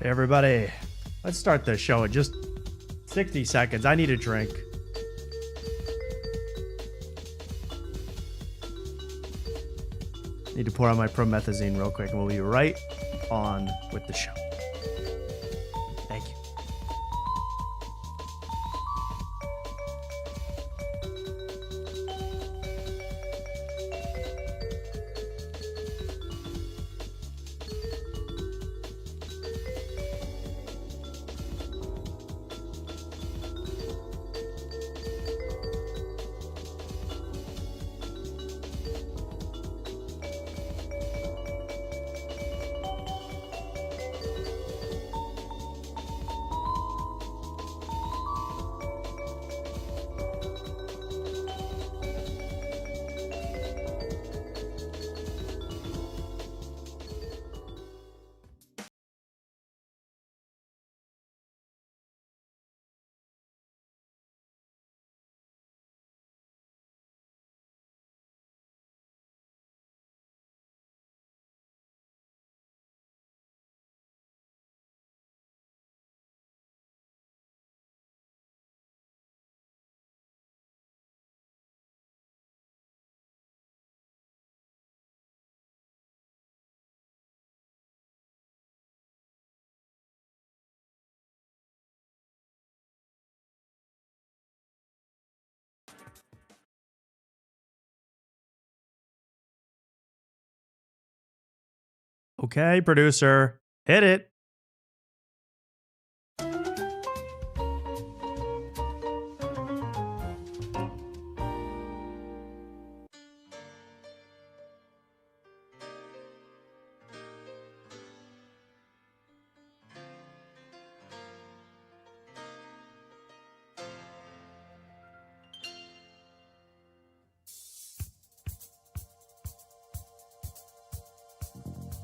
Hey everybody, let's start the show in just 60 seconds. I need a drink. Need to pour on my promethazine real quick, and we'll be right on with the show. Thank you. Okay, producer, hit it.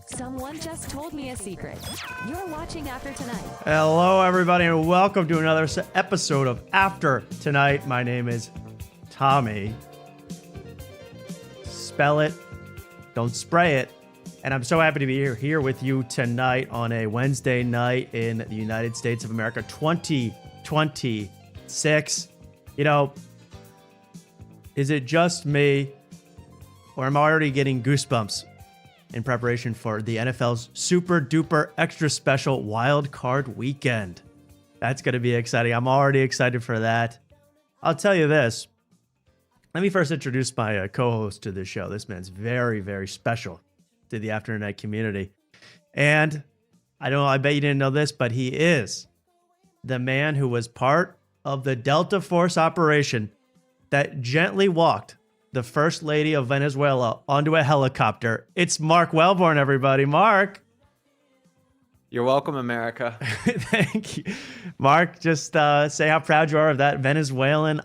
Someone just told me a secret. You're watching After Tonight. Hello, everybody, and welcome to another episode of After Tonight. My name is Tommy. Spell it, don't spray it. And I'm so happy to be here with you tonight on a Wednesday night in the United States of America, 2026. You know, is it just me, or am I already getting goosebumps in preparation for the NFL's super duper extra special wild card weekend? That's going to be exciting. I'm already excited for that. I'll tell you this. Let me first introduce my co-host to this show. This man's very, very special to the After Night community. And I don't know, I bet you didn't know this, but he is the man who was part of the Delta Force operation that gently walked the First Lady of Venezuela onto a helicopter. It's Mark Wellborn, everybody. Mark. You're welcome, America. Thank you. Mark, just say how proud you are of that Venezuelan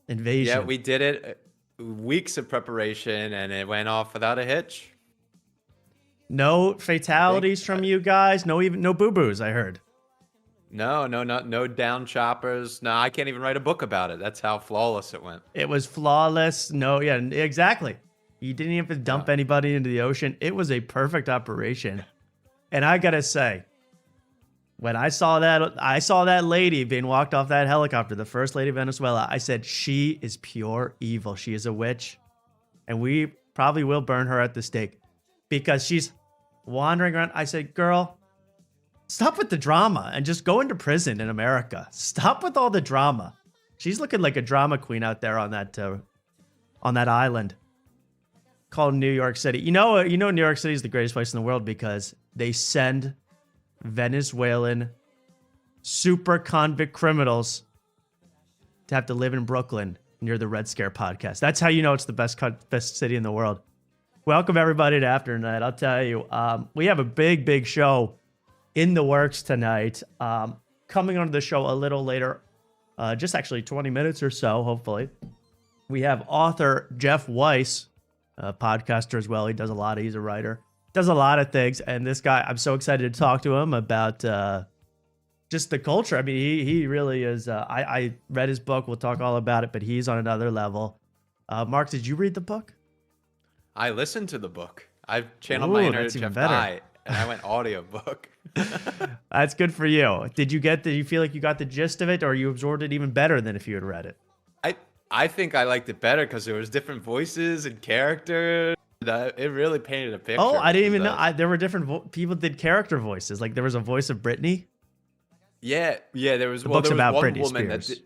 invasion. Yeah, we did it. Weeks of preparation, and it went off without a hitch. No fatalities from you guys? No boo-boos, I heard. No down choppers. No, I can't even write a book about it. That's how flawless it went. It was flawless. No, yeah, exactly. You didn't even dump anybody into the ocean. It was a perfect operation. And I gotta say, when I saw that lady being walked off that helicopter, the First Lady of Venezuela, I said, she is pure evil. She is a witch. And we probably will burn her at the stake because she's wandering around. I said, girl, stop with the drama and just go into prison in America. Stop with all the drama. She's looking like a drama queen out there on that island called New York City. You know, New York City is the greatest place in the world because they send Venezuelan super convict criminals to have to live in Brooklyn near the Red Scare podcast. That's how you know it's the best city in the world. Welcome everybody to After Night. I'll tell you, we have a big show in the works tonight. Coming onto the show a little later, just actually 20 minutes or so, hopefully. We have author Jeff Weiss, a podcaster as well. He's a writer, does a lot of things. And this guy, I'm so excited to talk to him about just the culture. I mean, he really is. I read his book. We'll talk all about it, but he's on another level. Mark, did you read the book? I listened to the book. I've channeled my inner Jeff. and I went audiobook. That's good for you. Did you feel like you got the gist of it, or you absorbed it even better than if you had read it? I think I liked it better because there was different voices and characters. It really painted a picture. Oh, I didn't even know. There were different people did character voices. Like there was a voice of Britney. Yeah. There was, books there was about one Britney woman Spears.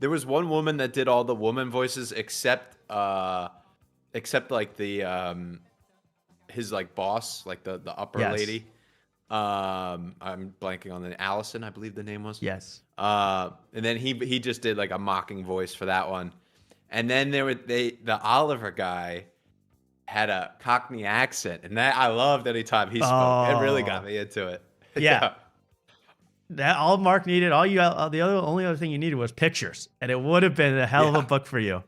there was one woman that did all the woman voices except like the his like boss, like the upper Yes. lady. I'm blanking on the Allison, I believe the name was. Yes. And then he just did like a mocking voice for that one. And then the Oliver guy had a Cockney accent, and that I loved any time he spoke. It really got me into it. Yeah. That all Mark needed, only other thing you needed was pictures, and it would have been a hell of a book for you.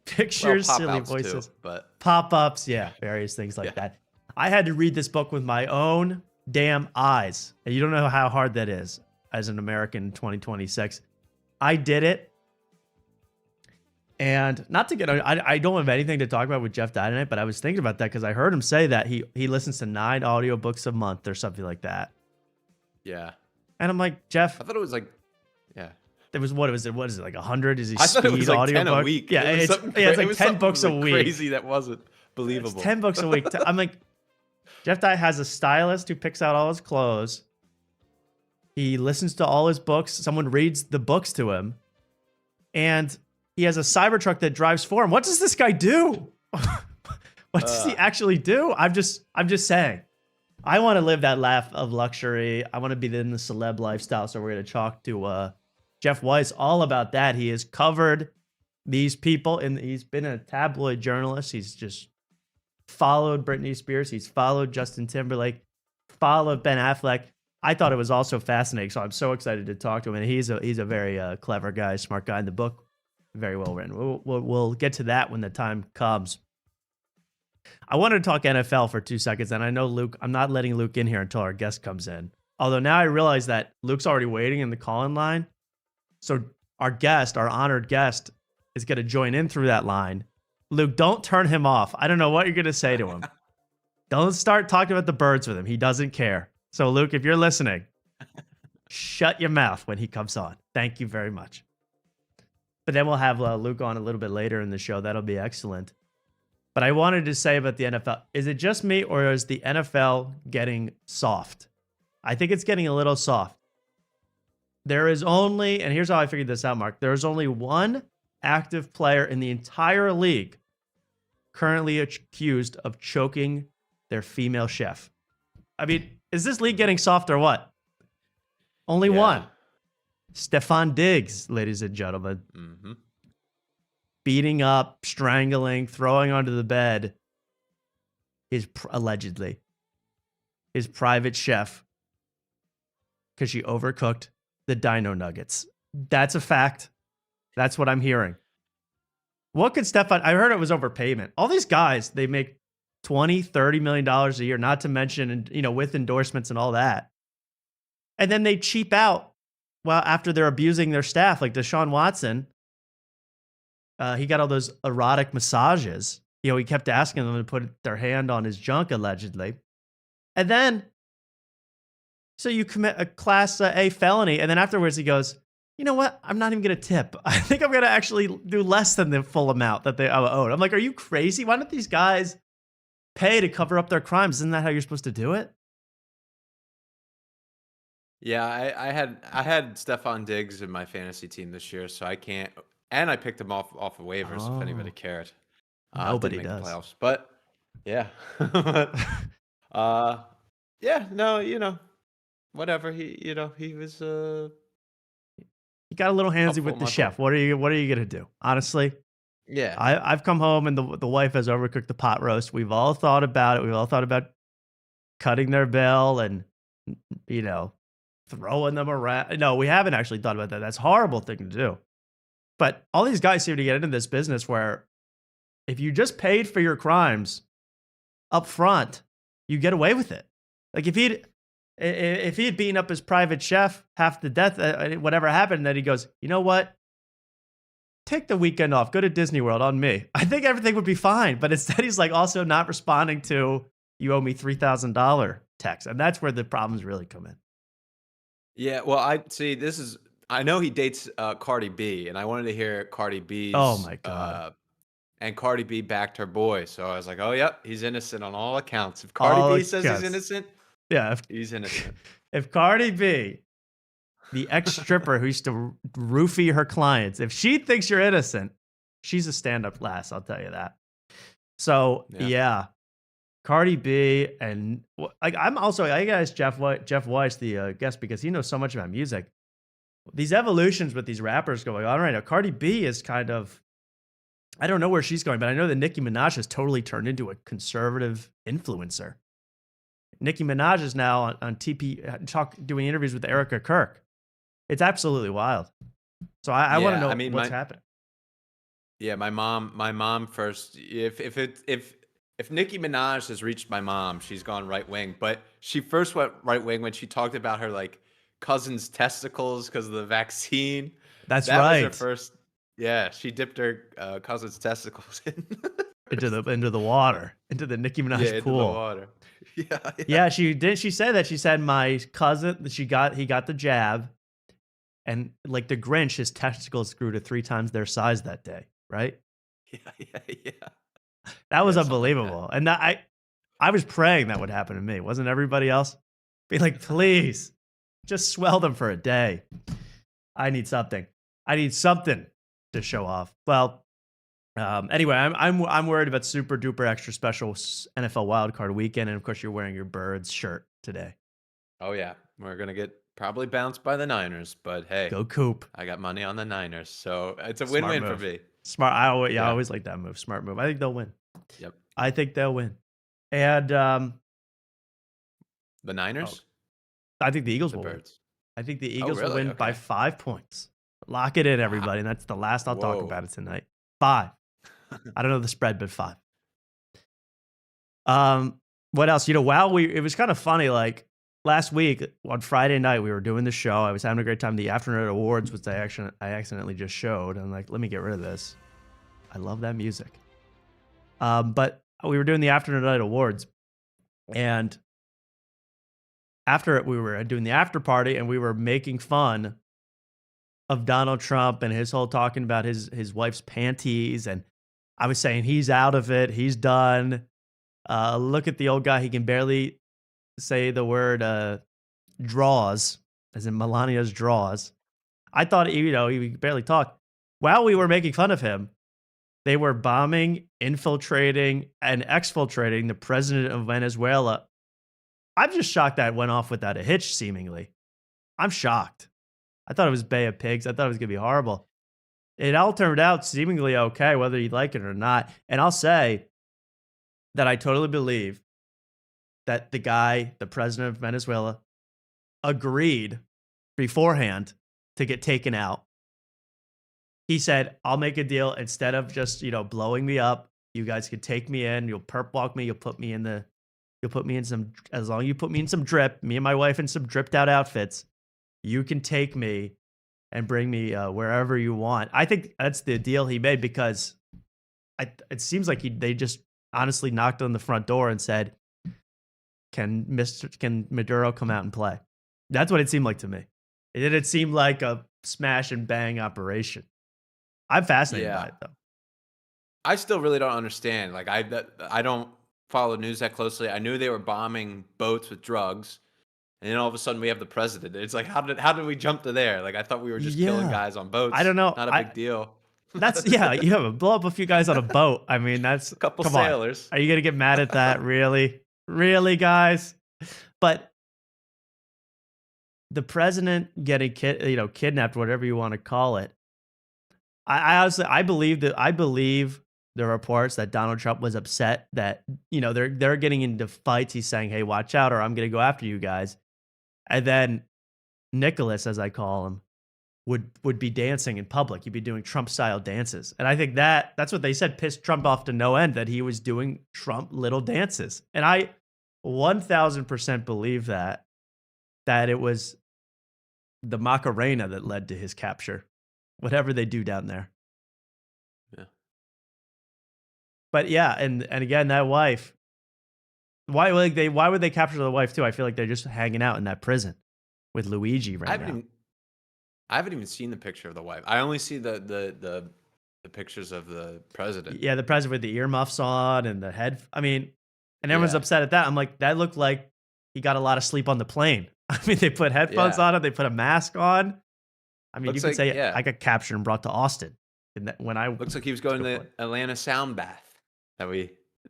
Pictures, silly voices, too, but pop-ups, various things like that. I had to read this book with my own damn eyes, and you don't know how hard that is as an American in 2026. I did it, and not to get, I don't have anything to talk about with Jeff died tonight, but I was thinking about that because I heard him say that he listens to 9 audiobooks a month or something like that. Yeah. And I'm like, Jeff, I thought it was like, it was what is it like 100? Is he I thought it was speed like 10 audiobook? a week. Yeah, it's like 10 books a week. Crazy that wasn't believable. It's 10 books a week. I'm like, Jeff Dye has a stylist who picks out all his clothes. He listens to all his books. Someone reads the books to him, and he has a Cybertruck that drives for him. What does this guy do? What does he actually do? I'm just saying. I want to live that life of luxury. I want to be in the celeb lifestyle. So we're going to talk to Jeff Weiss all about that. He has covered these people, and he's been a tabloid journalist. He's just followed Britney Spears. He's followed Justin Timberlake, followed Ben Affleck. I thought it was also fascinating, so I'm so excited to talk to him. And he's a very clever guy, smart guy in the book, very well written. We'll get to that when the time comes. I wanted to talk NFL for 2 seconds, and I know Luke, I'm not letting Luke in here until our guest comes in. Although now I realize that Luke's already waiting in the call-in line. So our guest, our honored guest, is going to join in through that line. Luke, don't turn him off. I don't know what you're going to say to him. Don't start talking about the birds with him. He doesn't care. So Luke, if you're listening, shut your mouth when he comes on. Thank you very much. But then we'll have Luke on a little bit later in the show. That'll be excellent. But I wanted to say about the NFL, is it just me or is the NFL getting soft? I think it's getting a little soft. There is only, and here's how I figured this out, Mark. There is only one active player in the entire league currently accused of choking their female chef. I mean, is this league getting soft or what? Only one. Stefan Diggs, ladies and gentlemen. Mm-hmm. Beating up, strangling, throwing onto the bed allegedly his private chef because she overcooked the dino nuggets. That's a fact. That's what I'm hearing. What could Stefan, I heard it was overpayment. All these guys, they make $20-30 million a year, not to mention, with endorsements and all that. And then they cheap out after they're abusing their staff, like Deshaun Watson. He got all those erotic massages. He kept asking them to put their hand on his junk, allegedly. And then, so you commit a class A felony, and then afterwards he goes, you know what? I'm not even going to tip. I think I'm going to actually do less than the full amount that they owed. I'm like, are you crazy? Why don't these guys pay to cover up their crimes? Isn't that how you're supposed to do it? Yeah, I had Stefan Diggs in my fantasy team this year, so I can't. And I picked him off of waivers if anybody cared. Nobody didn't make the does. playoffs, but yeah, whatever. He was. He got a little handsy Helpful with the my chef. What are you gonna do? Honestly, Yeah, I've come home and the wife has overcooked the pot roast. We've all thought about it. We've all thought about cutting their bill and throwing them around. No, we haven't actually thought about that. That's a horrible thing to do. But all these guys seem to get into this business where if you just paid for your crimes up front, you get away with it. Like if he had beaten up his private chef half to death, whatever happened, then he goes, you know what? Take the weekend off. Go to Disney World on me. I think everything would be fine. But instead, he's like also not responding to you owe me $3,000 text. And that's where the problems really come in. Yeah, well, I see. I know he dates Cardi B, and I wanted to hear Cardi Oh B's. my God. And Cardi B backed her boy, so I was like, oh, yep, he's innocent on all accounts. If Cardi All B says he's accounts. innocent, Yeah. he's innocent. If Cardi B, the ex-stripper who used to roofie her clients, if she thinks you're innocent, she's a stand-up lass, I'll tell you that. So, yeah. Cardi B and like I gotta ask Jeff Weiss, the guest, because he knows so much about music. These evolutions with these rappers going on right now. Cardi B is kind of, I don't know where she's going, but I know that Nicki Minaj has totally turned into a conservative influencer. Nicki Minaj is now on TP doing interviews with Erica Kirk. It's absolutely wild. So I want to know what's happening. Yeah, my mom first. If Nicki Minaj has reached my mom, she's gone right wing. But she first went right wing when she talked about her like cousin's testicles because of the vaccine. That was her first. Yeah, she dipped her cousin's testicles into the water, into the Nicki Minaj pool. Into the water. Yeah. She said that. She said my cousin, he got the jab, and like the Grinch, his testicles grew to 3 times their size that day. Right? Yeah. That was unbelievable. And I was praying that would happen to me. Wasn't everybody else? Be like, please, just swell them for a day. I need something to show off. Well, anyway, I'm worried about super duper extra special NFL wildcard weekend, and of course, you're wearing your Birds shirt today. Oh yeah, we're gonna get probably bounced by the Niners, but hey, go Coop! I got money on the Niners, so it's a win-win for me. Smart. I always like that move. Smart move. I think they'll win. Yep. I think they'll win. And the Niners? I think the Eagles will win. I think the Eagles will win by 5 points. Lock it in, everybody. And that's the last I'll talk about it tonight. 5. I don't know the spread, but 5. What else? Wow, it was kind of funny. Like last week on Friday night, we were doing the show. I was having a great time. The Afternoon Awards, which I accidentally just showed. I'm like, let me get rid of this. I love that music. But we were doing the Afternoon Night Awards, and after it, we were doing the after party, and we were making fun of Donald Trump and his whole talking about his wife's panties, and I was saying he's out of it, he's done. Look at the old guy; he can barely say the word draws, as in Melania's draws. I thought he could barely talk. While we were making fun of him, they were bombing, infiltrating, and exfiltrating the president of Venezuela. I'm just shocked that went off without a hitch, seemingly. I'm shocked. I thought it was Bay of Pigs. I thought it was going to be horrible. It all turned out seemingly okay, whether you like it or not. And I'll say that I totally believe that the president of Venezuela, agreed beforehand to get taken out. He said, I'll make a deal. Instead of just, blowing me up, you guys can take me in. You'll perp walk me. You'll put me in some, as long as you put me in some drip, me and my wife in some dripped out outfits, you can take me and bring me wherever you want. I think that's the deal he made, because it seems like they just honestly knocked on the front door and said, can Maduro come out and play? That's what it seemed like to me. It didn't seem like a smash and bang operation. I'm fascinated by it, though. I still really don't understand. Like I don't follow news that closely. I knew they were bombing boats with drugs, and then all of a sudden we have the president. It's like, how did we jump to there? Like I thought we were just killing guys on boats. I don't know. Not a big deal. That's you have a blow up a few guys on a boat. I mean, that's a couple come sailors. On. Are you gonna get mad at that? Really, guys? But the president getting kidnapped, whatever you want to call it. I honestly believe the reports that Donald Trump was upset that they're getting into fights. He's saying, "Hey, watch out, or I'm going to go after you guys." And then Nicholas, as I call him, would be dancing in public. He'd be doing Trump style dances, and I think that's what they said pissed Trump off to no end, that he was doing Trump little dances. And I 1000% believe that it was the Macarena that led to his capture. Whatever they do down there. Yeah. But yeah, and again, that wife, why would they capture the wife too? I feel like they're just hanging out in that prison with Luigi right now. I haven't even seen the picture of the wife. I only see the pictures of the president. Yeah, the president with the earmuffs on and the head. I mean, and everyone's Yeah. upset at that. I'm like, that looked like he got a lot of sleep on the plane. I mean, they put headphones on him. They put a mask on. I mean, Looks you could like- say yeah. I got captured and brought to Austin. Looks like he was going to the Atlanta sound bath.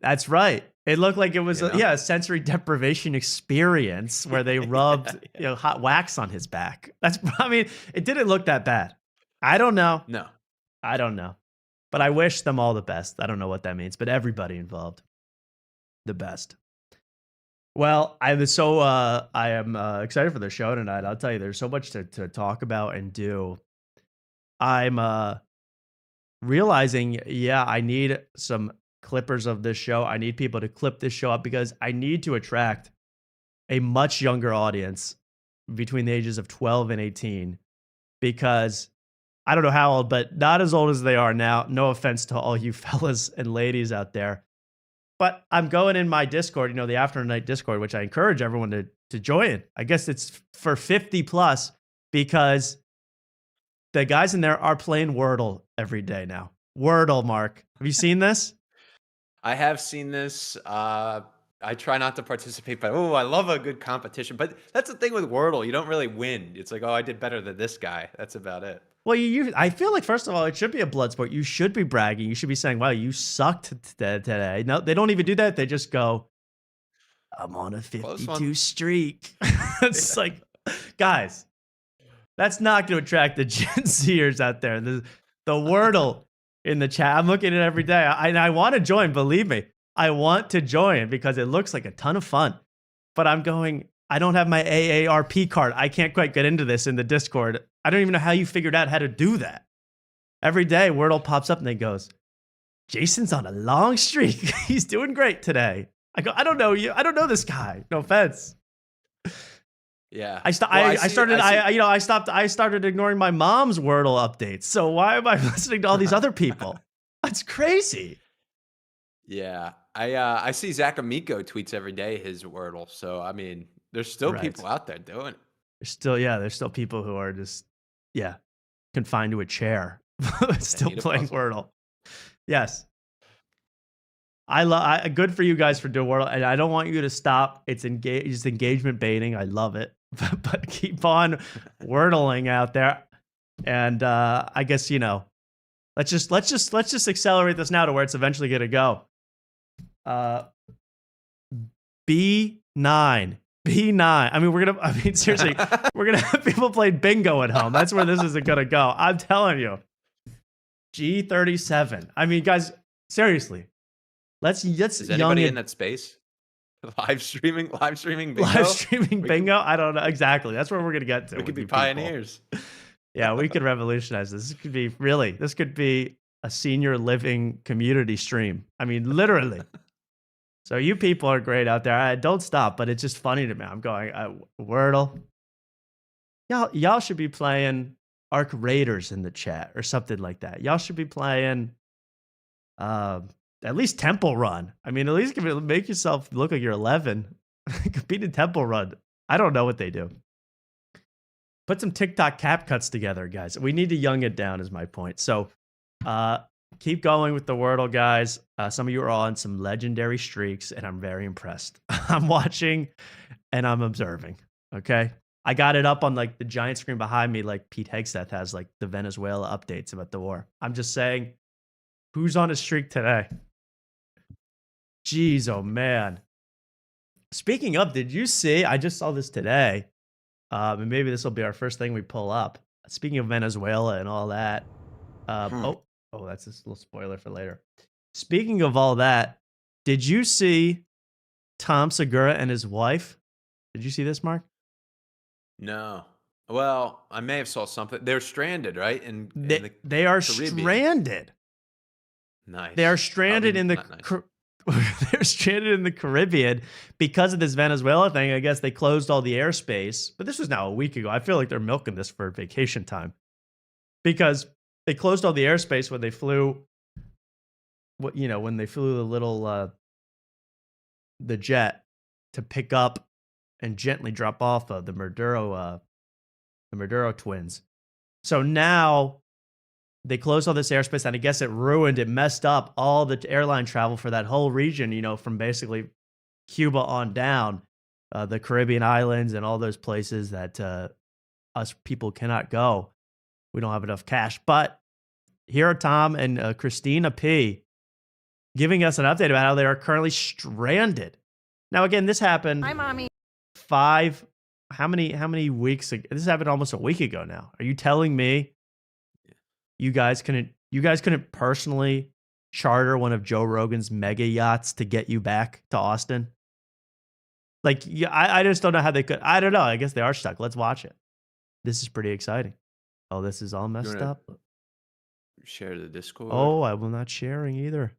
That's right. It looked like it was a sensory deprivation experience where they rubbed hot wax on his back. I mean, it didn't look that bad. I don't know. No. I don't know. But I wish them all the best. I don't know what that means, but everybody involved, the best. Well, I am excited for the show tonight. I'll tell you, there's so much to talk about and do. I'm realizing, I need some clippers of this show. I need people to clip this show up because I need to attract a much younger audience between the ages of 12 and 18 because I don't know how old, but not as old as they are now. No offense to all you fellas and ladies out there. But I'm going in my Discord, the After Night Discord, which I encourage everyone to join. I guess it's for 50 plus because the guys in there are playing Wordle every day now. Wordle, Mark. Have you seen this? I have seen this. I try not to participate, but I love a good competition. But that's the thing with Wordle. You don't really win. It's like, I did better than this guy. That's about it. Well, I feel like, first of all, it should be a blood sport. You should be bragging. You should be saying, wow, you sucked today. No, they don't even do that. They just go, I'm on a 52 streak. It's like, guys, that's not going to attract the Gen Zers out there. The Wordle in the chat. I'm looking at it every day. I want to join. Believe me, I want to join because it looks like a ton of fun. But I'm going, I don't have my AARP card. I can't quite get into this in the Discord. I don't even know how you figured out how to do that. Every day, Wordle pops up and it goes, Jason's on a long streak. He's doing great today. I go, I don't know you. I don't know this guy. No offense. Yeah. I started ignoring my mom's Wordle updates. So why am I listening to all these other people? That's crazy. Yeah. I see Zach Amico tweets every day his Wordle. So I mean, there's still people out there doing it. There's still people who are just confined to a chair. Still playing Wordle. Yes. Good for you guys for doing Wordle, and I don't want you to stop. It's engagement baiting. I love it, but keep on wordling out there. And I guess let's just accelerate this now to where it's eventually gonna go. B9. I mean, seriously, we're gonna have people play bingo at home. That's where this is gonna go. I'm telling you. G37. I mean, guys, seriously. Is anybody in that space? Live streaming bingo. Live streaming bingo. I don't know exactly. That's where we're gonna get to. We could be pioneers. Yeah, we could revolutionize this. This could be a senior living community stream. I mean, literally. So you people are great out there. Don't stop, but it's just funny to me. I'm going Wordle. Y'all should be playing Arc Raiders in the chat or something like that. Y'all should be playing at least Temple Run. I mean, at least make yourself look like you're 11. Compete in Temple Run. I don't know what they do. Put some TikTok cap cuts together, guys. We need to young it down is my point. So keep going with the Wordle, guys. Some of you are on some legendary streaks, and I'm very impressed. I'm watching, and I'm observing, okay? I got it up on, like, the giant screen behind me, like Pete Hegseth has, like, the Venezuela updates about the war. I'm just saying, who's on a streak today? Jeez, oh, man. Speaking of, did you see? I just saw this today, and maybe this will be our first thing we pull up. Speaking of Venezuela and all that, Oh, that's a little spoiler for later. Speaking of all that, did you see Tom Segura and his wife? Did you see this, Mark? No. Well, I may have saw something. They're stranded, right? They are Caribbean. Stranded. Nice. They are stranded they're stranded in the Caribbean because of this Venezuela thing. I guess they closed all the airspace, but this was now a week ago. I feel like they're milking this for vacation time because they closed all the airspace when they flew. When they flew the little the jet to pick up and gently drop off the Maduro twins. So now they closed all this airspace, and I guess it messed up all the airline travel for that whole region, you know, from basically Cuba on down, the Caribbean islands and all those places that us people cannot go. We don't have enough cash. But here are Tom and Christina P. giving us an update about how they are currently stranded. Now, again, this happened. Hi, Mommy. How many weeks ago? This happened almost a week ago now. Are you telling me you guys couldn't personally charter one of Joe Rogan's mega yachts to get you back to Austin? Like, yeah, I just don't know how they could. I don't know. I guess they are stuck. Let's watch it. This is pretty exciting. Oh, this is all messed up. Share the Discord. Oh, I will not sharing either.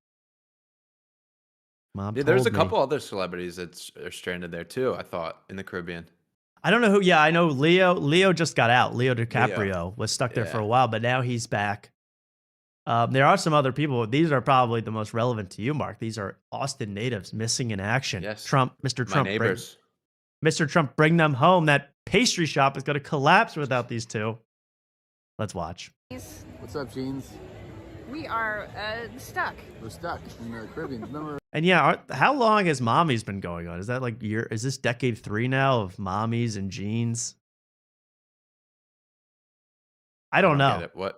Mom Yeah, there's a told me. couple other celebrities that are stranded there too, I thought, in the Caribbean. I don't know who. Yeah, I know Leo. Leo just got out. Leo DiCaprio was stuck there for a while, but now he's back. There are some other people. These are probably the most relevant to you, Mark. These are Austin natives missing in action. Yes. Mr. Trump, My neighbors. Mr. Trump, bring them home. That pastry shop is going to collapse without these two. Let's watch. What's up, Jeans? We are stuck. We're stuck in the Caribbean. Remember? And yeah, how long has Mommies been going on? Is that like is this decade 3 now of Mommies and Jeans? I don't know. Get it. What's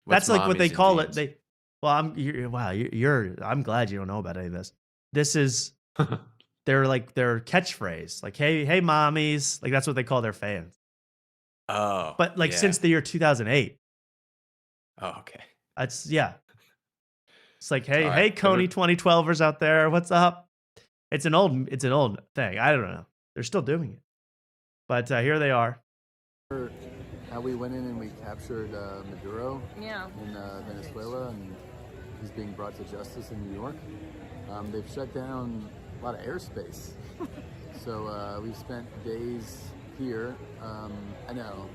That's like what Mommies they and call Jeans? it. I'm glad you don't know about any of this. This is their catchphrase. Like, hey, Mommies. Like, that's what they call their fans. Oh. But like yeah. since the year 2008. Oh, okay. It's like, hey, All hey, right. Coney 2012ers out there, what's up? It's an old thing. I don't know. They're still doing it, but here they are. How we went in and we captured Maduro Yeah. in Venezuela, and he's being brought to justice in New York. They've shut down a lot of airspace, so we've spent days here. I know,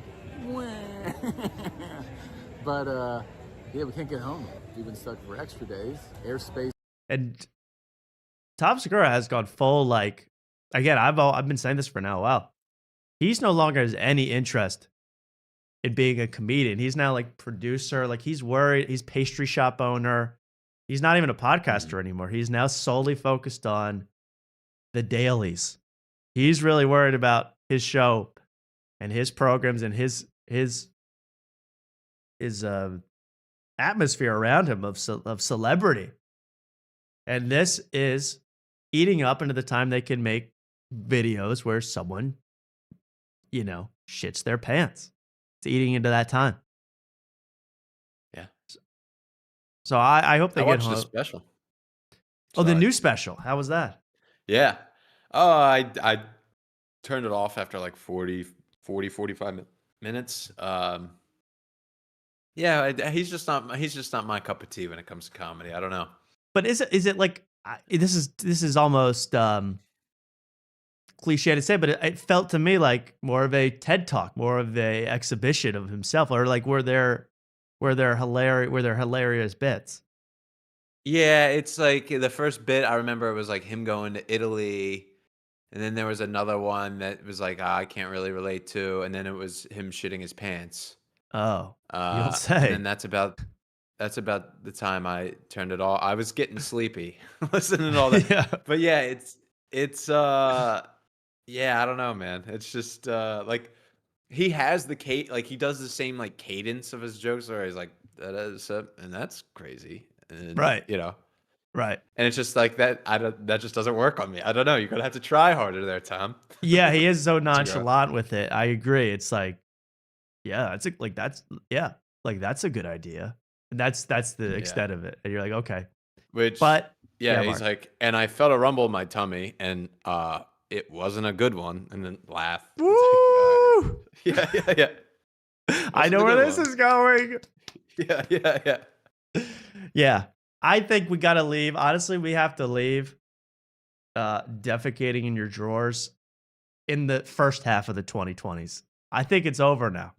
but yeah, we can't get home. We've been stuck for extra days. Airspace. And Tom Segura has gone full, like, again, I've been saying this for now a while. He's no longer has any interest in being a comedian. He's now like producer, like he's worried, he's pastry shop owner. He's not even a podcaster anymore. He's now solely focused on the dailies. He's really worried about his show and his programs and his atmosphere around him of celebrity. And this is eating up into the time they can make videos where someone, you know, shits their pants. It's eating into that time. Yeah. So I hope they I get watched home. the special. Oh, the Sorry. new special. How was that? Yeah. Oh, I turned it off after like 45 minutes. Yeah, he's just not my cup of tea when it comes to comedy. I don't know. But is it like this is almost cliche to say, but it felt to me like more of a TED talk, more of a exhibition of himself, or like were there hilarious bits. Yeah, it's like the first bit I remember it was like him going to Italy, and then there was another one that was like I can't really relate to, and then it was him shitting his pants. Oh, you don't And say. then that's about the time I turned it off. I was getting sleepy listening to all that. Yeah. But yeah, it's yeah, I don't know, man. It's just like he has like he does the same like cadence of his jokes where he's like and that's crazy. And, Right. You know. Right. And it's just like that that just doesn't work on me. I don't know. You're going to have to try harder there, Tom. Yeah, he is so nonchalant with it. I agree. It's like, yeah, that's a good idea. And that's the extent of it. And you're like, okay. But yeah, Mark. he's like, and I felt a rumble in my tummy, and it wasn't a good one, and then laugh. Woo! Like, yeah. I know where this is going. Yeah. Yeah. I think we got to leave. Honestly, we have to leave defecating in your drawers in the first half of the 2020s. I think it's over now.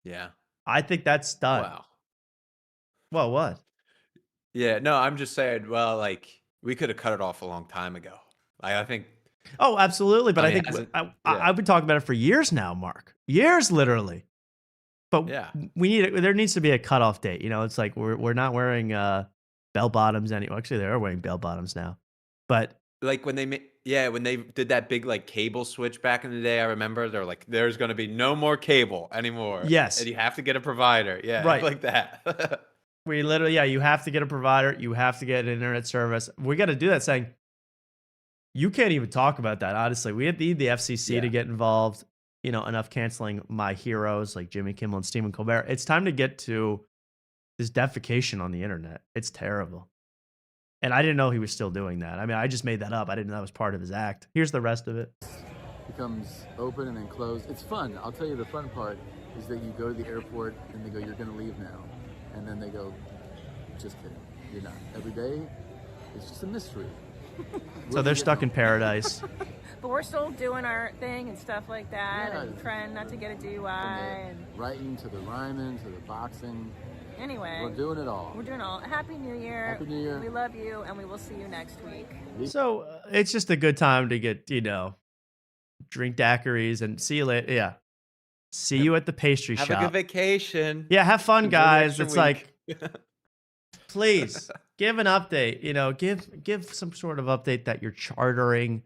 Yeah. I think that's done. Wow. Well, what? Yeah, no, I'm just saying, well, like, we could have cut it off a long time ago. Like, I think Oh, absolutely. But I I mean, it think hasn't- I've been talking about it for years now, Mark. Years, literally. But Yeah. there needs to be a cutoff date. You know, it's like we're not wearing bell bottoms anymore. Actually, they are wearing bell bottoms now. But Like when when they did that big like cable switch back in the day, I remember they're like, there's gonna be no more cable anymore. yes, And you have to get a provider. Yeah, right. like that. We literally, you have to get a provider. You have to get an internet service. We got to do that saying, you can't even talk about that. Honestly, we need the FCC to get involved. You know, enough canceling my heroes like Jimmy Kimmel and Stephen Colbert. It's time to get to this defecation on the internet. It's terrible. And I didn't know he was still doing that. I mean, I just made that up. I didn't know that was part of his act. Here's the rest of it. Becomes open and then closed. It's fun. I'll tell you the fun part is that you go to the airport and they go, you're going to leave now. And then they go, just kidding. You're not. Every day, it's just a mystery. So they're stuck in paradise. But we're still doing our thing and stuff like that, Yeah. and trying not to get a DUI. From And the writing to the rhyming to the boxing. anyway, We're doing it all. we're doing all. Happy New Year. Happy New Year. We love you, and we will see you next week. So it's just a good time to get, drink daiquiris and see you later. Yeah. See you at the pastry Have shop. a good vacation. Yeah, have fun, Enjoy the guys. extra It's week. like, please give an update. Give some sort of update that you're chartering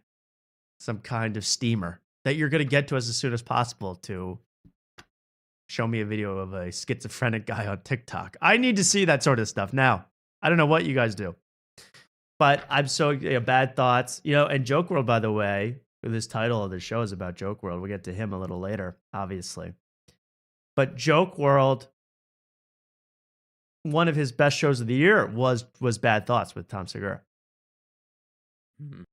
some kind of steamer that you're going to get to us as soon as possible to show me a video of a schizophrenic guy on TikTok. I need to see that sort of stuff now. I don't know what you guys do, but I'm so bad thoughts. And Joke World, by the way, this title of the show is about Joke World. We'll get to him a little later, obviously. But Joke World, one of his best shows of the year was Bad Thoughts with Tom Segura. Mhm.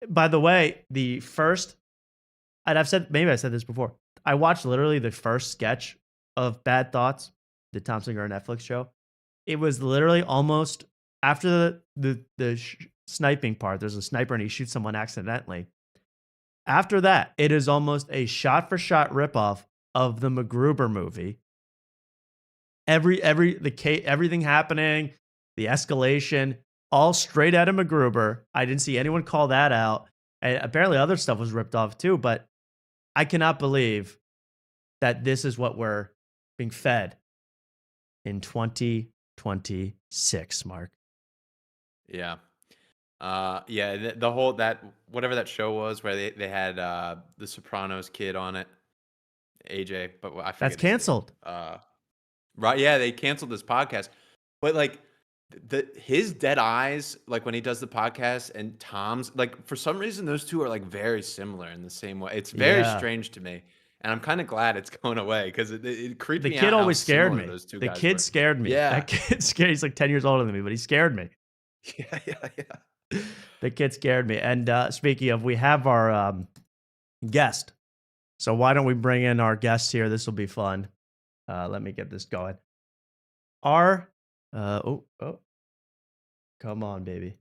By the way, the first, and I said this before, I watched literally the first sketch of Bad Thoughts, the Tom Segura Netflix show. It was literally almost after the sniping part. There's a sniper and he shoots someone accidentally. After that, it is almost a shot-for-shot ripoff of the MacGruber movie. Everything happening, the escalation, all straight out of MacGruber. I didn't see anyone call that out. And apparently other stuff was ripped off too, but I cannot believe that this is what we're being fed in 2026, Mark. Yeah. The whole whatever that show was where they had the Sopranos kid on it, AJ, but I forget That's his name. canceled. Right? Yeah, they canceled this podcast, but like his dead eyes, like when he does the podcast, and Tom's, like for some reason those two are like very similar in the same way. It's very strange to me, and I'm kind of glad it's going away because it creeped me out. The kid how always scared similar me. those two The guys kid were. scared me. Yeah. That kid scared. He's like 10 years older than me, but he scared me. Yeah. The kid scared me. And speaking of, we have our guest. So why don't we bring in our guest here? This will be fun. Let me get this going. Come on, baby.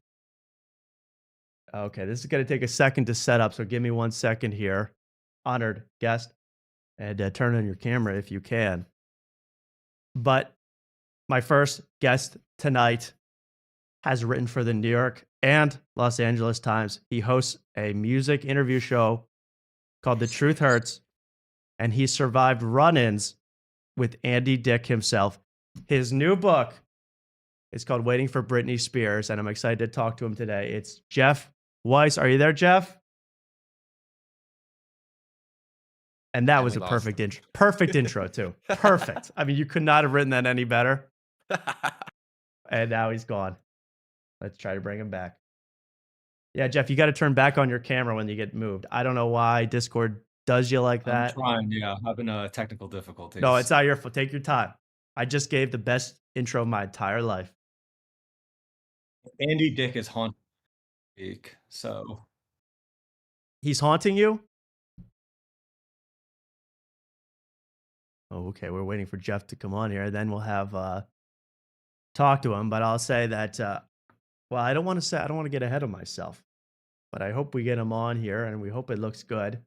Okay, this is going to take a second to set up, so give me 1 second here. Honored guest. And turn on your camera if you can. But my first guest tonight has written for the New York and Los Angeles Times. He hosts a music interview show called The Truth Hurts, and he survived run-ins with Andy Dick himself. His new book is called Waiting for Britney Spears, and I'm excited to talk to him today. It's Jeff Weiss. Are you there, Jeff? And that was a perfect intro. Perfect intro, too. Perfect. I mean, you could not have written that any better. And now he's gone. Let's try to bring him back. Yeah, Jeff, you got to turn back on your camera when you get moved. I don't know why Discord does you like that. I'm trying, yeah. Having technical difficulties. No, it's not your fault. Take your time. I just gave the best intro of my entire life. Andy Dick is haunting me, so He's haunting you? Oh, okay. We're waiting for Jeff to come on here. Then we'll have talk to him. But I'll say that, well, I don't want to get ahead of myself. But I hope we get him on here, and we hope it looks good.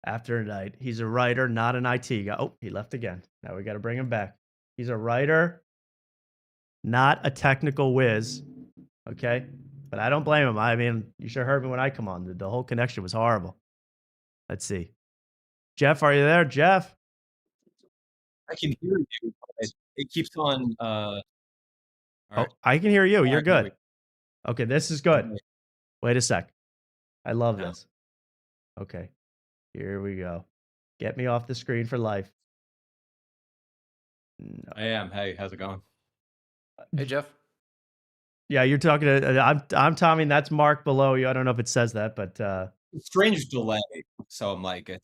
After tonight, he's a writer, not an IT guy. Oh, he left again. Now we got to bring him back. He's a writer, not a technical whiz. Okay? But I don't blame him. I mean, you should have heard me when I come on. The whole connection was horrible. Let's see. Jeff, are you there? Jeff? I can hear you. But it keeps on. All Oh, right. I can hear you. All You're right, there good. Okay, this is good. Wait a sec. I love Yeah. this. Okay, here we go. Get me off the screen for life. No. I am. Hey, how's it going? Hey, Jeff. Yeah, you're talking to. I'm Tommy, and that's Mark below you. I don't know if it says that, but Strange delay. So I'm like, it's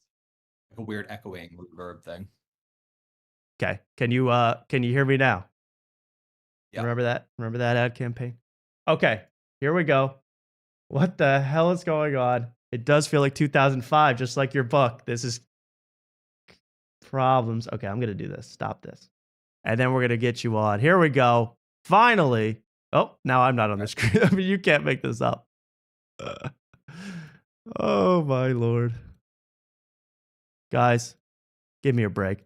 like a weird echoing reverb thing. okay. Can you hear me now? Yeah. Remember that? Remember that ad campaign? Okay, here we go. What the hell is going on? It does feel like 2005, just like your book. This is problems. Okay, I'm gonna do this. Stop this, and then we're gonna get you on. Here we go. Finally. Oh, now I'm not on the screen. I mean, you can't make this up. Oh my Lord. Guys, give me a break.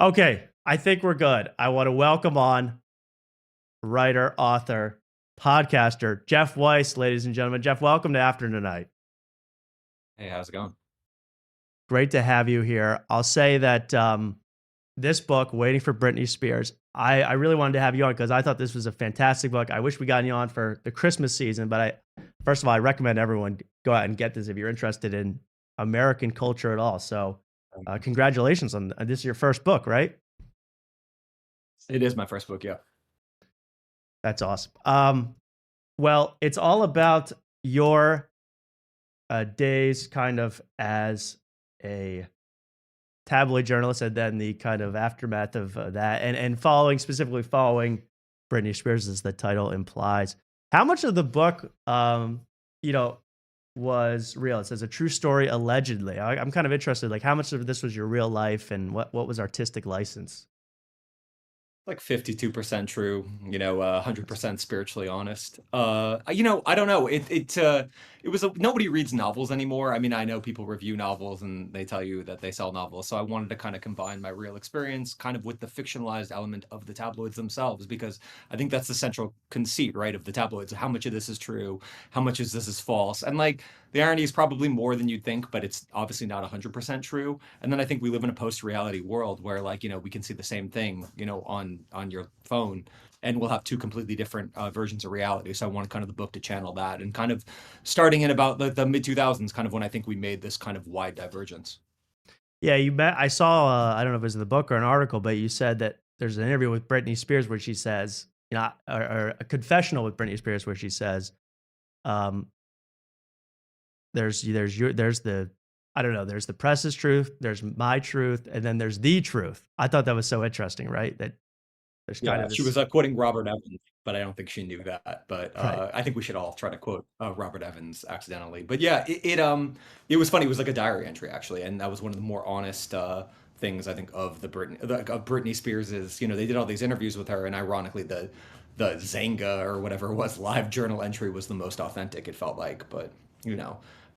Okay, I think we're good. I want to welcome on writer, author, podcaster, Jeff Weiss, ladies and gentlemen. Jeff, welcome to After Tonight. Hey, how's it going? Great to have you here. I'll say that this book, Waiting for Britney Spears, I really wanted to have you on because I thought this was a fantastic book. I wish we got you on for the Christmas season, but first of all, I recommend everyone go out and get this if you're interested in American culture at all. So congratulations on this is your first book, right? It is my first book, yeah. That's awesome. Well, it's all about your days kind of as a tabloid journalist and then the kind of aftermath of that and specifically following Britney Spears, as the title implies. How much of the book, was real? It says a true story, allegedly. I'm kind of interested, like how much of this was your real life and what was artistic license? Like 52% true, 100% spiritually honest. I don't know. It was nobody reads novels anymore. I mean, I know people review novels and they tell you that they sell novels. So I wanted to kind of combine my real experience kind of with the fictionalized element of the tabloids themselves, because I think that's the central conceit, right, of the tabloids. How much of this is true? How much of this is false? And like the irony is probably more than you'd think, but it's obviously not 100% true. And then I think we live in a post-reality world where, like, we can see the same thing, on your phone, and we'll have two completely different versions of reality. So I wanted kind of the book to channel that, and kind of starting in about the mid 2000s, kind of when I think we made this kind of wide divergence. Yeah, I saw, I don't know if it was in the book or an article, but you said that there's an interview with Britney Spears where she says, or a confessional with Britney Spears where she says, there's the, I don't know, there's the press's truth, there's my truth, and then there's the truth. I thought that was so interesting, right? That there's kind of this... She was quoting Robert Evans, but I don't think she knew that. But Right. I think we should all try to quote Robert Evans accidentally. But yeah, it was funny. It was like a diary entry, actually, and that was one of the more honest things, I think, of of Britney Spears. Is, they did all these interviews with her, and ironically the Zanga or whatever it was live journal entry was the most authentic, it felt like. But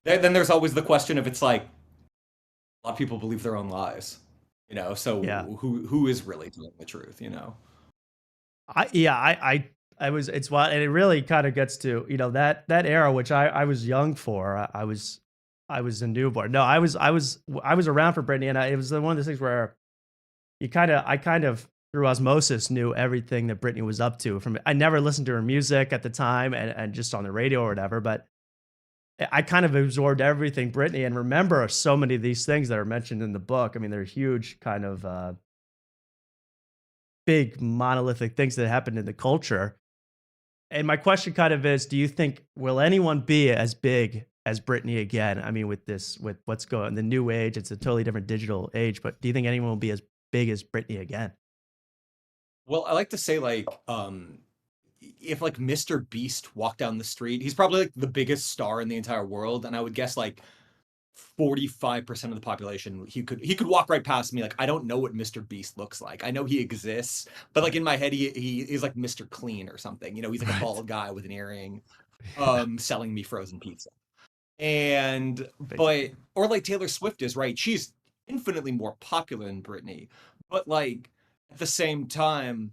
then there's always the question of, it's like a lot of people believe their own lies, so Yeah. who is really telling the truth, It's what, and it really kind of gets to, that era, which I was young for. I was a newborn. No, I was around for Britney, and it was one of those things where I kind of through osmosis knew everything that Britney was up to. I never listened to her music at the time, and just on the radio or whatever, but I kind of absorbed everything Britney, and remember so many of these things that are mentioned in the book. I mean, they're huge kind of big monolithic things that happened in the culture. And my question kind of is, do you think, will anyone be as big as Britney again? I mean, with what's going on, the new age, it's a totally different digital age, but do you think anyone will be as big as Britney again? Well, I like to say, like, if like Mr. Beast walked down the street, he's probably like the biggest star in the entire world, and I would guess like 45% of the population, he could walk right past me. Like, I don't know what Mr. Beast looks like. I know he exists, but like in my head, he is like Mr. Clean or something. He's like a bald guy with an earring, selling me frozen pizza. Or like Taylor Swift is, right? She's infinitely more popular than Britney, but like at the same time,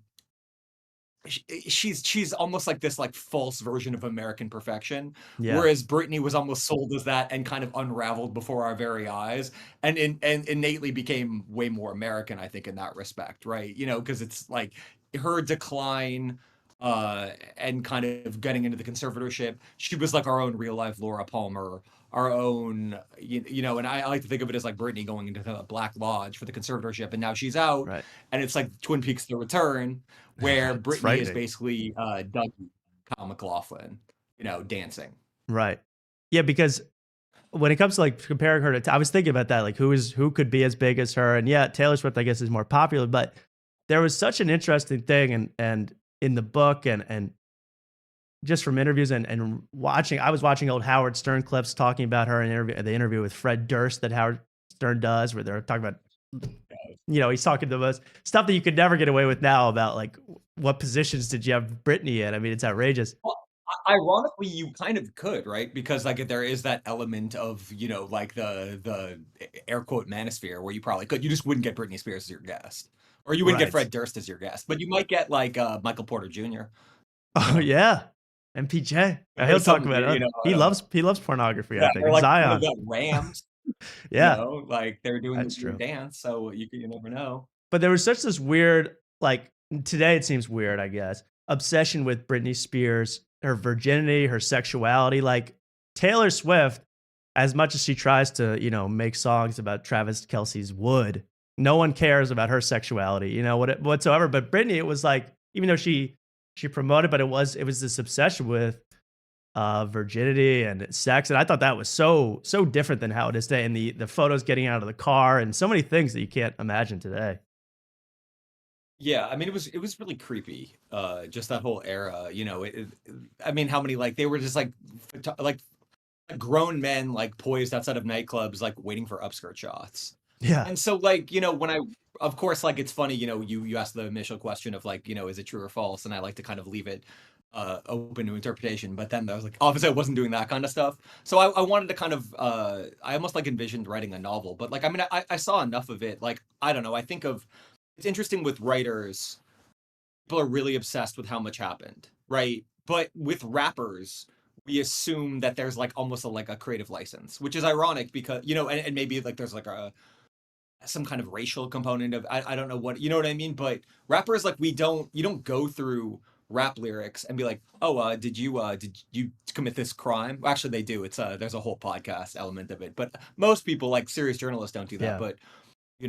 she's almost like this like false version of American perfection, Yeah. whereas Britney was almost sold as that and kind of unraveled before our very eyes, and innately became way more American, I think, in that respect, right? You know, because it's like her decline and kind of getting into the conservatorship. She was like our own real life Laura Palmer, our own, you know, and I like to think of it as like Britney going into the Black Lodge for the conservatorship, and now she's out, Right. and it's like Twin Peaks: The Return, where It's Britney is frightening. basically Dougie, Kyle MacLachlan, you know, dancing. Right. Yeah, because when it comes to like comparing her to, I was thinking about that, like who could be as big as her, and yeah, Taylor Swift, I guess, is more popular, but there was such an interesting thing, and in the book, and just from interviews and watching, I was watching old Howard Stern clips talking about her in the interview with Fred Durst that Howard Stern does, where they're talking about, you know, he's talking to us stuff that you could never get away with now about like what positions did you have Britney in? I mean, it's outrageous. Well, ironically, you kind of could, right? Because like there is that element of, you know, like the air quote manosphere where you probably could. You just wouldn't get Britney Spears as your guest, or you wouldn't get Right. Fred Durst as your guest, but you might get like Michael Porter Jr. Oh yeah, MPJ. Or He'll talk something, about you it. know, He loves pornography. yeah, I think or like Zion. the Rams, Yeah, you know, like they're doing that's the true. dance, so you never know. But there was such this weird, like today it seems weird, I guess, obsession with Britney Spears, her virginity, her sexuality. Like Taylor Swift, as much as she tries to, you know, make songs about Travis Kelce's wood, no one cares about her sexuality, you know, whatsoever. But Britney, it was like, even though she promoted, but it was this obsession with virginity and sex, and I thought that was so different than how it is today. And the photos getting out of the car and so many things that you can't imagine today. Yeah, I mean, it was really creepy. Just that whole era, you know. I mean, how many like they were just like like grown men like poised outside of nightclubs, like waiting for upskirt shots. Yeah, And so, like, you know, when of course, like, it's funny, you know, you asked the initial question of like, you know, is it true or false? And I like to kind of leave it open to interpretation. But then I was like, obviously, I wasn't doing that kind of stuff. So I wanted to kind of, I almost like envisioned writing a novel. But like, I mean, I saw enough of it. Like, I don't know. I think it's interesting with writers. People are really obsessed with how much happened, right? But with rappers, we assume that there's like almost like a creative license, which is ironic because, you know, and maybe like there's like some kind of racial component of I don't know what, you know what I mean? But rappers, like, you don't go through rap lyrics and be like, oh, did you commit this crime? Well, actually they do. It's there's a whole podcast element of it, but most people, like serious journalists, don't do that. yeah. But you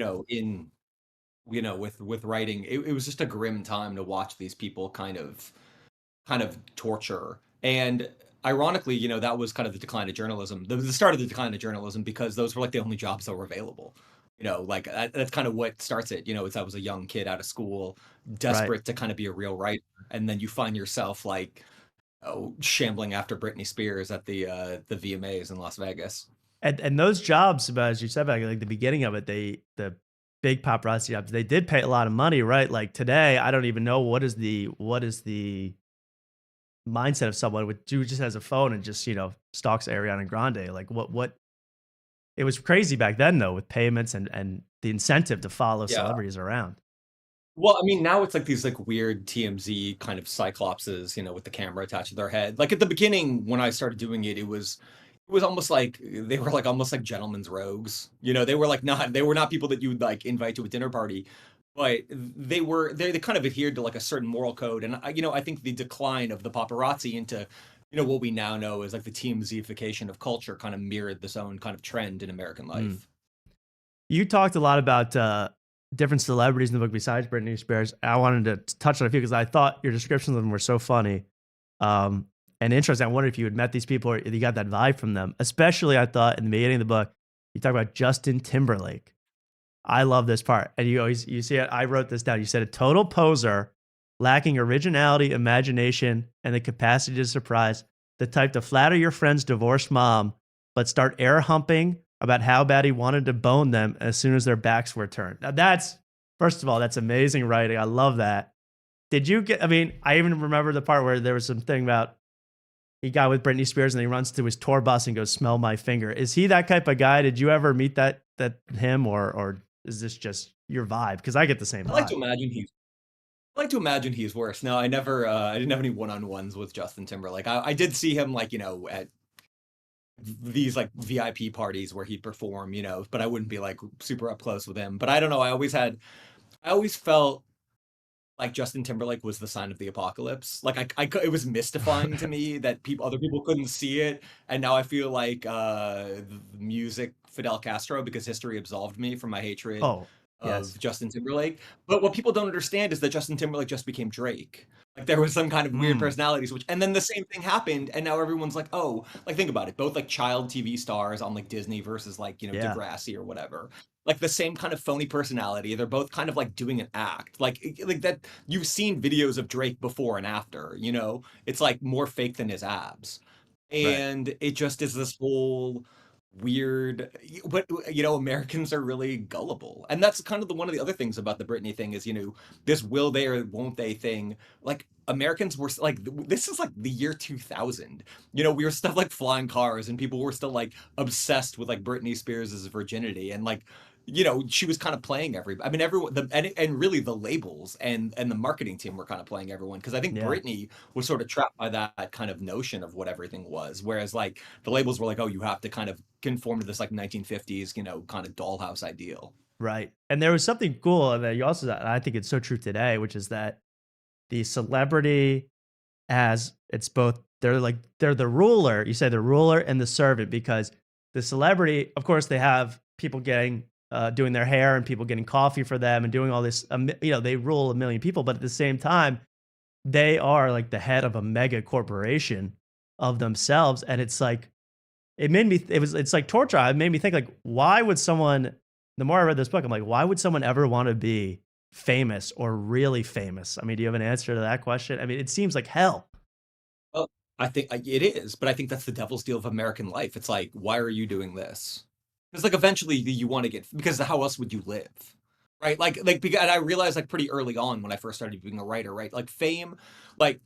know, with writing, it was just a grim time to watch these people kind of torture. And ironically, you know, that was kind of the decline of journalism, the start of the decline of journalism, because those were like the only jobs that were available. You know, like that's kind of what starts it. You know, I was a young kid out of school, desperate to kind of be a real writer, and then you find yourself like, oh, shambling after Britney Spears at the VMAs in Las Vegas. And those jobs, as you said, back like the beginning of it, the big paparazzi jobs, they did pay a lot of money, right? Like today, I don't even know what is the mindset of someone who just has a phone and just, you know, stalks Ariana Grande. Like what it was crazy back then though, with payments and the incentive to follow celebrities around. Well, I mean, now it's like these like weird TMZ kind of cyclopses, you know, with the camera attached to their head. Like at the beginning, when I started doing it, it was almost like they were like almost like gentlemen's rogues. You know, they were not people that you would like invite to a dinner party, but they kind of adhered to like a certain moral code. And you know, I think the decline of the paparazzi into, you know, what we now know is like the TMZification of culture kind of mirrored this own kind of trend in American life. You talked a lot about different celebrities in the book besides Britney Spears. I wanted to touch on a few because I thought your descriptions of them were so funny and interesting. I wondered if you had met these people or if you got that vibe from them. Especially, I thought in the beginning of the book, you talk about Justin Timberlake. I love this part. And you see it. I wrote this down. You said a total poser, lacking originality, imagination, and the capacity to surprise, the type to flatter your friend's divorced mom, but start air humping about how bad he wanted to bone them as soon as their backs were turned. Now first of all, that's amazing writing. I love that. I mean, I even remember the part where there was something about he got with Britney Spears and he runs to his tour bus and goes, "Smell my finger." Is he that type of guy? Did you ever meet that him or is this just your vibe? Because I get the same vibe. I like to imagine like to imagine he's worse. No, I never, I didn't have any one-on-ones with Justin Timberlake. I did see him like, at these like VIP parties where he'd perform, but I wouldn't be like super up close with him. But I don't know. I always felt like Justin Timberlake was the sign of the apocalypse. Like it was mystifying to me that other people couldn't see it. And now I feel like the music Fidel Castro, because history absolved me from my hatred Oh, of yes. Justin Timberlake. But what people don't understand is that Justin Timberlake just became Drake. Like there was some kind of weird personality switch, and then the same thing happened, and now everyone's like, oh, like think about it, both like child TV stars on like Disney versus like Yeah. Degrassi or whatever, like the same kind of phony personality. They're both kind of like doing an act, like that. You've seen videos of Drake before and after, it's like more fake than his abs, Right. and it just is this whole weird. But Americans are really gullible, and that's kind of one of the other things about the Britney thing is this will they or won't they thing. Like Americans were like, this is like the year 2000. We were still like flying cars, and people were still like obsessed with like Britney Spears' virginity, and like she was kind of playing everybody. I mean, everyone, and really the labels and the marketing team were kind of playing everyone, because I think Yeah. Britney was sort of trapped by that kind of notion of what everything was, whereas like the labels were like, oh, you have to kind of conform to this like 1950s, kind of dollhouse ideal. Right. And there was something cool that you also, and I think it's so true today, which is that the celebrity as it's both, they're the ruler. You say the ruler and the servant, because the celebrity, of course, they have people getting, doing their hair and people getting coffee for them and doing all this, they rule a million people, but at the same time, they are like the head of a mega corporation of themselves. And it's like, it's like torture. It made me think like, why would someone, the more I read this book, I'm like, why would someone ever want to be famous or really famous? I mean, do you have an answer to that question? I mean, it seems like hell. Well, I think it is, but I think that's the devil's deal of American life. It's like, why are you doing this? Because like eventually you want to get, because how else would you live? Right? Because, and I realized like pretty early on when I first started being a writer, right? Like fame, like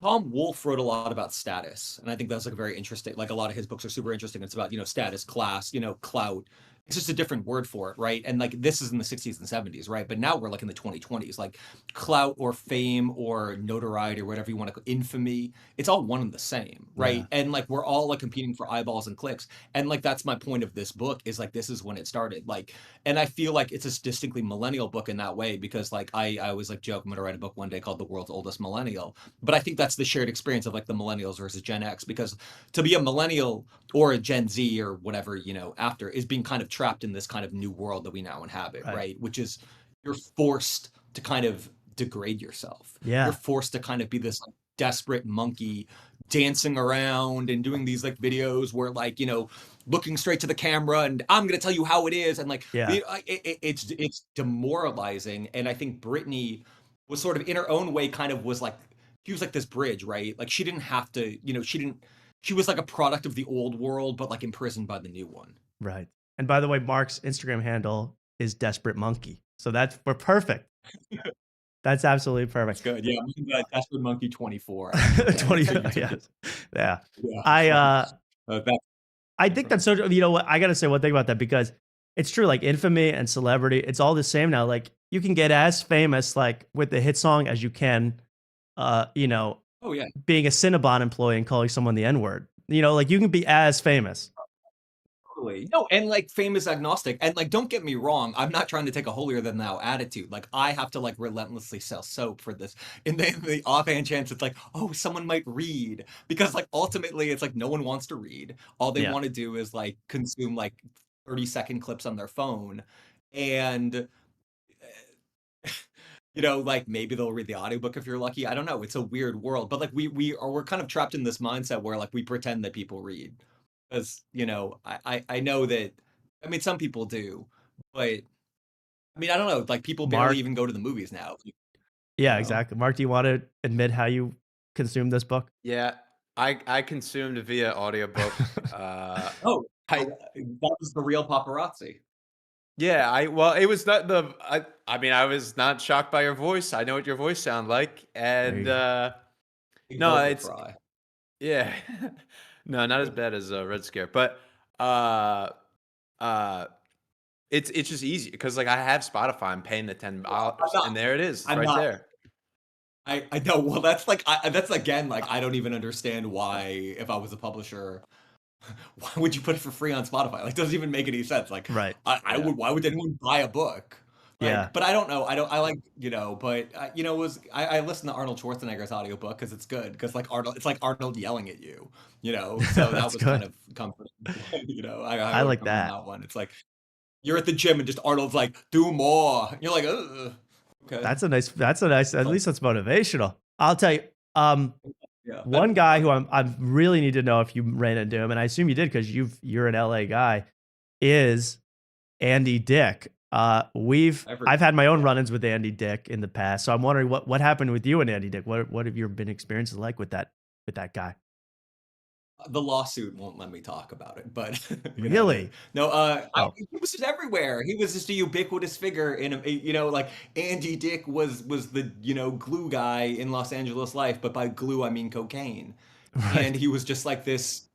Tom Wolfe wrote a lot about status, and I think that's like very interesting. Like a lot of his books are super interesting. It's about status, class, clout. It's just a different word for it, right? And like this is in the 60s and 70s, right? But now we're like in the 2020s, like clout or fame or notoriety or whatever you want to, infamy. It's all one and the same, right? Yeah. And like we're all like competing for eyeballs and clicks. And like that's my point of this book is like this is when it started. Like, and I feel like it's a distinctly millennial book in that way, because like I always like joke I'm gonna write a book one day called The World's Oldest Millennial. But I think that's the shared experience of like the millennials versus Gen X, because to be a millennial or a Gen Z or whatever, after, is being kind of trapped in this kind of new world that we now inhabit, right? Which is you're forced to kind of degrade yourself. Yeah. You're forced to kind of be this like, desperate monkey dancing around and doing these like videos where like, looking straight to the camera and I'm going to tell you how it is. And like, Yeah. it's demoralizing. And I think Britney was sort of in her own way kind of was like, she was like this bridge, right? Like she didn't have to, she was like a product of the old world, but like imprisoned by the new one. Right. And by the way, Mark's Instagram handle is Desperate Monkey. So we're perfect. That's absolutely perfect. That's good. Yeah. Desperate Monkey 24. 24. Yes. Yeah. Yeah. I think that's so, what, I got to say one thing about that, because it's true. Like infamy and celebrity, it's all the same now. Like you can get as famous, like with the hit song as you can, Oh yeah. being a Cinnabon employee and calling someone the N-word. Like you can be as famous. Totally. No, and like fame is agnostic. And like, don't get me wrong, I'm not trying to take a holier than thou attitude. Like I have to like relentlessly sell soap for this. In the offhand chance it's like, oh, someone might read. Because like ultimately it's like no one wants to read. All they want to do is like consume like 30-second clips on their phone. And like maybe they'll read the audiobook if you're lucky. I don't know. It's a weird world. But like we're kind of trapped in this mindset where like we pretend that people read. Because I know that, I mean, some people do, but I mean, I don't know, like people barely even go to the movies now. Yeah, exactly. Mark, do you want to admit how you consumed this book? Yeah, I consumed via audiobook. That was the real paparazzi. Yeah, it was not I mean, I was not shocked by your voice. I know what your voice sounds like, and no, it's yeah. No, not as bad as Red Scare, but it's just easy because like I have Spotify. I'm paying the $10, and there it is, there. I know. Well, that's like that's again like I don't even understand why if I was a publisher, why would you put it for free on Spotify? Like, doesn't even make any sense. Like, Right. I Yeah. would. Why would anyone buy a book? Yeah. Like, but I don't know. I don't. I like but it was I listened to Arnold Schwarzenegger's audiobook because it's good because like Arnold, it's like Arnold yelling at you. So that That's was kind good. of comforting. I I would like recommend that. that one. It's like you're at the gym and just Arnold's like, do more. And you're like, ugh. Okay. That's a nice, at least that's motivational. I'll tell you, Yeah. one guy who I really need to know if you ran into him, and I assume you did because you're an LA guy, is Andy Dick. I've had my own run-ins with Andy Dick in the past, so I'm wondering what happened with you and Andy Dick. What have your been experiences like with that guy? The lawsuit won't let me talk about it, but Really? no, Oh, he was just everywhere. He was just a ubiquitous figure in like Andy Dick was the glue guy in Los Angeles life, but by glue I mean cocaine, and right. he was just like this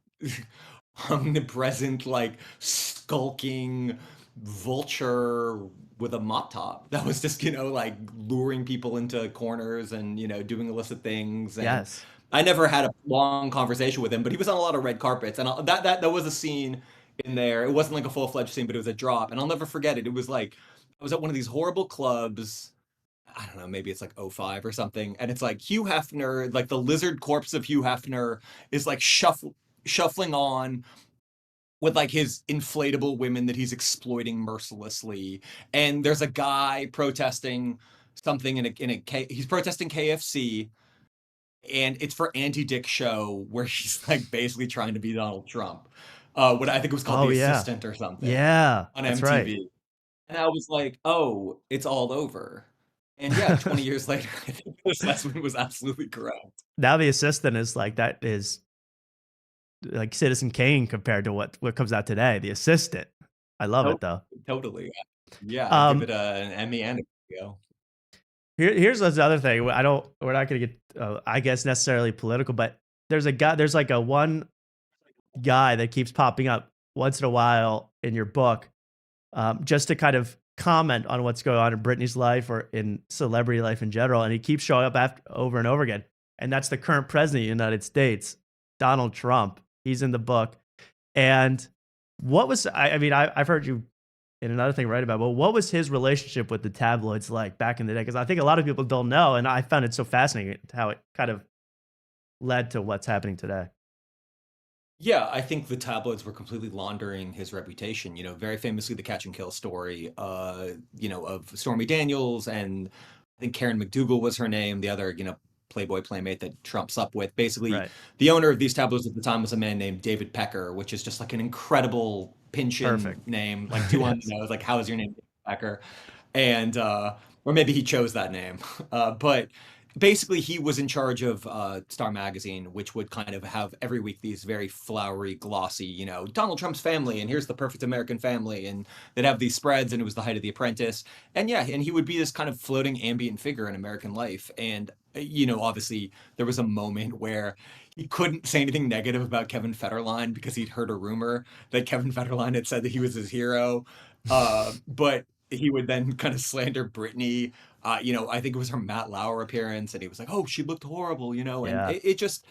omnipresent, like skulking vulture with a mop top that was just like luring people into corners and doing illicit things. And Yes. I never had a long conversation with him, but he was on a lot of red carpets, and that was a scene in there. It wasn't like a full-fledged scene, but it was a drop, and I'll never forget it. It was like I was at one of these horrible clubs. I don't know, maybe it's like '05 or something, and it's like Hugh Hefner, like the lizard corpse of Hugh Hefner, is like shuffling on with like his inflatable women that he's exploiting mercilessly, and there's a guy protesting something he's protesting KFC, and it's for Andy Dick show where he's like basically trying to be Donald Trump. What I think it was called Oh The yeah. Assistant or something Yeah. on That's right. MTV. And I was like, oh, it's all over. And yeah, 20 years later, I think the assessment was absolutely correct. Now the assistant is like that is like Citizen Kane compared to what comes out today. The assistant. I love Oh, it though. totally. Yeah, I'd give Um, it an Emmy and a Clio. here's this other thing. We're not going to get, I guess, necessarily political, but there's like a one guy that keeps popping up once in a while in your book, just to kind of comment on what's going on in Britney's life or in celebrity life in general. And he keeps showing up over and over again. And that's the current president of the United States, Donald Trump. He's in the book. And I've heard you in another thing write about, but what was his relationship with the tabloids like back in the day? Because I think a lot of people don't know. And I found it so fascinating how it kind of led to what's happening today. Yeah, I think the tabloids were completely laundering his reputation. Very famously, the catch and kill story, of Stormy Daniels, and I think Karen McDougal was her name, the other, Playboy playmate that Trump slept with. Basically, Right. the owner of these tabloids at the time was a man named David Pecker, which is just like an incredible Pynchon Perfect. name, like two on Yes. the nose. Like, how is your name, David Pecker? And or maybe he chose that name, but basically he was in charge of Star Magazine, which would kind of have every week these very flowery, glossy, Donald Trump's family, and here's the perfect American family, and they'd have these spreads, and it was the height of The Apprentice, and yeah, and he would be this kind of floating ambient figure in American life, and obviously there was a moment where he couldn't say anything negative about Kevin Federline because he'd heard a rumor that Kevin Federline had said that he was his hero, but he would then kind of slander Britney. I think it was her Matt Lauer appearance, and he was like, "Oh, she looked horrible," and Yeah. it just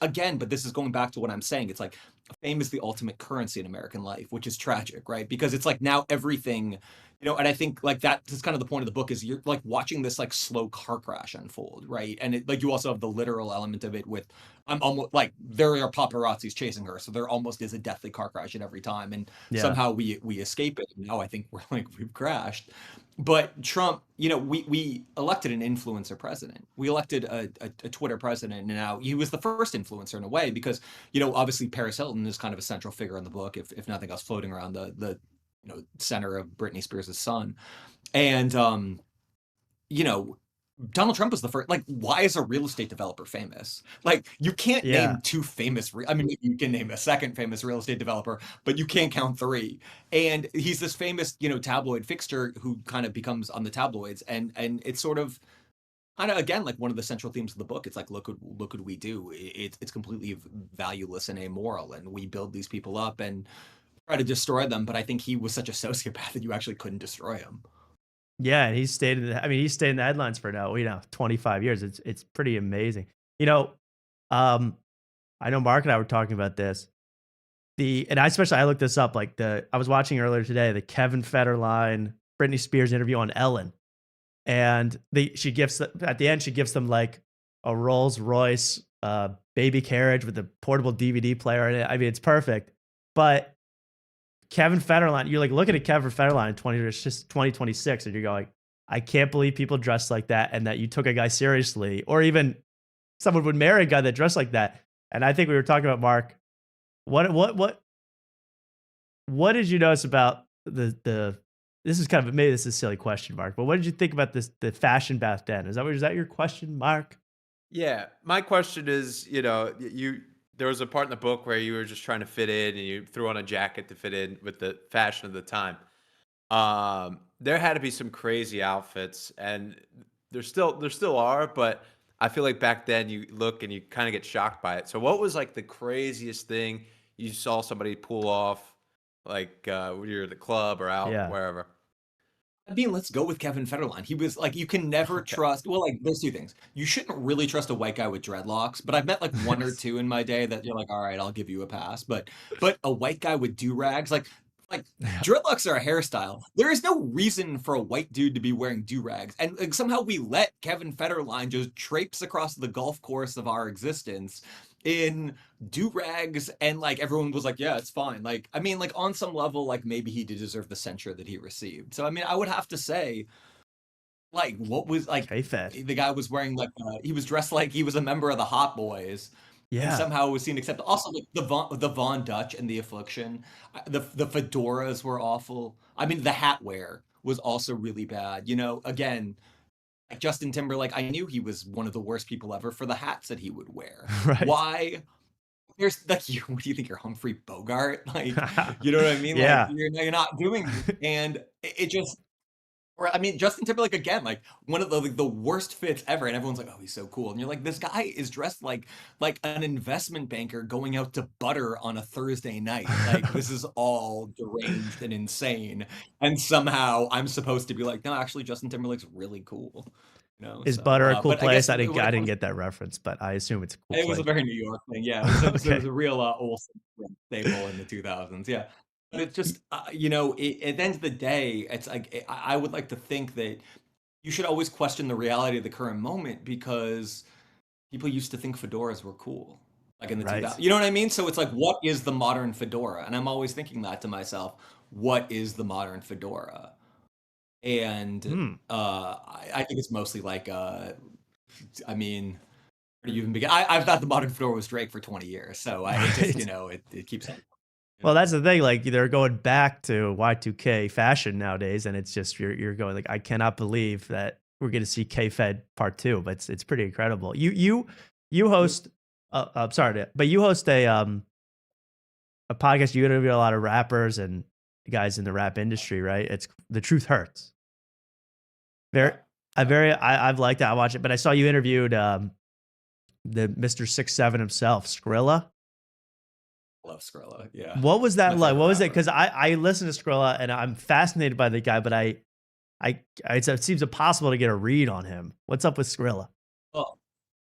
again, but this is going back to what I'm saying. It's like fame is the ultimate currency in American life, which is tragic, right? Because it's like now everything, and I think like that's kind of the point of the book is you're like watching this like slow car crash unfold, right? And like you also have the literal element of it with I'm almost like there are paparazzis chasing her, so there almost is a deathly car crash at every time, and Yeah. somehow we escape it. And now I think we've crashed. But Trump, we elected an influencer president. We elected a Twitter president, and now he was the first influencer in a way because, obviously Paris Hilton is kind of a central figure in the book, if nothing else, floating around the center of Britney Spears' son. And you know, Donald Trump was the first. Like, why is a real estate developer famous? Like, you can't Yeah. name two famous. I mean, maybe you can name a second famous real estate developer, but you can't count three. And he's this famous, tabloid fixture who kind of becomes on the tabloids, and it's sort of kind of again like one of the central themes of the book. It's like, look what we do. It's completely valueless and amoral, and we build these people up and try to destroy them. But I think he was such a sociopath that you actually couldn't destroy him. Yeah, and he's stayed in the I mean, he's stayed in the headlines for now, 25 years. It's pretty amazing. You know, um, I know Mark and I were talking about this. And I looked this up, like I was watching earlier today, the Kevin Federline, Britney Spears interview on Ellen. And at the end, she gives them like a Rolls Royce baby carriage with a portable DVD player in it. I mean, it's perfect. But Kevin Federline, you're like looking at Kevin Federline it's just 2026, and you're going, I can't believe people dress like that and that you took a guy seriously, or even someone would marry a guy that dressed like that. And I think we were talking about, Mark, what did you notice about the this is kind of, maybe this is a silly question, Mark, but what did you think about the fashion back then? Is that your question, Mark? Yeah, my question is, there was a part in the book where you were just trying to fit in and you threw on a jacket to fit in with the fashion of the time. There had to be some crazy outfits, and there still are, but I feel like back then you look and you kind of get shocked by it. So what was like the craziest thing you saw somebody pull off, like when you're at the club or out, Yeah. wherever? I mean, let's go with Kevin Federline. He was like, you can never trust. Well, like, there's two things. You shouldn't really trust a white guy with dreadlocks, but I've met like one or two in my day that you're like, all right, I'll give you a pass. But a white guy with do-rags, like dreadlocks are a hairstyle. There is no reason for a white dude to be wearing do-rags. And like, somehow we let Kevin Federline just traipse across the golf course of our existence in do-rags, and like everyone was like, yeah, it's fine. Like, I mean, like on some level, like maybe he did deserve the censure that he received. So I mean, I would have to say, like, what was like K-Fed. the guy was wearing like he was dressed like he was a member of the Hot Boys. And Yeah. somehow it was seen accepted. Also, like the Von Dutch and the Affliction, the fedoras were awful. I mean, the hat wear was also really bad. Again, like Justin Timberlake, I knew he was one of the worst people ever for the hats that he would wear. Right. Why? There's like, what do you think? You're Humphrey Bogart? Like, you know what I mean? Yeah. Like, you're not doing it. And it just. Or I mean, Justin Timberlake again, like one of the worst fits ever, and everyone's like, "Oh, he's so cool," and you're like, "This guy is dressed like an investment banker going out to butter on a Thursday night. Like this is all deranged and insane." And somehow I'm supposed to be like, "No, actually, Justin Timberlake's really cool." Is So, butter a cool but I place? guess I when it didn't comes, get that reference, but I assume it's a cool it was place. a very New York thing. Yeah, it was Okay. a real Olsen staple in the 2000s. Yeah. But it's just, at the end of the day, it's like I would like to think that you should always question the reality of the current moment, because people used to think fedoras were cool, like in the Right. 2000s. You know what I mean? So it's like, what is the modern fedora? And I'm always thinking that to myself, what is the modern fedora? And I think it's mostly like, I mean, where do you even begin? I've thought the modern fedora was Drake for 20 years, so it just, it keeps on. Well, that's the thing. Like they're going back to Y2K fashion nowadays, and it's just you're going like, I cannot believe that we're going to see K-Fed Part 2, but it's pretty incredible. You host. I'm sorry, but you host a podcast. You interview a lot of rappers and guys in the rap industry, right? It's The Truth Hurts. I've liked that. I watch it, but I saw you interviewed the Mr. 6'7" himself, Skrilla. Love Skrilla, yeah. What was that like? What was it? Rapper. Because I listen to Skrilla and I'm fascinated by the guy, but it seems impossible to get a read on him. What's up with Skrilla? Well,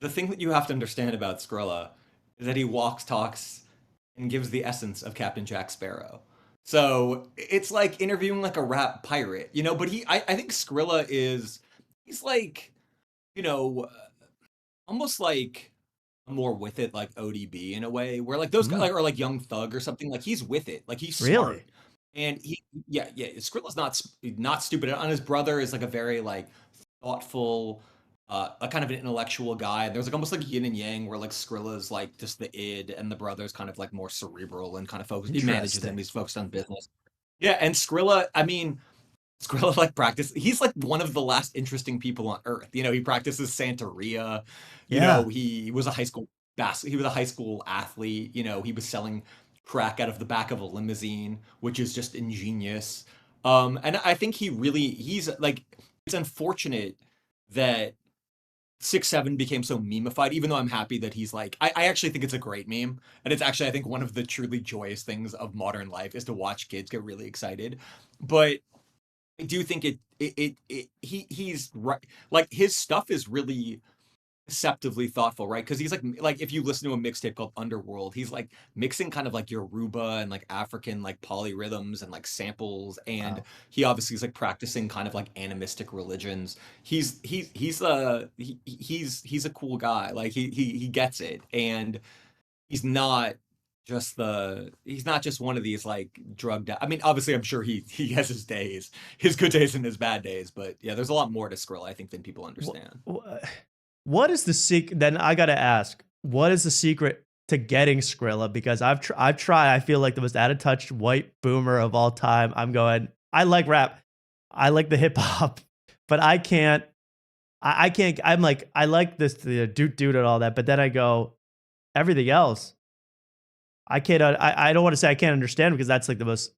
the thing that you have to understand about Skrilla is that he walks, talks, and gives the essence of Captain Jack Sparrow. So it's like interviewing like a rap pirate, But I think Skrilla he's like, almost like more with it, like ODB in a way, where like those guys, or like Young Thug or something, like he's with it, like he's smart. Really? And yeah, Skrilla's not stupid. And his brother is like a very like thoughtful, a kind of an intellectual guy. And there's like almost like yin and yang, where like Skrilla's like just the id, and the brother's kind of like more cerebral and kind of focused. He manages him. He's focused on business. Yeah, and Skrilla, I mean, Skrilla like he's like one of the last interesting people on earth. He practices Santeria. He was a high school athlete. He was selling crack out of the back of a limousine, which is just ingenious. And I think he's like, it's unfortunate that 6'7" became so memeified, even though I'm happy that he's like, I actually think it's a great meme. And it's actually, I think, one of the truly joyous things of modern life is to watch kids get really excited. But I do think he's right. Like his stuff is really deceptively thoughtful, right? Because he's like if you listen to a mixtape called Underworld, he's like mixing kind of like Yoruba and like African like polyrhythms and like samples, and Wow. he obviously is like practicing kind of like animistic religions. He's a cool guy. Like he gets it, and he's not he's not just one of these like drugged out. I mean, obviously, I'm sure he has his days, his good days and his bad days, but yeah, there's a lot more to Skrilla, I think, than people understand. What is the secret? Then I gotta ask, what is the secret to getting Skrilla? Because I've tried. I feel like the most out of touch white boomer of all time. I'm going. I like rap. I like the hip hop, but I can't. I can't. I'm like I like this the doot and all that, but then I go everything else. I can't. I don't want to say I can't understand because that's like the most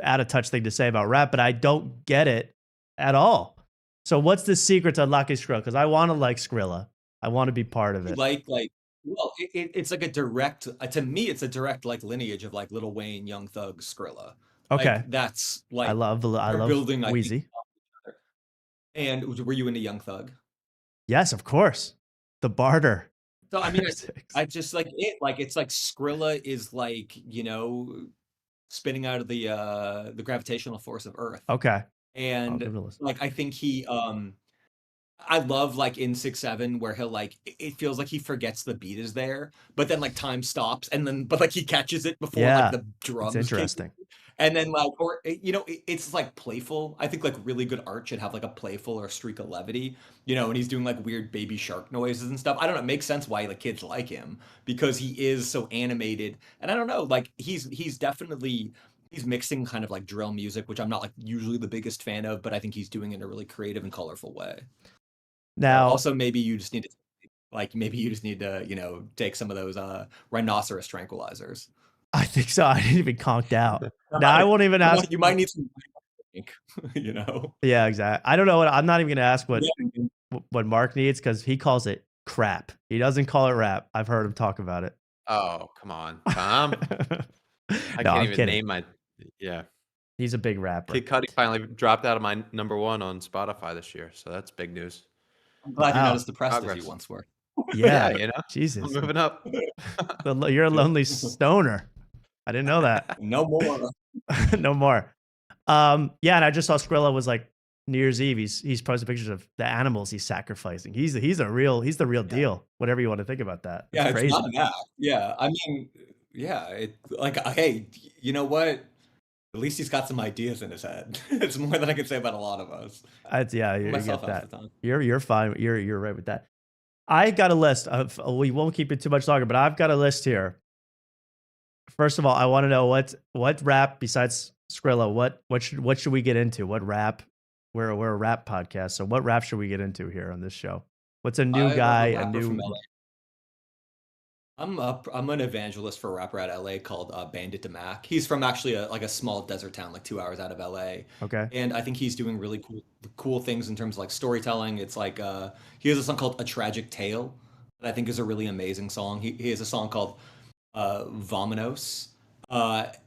out of touch thing to say about rap, but I don't get it at all. So what's the secret to unlocking Skrilla? Because I want to like Skrilla. I want to be part of it. Well, it's like a direct, to me, it's a direct like lineage of like Lil Wayne, Young Thug, Skrilla. Okay. Like that's I like love they're building, I think, Wheezy. off each other. And were you into Young Thug? Yes, of course. The barter. So I mean, I just like it. Like it's like Skrilla is like, spinning out of the gravitational force of Earth. Okay. I'll And give it a listen. like I think I love like in 6-7 where he'll like it feels like he forgets the beat is there, but then like time stops and then but like he catches it before Yeah, like the it's drums kick in. interesting. And then like or it's like playful. I think like really good art should have like a playful or streak of levity, and he's doing like weird baby shark noises and stuff. I don't know, it makes sense why the kids like him because he is so animated. And I don't know, like he's definitely he's mixing kind of like drill music, which I'm not like usually the biggest fan of, but I think he's doing it in a really creative and colorful way. Now, Also, maybe you just need to take some of those rhinoceros tranquilizers. I think so. I didn't even conked out. Now I won't even ask. You might need some, Yeah, exactly. I don't know what. I'm not even gonna ask what Yeah. what Mark needs because he calls it crap. He doesn't call it rap. I've heard him talk about it. Oh, come on, Tom. I No, can't I'm even kidding. name my. Yeah, He's a big rapper. Kid Cudi finally dropped out of my #1 on Spotify this year, so that's big news. I'm glad you're Wow. not as depressed as Progress. you once were. Yeah, I'm Jesus. moving up. You're a lonely stoner. I didn't know that. No more. No more. Yeah, and I just saw Skrilla was like New Year's Eve. He's posting pictures of the animals he's sacrificing. He's the real deal. Whatever you want to think about that. Yeah, It's it's crazy. not an act. Yeah, I mean, yeah, it like hey, you know what? At least he's got some ideas in his head. It's more than I can say about a lot of us. Yeah, you Myself get half that. the time. You're fine. You're right with that. I got a list of. We won't keep it too much longer, but I've got a list here. First of all, I want to know what rap besides Skrilla. What should we get into? What rap? We're a rap podcast, so what rap should we get into here on this show? What's a new I love guy? a A rapper from new. LA. I'm an evangelist for a rapper out of LA called Bandit DeMac. He's from actually a small desert town like 2 hours out of LA. Okay. And I think he's doing really cool things in terms of like storytelling. It's like he has a song called A Tragic Tale that I think is a really amazing song. He has a song called Vominos,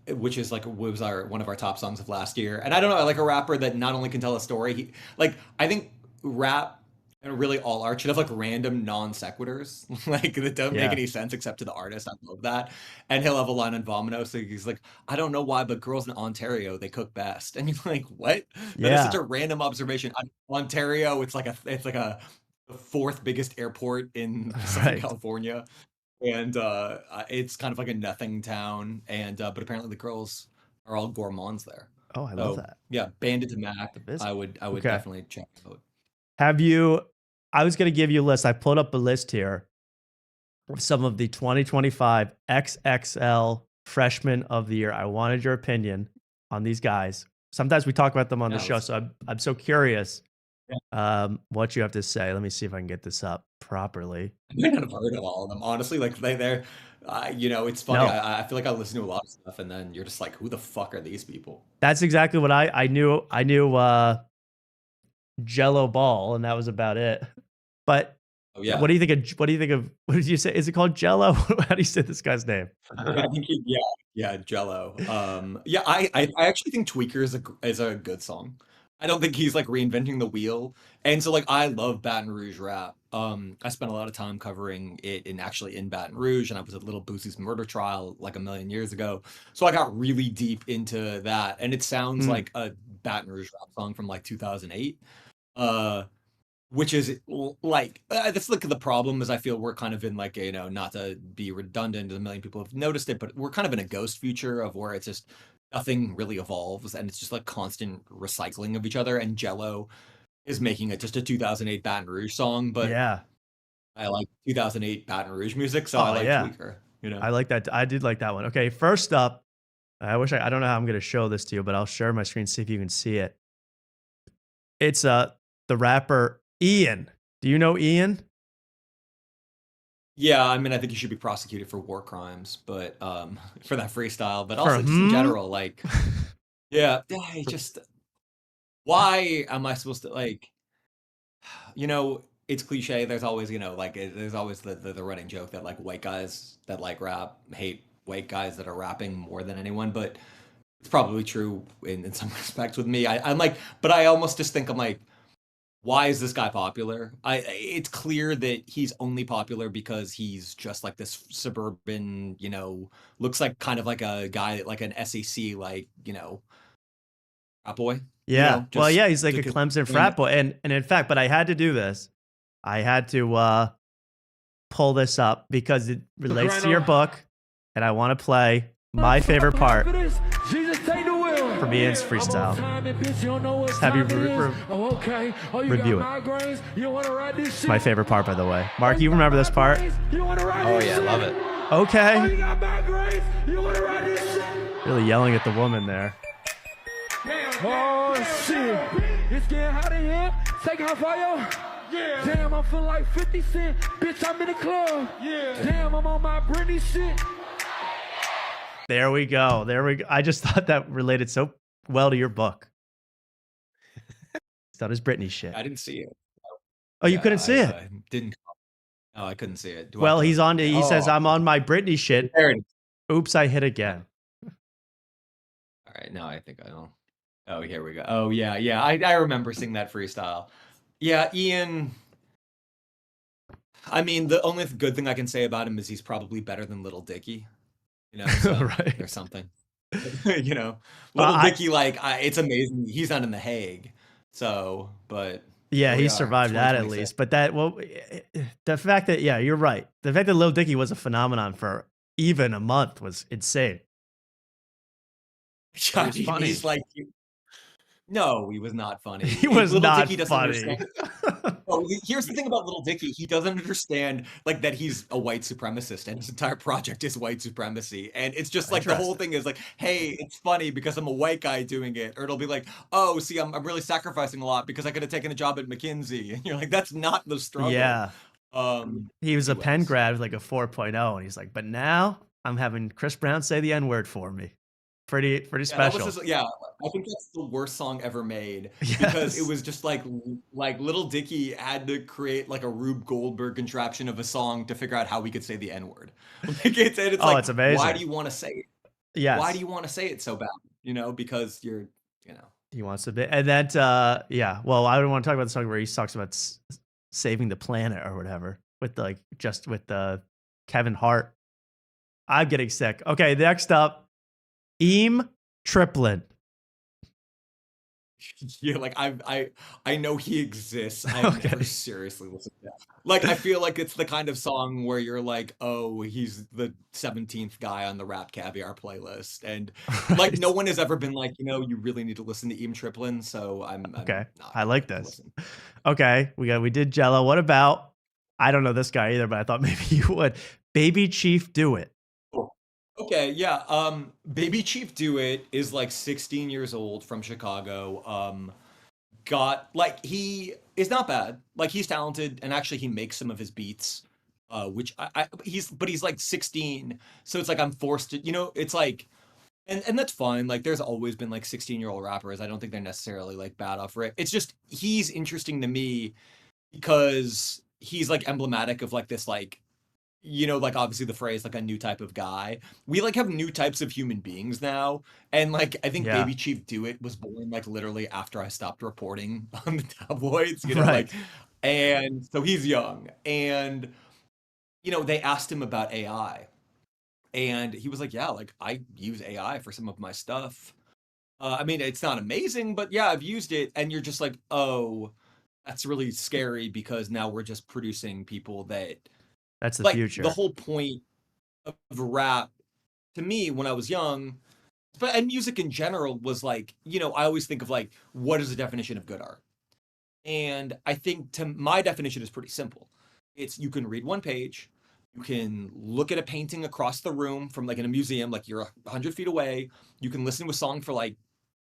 which is like was one of our top songs of last year. And I don't know, I like a rapper that not only can tell a story, I think rap and really all art should have like random non sequiturs, like that don't make Yeah. any sense except to the artist. I love that. And he'll have a line on Vominos. So he's like, I don't know why, but girls in Ontario they cook best. And you're like, what? That is such Yeah. a random observation. Ontario, it's like the fourth biggest airport in Southern Right. California, and it's kind of like a nothing town. And but apparently the girls are all gourmands there. Oh, I love So that. yeah, Bandit to Mac. visit. I would Okay. definitely check out. Have you? I was going to give you a list. I pulled up a list here of some of the 2025 XXL Freshmen of the Year. I wanted your opinion on these guys. Sometimes we talk about them on the Yeah, show, let's- so I'm so curious Yeah. what you have to say. Let me see if I can get this up properly. I might not have heard of all of them, honestly. Like they're, it's funny. No. I feel like I listen to a lot of stuff, and then you're just like, who the fuck are these people? That's exactly what I knew. I knew Jello Ball, and that was about it. But Oh yeah, what do you think of? What did you say? Is it called Jello? How do you say this guy's name? I think yeah, Jello. Yeah, I actually think Tweaker is a good song. I don't think he's like reinventing the wheel. And so like I love Baton Rouge rap. I spent a lot of time covering it in Baton Rouge, and I was at Little Boosie's murder trial like a million years ago. So I got really deep into that, and it sounds Hmm. like a Baton Rouge rap song from like 2008. Uh which is like that's like the problem is I feel we're kind of in like a, not to be redundant, a million people have noticed it, but we're kind of in a ghost future of where it's just nothing really evolves and it's just like constant recycling of each other. And Jello is making it just a 2008 Baton Rouge song, but Yeah. I like 2008 Baton Rouge music, so I Oh like yeah. Tweaker. I like that. I did like that one. Okay, first up, I don't know how I'm gonna show this to you, but I'll share my screen, see if you can see it. It's the rapper Ian. Do you know Ian? Yeah, I mean, I think you should be prosecuted for war crimes, but for that freestyle, but For also just in general, like, yeah, just why am I supposed to like, it's cliche. There's always, like there's always the running joke that like white guys that like rap hate white guys that are rapping more than anyone, but it's probably true in some respects with me. I'm like, but I almost just think I'm like, why is this guy popular? It's clear that he's only popular because he's just like this suburban, looks like kind of like a guy like an SAC like, rap boy. Yeah. Well, Just yeah, he's like a because Clemson frat boy. And in fact, but I had to do this. I had to pull this up because it relates to your book, and I want to play my favorite part from Ian's freestyle. Just have you review it. It's my favorite part, by the way. Mark, you remember this part? Oh yeah, love it. Okay. Really yelling at the woman there. Oh shit, it's getting hot in here. Taking her fire. Yeah. Damn, I'm feeling like 50 Cent. Bitch, I'm in the club. Yeah. Damn, I'm on my Britney shit. There we go. There we go. I just thought that related so well to your book. It's not his Britney shit. I didn't see it. Oh, you couldn't see it? Didn't. No, I couldn't see it. Well, he's on. He says, "I'm on my Britney shit." There it is. Oops, I hit again. All right, now I think I know. Oh, here we go. Oh, yeah, yeah. I remember seeing that freestyle. Yeah, Ian. I mean, the only good thing I can say about him is he's probably better than Little Dicky. So Right. there's something. Little Dicky, like, it's amazing. He's not in The Hague. So, but. Yeah, he are, survived that at 2026. least. But the fact that, yeah, you're right. The fact that Lil Dicky was a phenomenon for even a month was insane. I was mean, funny. he's like, no, he was not funny. He was Little not Dicky doesn't funny. understand. Oh, here's the thing about Little Dicky. He doesn't understand like that he's a white supremacist and his entire project is white supremacy. And it's just like the whole thing is like, hey, it's funny because I'm a white guy doing it. Or it'll be like, oh, see, I'm really sacrificing a lot because I could have taken a job at McKinsey. And you're like, that's not the struggle. Yeah. He was a pen anyways. grad with like a 4.0, and he's like, but now I'm having Chris Brown say the N-word for me. Pretty Yeah, that special. was just, I think that's the worst song ever made because it Yes. was just like Little Dicky had to create like a Rube Goldberg contraption of a song to figure out how we could say the N-word. Like it's Oh, like, it's amazing. why do you want to say it? Yes. Why do you want to say it so bad? Because you're, He wants to be, and that, yeah. Well, I don't want to talk about the song where he talks about saving the planet or whatever with Kevin Hart. I'm getting sick. Okay, next up, Eam Triplin. Yeah, like I know he exists. I've never seriously listened to that. Like I feel like it's the kind of song where you're like, oh, he's the 17th guy on the Rap Caviar playlist, and like no one has ever been like, you really need to listen to Eam Triplin. So I'm Okay, not I like gonna this. listen. Okay, we did Jello. What about? I don't know this guy either, but I thought maybe you would. Baby Chief, Do It. Okay, yeah. Baby Chief Do It is like 16 years old from Chicago. He is not bad. Like he's talented and actually he makes some of his beats. Which he's like 16. So it's like I'm forced to, it's like and that's fine. Like there's always been like 16-year-old rappers. I don't think they're necessarily like bad off rip. It's just he's interesting to me because he's like emblematic of like this like you know, like obviously the phrase like a new type of guy. We like have new types of human beings now. And like I think Yeah. Baby Chief Do It was born like literally after I stopped reporting on the tabloids, you know, Right. like and so he's young. And you know, they asked him about AI. And he was like, yeah, like I use AI for some of my stuff. I mean, it's not amazing, but yeah, I've used it. And you're just like, oh, that's really scary because now we're just producing people that That's the like the future. whole point of rap to me when I was young, but and music in general was like, you know, I always think of like, what is the definition of good art? And I think to my definition is pretty simple. It's you can read one page, you can look at a painting across the room from like in a museum, like you're 100 feet away. You can listen to a song for like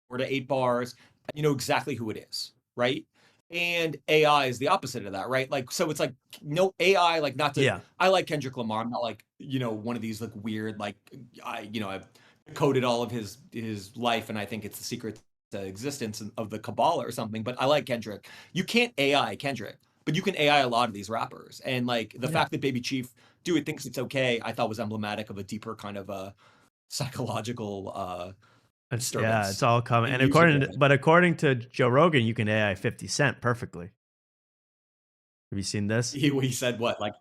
4 to 8 bars, and you know exactly who it is, right? And AI is the opposite of that, right? Like, so it's like no AI, like not to. Yeah. I like Kendrick Lamar. I'm not like one of these like weird like I've coded all of his life, and I think it's the secret to existence of the Kabbalah or something. But I like Kendrick. You can't AI Kendrick, but you can AI a lot of these rappers. And like the Yeah. fact that Baby Chief Do It thinks it's okay, I thought was emblematic of a deeper kind of psychological disturbance It's all coming. in And music. according to Joe Rogan, you can AI 50 Cent perfectly. Have you seen this? He said what, like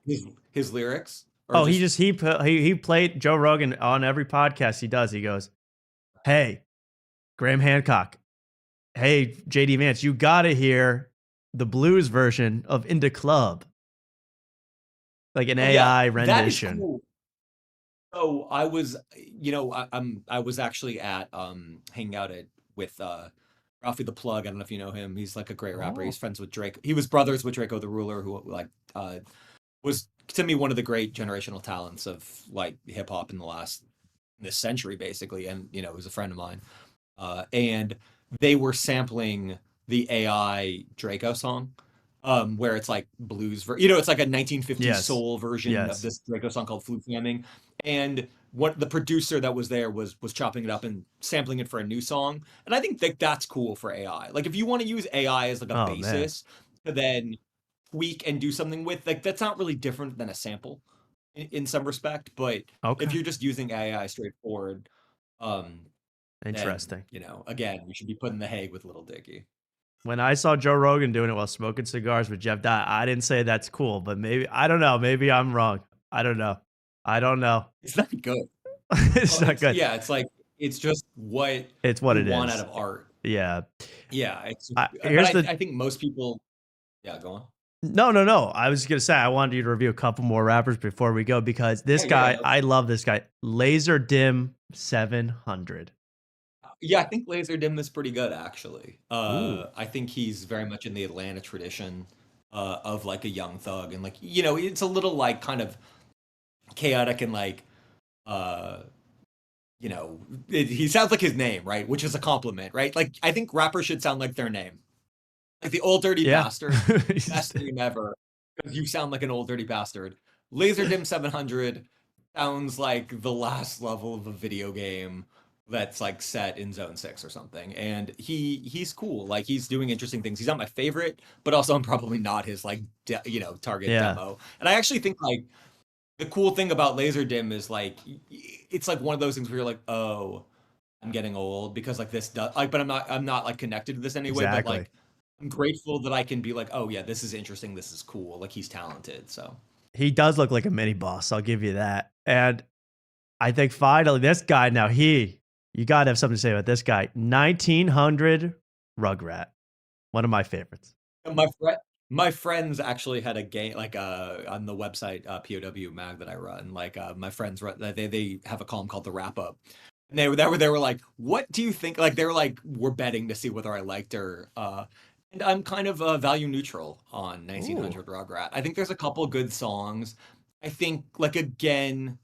his lyrics? Oh, he played Joe Rogan on every podcast he does. He goes, "Hey, Graham Hancock. Hey, JD Vance, you gotta hear the blues version of In the Club." Like an AI rendition. That is cool. So I was, I was actually at hanging out with Ralphie the Plug. I don't know if you know him. He's like a great rapper. Oh. He's friends with Drake. He was brothers with Draco the Ruler, who like was to me one of the great generational talents of like hip hop in this century, basically. And he was a friend of mine. And they were sampling the AI Draco song. Where it's like blues, it's like a 1950s soul version of this Draco song called Flute Flamming. And what the producer that was there was chopping it up and sampling it for a new song. And I think that's cool for AI. Like if you want to use AI as like a basis to then tweak and do something with, like that's not really different than a sample in some respect. But if you're just using AI straightforward, interesting. Then, again, we should be putting the hay with Little Dicky. When I saw Joe Rogan doing it while smoking cigars with Jeff Dye, I didn't say that's cool, but maybe, I don't know. Maybe I'm wrong. I don't know. It's not good. It's not good. Yeah, it's like, it's just what it want is out of art. Yeah. Yeah. I think most people, go on. No. I was going to say, I wanted you to review a couple more rappers before we go, because this guy, I love this guy. Laser Dim 700. Yeah, I think Laser Dim is pretty good, actually. I think he's very much in the Atlanta tradition of like a young thug. And like, it's a little like kind of chaotic and like, he sounds like his name, right? Which is a compliment, right? Like, I think rappers should sound like their name. Like the Old Dirty Bastard. Best name ever. Because you sound like an old dirty bastard. Laser Dim 700 sounds like the last level of a video game that's like set in Zone 6 or something. And he's cool. Like he's doing interesting things. He's not my favorite, but also I'm probably not his like target demo. And I actually think like the cool thing about Laser Dim is like it's like one of those things where you're like, oh, I'm getting old because like this does like, but I'm not like connected to this anyway. But like I'm grateful that I can be like, oh yeah, this is interesting, this is cool. Like he's talented. So he does look like a mini boss, I'll give you that. And I think finally this guy now, you got to have something to say about this guy. 1900 Rugrat. One of my favorites. My friends actually had a game like on the website POW Mag that I run. Like my friends they have a column called The Wrap Up. And they were like, "What do you think?" Like they were like, "We're betting to see whether I liked her." And I'm kind of value neutral on 1900 Rugrat. I think there's a couple good songs. I think like again,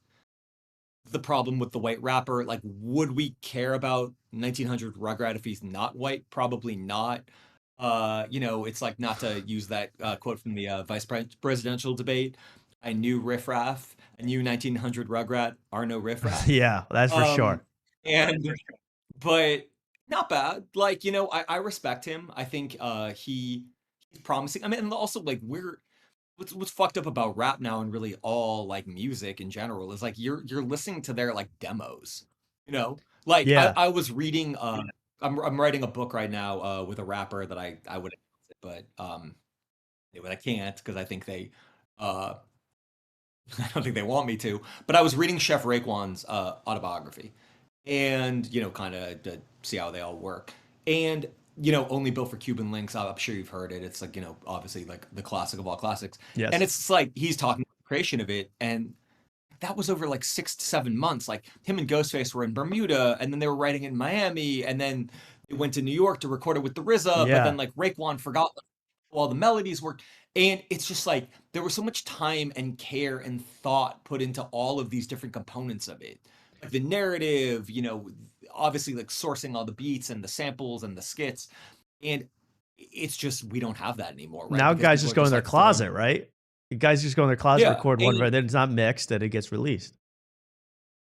the problem with the white rapper, like, would we care about 1900 Rugrat if he's not white? Probably not. It's like not to use that quote from the vice presidential debate. I knew Riff Raff. I knew 1900 Rugrat are no Riff Raff. Yeah, that's for sure. But not bad. Like, I respect him. I think he's promising. I mean, and also like what's fucked up about rap now and really all like music in general is like you're listening to their like demos, you know? Like Yeah. I was reading I'm writing a book right now with a rapper that I would but anyway, I can't because I think they uh I don't think they want me to. But I was reading Chef Raekwon's autobiography, and kind of to see how they all work. And only built for Cuban links. I'm sure you've heard it. It's like obviously like the classic of all classics. Yes. And it's like he's talking about the creation of it, and that was over like 6 to 7 months. Like him and Ghostface were in Bermuda, and then they were writing in Miami, and then they went to New York to record it with the RZA. Yeah. But then like Raekwon forgot all the melodies worked. And it's just like there was so much time and care and thought put into all of these different components of it. Like the narrative, obviously like sourcing all the beats and the samples and the skits. And it's just we don't have that anymore, right? Now Because guys people just are go in their like closet, right? You guys just go in their closet, Yeah, record one, and- but then it's not mixed, and it gets released.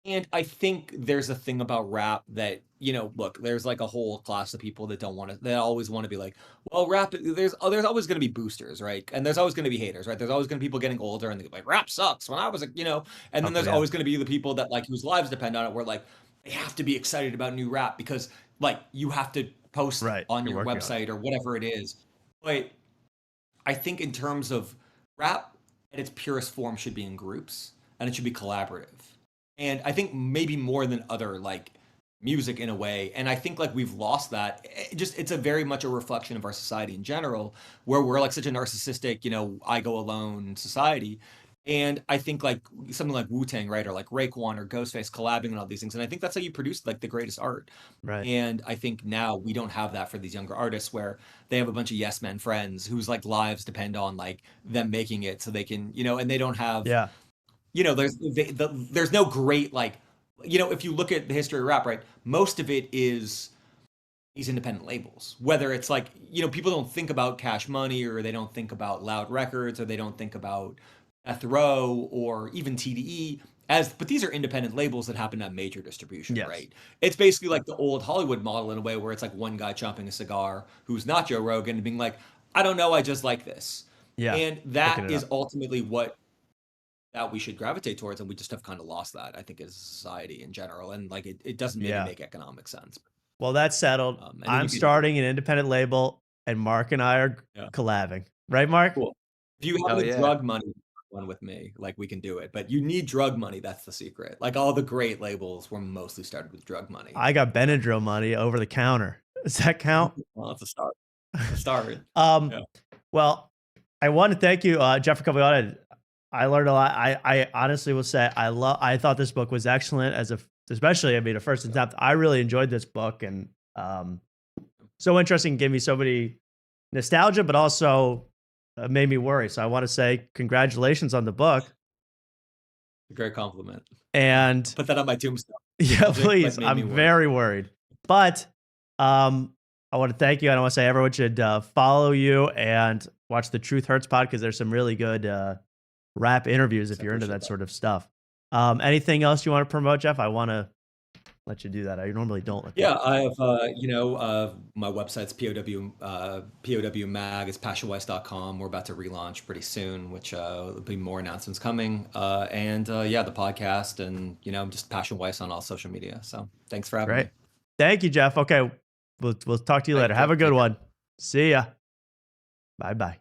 And I think there's a thing about rap that, look, there's like a whole class of people that they always want to be like, well, rap, there's always going to be boosters, right? And there's always going to be haters, right? There's always going to be people getting older and they're like, rap sucks when I was and then there's yeah. always going to be the people that like whose lives depend on it, where like they have to be excited about new rap because like you have to post Right, on you're your working on website or whatever it is. But I think in terms of rap at its purest form should be in groups and it should be collaborative. And I think maybe more than other like music in a way. And I think like we've lost that. It's a very much a reflection of our society in general, where we're like such a narcissistic, I go alone society. And I think like something like Wu-Tang, right? Or like Raekwon or Ghostface collabing and all these things. And I think that's how you produce like the greatest art. Right. And I think now we don't have that for these younger artists where they have a bunch of yes men friends whose like lives depend on like them making it so they can, and they don't have Yeah. There's no great like if you look at the history of rap, right, most of it is these independent labels, whether it's like people don't think about Cash Money or they don't think about Loud Records or they don't think about Death Row or even TDE but these are independent labels that happen to have major distribution. Yes. Right? It's basically like the old Hollywood model in a way where it's like one guy chomping a cigar who's not Joe Rogan and being like, I don't know, I just like this. Yeah. And Picking that it is up. ultimately what that we should gravitate towards, and we just have kind of lost that, I think, as a society in general, and like it doesn't really Yeah. make economic sense. Well, that's settled. And then I'm you can- starting an independent label, and Mark and I are Yeah. collabing. Right, Mark? Cool. If you have Hell the yeah. drug money one with me, like we can do it, but you need drug money. That's the secret. Like all the great labels were mostly started with drug money. I got Benadryl money over the counter. Does that count? Well, that's a start. A start. Yeah. Well, I want to thank you, Jeff, for coming on. And I learned a lot. I honestly will say I thought this book was excellent especially a first attempt. I really enjoyed this book, and so interesting, gave me so many nostalgia, but also made me worry. So I want to say congratulations on the book. A great compliment. And Put that on my tombstone. yeah, Like, please. made me I'm worry. very worried. But I want to thank you. And I want to say everyone should follow you and watch the Truth Hurts pod, because there's some really good rap interviews if I you're into appreciate that sort of stuff. Anything else you want to promote, Jeff? I want to let you do that. I normally don't. Let Yeah, I have, my website's POW Mag. It's passionweiss.com. We're about to relaunch pretty soon, which there'll be more announcements coming. And the podcast and, just Passion Weiss on all social media. So thanks for having Great. me. Thank you, Jeff. Okay. We'll talk to you Thank later. you. Have a good one. See ya. Bye-bye.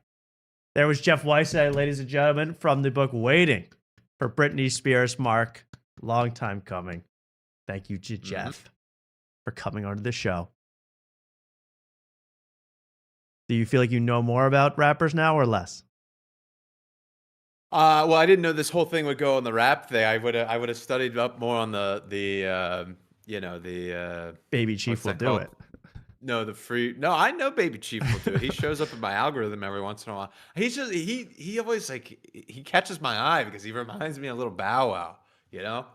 There was Jeff Weiss, ladies and gentlemen, from the book Waiting for Britney Spears. Mark, long time coming. Thank you to Jeff for coming onto the show. Do you feel like you know more about rappers now or less? Well, I didn't know this whole thing would go on the rap thing. I would have studied up more on the Baby Chief what's will that do called? it. No, No, I know Baby Chief will do it. He shows up in my algorithm every once in a while. He's just he always he catches my eye because he reminds me of little Bow Wow.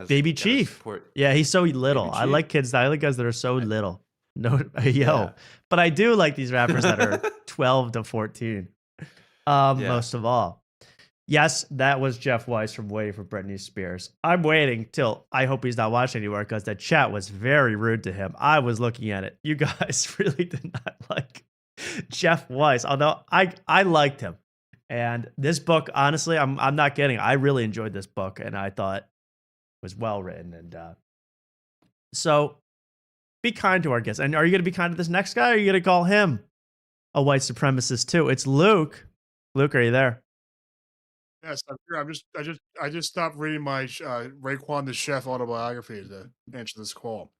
Baby Chief. Yeah, he's so little. Baby I Chief. like kids. I like guys that are so little. No, Yeah. But I do like these rappers that are 12 to 14. Most of all. Yes, that was Jeff Weiss from Waiting for Britney Spears. I'm waiting till I hope he's not watching anymore, because that chat was very rude to him. I was looking at it. You guys really did not like Jeff Weiss, although I liked him. And this book, honestly, I'm not kidding. I really enjoyed this book, and I thought it was well written. And so, be kind to our guests. And are you going to be kind to this next guy? Or are you going to call him a white supremacist too? It's Luke. Luke, are you there? Yes, I'm here. I just stopped reading my Raekwon the Chef autobiography to answer this call.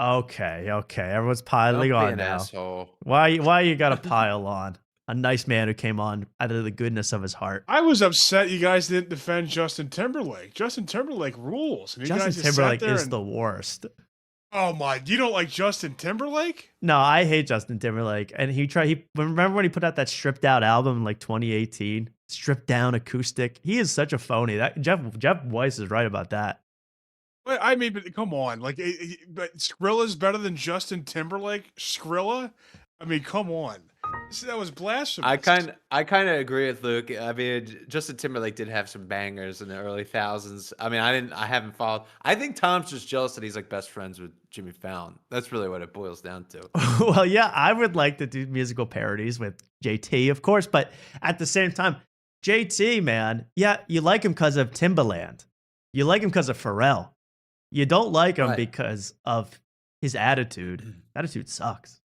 Okay. Everyone's piling Don't be on an now. asshole. Why you got to pile on? A nice man who came on out of the goodness of his heart. I was upset you guys didn't defend Justin Timberlake. Justin Timberlake rules. And you Justin guys just sat Timberlake there is and- the worst. Oh my! You don't like Justin Timberlake? No, I hate Justin Timberlake. And remember when he put out that stripped out album in like 2018? Stripped down acoustic. He is such a phony. That Jeff Weiss is right about that. But I mean, but come on, like, but Skrilla's better than Justin Timberlake. Skrilla? I mean, come on. See, that was blasphemous. I kind of agree with Luke. I mean, Justin Timberlake did have some bangers in the early thousands. I mean, I haven't followed. I think Tom's just jealous that he's like best friends with Jimmy Fallon. That's really what it boils down to. Well, yeah, I would like to do musical parodies with JT, of course, but at the same time, JT, man, yeah, you like him because of Timbaland. You like him because of Pharrell. You don't like him because of his attitude. Attitude sucks.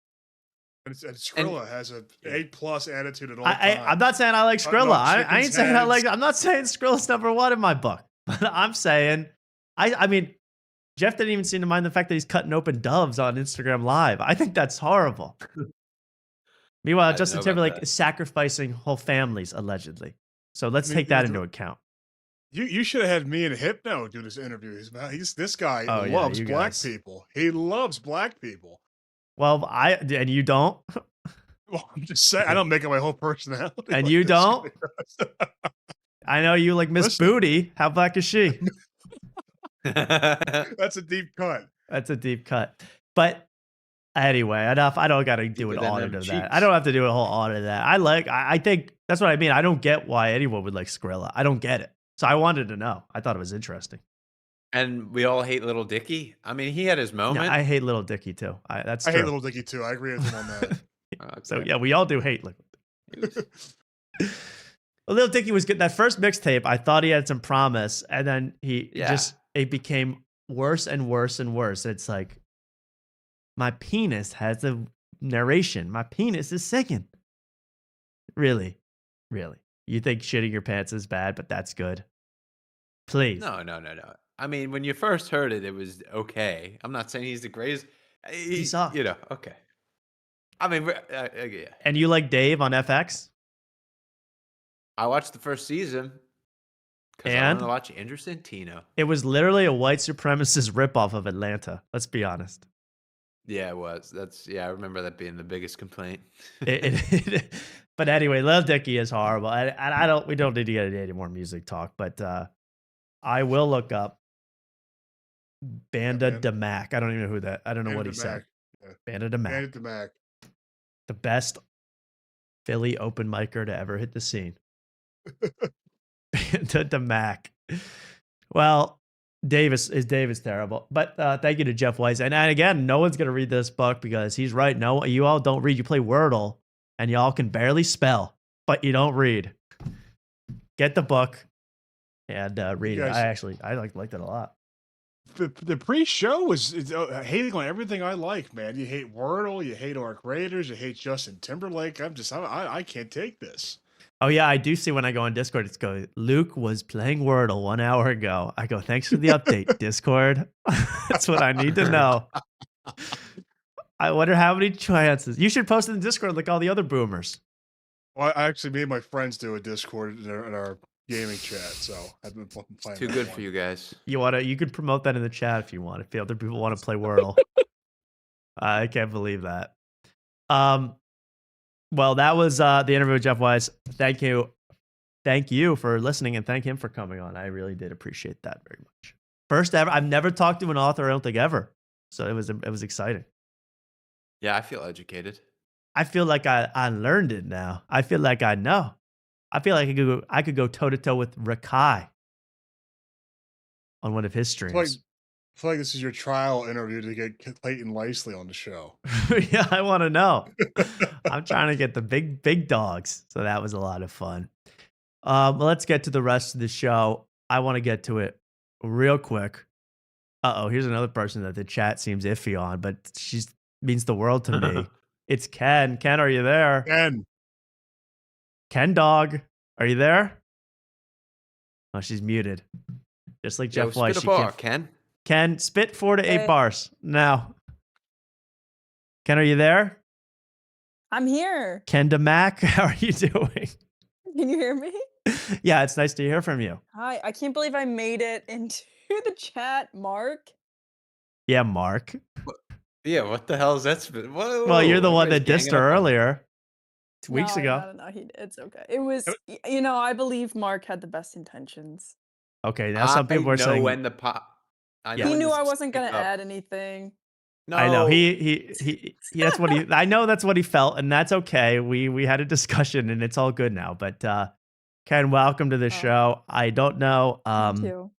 And Skrilla has a A+ attitude at all times. I'm not saying I like Skrilla. No I ain't chickens' saying I heads. like. I'm not saying Skrilla's number one in my book. But I'm saying, I mean, Jeff didn't even seem to mind the fact that he's cutting open doves on Instagram Live. I think that's horrible. Meanwhile, Justin Timberlake is sacrificing whole families allegedly. So let's take that into account. You should have had me and Hypno do this interview. This guy loves you black guys. people. He loves black people. Well, and you don't, Well, I'm just saying, I don't make it my whole personality. and like you this don't. guy does. I know you like Miss Listen. Booty. How black is she? That's a deep cut. That's a deep cut. But anyway, enough. I don't got to do an Deeper than audit them of that. cheeks. I don't have to do a whole audit of that. I think that's what I mean. I don't get why anyone would like Skrilla. I don't get it. So I wanted to know. I thought it was interesting. And we all hate Little Dicky. I mean, he had his No, moment. I hate Little Dicky too. That's I true. hate Little Dicky too. I agree with him on that. So yeah, we all do hate Little Dicky. Well, Little Dicky was good. That first mixtape, I thought he had some promise, and then it became worse and worse and worse. It's like, my penis has a narration. My penis is singing. Really? You think shitting your pants is bad, but that's good? Please. No. I mean, when you first heard it, it was okay. I'm not saying he's the greatest. He sucked. You know, okay. I mean, yeah. And you like Dave on FX? I watched the first season because I And? wanted to watch Andrew Santino. It was literally a white supremacist ripoff of Atlanta. Let's be honest. Yeah, it was. I remember that being the biggest complaint. But anyway, Lil Dicky is horrible. And we don't need to get into any more music talk, but I will look up Banda de Mac. I don't even know who that. I don't know what he said. Yeah. Banda de Mac. Banda de Mac. The best Philly open micer to ever hit the scene. Banda de Mac. Well, Dave is terrible. But thank you to Jeff Weiss. And again, no one's gonna read this book because he's right. No, you all don't read. You play Wordle, and y'all can barely spell, but you don't read. Get the book and read it. I liked it a lot. The pre-show was hating on everything I like, man. You hate Wordle, you hate Arc Raiders, you hate Justin Timberlake. I can't take this. Oh yeah, I do see when I go on Discord, it's going, Luke was playing Wordle 1 hour ago. I go, thanks for the update, Discord. That's what I need to know. I wonder how many chances. You should post in the Discord like all the other boomers. Well, I actually made my friends do a Discord in our gaming chat, so I've been playing. Too that good one. for you guys. You could promote that in the chat if you want. If the other people want to play Wordle. I can't believe that. Well, that was the interview with Jeff Weiss. Thank you for listening, and thank him for coming on. I really did appreciate that very much. First ever. I've never talked to an author, I don't think ever. So it was exciting. Yeah, I feel educated. I feel like I learned it now. I feel like I know. I feel like I could go toe to toe with Rakai on one of his streams. I feel like this is your trial interview to get Clayton Lacey on the show. Yeah, I want to know. I'm trying to get the big dogs. So that was a lot of fun. Let's get to the rest of the show. I want to get to it real quick. Here's another person that the chat seems iffy on, but she means the world to me. It's Ken. Ken, are you there? Ken Dog, are you there? Oh, she's muted. Just like Jeff Weiss. Spit a bar, Ken. Ken, spit 4 to 8 bars now. Ken, are you there? I'm here. Ken DeMac, how are you doing? Can you hear me? Yeah, it's nice to hear from you. Hi. I can't believe I made it into the chat, Mark. Yeah, Mark. Yeah, what the hell is that? Well, you're the one that dissed her earlier. 2 weeks ago. No, it's okay. It was, I believe Mark had the best intentions. Okay, now some people are saying when the pop. He knew I wasn't gonna add anything. No, I know he that's what he. I know that's what he felt, and that's okay. We had a discussion, and it's all good now. But Ken, welcome to the show. I don't know Thank you.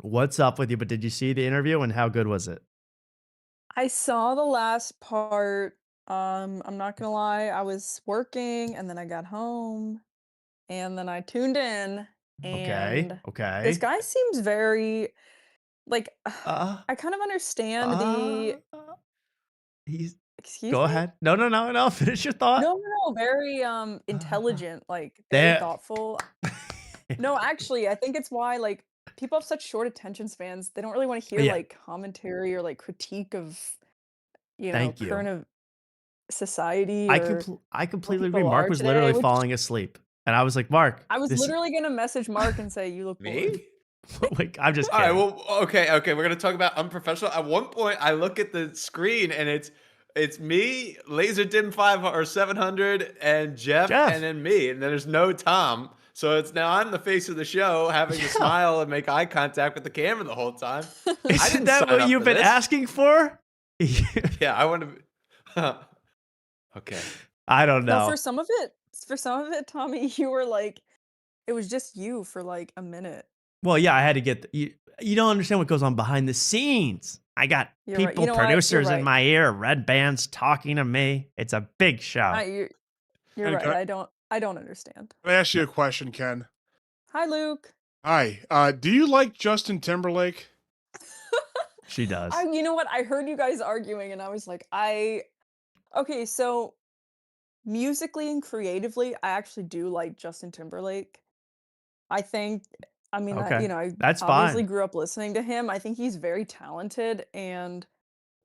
what's up with you, but did you see the interview and how good was it? I saw the last part. I'm not gonna lie, I was working and then I got home and then I tuned in and Okay. this guy seems very like I kind of understand the He's excuse go me? ahead. No. Finish your thought. No, very intelligent, like very thoughtful. No, actually, I think it's why like people have such short attention spans. They don't really want to hear like commentary or like critique of Thank you. current of society. I completely agree. people Mark are was today, literally which- falling asleep, and I was like, Mark. I was literally gonna message Mark and say, "You look bored." Like, I'm just All kidding. right, well, okay. We're gonna talk about unprofessional. At one point, I look at the screen and it's me, Laser Dim 5 or 700, and Jeff, and then me, and then there's no Tom. So it's now I'm the face of the show, having to smile and make eye contact with the camera the whole time. Isn't that what you've been asking for? Yeah, I want to. Okay. I don't know. No, for some of it, Tommy, you were like, it was just you for like a minute. Well, yeah, I had to get you don't understand what goes on behind the scenes. I got You're right. people, You know what? producers You're in right. my ear, red bands talking to me. It's a big show. You're right. I don't understand. Let me ask you a question, Ken. Hi, Luke. Hi. Do you like Justin Timberlake? She does. You know what? I heard you guys arguing, and I was like, okay, so musically and creatively, I actually do like Justin Timberlake. I mean, Okay. I That's obviously fine. grew up listening to him. I think he's very talented and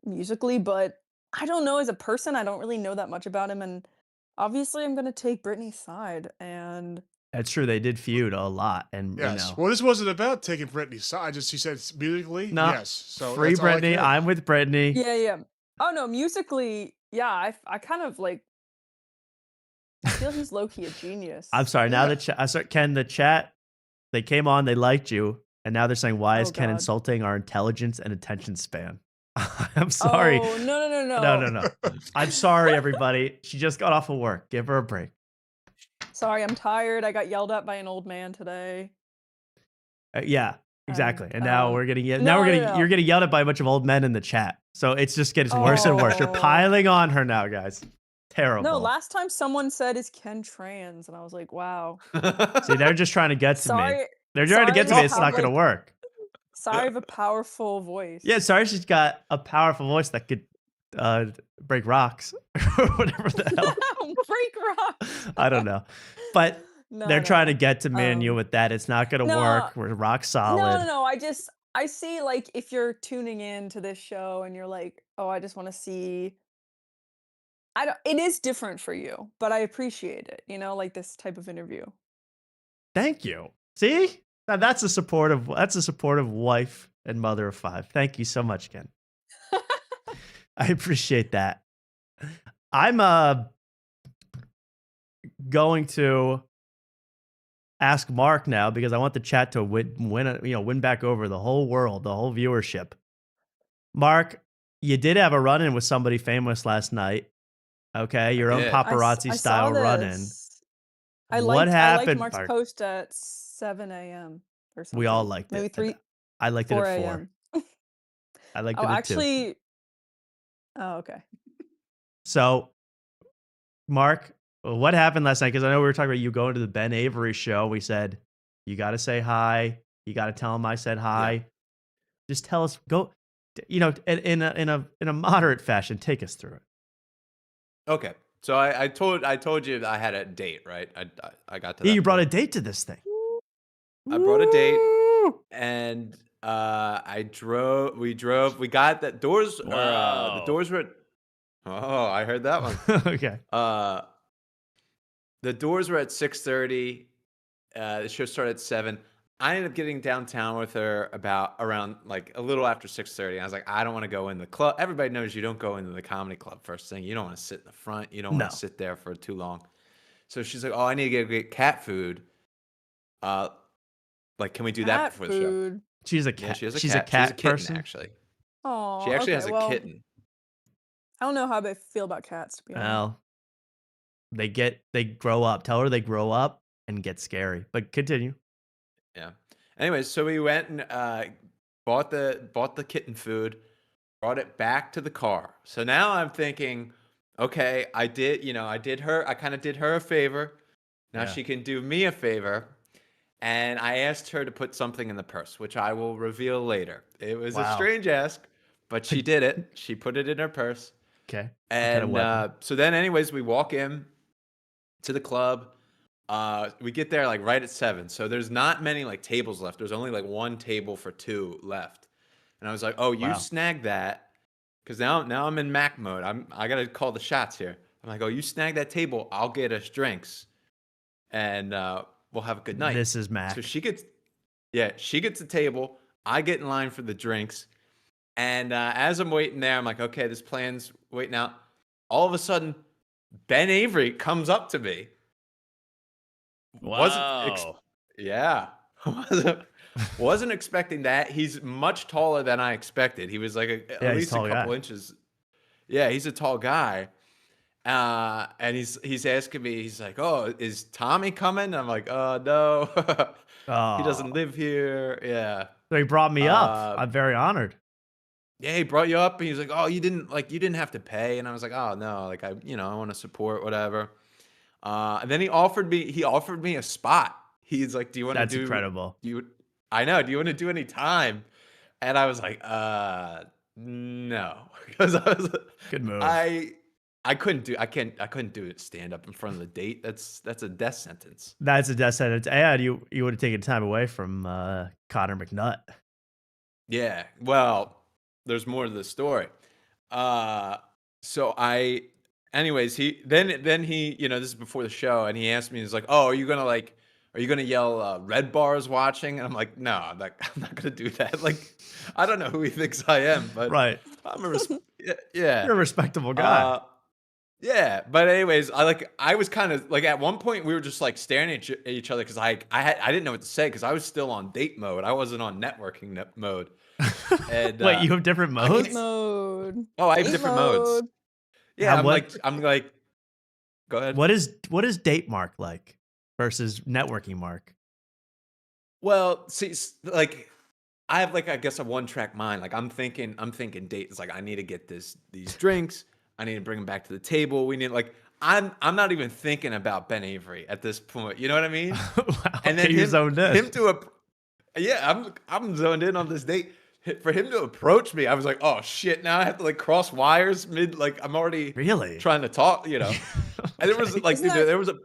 musically, but I don't know, as a person, I don't really know that much about him. And obviously, I'm gonna take Britney's side. And That's true. They did feud a lot, and Yes. Well, this wasn't about taking Britney's side. He said musically. No. Yes. So free that's all I Britney. care. I'm with Britney. yeah. Oh no, musically, yeah. I kind of like. I feel he's low key a genius. I'm sorry. Now Ken, the chat, they came on, they liked you, and now they're saying, why is Ken God. insulting our intelligence and attention span? I'm sorry. Oh no. No. I'm sorry, everybody. She just got off of work. Give her a break. Sorry, I'm tired. I got yelled at by an old man today. Yeah, exactly. And now we're getting you're getting yelled at by a bunch of old men in the chat. So it's just getting worse and worse. You're piling on her now, guys. Terrible. No, last time someone said, "Is Ken trans?" and I was like, "Wow." See, they're just trying to get to me. Sorry. They're trying to get to me. It's not going to like- work. Sorry, I have a powerful voice. Yeah, sorry, she's got a powerful voice that could break rocks or whatever the hell. Break rocks. I don't know, but they're trying to get to me and you Um, with that. It's not going to no, work. We're rock solid. No. I see, like, if you're tuning in to this show and you're like, "Oh, I just want to see." It is different for you, but I appreciate it. Like this type of interview. Thank you. See, now that's a supportive wife and mother of 5. Thank you so much, Ken. I appreciate that. I'm going to ask Mark now because I want the chat to win back over the whole world, the whole viewership. Mark, you did have a run-in with somebody famous last night. Okay, your own paparazzi style run-in. What happened? I liked Mark's post at 7 a.m. or something. We all liked Maybe it. 3. I liked it 4 at 4. a.m. I liked it at 2. Actually. Oh, okay. So, Mark, what happened last night? Because I know we were talking about you going to the Ben Avery show. We said you got to say hi. You got to tell him I said hi. Yeah. Just tell us. Go. In a moderate fashion. Take us through it. Okay. So I told you that I had a date, right? I got to that Yeah, you brought a point. date to this thing. I brought a date, Woo! and we drove. We got the doors. The Wow. doors were. Oh, I heard that one. Okay. The doors were at 6:30. The show started at 7. I ended up getting downtown with her around like a little after 6:30. I was like, I don't want to go in the club. Everybody knows you don't go into the comedy club first thing. You don't want to sit in the front. You don't want No. to sit there for too long. So she's like, oh, I need to get cat food. Like, can we do that Cat before the show? food. She's a Yeah, cat. she has a She's cat. a cat kitten, person. actually. Oh, She actually okay, has a well, kitten. I don't know how I feel about cats, to be honest. Well, they grow up. Tell her they grow up and get scary. But continue. Yeah. Anyways, so we went and bought the kitten food, brought it back to the car. So now I'm thinking, okay, I kind of did her a favor. Now Yeah. she can do me a favor. And I asked her to put something in the purse, which I will reveal later. It was a Wow. strange ask, but she did it. She put it in her purse. Okay. What And kind of weapon? so then anyways, we walk in to the club. We get there like right at 7. So there's not many like tables left. There's only like one table for 2 left. And I was like, oh, you Wow. snag that. Because now I'm in Mac mode. I got to call the shots here. I'm like, oh, you snag that table. I'll get us drinks. And we'll have a good night. This is Mac. So she gets the table. I get in line for the drinks. And as I'm waiting there, I'm like, okay, this plan's waiting out. All of a sudden, Ben Avery comes up to me. Wow. Wasn't expecting that. He's much taller than I expected. He was like at Yeah, he's least a a tall couple guy. inches. Yeah, he's a tall guy. And he's asking me, he's like, oh, is Tommy coming? I'm like, oh, no. He doesn't Oh. live here. Yeah. So he brought me up. Uh, I'm very honored. Yeah, he brought you up and he's like, oh, you didn't have to pay. And I was like, oh no, like I want to support whatever. And then he offered me a spot. He's like, do you want to That's do incredible. I know, do you want to do any time? And I was like, no. Because I was Good move. I couldn't do it stand up in front of the date. That's a death sentence. That's a death sentence. And you would have taken time away from Connor McNutt. Yeah. Well, there's more to the story. Anyways, he this is before the show, and he asked me, he's like, oh, are you gonna yell Red Bar's watching? And I'm like, no, I'm not gonna do that. Like, I don't know who he thinks I am, but Right. I'm yeah. You're a respectable guy. Yeah, but anyways, I was kind of like at one point we were just like staring at each other because I didn't know what to say because I was still on date mode. I wasn't on networking mode. And Wait, you have different modes? Date mode. oh, I have Date different modes. mode. Yeah, How- I'm like, go ahead. What is date mark like versus networking mark? Well, see, like I have like I guess a one-track mind. Like I'm thinking date. It's like I need to get these drinks. I need to bring them back to the table. We need like I'm not even thinking about Ben Avery at this point. You know what I mean? Wow, And then okay, you zoned in. I'm zoned in on this date. For him to approach me, I was like, oh shit! Now I have to like cross wires mid. Like I'm already Really? trying to talk. You know, and there was like Isn't that- there was a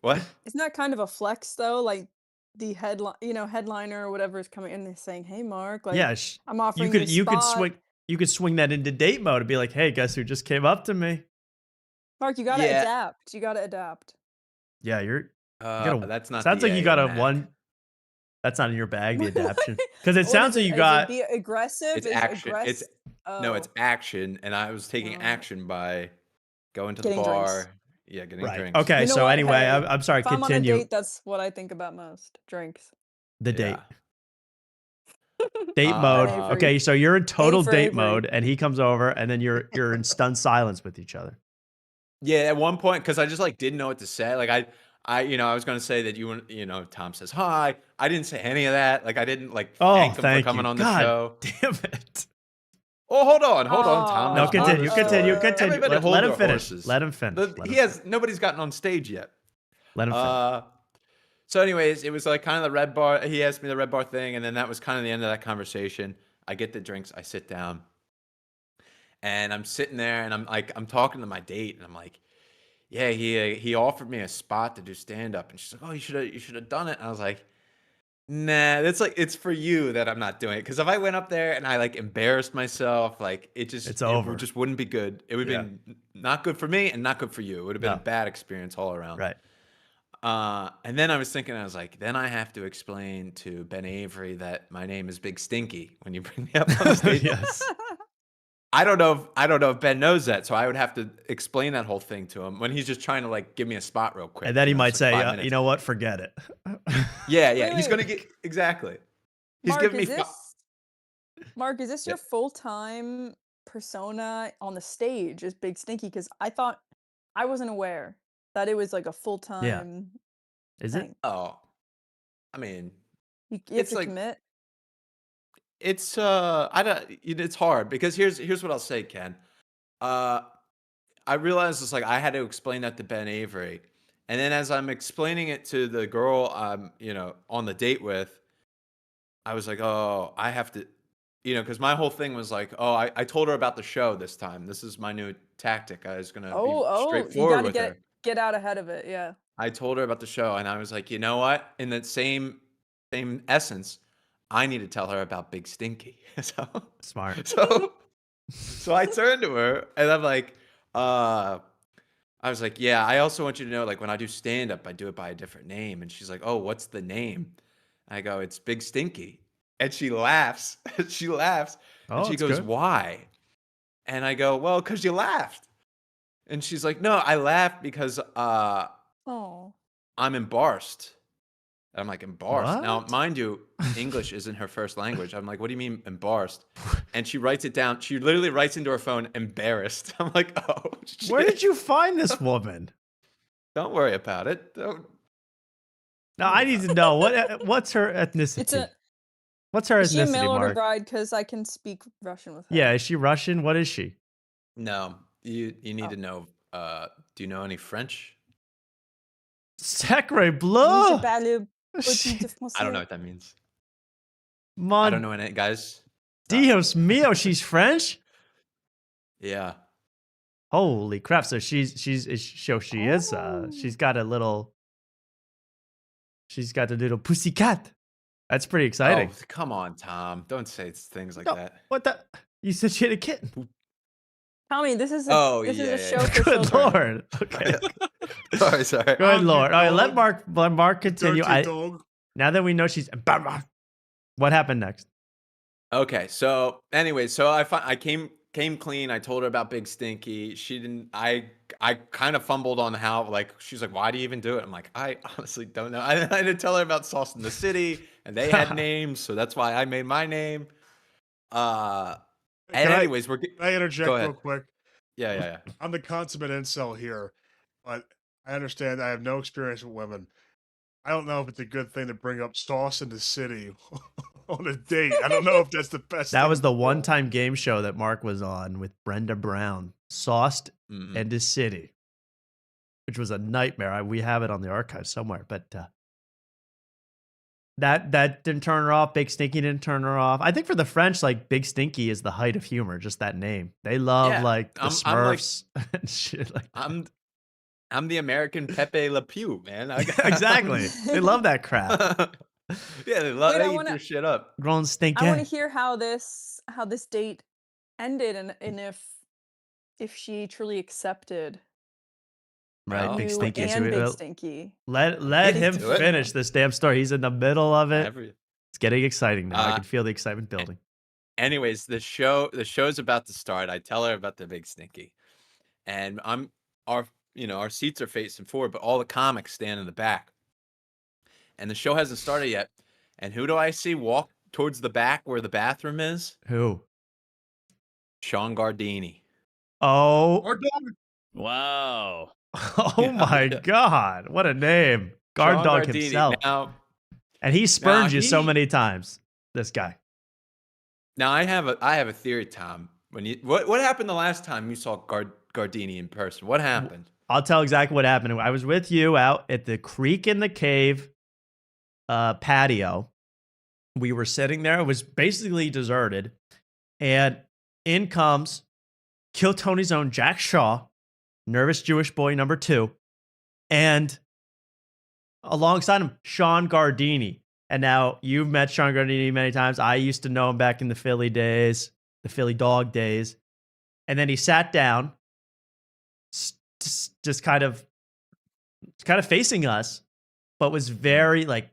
what? Isn't that kind of a flex though? Like the headliner or whatever is coming in and saying, "Hey, Mark, like Yeah, I'm offering you could spot. swing that into date mode and be like, hey, guess who just came up to me? Mark, you gotta Yeah. adapt. You gotta adapt." Yeah, you gotta- That's not. sounds the like you A got in a that. one. That's not in your bag, the adaption. Because it What sounds is like you Is got. it be aggressive. It's Is action. aggress- No, it's Oh. action, and I was taking Oh. action by going to the Getting bar. drinks. Yeah, getting Right. drinks. Okay. You know So what? anyway, Hey, I'm sorry. If I'm on a Continue date, that's what I think about most. Drinks. the date. Yeah. Date Uh, mode. Avery. Okay, so you're in total for date Avery. mode, and he comes over, and then you're in stunned silence with each other. Yeah, at one point, because I just like didn't know what to say. Like I was gonna say that Tom says hi. I didn't say any of that. Like I didn't like Oh, thank him for thank coming you. on the God show. damn it! Oh, hold on, Tom. No, There's more to continue, the continue, story. continue. Everybody hold Let him their finish. horses. Let him finish. Nobody's gotten on stage yet. Let him finish. So anyways, it was like kind of the red bar. He asked me the red bar thing, and then that was kind of the end of that conversation. I get the drinks, I sit down, and I'm sitting there, and I'm talking to my date, and I'm like, yeah, he offered me a spot to do stand up, and she's like, oh, you should have done it. And I was like, nah, it's for you that I'm not doing it, because if I went up there and I like embarrassed myself, like It's over. It just wouldn't be good. It would have been not good for me and not good for you. It would have been a bad experience all around. Right. And then I was thinking, I was like, then I have to explain to Ben Avery that my name is Big Stinky when you bring me up on the stage. Yes. I don't know if Ben knows that, so I would have to explain that whole thing to him when he's just trying to like give me a spot real quick. And then he might it's like say, 5 minutes. you know what? Forget it. Yeah, Wait, he's wait. gonna get exactly. He's Mark, giving me. Mark, is this your full-time persona on the stage? Is Big Stinky? Because I wasn't aware that it was like a full-time. Is thing. it? Oh, I mean, You have it's to like commit. it's I don't. It's hard because here's what I'll say, Ken. I realized it's like I had to explain that to Ben Avery, and then as I'm explaining it to the girl I'm on the date with, I was like, oh, I have to, because my whole thing was like, oh, I told her about the show this time. This is my new tactic. I was gonna be You straightforward gotta with her. get out ahead of it. Yeah. I told her about the show, and I was like, you know what? In that same essence, I need to tell her about Big Stinky. Smart. So I turned to her, and I'm like, I was like, yeah, I also want you to know, like, when I do stand up, I do it by a different name. And she's like, oh, what's the name? I go, it's Big Stinky. And she laughs. She laughs. Oh, And she that's goes, good. why? And I go, well, because you laughed. And she's like, no, I laughed because Oh. I'm embarrassed. And I'm like, embarrassed? Now, What? mind you, English isn't her first language. I'm like, what do you mean embarrassed? And she writes it down. She literally writes into her phone, embarrassed. I'm like, oh, shit. Where did you find this woman? Don't worry about it. Don't. Now I need to know what's her ethnicity. What's her Is she a ethnicity, mail order Mark? bride? Because I can speak Russian with her. Yeah, is she Russian? What is she? No, you need to know. Do you know any French? Sacre Je bleu! parle petit I don't know what that means. I Mon don't know any guys. Dios mío, she's French? Yeah. Holy crap! So she is. She's got a little pussycat. That's pretty exciting. Oh, come on, Tom. Don't say things like No, that. what the? You said she had a kitten. Tommy, this is Oh, a yeah, show yeah. for Good children. lord. Okay. Sorry. Good lord. All right, let dog. Mark continue. Dirty dog. Now that we know she's. What happened next? Okay. So, anyway, I came clean. I told her about Big Stinky. She didn't. I kind of fumbled on how. Like, she's like, "Why do you even do it?" I'm like, I honestly don't know. I didn't tell her about Sauce in the City, and they had names, so that's why I made my name. And anyways, Can I interject Go ahead. real quick? Yeah. I'm the consummate incel here, but I understand I have no experience with women. I don't know if it's a good thing to bring up Sauce in the City on a date. I don't know if that's the best. That thing was in the world. one-time game show that Mark was on with Brenda Brown, Sauced Mhm. and the City, which was a nightmare. We have it on the archive somewhere, but that didn't turn her off. Big Stinky didn't turn her off. I think for the French, like Big Stinky is the height of humor. Just that name, they love Yeah, like the I'm like- Smurfs and shit. Like I'm the American Pepe Le Pew, man. exactly, they love that crap. Yeah, they love Wait, I they eat wanna- your shit up. Grown I want to stinky. hear how this date ended and if she truly accepted Right, Well, Big you Stinky. So and we- Big Stinky. let Get him into it. finish this damn story. He's in the middle of it. It's getting exciting now. I Uh, can feel the excitement building. Anyways, the show's about to start. I tell her about the Big Stinky, and our seats are facing forward, but all the comics stand in the back, and the show hasn't started yet. And who do I see walk towards the back where the bathroom is? Who? Sean Gardini. Oh, Our dog. Wow. oh Yeah, my yeah. God! What a name, Guard Sean Dog Gardini. himself. And he spurned you so he- many times. This guy. Now I have a theory, Tom. What happened the last time you saw Gardini in person? What happened? I'll tell exactly what happened. I was with you out at the Creek in the Cave patio. We were sitting there. It was basically deserted. And in comes Kill Tony's own Jack Shaw, nervous Jewish boy number 2. And alongside him, Sean Gardini. And now you've met Sean Gardini many times. I used to know him back in the Philly days, the Philly dog days. And then he sat down, just kind of facing us, but was very like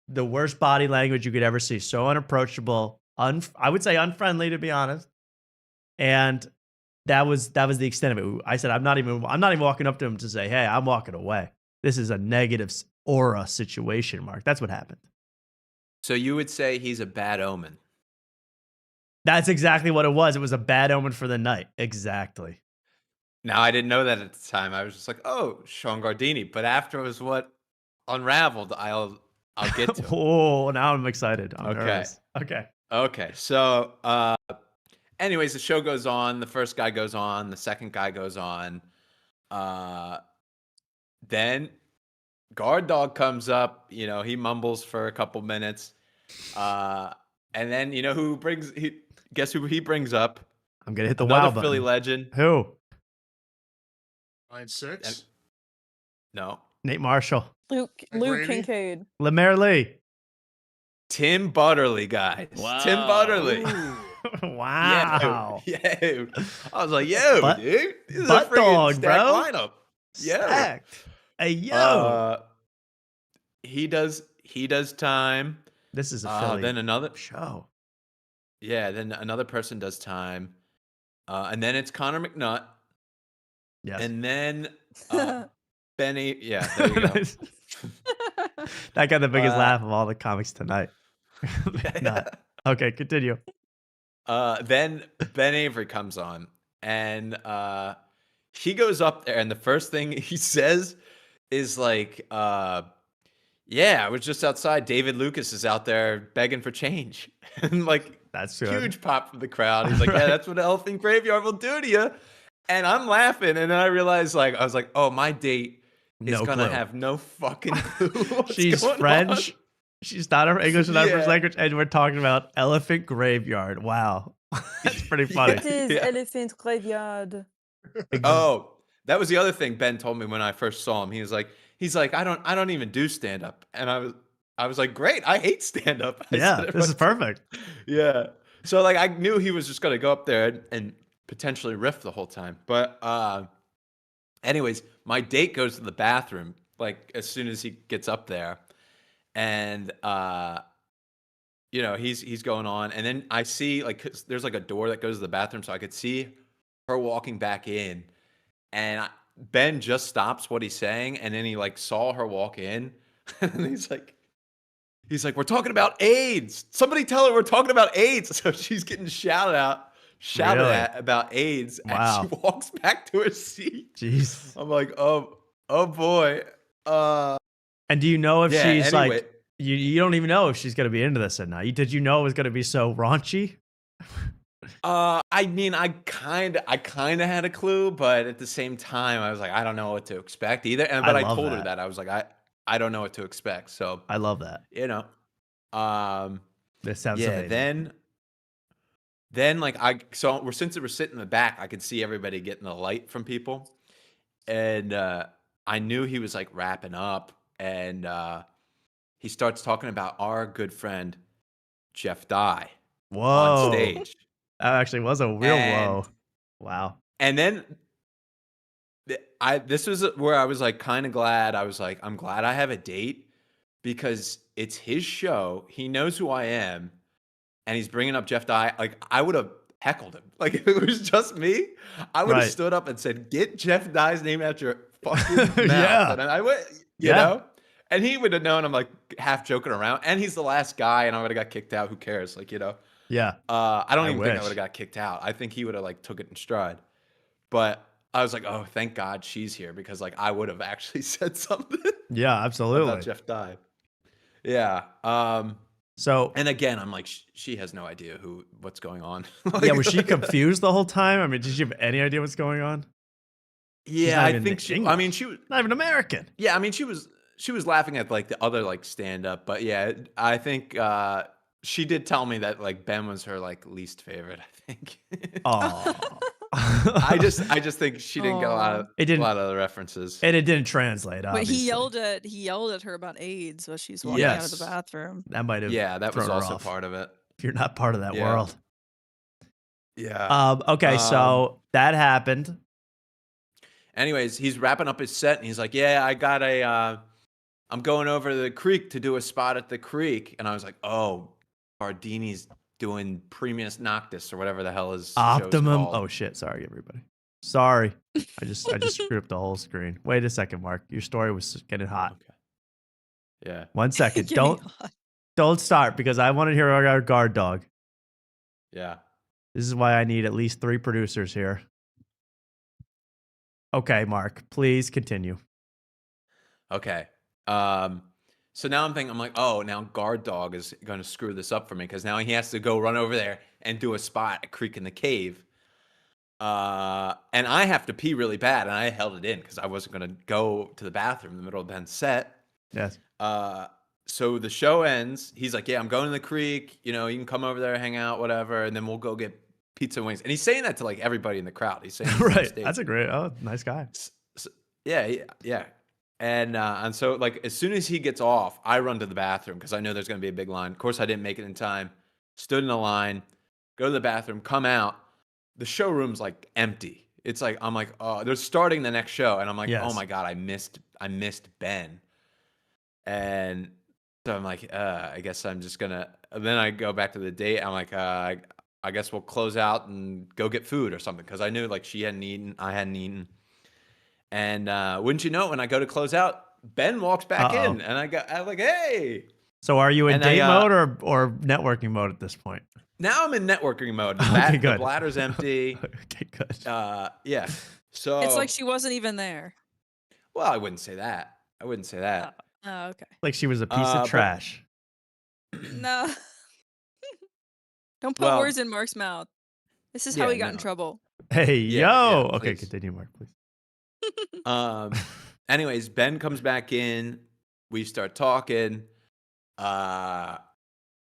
the worst body language you could ever see. So unapproachable, I would say unfriendly, to be honest. And that was the extent of it. I said, I'm not even walking up to him to say, hey, I'm walking away. This is a negative aura situation, Mark. That's what happened. So you would say he's a bad omen. That's exactly what it was. It was a bad omen for the night. Exactly. Now, I didn't know that at the time. I was just like, oh, Sean Gardini. But after it was what unraveled, I'll get to. Oh, now I'm excited. I'm Okay. nervous. Okay. Okay. So, anyways, the show goes on. The first guy goes on. The second guy goes on. Then Guard Dog comes up. You know, he mumbles for a couple minutes. And then, you know, guess who he brings up? I'm going to hit the Another wow button. Philly legend. Who? 9-6. No. Nate Marshall. Luke Brady? Kincaid. Lemaire Lee. Tim Butterly, guys. Wow. Tim Butterly. Wow. Yo. I was like, yo, Butt- dude. This is butt a freaking dog, stacked bro. lineup. Yo. Stacked. Hey, yo. He does time. This is a Philly Then another show. Yeah, then another person does time. And then it's Connor McNutt. Yes. And then Benny. Yeah, there you go. That got the biggest laugh of all the comics tonight. Not. Okay, continue. Then Ben Avery comes on, and he goes up there, and the first thing he says is like, yeah, I was just outside. David Lucas is out there begging for change. And like, That's good. huge pop from the crowd. He's like, Right. yeah, that's what Elephant Graveyard will do to you. And I'm laughing, and then I realized, like, I was like, oh, my date is No gonna clue. have no fucking clue. What's She's going French. on. She's not her English, is not her first Yeah. language, and we're talking about Elephant Graveyard. Wow. That's pretty funny. It is Yeah. Elephant Graveyard. Oh, that was the other thing Ben told me when I first saw him. He's like, I don't even do stand up, and I was like, great, I hate stand up. Yeah, this is perfect. Yeah. So like, I knew he was just gonna go up there and potentially riff the whole time. But anyways, my date goes to the bathroom like as soon as he gets up there, and you know, he's going on, and then I see like 'cause there's like a door that goes to the bathroom, so I could see her walking back in, and Ben just stops what he's saying, and then he like saw her walk in, and he's like, we're talking about AIDS. Somebody tell her we're talking about AIDS. So she's getting shouted Really? at about AIDS, Wow. and she walks back to her seat. Jeez. I'm like, oh boy. And do you know if Yeah, she's anyway. like, you don't even know if she's going to be into this or not? Did you know it was going to be so raunchy? I mean, I kind of had a clue, but at the same time, I was like, I don't know what to expect either. But I love told her that. that. I was like, I don't know what to expect. So, I love that. you know, This sounds yeah. amazing. Then like since we're sitting in the back, I could see everybody getting the light from people, and I knew he was like wrapping up, and he starts talking about our good friend Jeff Dye Whoa. on stage. That actually was a real And- whoa. Wow. And then this was where I was like kind of glad. I was like, I'm glad I have a date because it's his show. He knows who I am, and he's bringing up Jeff Dye. Like, I would have heckled him. Like, if it was just me, I would have Right. stood up and said, "Get Jeff Dye's name out your fucking mouth." Yeah. And I would, you Yeah. know. And he would have known I'm like half joking around, and he's the last guy, and I would have got kicked out. Who cares? Like, you know. Yeah. I don't I even think I wish. would have got kicked out. I think he would have like took it in stride. But I was like, oh, thank God she's here because like I would have actually said something Yeah, absolutely. about Jeff Dye. Yeah. So And again, I'm like, she has no idea what's going on. yeah, was she confused the whole time? I mean, did she have any idea what's going on? She's Yeah, not I even think she. I English. mean, she was. Not even American. Yeah, I mean, she was laughing at like the other like stand up, but yeah, I think she did tell me that like Ben was her like least favorite. I think. Oh, I just think she didn't get a lot of It didn't- a lot of the references. and it didn't translate. But Obviously. he yelled at her about AIDS while she's walking out of the Yes. bathroom. That might have. Yeah, that was thrown her also off. part of it. If you're not part of that Yeah. world. Yeah. Okay, so that happened. Anyways, he's wrapping up his set and he's like, "Yeah, I got I'm going over to the creek to do a spot at the creek." And I was like, "Oh, Bardini's doing Primus Noctis or whatever the hell is Optimum. Oh shit! Sorry, everybody. Sorry, I just screwed up the whole screen. Wait a second, Mark. Your story was getting hot. Okay. Yeah. 1 second. Getting hot. Don't start because I want to hear our guard dog. Yeah. This is why I need at least 3 producers here. Okay, Mark, please continue. Okay. So now I'm like, oh, now guard dog is going to screw this up for me because now he has to go run over there and do a spot at Creek in the Cave. And I have to pee really bad, and I held it in because I wasn't going to go to the bathroom in the middle of Ben's set. Yes. So the show ends. He's like, "Yeah, I'm going to the creek. You know, you can come over there, hang out, whatever, and then we'll go get pizza and wings." And he's saying that to like everybody in the crowd. He's saying, Right. That's a great. Oh, nice guy. Yeah. And so like as soon as he gets off, I run to the bathroom because I know there's going to be a big line. Of course, I didn't make it in time. Stood in a line, go to the bathroom, come out. The showroom's like empty. It's like I'm like, oh, they're starting the next show, and I'm like, Yes. oh my god, I missed Ben. And so I'm like, I guess I'm just gonna. And then I go back to the date. I'm like, I guess we'll close out and go get food or something because I knew like she hadn't eaten, I hadn't eaten. And wouldn't you know it, when I go to close out, Ben walks back in, and I'm like, hey. So are you in And date mode or networking mode at this point? Now I'm in networking mode. Okay, The good. bladder's empty. Okay, good. Yeah. So It's like she wasn't even there. well, I wouldn't say that. Oh, okay. Like she was a piece but- of trash. No. Don't put Well- words in Mark's mouth. This is how Yeah, he got in no. trouble. Hey, Yeah, yo. yeah, Okay, please. continue, Mark, please. Anyways, Ben comes back in. We start talking.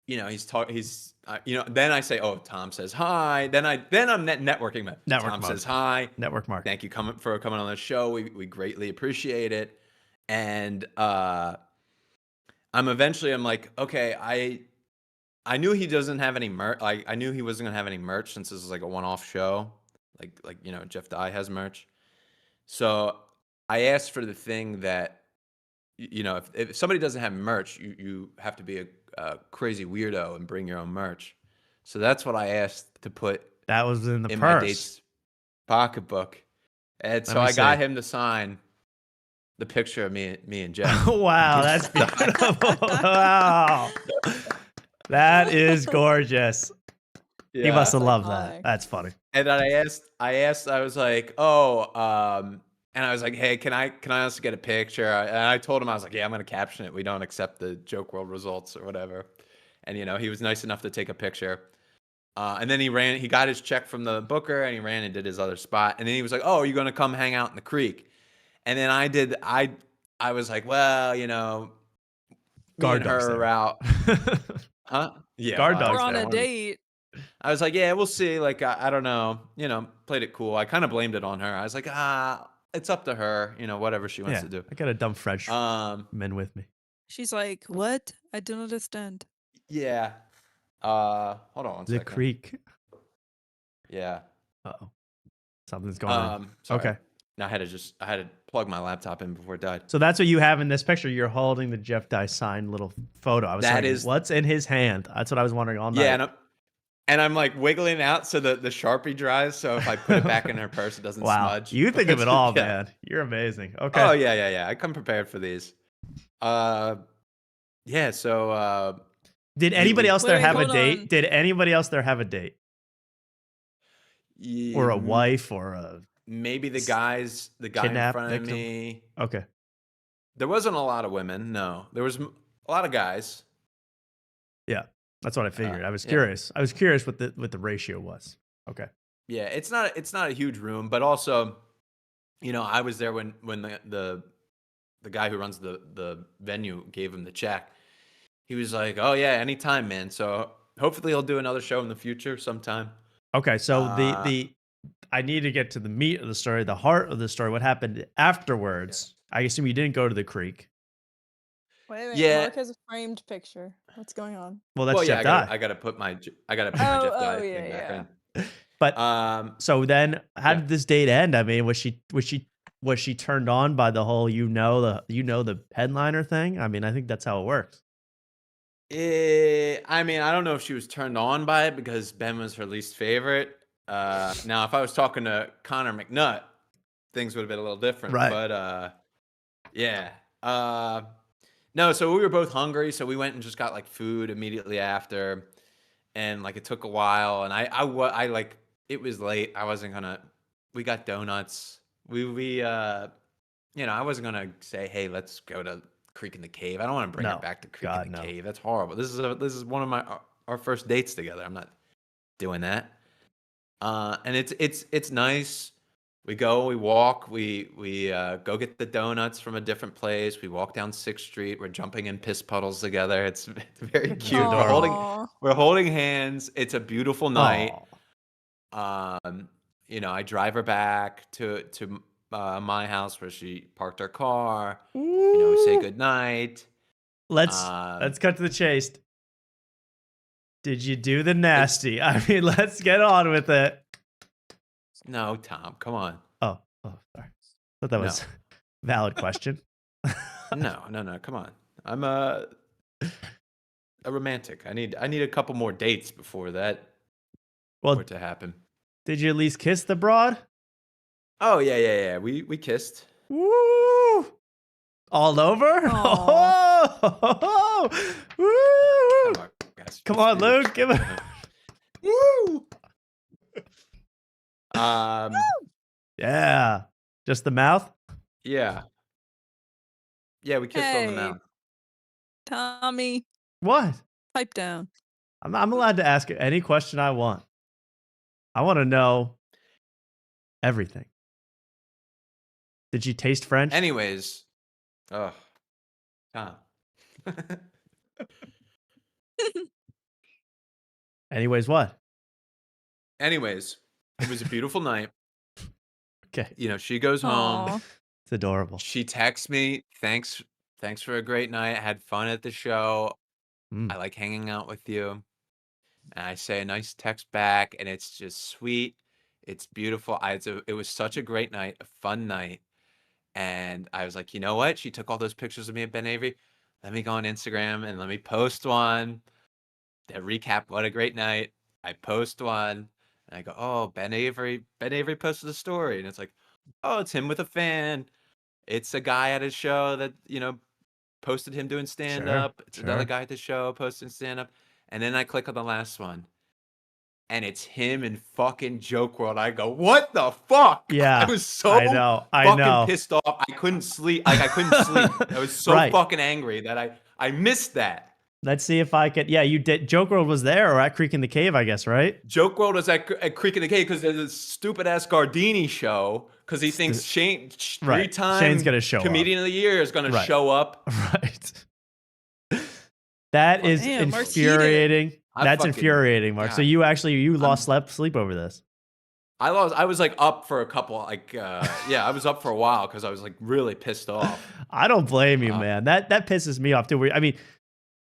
You know, then I say, "Oh, Tom says hi." Then I'm networking. Network Tom mode. says hi. Network Mark. Thank you for coming on the show. We greatly appreciate it. And I'm like, okay, I knew he doesn't have any merch. Like I knew he wasn't gonna have any merch since this is like a one-off show. Like you know, Jeff Dye has merch. So I asked for the thing that, you know, if somebody doesn't have merch, you have to be a crazy weirdo and bring your own merch. So that's what I asked to put That was in the in my purse. date's pocketbook. And Let so me I got see. him to sign the picture of me and Jeff. Wow, that's beautiful. Wow. That is gorgeous. He Yeah. must have loved iconic. that. That's funny. And then I was like, oh, and I was like, hey, can I also get a picture? And I told him, I was like, yeah, I'm gonna caption it. We don't accept the Joke World results or whatever. And you know, he was nice enough to take a picture. And then he got his check from the booker, and he ran and did his other spot. And then he was like, oh, are you gonna come hang out in the creek? And then I was like, well, you know, Guard me and dog's her there. are out. Huh? Yeah. Guard well, I dog's We're was on there. a date. I was like, yeah, we'll see. Like, I don't know. You know, played it cool. I kind of blamed it on her. I was like, it's up to her. You know, whatever she wants Yeah, to do. I got a dumb French men with me. She's like, what? I don't understand. Yeah. Hold on one The second. creek. Yeah. Uh-oh. Something's going on. Sorry. Okay. Now I had to plug my laptop in before it died. So that's what you have in this picture. You're holding the Jeff Dye signed little photo. I was That like, is- what's in his hand? That's what I was wondering all night. Yeah, and I'm like wiggling out so the Sharpie dries. So if I put it back in her purse, it doesn't Wow. smudge. You think of it all, Yeah. man. You're amazing. Okay. Oh yeah. I come prepared for these. Yeah. So Did anybody else there Wait, have a hold date? on. Did anybody else there have a date? Or a wife or a maybe the guy in kidnap front victim? of me. Okay. There wasn't a lot of women. No, there was a lot of guys. Yeah, that's what I figured. I was Yeah. curious. I was curious what the ratio was. Okay. Yeah, it's not a huge room, but also, I was there when the guy who runs the venue gave him the check. He was like, "Oh yeah, anytime, man." So hopefully he'll do another show in the future sometime. Okay, so Uh, I need to get to the meat of the story, the heart of the story. What happened afterwards? I assume you didn't go to the creek. Wait, Yeah. Mark has a framed picture. What's going on? Well, that's Well, yeah, Jeff Dye. I gotta put my Jeff Oh, Dye yeah, thing back yeah. in. But so then, how yeah. did this date end? I mean, was she turned on by the whole the headliner thing? I mean, I think that's how it works. I mean, I don't know if she was turned on by it because Ben was her least favorite. Now, if I was talking to Connor McNutt, things would have been a little different. Right. But yeah. No, so we were both hungry, so we went and just got like food immediately after, and like it took a while, and I like it was late. I wasn't gonna. We got donuts. I wasn't gonna say, hey, let's go to Creek in the Cave. I don't want to bring her back to Creek in the Cave. That's horrible. This is one of our first dates together. I'm not doing that. And it's nice. We go, we walk, we go get the donuts from a different place. We walk down 6th Street. We're jumping in piss puddles together. It's very cute. Aw. We're holding hands. It's a beautiful night. Aw. I drive her back to my house where she parked her car. Ooh. We say goodnight. Let's cut to the chase. Did you do the nasty? I mean, let's get on with it. No, Tom, come on. Oh, sorry. Thought that was a valid question. No, come on. I'm a romantic. I need a couple more dates before that for it to happen. Did you at least kiss the broad? Oh yeah. We kissed. Woo! All over? Oh! Woo! Come on, Luke. Give it. Woo! Yeah. Just the mouth? Yeah. Yeah, we kissed on the Hey. mouth. Tommy, What? pipe down. I'm allowed to ask any question I want. I want to know everything. Did you taste French? Anyways, Tom. Anyways, what? Anyways, it was a beautiful night. Okay. She goes home. Aw. It's adorable. She texts me, thanks for a great night. I had fun at the show. Mm. I like hanging out with you. And I say a nice text back, and it's just sweet. It's beautiful. It was such a great night, a fun night. And I was like, you know what? She took all those pictures of me at Ben Avery. Let me go on Instagram and let me post one that recap what a great night. I post one, and I go, oh, Ben Avery posted a story. And it's like, oh, it's him with a fan. It's a guy at his show that, posted him doing stand-up. It's another guy at the show posting stand-up. And then I click on the last one, and it's him in fucking Joke World. I go, what the fuck? Yeah. I was so I know. fucking pissed off. I couldn't sleep. Like, I couldn't sleep. I was so Right. fucking angry that I missed that. Let's see if I could. Yeah, you did. JokeWRLD was there or at Creek in the Cave, I guess, right? Joke World was at Creek in the Cave because there's a stupid ass Gardini show because he thinks Shane, Right. 3-time Shane's gonna show up. comedian of the year, is going to Right. show up. Right. That is Damn, Mark's infuriating. I That's fucking- infuriating, Mark. So God. you lost sleep over this. I was like up for a couple, I was up for a while because I was like really pissed off. I don't blame you, man. That pisses me off too. I mean,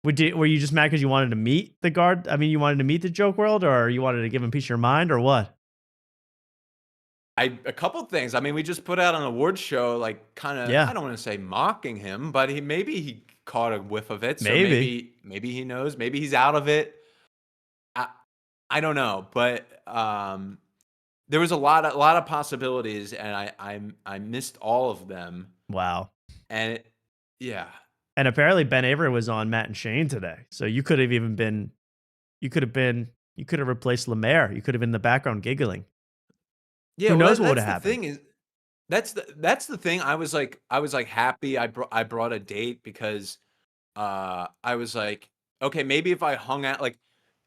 were you just mad because you wanted to meet the guard? I mean, you wanted to meet the JokeWRLD, or you wanted to give him a piece of your mind, or what? A couple things. I mean, we just put out an award show, like kind of. Yeah. I don't want to say mocking him, but maybe he caught a whiff of it. So Maybe. maybe he knows. Maybe he's out of it. I don't know, but there was a lot of possibilities, and I missed all of them. Wow. And yeah. And apparently Ben Avery was on Matt and Shane today. So you could have replaced Lemaire. You could have been in the background giggling. Yeah, Who well, knows what would that's have the happened? thing is, that's the thing. I was like happy. I brought a date because I was like, okay, maybe if I hung out, like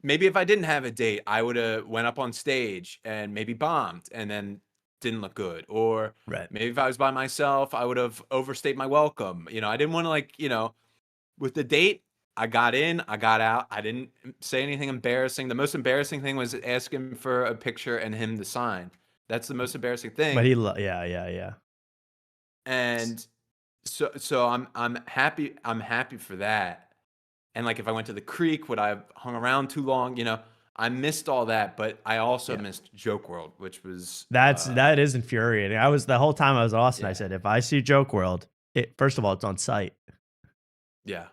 maybe if I didn't have a date, I would have went up on stage and maybe bombed and then didn't look good. Or Right. maybe if I was by myself, I would have overstayed my welcome. I didn't want to with the date, I got in, I got out. I didn't say anything embarrassing. The most embarrassing thing was asking for a picture and him to sign. That's the most embarrassing thing. But yeah. And so I'm happy. I'm happy for that. And like if I went to the creek, would I have hung around too long? I missed all that, but I also missed Joke World, which was That is infuriating. The whole time I was Austin, I Yeah. said, if I see Joke World, first of all, it's on site. yeah.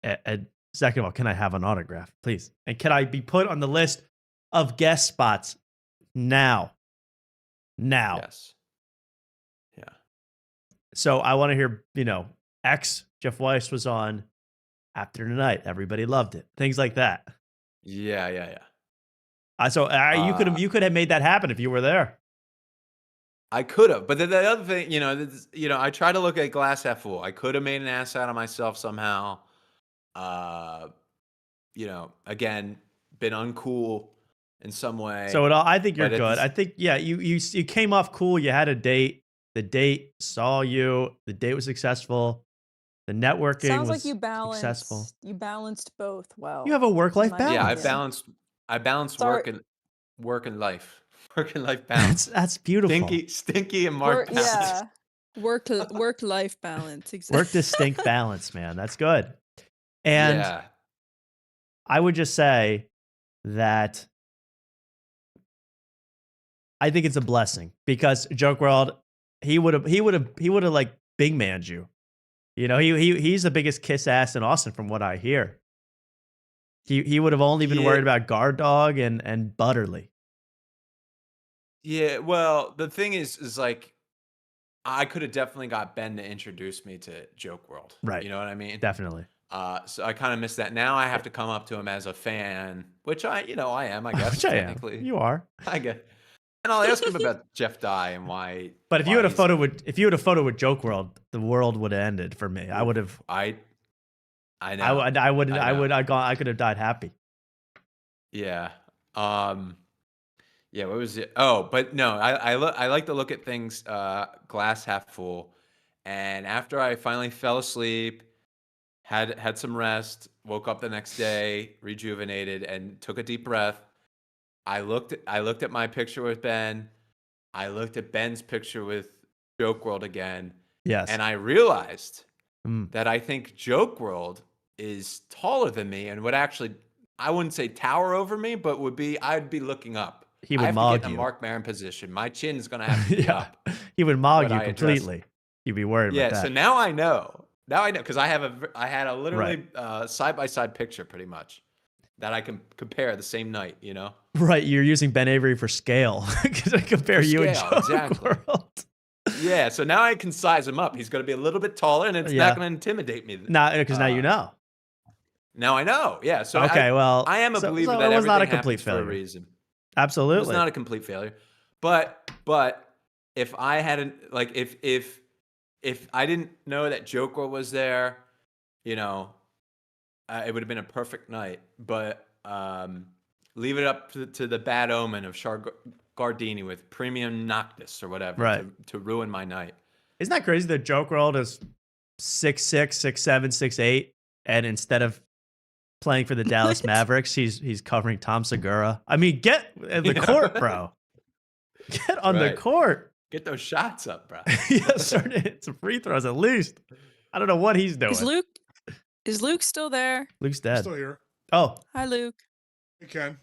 And second of all, can I have an autograph, please? And can I be put on the list of guest spots now? Yes. Yeah. So I want to hear, Jeff Weiss was on After Tonight. Everybody loved it. Things like that. Yeah. You could have made that happen if you were there. I could have, but the other thing, I try to look at glass half full. I could have made an ass out of myself somehow. Again, been uncool in some way. So I think you're But at good. the I think you came off cool. You had a date. The date saw you. The date was successful. The networking Sounds was like successful. you balanced both well. You have a work-life my balance. Yeah, opinion. I balanced Sorry. work and life. Work and life balance. That's beautiful. Stinky and Mark balance. Yeah. Work life balance. Exactly. Work distinct balance, man. That's good. And Yeah. I would just say that I think it's a blessing because Joke World, he would have like big manned you. He's the biggest kiss ass in Austin from what I hear. He would have only been worried about Guard Dog and Butterly. Yeah, well, the thing is like I could have definitely got Ben to introduce me to Joke World. Right. You know what I mean? Definitely. So I kind of missed that. Now I have to come up to him as a fan, which I am, I guess. Which I am. technically. You are. I get. And I'll ask him about Jeff Dye and why. But if why you had a he's- photo with Joke World, the world would have ended for me. I would have. I know. I could have died happy. Yeah. Yeah, what was it? Oh, but no, I like to look at things glass half full. And after I finally fell asleep, had some rest, woke up the next day, rejuvenated, and took a deep breath. I looked at my picture with Ben. I looked at Ben's picture with Joke World again. Yes. And I realized Mm. that I think Joke World is taller than me and would actually, I wouldn't say tower over me, but I'd be looking up. He would I have to mog get in a you. Mark Maron position. My chin's gonna have to be Yeah. up. He would mog But you I address- completely. You'd be worried Yeah, about that. so now I know. Because I had a literally side by side picture pretty much that I can compare the same night. Right, you're using Ben Avery for scale to compare you and scale, Joke exactly. World. Yeah, so now I can size him up. He's going to be a little bit taller, and it's Yeah. not going to intimidate me. Because now you know. Now I know. Yeah. So Okay, I am a believer so that it was not a everything complete happens for a failure. reason. It Absolutely. was not a complete failure. But if I hadn't if I didn't know that Joke World was there, it would have been a perfect night. But leave it up to the bad omen of Char Gardini with Premium Noctis or whatever Right. to ruin my night. Isn't that crazy that Joke World is 6'6", 6'7", 6'8", and instead of playing for the Dallas Mavericks, he's covering Tom Segura? I mean, get in the court, bro. Get on the Right. court. Get those shots up, bro. Yeah, start to hit some free throws at least. I don't know what he's doing. Is Luke still there? Luke's dead. Still here. Oh, Hi, Luke. You can.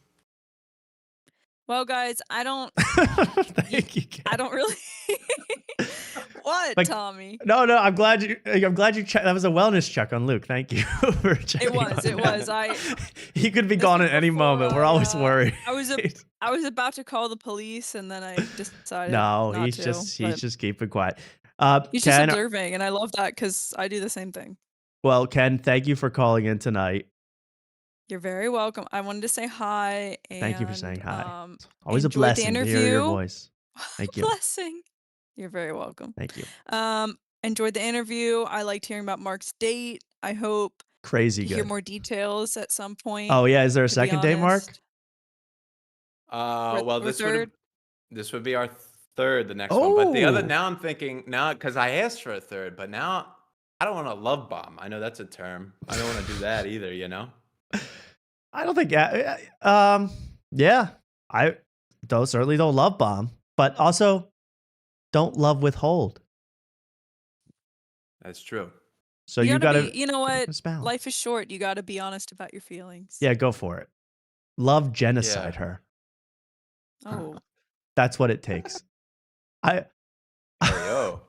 Well, guys, I don't thank you. Ken. I don't really What, Like, Tommy? No, I'm glad you checked. That was a wellness check on Luke. Thank you for checking. It was. on that. I He could be This gone was at any before moment. We're I, always uh, worried. I was about to call the police, and then I decided No, not he's to, just but keeping quiet. he's just Ken, observing, and I love that because I do the same thing. well, Ken, thank you for calling in tonight. You're very welcome. I wanted to say hi. And, Thank you for saying hi. Always a enjoyed the blessing to hear your interview. voice. Thank you. Blessing. You're very welcome. Thank you. Enjoyed the interview. I liked hearing about Mark's date. I hope Crazy to hear good. more details at some point. Oh yeah, is there a to be second date, Mark? honest. Well, Or third. this would be our third, the next one. But the other, Oh, now I'm thinking, now, because I asked for a third, but now I don't want to love bomb. I know that's a term. I don't want to do that either, you know? I don't think. Yeah, I certainly don't love bomb, but also don't love withhold. That's true. So You you gotta gotta be, you know what? it's balance. Life is short. You gotta be honest about your feelings. Yeah, go for it. Love genocide her. Oh. That's what it takes. I Yo.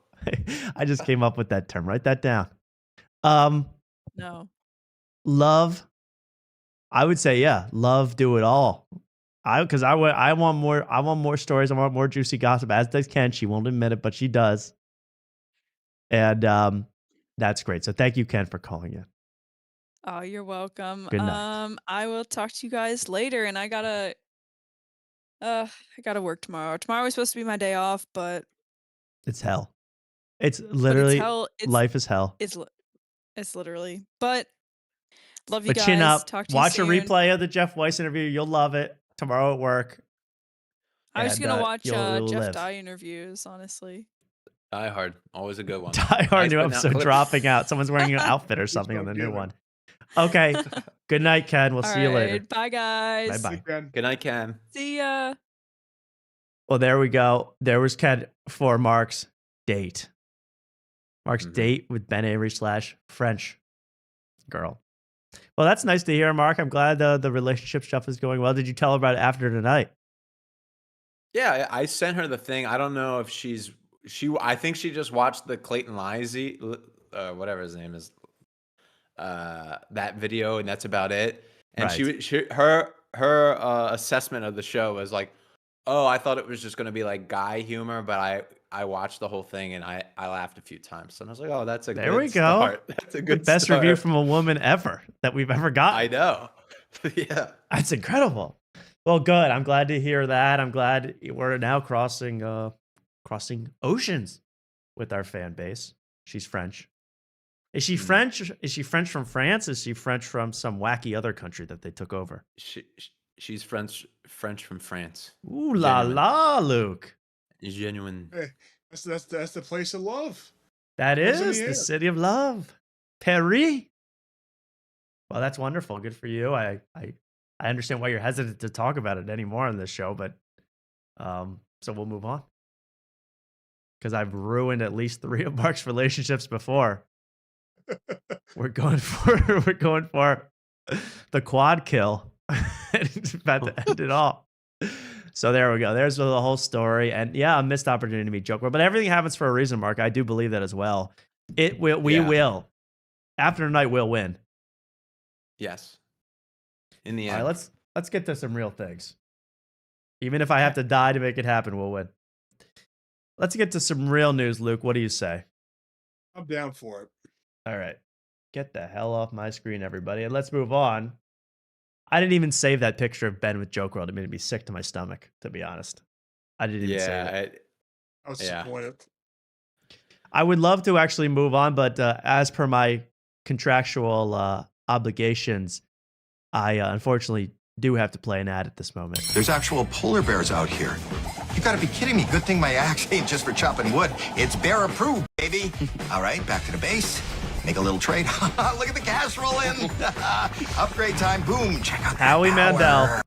I just came up with that term. Write that down. No. Love. I would say, yeah, love, do it all. I want more stories. I want more juicy gossip, as does Ken. She won't admit it, but she does. And that's great. So thank you, Ken, for calling in. Oh, you're welcome. Good night. I will talk to you guys later, and I gotta work tomorrow. Tomorrow was supposed to be my day off, but It's hell. It's literally hell. life is hell. It's literally. But love you But guys. chin up. Talk to Watch you a soon. replay of the Jeff Weiss interview. You'll love it tomorrow at work. I was And, gonna watch you'll Jeff live. Dye interviews, honestly. Die Hard. Always a good one. Die Hard new but not episode clip. dropping out. Someone's wearing an outfit or something on the new one. Okay. Good night, Ken. We'll see you later. Alright, bye guys. Bye-bye. Good night, Ken. See ya. Well, there we go. There was Ken for Mark's date. Mark's date with Ben Avery / French girl. Well, that's nice to hear, Mark. I'm glad the relationship stuff is going well. Did you tell her about it after tonight? Yeah, I sent her the thing. I don't know if I think she just watched the Clayton Lisey, whatever his name is, that video, and that's about it. And Right. her assessment of the show was like, oh, I thought it was just going to be like guy humor, but I watched the whole thing and I laughed a few times. And I was like, oh, that's a There good we go. start. That's a good The best start. review from a woman ever that we've ever gotten. I know. Yeah. That's incredible. Well, good. I'm glad to hear that. I'm glad we're now crossing oceans with our fan base. She's French. Is she French? Is she French from France? Is she French from some wacky other country that they took over? She's French from France. Ooh la la, Luke. Genuine. Hey, that's the place of love. That Love's in is the the air. city of love. Paris. Well, that's wonderful. Good for you. I understand why you're hesitant to talk about it anymore on this show, but so we'll move on. Because I've ruined at least 3 of Mark's relationships before. We're going for the quad kill. It's about to end it all. So there we go. There's the whole story. And yeah, a missed opportunity to meet JokeWRLD. But everything happens for a reason, Mark. I do believe that as well. We will. After tonight, we'll win. Yes. In the All end. right, let's get to some real things. Even if I have to die to make it happen, we'll win. Let's get to some real news, Luke. What do you say? I'm down for it. All right. Get the hell off my screen, everybody. And let's move on. I didn't even save that picture of Ben with JokeWRLD. It made me sick to my stomach, to be honest. I didn't even save it. I was disappointed. I would love to actually move on, but as per my contractual obligations, I unfortunately do have to play an ad at this moment. There's actual polar bears out here. You gotta be kidding me. Good thing my axe ain't just for chopping wood. It's bear approved, baby. All right, back to the base. Make a little trade. Look at the cash roll in. Upgrade time. Boom. Check out that Howie power. Mandel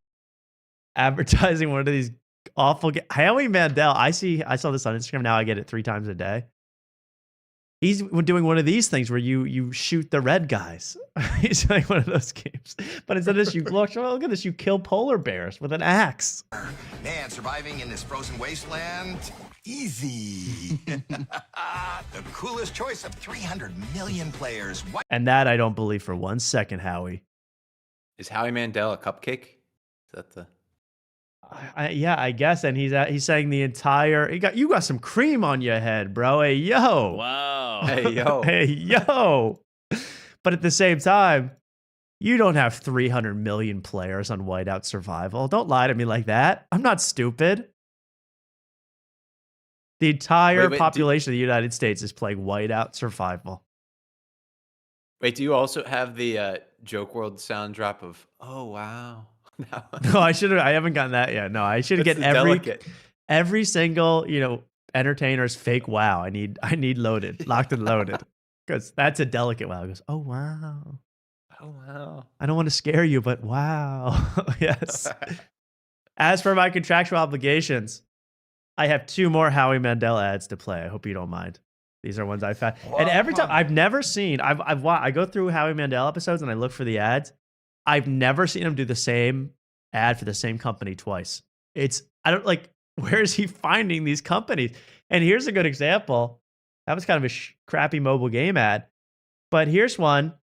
advertising one of these awful. Howie Mandel. I saw this on Instagram. Now I get it 3 times a day. He's doing one of these things where you shoot the red guys. He's playing one of those games. But instead of this, look at this. You kill polar bears with an axe. Man, surviving in this frozen wasteland, easy. The coolest choice of 300 million players. What? And that I don't believe for 1 second, Howie. Is Howie Mandel a cupcake? Is that the... Yeah, I guess. And he's saying the entire. You got some cream on your head, bro. Hey yo. Wow. Hey yo. Hey yo. But at the same time, you don't have 300 million players on Whiteout Survival. Don't lie to me like that. I'm not stupid. The entire Wait, population of the United States is playing Whiteout Survival. Wait, do you also have the Joke World sound drop of "Oh wow"? No, I should have. I haven't gotten that yet. No, I should That's get the every delicate. every single entertainer's fake wow. I need loaded, locked and loaded, because that's a delicate wow. It goes, oh wow. Oh wow. I don't want to scare you, but wow. Yes. As for my contractual obligations, I have 2 more Howie Mandel ads to play. I hope you don't mind. These are ones I found. And every time I've never seen, I go through Howie Mandel episodes and I look for the ads. I've never seen him do the same ad for the same company twice. Where is he finding these companies? And here's a good example. That was kind of a crappy mobile game ad. But here's one.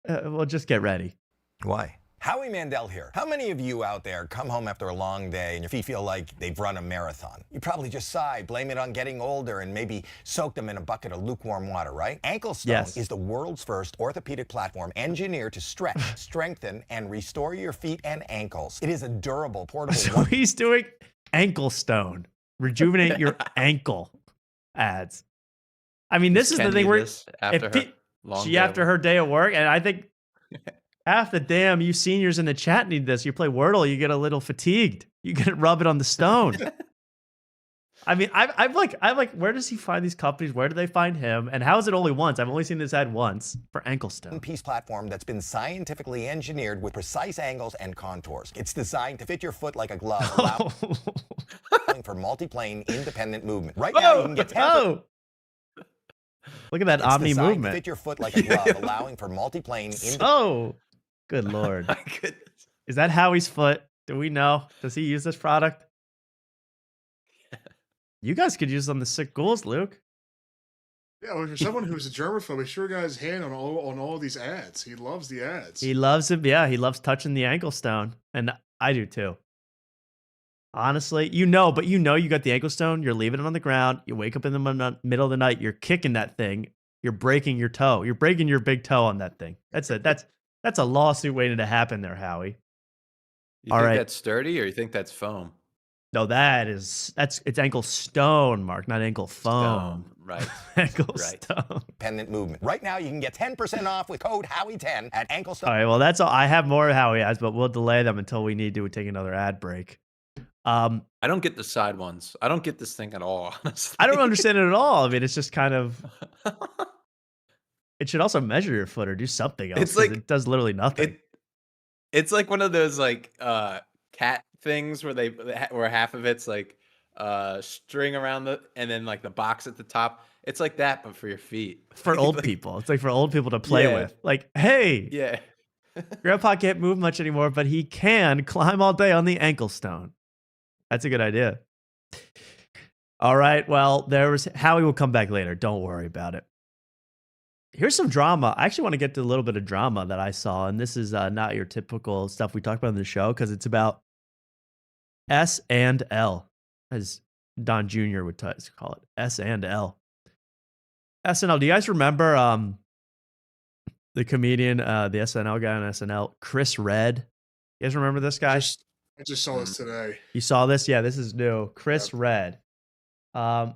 We'll just get ready. Why? Howie Mandel here. How many of you out there come home after a long day and your feet feel like they've run a marathon? You probably just sigh, blame it on getting older, and maybe soak them in a bucket of lukewarm water, right? Ankle Stone is the world's first orthopedic platform engineered to stretch, strengthen, and restore your feet and ankles. It is a durable, portable... So he's doing Ankle Stone. Rejuvenate your ankle ads. I mean, this is the thing where after her day of work, and I think half the damn you seniors in the chat need this. You play Wordle, you get a little fatigued. You get to rub it on the stone. I mean, I'm like, where does he find these companies? Where do they find him? And how is it only once? I've only seen this ad once for Ankle Stone. Piece platform that's been scientifically engineered with precise angles and contours. It's designed to fit your foot like a glove, allowing for multi-plane independent movement. Right now, you can get 10%. Look at that Omni movement. To fit your foot like a glove, allowing for multi-plane. Good Lord. My goodness. Is that Howie's foot? Do we know? Does he use this product? You guys could use on the sick ghouls, Luke. Yeah, well, for someone who's a germaphobe, he sure got his hand on all these ads. He loves the ads. He loves it. Yeah, he loves touching the ankle stone, and I do too. Honestly, you got the ankle stone. You're leaving it on the ground. You wake up in the middle of the night. You're kicking that thing. You're breaking your toe. You're breaking your big toe on that thing. That's a lawsuit waiting to happen there, Howie. You think that's sturdy, or you think that's foam? No, it's ankle stone, Mark, not ankle foam. Stone, right. Ankle stone. Independent movement. Right now, you can get 10% off with code Howie10 at Ankle Stone. All right, well, that's all. I have more Howie ads, but we'll delay them until we need to take another ad break. I don't get the side ones. I don't get this thing at all, honestly. I don't understand it at all. I mean, it's just kind of... It should also measure your foot or do something else. It's like it does literally nothing. It's like one of those cat things where half of it's like string around and then like the box at the top. It's like that, but for your feet. For old people. It's like for old people to play with. Like, hey, yeah, Grandpa can't move much anymore, but he can climb all day on the ankle stone. That's a good idea. All right. Well, Howie will come back later. Don't worry about it. Here's some drama. I actually want to get to a little bit of drama that I saw, and this is not your typical stuff we talk about in the show because it's about S&L, as Don Jr. would call it. S&L. SNL. Do you guys remember the comedian, the SNL guy on SNL, Chris Redd? You guys remember this guy? I just saw this today. You saw this? Yeah, this is new. Chris Redd. And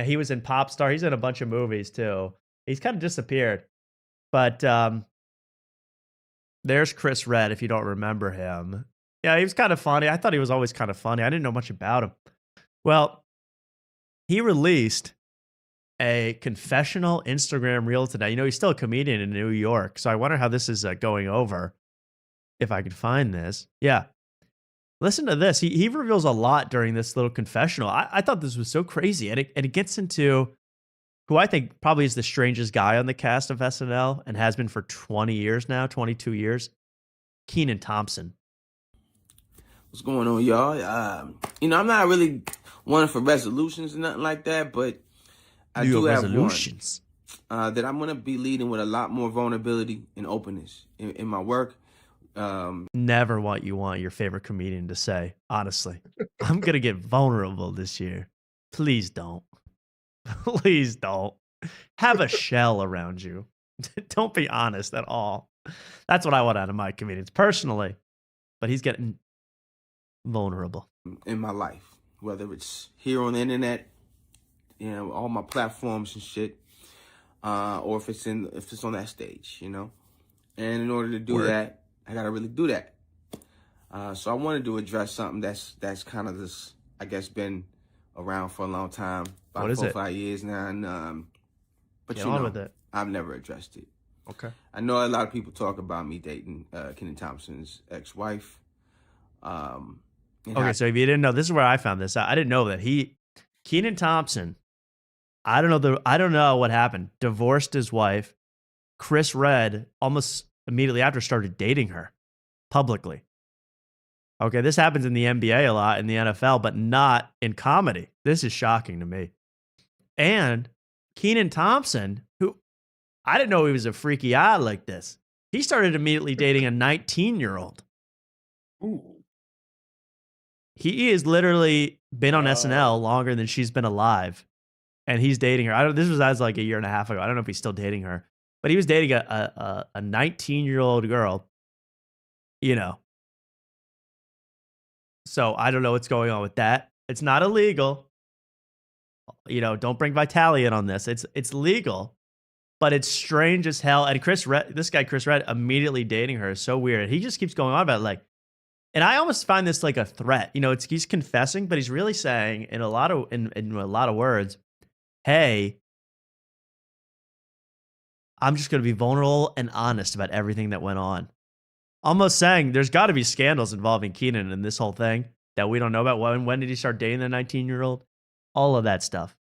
he was in Popstar. He's in a bunch of movies too. He's kind of disappeared. But there's Chris Redd, if you don't remember him. Yeah, he was kind of funny. I thought he was always kind of funny. I didn't know much about him. Well, he released a confessional Instagram reel today. You know, he's still a comedian in New York. So I wonder how this is going over. If I could find this. Yeah. Listen to this. He reveals a lot during this little confessional. I thought this was so crazy. And it gets into who I think probably is the strangest guy on the cast of SNL and has been for 20 years now, 22 years. Kenan Thompson. What's going on, y'all? I'm not really one for resolutions or nothing like that, but I do have resolutions. One that I'm going to be leading with a lot more vulnerability and openness in my work. Never want your favorite comedian to say, honestly, I'm going to get vulnerable this year. Please don't. Please don't. Have a shell around you. Don't be honest at all. That's what I want out of my comedians personally. But he's getting vulnerable. In my life, whether it's here on the internet, all my platforms and shit. or if it's on that stage, you know. And in order to do that, I gotta really do that. So I wanted to address something that's kind of this, I guess, been around for a long time, about 4 or 5 years now. And but Get on with it. I've never addressed it. Okay. I know a lot of people talk about me dating Kenan Thompson's ex-wife. Okay, so if you didn't know, this is where I found this out. I didn't know that Kenan Thompson, I don't know what happened. Divorced his wife. Chris Redd almost immediately after started dating her publicly. Okay, this happens in the NBA a lot, in the NFL, but not in comedy. This is shocking to me. And Kenan Thompson, who I didn't know he was a freaky odd like this. He started immediately dating a 19-year-old. Ooh. He has literally been on SNL longer than she's been alive, and he's dating her. This was as like a year and a half ago. I don't know if he's still dating her, but he was dating a 19-year-old girl, you know. So I don't know what's going on with that. It's not illegal. You know, don't bring Vitaly in on this. It's legal, but it's strange as hell. And Chris Redd immediately dating her is so weird. He just keeps going on about it, like, and I almost find this like a threat. You know, he's confessing, but he's really saying in a lot of words, hey, I'm just going to be vulnerable and honest about everything that went on. Almost saying there's got to be scandals involving Kenan in this whole thing that we don't know about. When did he start dating the 19-year-old? All of that stuff.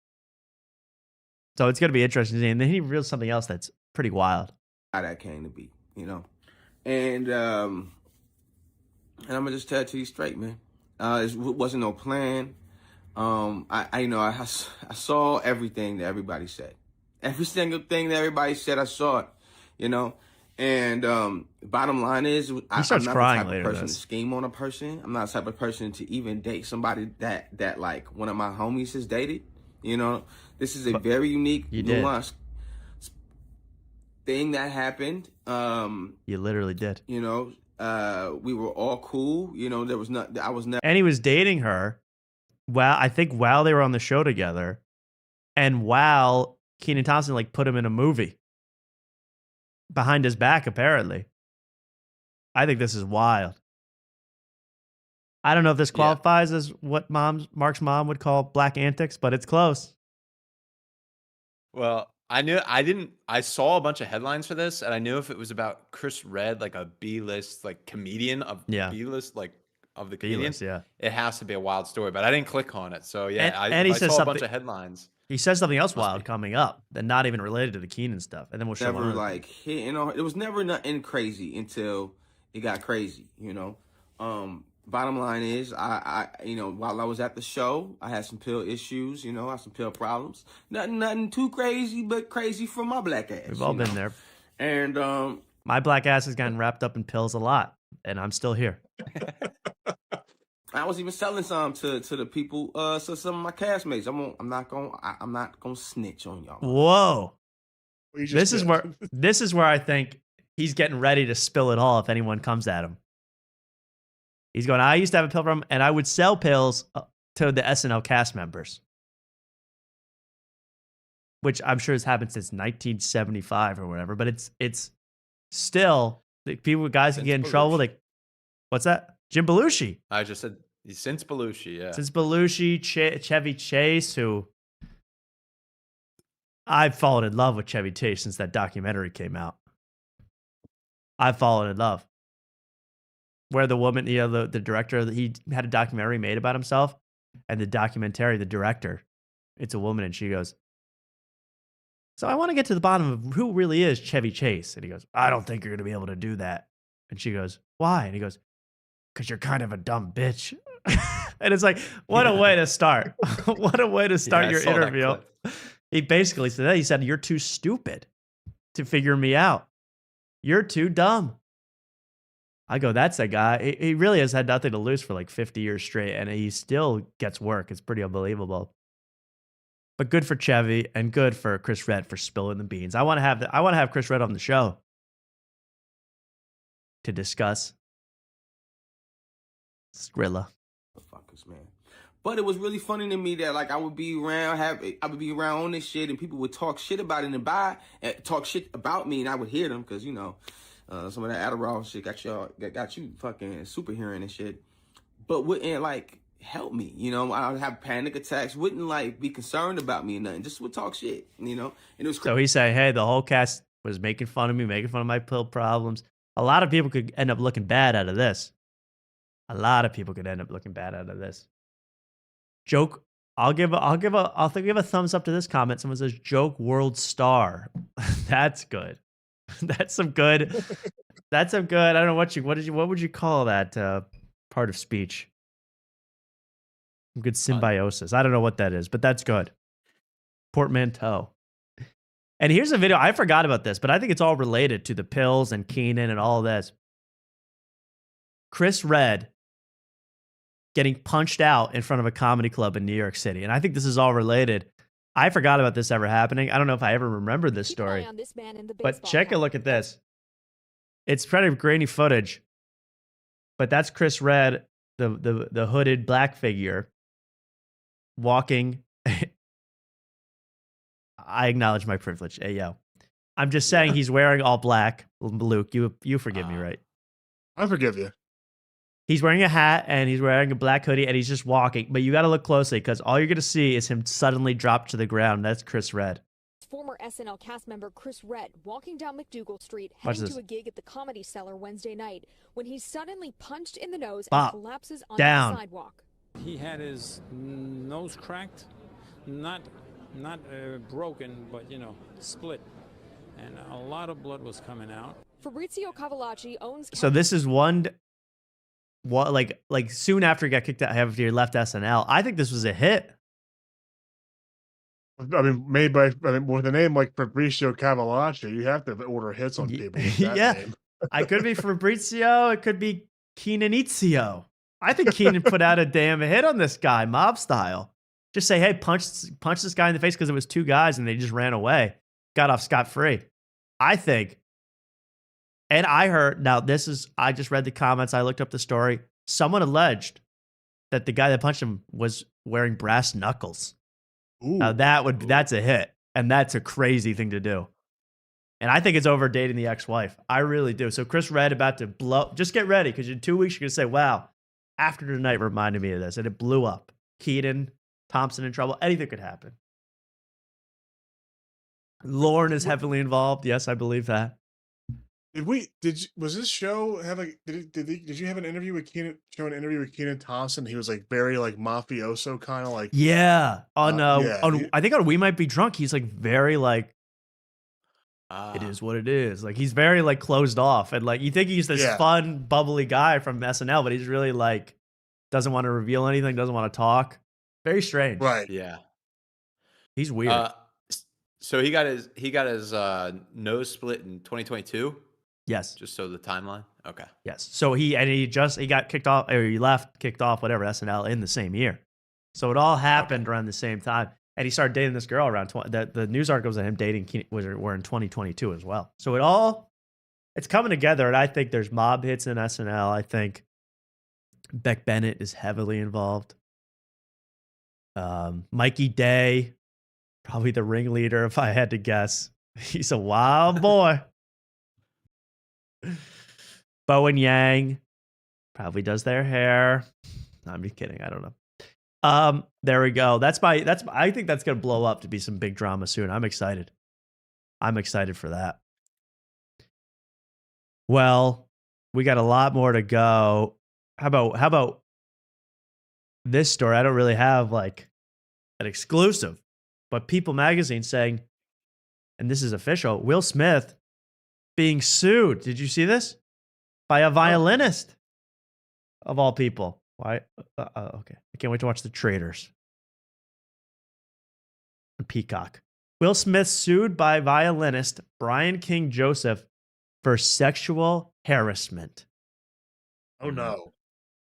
So it's going to be interesting to see. And then he reveals something else that's pretty wild. How that came to be, you know. And I'm going to just tell it to you straight, man. It wasn't no plan. I saw everything that everybody said. Every single thing that everybody said, I saw it, you know. And bottom line is, I'm not the type of person to scheme on a person. I'm not the type of person to even date somebody that like one of my homies has dated. You know, this is a very unique, nuanced thing that happened. You literally did. You know, we were all cool. You know, there was not. I was never. And he was dating her. I think while they were on the show together, and while Kenan Thompson like put him in a movie behind his back, apparently. I think this is wild. I don't know if this qualifies as what Mark's mom would call black antics, but it's close. Well, I saw a bunch of headlines for this, and I knew if it was about Chris Redd, like a B-list like comedian of B-list, like of the comedians, it has to be a wild story. But I didn't click on it, so I saw a bunch of headlines. He says something else wild coming up that not even related to the Kenan stuff, and then we'll show. Never like hit, you know, it was never nothing crazy until it got crazy, you know. Bottom line is, I you know, while I was at the show, I had some pill issues, you know, I had some pill problems. Nothing too crazy, but crazy for my black ass. We've all been there. And my black ass has gotten wrapped up in pills a lot, and I'm still here. I was even selling some to the people, so some of my castmates. I'm not gonna snitch on y'all. Whoa. This is where I think he's getting ready to spill it all if anyone comes at him. He's going, I used to have a pill problem, and I would sell pills to the SNL cast members. Which I'm sure has happened since 1975 or whatever, but it's still, guys can get in trouble. Like, what's that? Jim Belushi. I just said since Belushi, yeah. Since Belushi, Chevy Chase, who I've fallen in love with Chevy Chase since that documentary came out. I've fallen in love. Where the woman, you know, the director, he had a documentary made about himself, and the director, it's a woman, and she goes, so I want to get to the bottom of who really is Chevy Chase. And he goes, I don't think you're going to be able to do that. And she goes, why? And he goes, because you're kind of a dumb bitch. And it's like, what a way to start. What a way to start your interview. He basically said that. He said, you're too stupid to figure me out. You're too dumb. I go, that's a guy. He really has had nothing to lose for like 50 years straight, and he still gets work. It's pretty unbelievable. But good for Chevy and good for Chris Redd for spilling the beans. I want to have Chris Redd on the show to discuss Skrilla. Fuckers, man. But it was really funny to me that like I would be around on this shit, and people would talk shit about it and talk shit about me, and I would hear them because some of that Adderall shit got you fucking super hearing and shit, but wouldn't like help me. I would have panic attacks, wouldn't like be concerned about me and nothing, just would talk shit. And it was So he's saying, hey, the whole cast was making fun of me, making fun of my pill problems. A lot of people could end up looking bad out of this. A lot of people could end up looking bad out of this. Joke. I'll give a thumbs up to this comment. Someone says JokeWRLD star. That's good. That's some good. That's some good. I don't know what would you call that part of speech? Good symbiosis. I don't know what that is, but that's good. Portmanteau. And here's a video. I forgot about this, but I think it's all related to the pills and Kenan and all this. Chris Redd getting punched out in front of a comedy club in New York City. And I think this is all related. I forgot about this ever happening. I don't know if I ever remember this story. But check a look at this. It's pretty grainy footage. But that's Chris Redd, the hooded black figure, walking. I acknowledge my privilege. Hey, yo. I'm just saying he's wearing all black. Luke, you forgive me, right? I forgive you. He's wearing a hat and he's wearing a black hoodie and he's just walking. But you got to look closely because all you're going to see is him suddenly drop to the ground. That's Chris Redd. Former SNL cast member Chris Redd walking down McDougal Street, heading to a gig at the Comedy Cellar Wednesday night when he's suddenly punched in the nose and collapses on the sidewalk. He had his nose cracked, not broken, but split, and a lot of blood was coming out. Fabrizio Cavalacci owns. So this is like soon after he got kicked out, after he left SNL. I think this was a hit. I mean, made by with a name like Fabrizio Cavalacci, you have to order hits on people. With that name. I could be Fabrizio. It could be Kenanizio. I think Kenan put out a damn hit on this guy, mob style. Just say, hey, punch this guy in the face because it was two guys and they just ran away. Got off scot-free. I think. And I heard, now this is, I just read the comments. I looked up the story. Someone alleged that the guy that punched him was wearing brass knuckles. Ooh. Now that's a hit. And that's a crazy thing to do. And I think it's over dating the ex-wife. I really do. So Chris Redd about to blow. Just get ready because in 2 weeks you're going to say, wow, After Tonight reminded me of this. And it blew up. Kenan, Thompson in trouble. Anything could happen. Lauren is heavily involved. Yes, I believe that. Was this show have like did you have an interview with Kenan? Show an interview with Kenan Thompson? He was like very like mafioso kind of like I think on We Might Be Drunk, he's like very like it is what it is. Like he's very like closed off and like you think he's this fun, bubbly guy from SNL, but he's really like doesn't want to reveal anything, doesn't want to talk. Very strange. Right. Yeah. He's weird. So he got his nose split in 2022. Yes. Just so the timeline. Okay. Yes. So he got kicked off, or he left, kicked off, whatever, SNL in the same year. So it all happened around the same time. And he started dating this girl around the news articles of him dating were in 2022 as well. So it's coming together. And I think there's mob hits in SNL. I think Beck Bennett is heavily involved. Mikey Day, probably the ringleader if I had to guess. He's a wild boy. Bowen Yang probably does their hair. No, I'm just kidding. I don't know. There we go. I think that's gonna blow up to be some big drama soon. I'm excited. I'm excited for that. Well, we got a lot more to go. How about this story? I don't really have like an exclusive, but People Magazine saying, and this is official, Will Smith being sued. Did you see this? By a violinist of all people. Why? Okay. I can't wait to watch The Traitors. Peacock. Will Smith sued by violinist Brian King Joseph for sexual harassment. Oh no.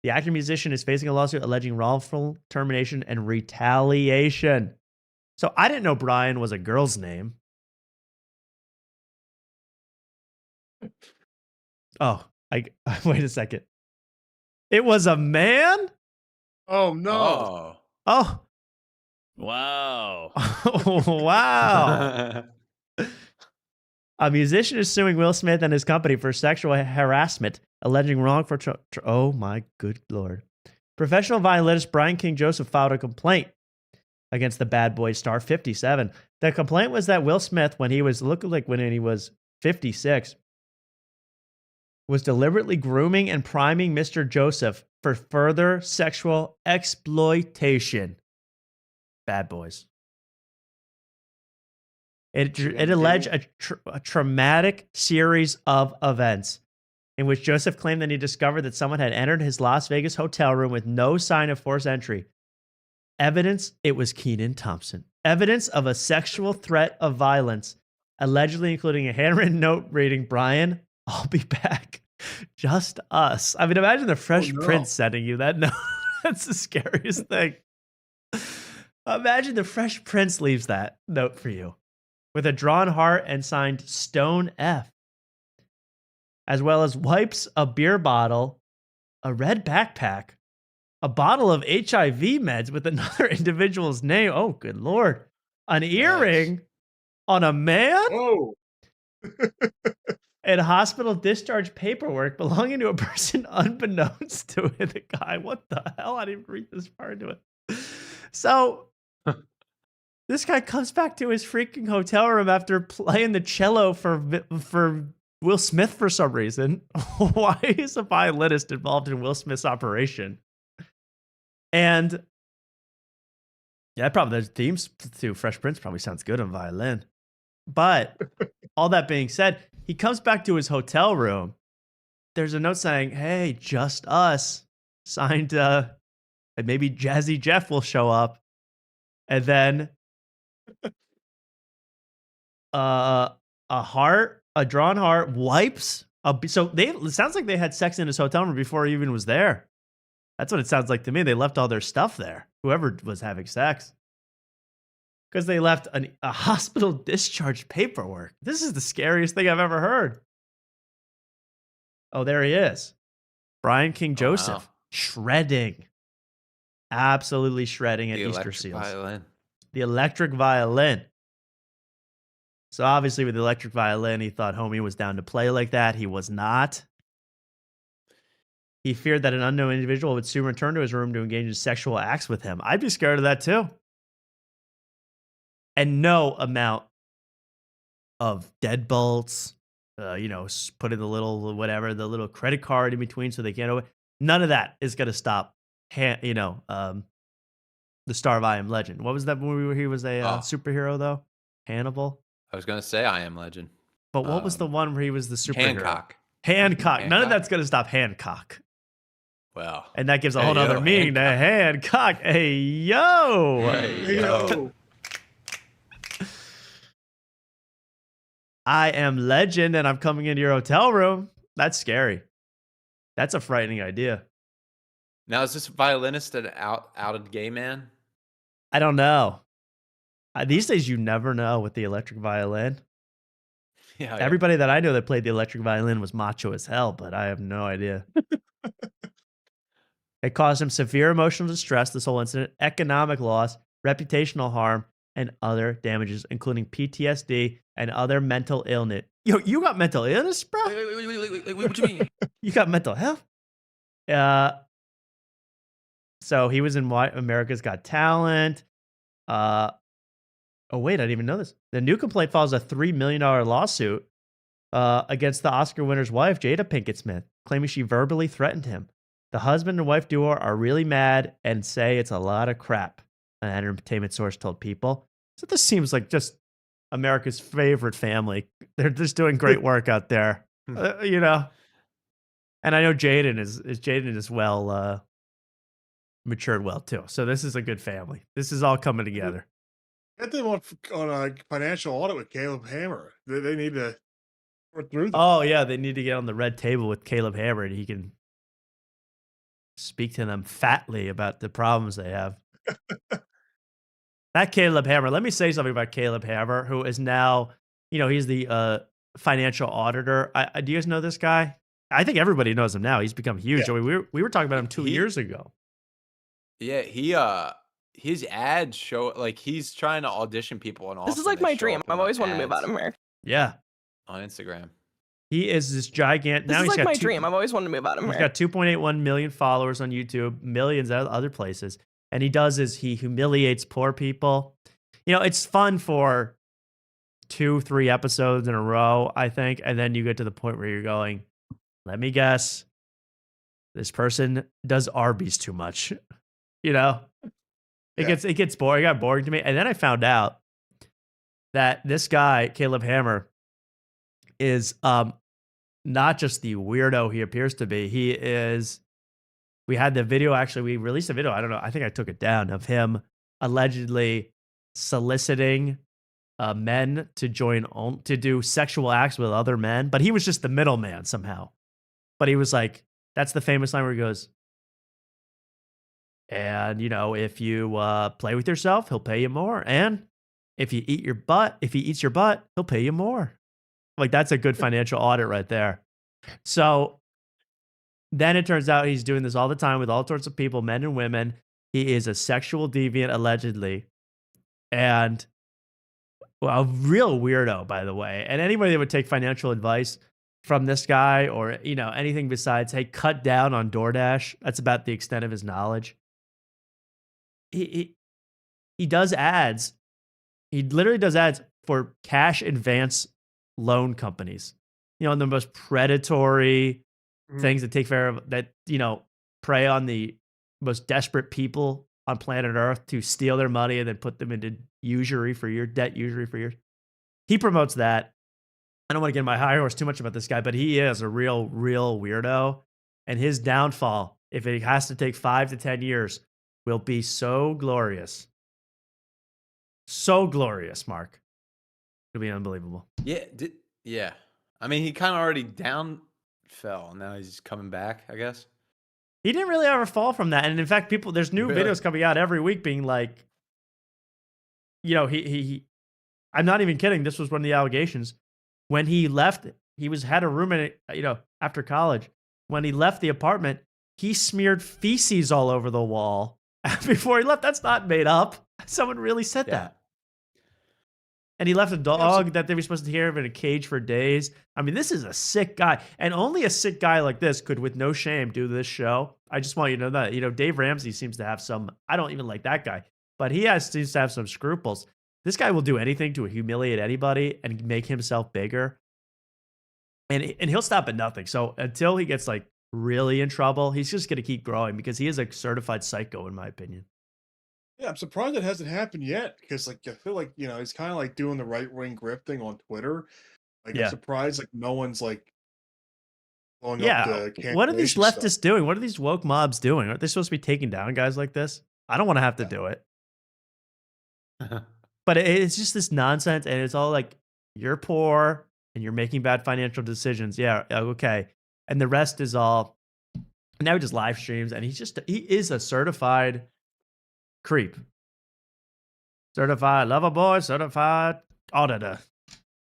The actor musician is facing a lawsuit alleging wrongful termination and retaliation. So I didn't know Brian was a girl's name. Oh, wait a second. It was a man? Oh no! Oh. Oh, Wow. wow. A musician is suing Will Smith and his company for sexual harassment, alleging wrongful. Oh my good lord! Professional violinist Brian King Joseph filed a complaint against the Bad Boy star 57. The complaint was that Will Smith, when he was 56, was deliberately grooming and priming Mr. Joseph for further sexual exploitation. Bad Boys. It alleged a traumatic series of events in which Joseph claimed that he discovered that someone had entered his Las Vegas hotel room with no sign of forced entry. Evidence, it was Kenan Thompson. Evidence of a sexual threat of violence, allegedly including a handwritten note reading, "Brian, I'll be back. Just us." I mean, imagine the Fresh Prince sending you that note. That's the scariest thing. Imagine the Fresh Prince leaves that note for you with a drawn heart and signed Stone F, as well as wipes, a beer bottle, a red backpack, a bottle of HIV meds with another individual's name. Oh, good Lord. An earring on a man? Oh. And hospital discharge paperwork belonging to a person unbeknownst to the guy. What the hell? I didn't read this far into it. So this guy comes back to his freaking hotel room after playing the cello for Will Smith for some reason. Why is a violinist involved in Will Smith's operation? And yeah, probably the themes to Fresh Prince probably sounds good on violin. But all that being said, he comes back to his hotel room. There's a note saying, "Hey, just us." Signed, and maybe Jazzy Jeff will show up. And then a heart, a drawn heart, wipes. So it sounds like they had sex in his hotel room before he even was there. That's what it sounds like to me. They left all their stuff there, whoever was having sex. Because they left a hospital discharge paperwork. This is the scariest thing I've ever heard. Oh, there he is. Brian King Joseph. Wow. Shredding. Absolutely shredding at The Easter electric Seals. violin. The electric violin. So obviously with the electric violin, he thought homie was down to play like that. He was not. He feared that an unknown individual would soon return to his room to engage in sexual acts with him. I'd be scared of that too. And no amount of deadbolts, put in the little whatever, the little credit card in between so they can't open. None of that is going to stop, the star of I Am Legend. What was that movie where he was a superhero though? Hannibal. I was gonna say I Am Legend. But what was the one where he was the superhero? Hancock. None of that's going to stop Hancock. Well, and that gives a whole other meaning to Hancock. Hey, yo. Hey, yo. I am legend and I'm coming into your hotel room. That's scary. That's a frightening idea. Now, is this violinist an outed gay man? I don't know. These days, you never know with the electric violin. Yeah. Everybody that I know that played the electric violin was macho as hell, but I have no idea. It caused him severe emotional distress, this whole incident, economic loss, reputational harm, and other damages, including PTSD and other mental illness. Yo, you got mental illness, bro? Wait, what you mean? You got mental health? So he was in America's Got Talent. Oh, wait, I didn't even know this. The new complaint files a $3 million lawsuit against the Oscar winner's wife, Jada Pinkett Smith, claiming she verbally threatened him. The husband and wife duo are really mad and say it's a lot of crap, an entertainment source told People. So this seems like just America's favorite family. They're just doing great work out there, And I know Jaden is well matured well too. So this is a good family. This is all coming together. Get them on a financial audit with Caleb Hammer. They need to work through that. Oh yeah, they need to get on the red table with Caleb Hammer, and he can speak to them fatly about the problems they have. That Caleb Hammer. Let me say something about Caleb Hammer, who is now, he's the financial auditor. Do you guys know this guy? I think everybody knows him now. He's become huge. Yeah. I mean, we were talking about him 2 years ago. Yeah, his ads show like he's trying to audition people and This is like my dream. I've always wanted to be about America. Yeah. On Instagram. He is this gigantic. This now is he's like got my dream. I've always wanted to be about He's America. got 2.81 million followers on YouTube, millions at other places. And he does is he humiliates poor people. You know, it's fun for 2-3 episodes in a row, I think. And then you get to the point where you're going, let me guess, this person does Arby's too much. You know? It gets boring. It got boring to me. And then I found out that this guy, Caleb Hammer, is not just the weirdo he appears to be. He is. We had the video. Actually, we released a video. I don't know. I think I took it down of him allegedly soliciting men to to do sexual acts with other men. But he was just the middleman somehow. But he was like, that's the famous line where he goes, and you know, if you play with yourself, he'll pay you more. And if you eat your butt, if he eats your butt, he'll pay you more. Like, that's a good financial audit right there. So then it turns out he's doing this all the time with all sorts of people, men and women. He is a sexual deviant, allegedly. And well, a real weirdo, by the way. And anybody that would take financial advice from this guy or, you know, anything besides, hey, cut down on DoorDash. That's about the extent of his knowledge. He does ads. He literally does ads for cash advance loan companies, you know, the most predatory things that take care of that, you know, prey on the most desperate people on planet Earth to steal their money and then put them into usury for years. He promotes that. I don't want to get in my high horse too much about this guy, but he is a real weirdo. And his downfall, if it has to take 5 to 10 years, will be so glorious. So glorious, Mark. It'll be unbelievable. Yeah, yeah. I mean, he kind of already fell. Now he's coming back, I guess. He didn't really ever fall from that. And in fact, there's new videos coming out every week being like, you know, I'm not even kidding. This was one of the allegations. When he left, he had a roommate, you know, after college. When he left the apartment, he smeared feces all over the wall before he left. That's not made up. Someone really said that. And he left a dog that they were supposed to hear of in a cage for days. I mean, this is a sick guy. And only a sick guy like this could, with no shame, do this show. I just want you to know that. You know, Dave Ramsey seems to have some, I don't even like that guy, but he seems to have some scruples. This guy will do anything to humiliate anybody and make himself bigger. And he'll stop at nothing. So until he gets like really in trouble, he's just going to keep growing because he is a certified psycho, in my opinion. Yeah, I'm surprised it hasn't happened yet because, like, I feel like, you know, he's kind of like doing the right-wing grip thing on Twitter. Like, I'm surprised, like, no one's like blowing up the what are these cancellation leftists stuff. doing? What are these woke mobs doing? Aren't they supposed to be taking down guys like this? I don't want to have to do it. But it's just this nonsense, and it's all like, you're poor and you're making bad financial decisions. Yeah, okay. And the rest is all, now he just live streams, and he is a certified creep. Certified lover boy, certified auditor.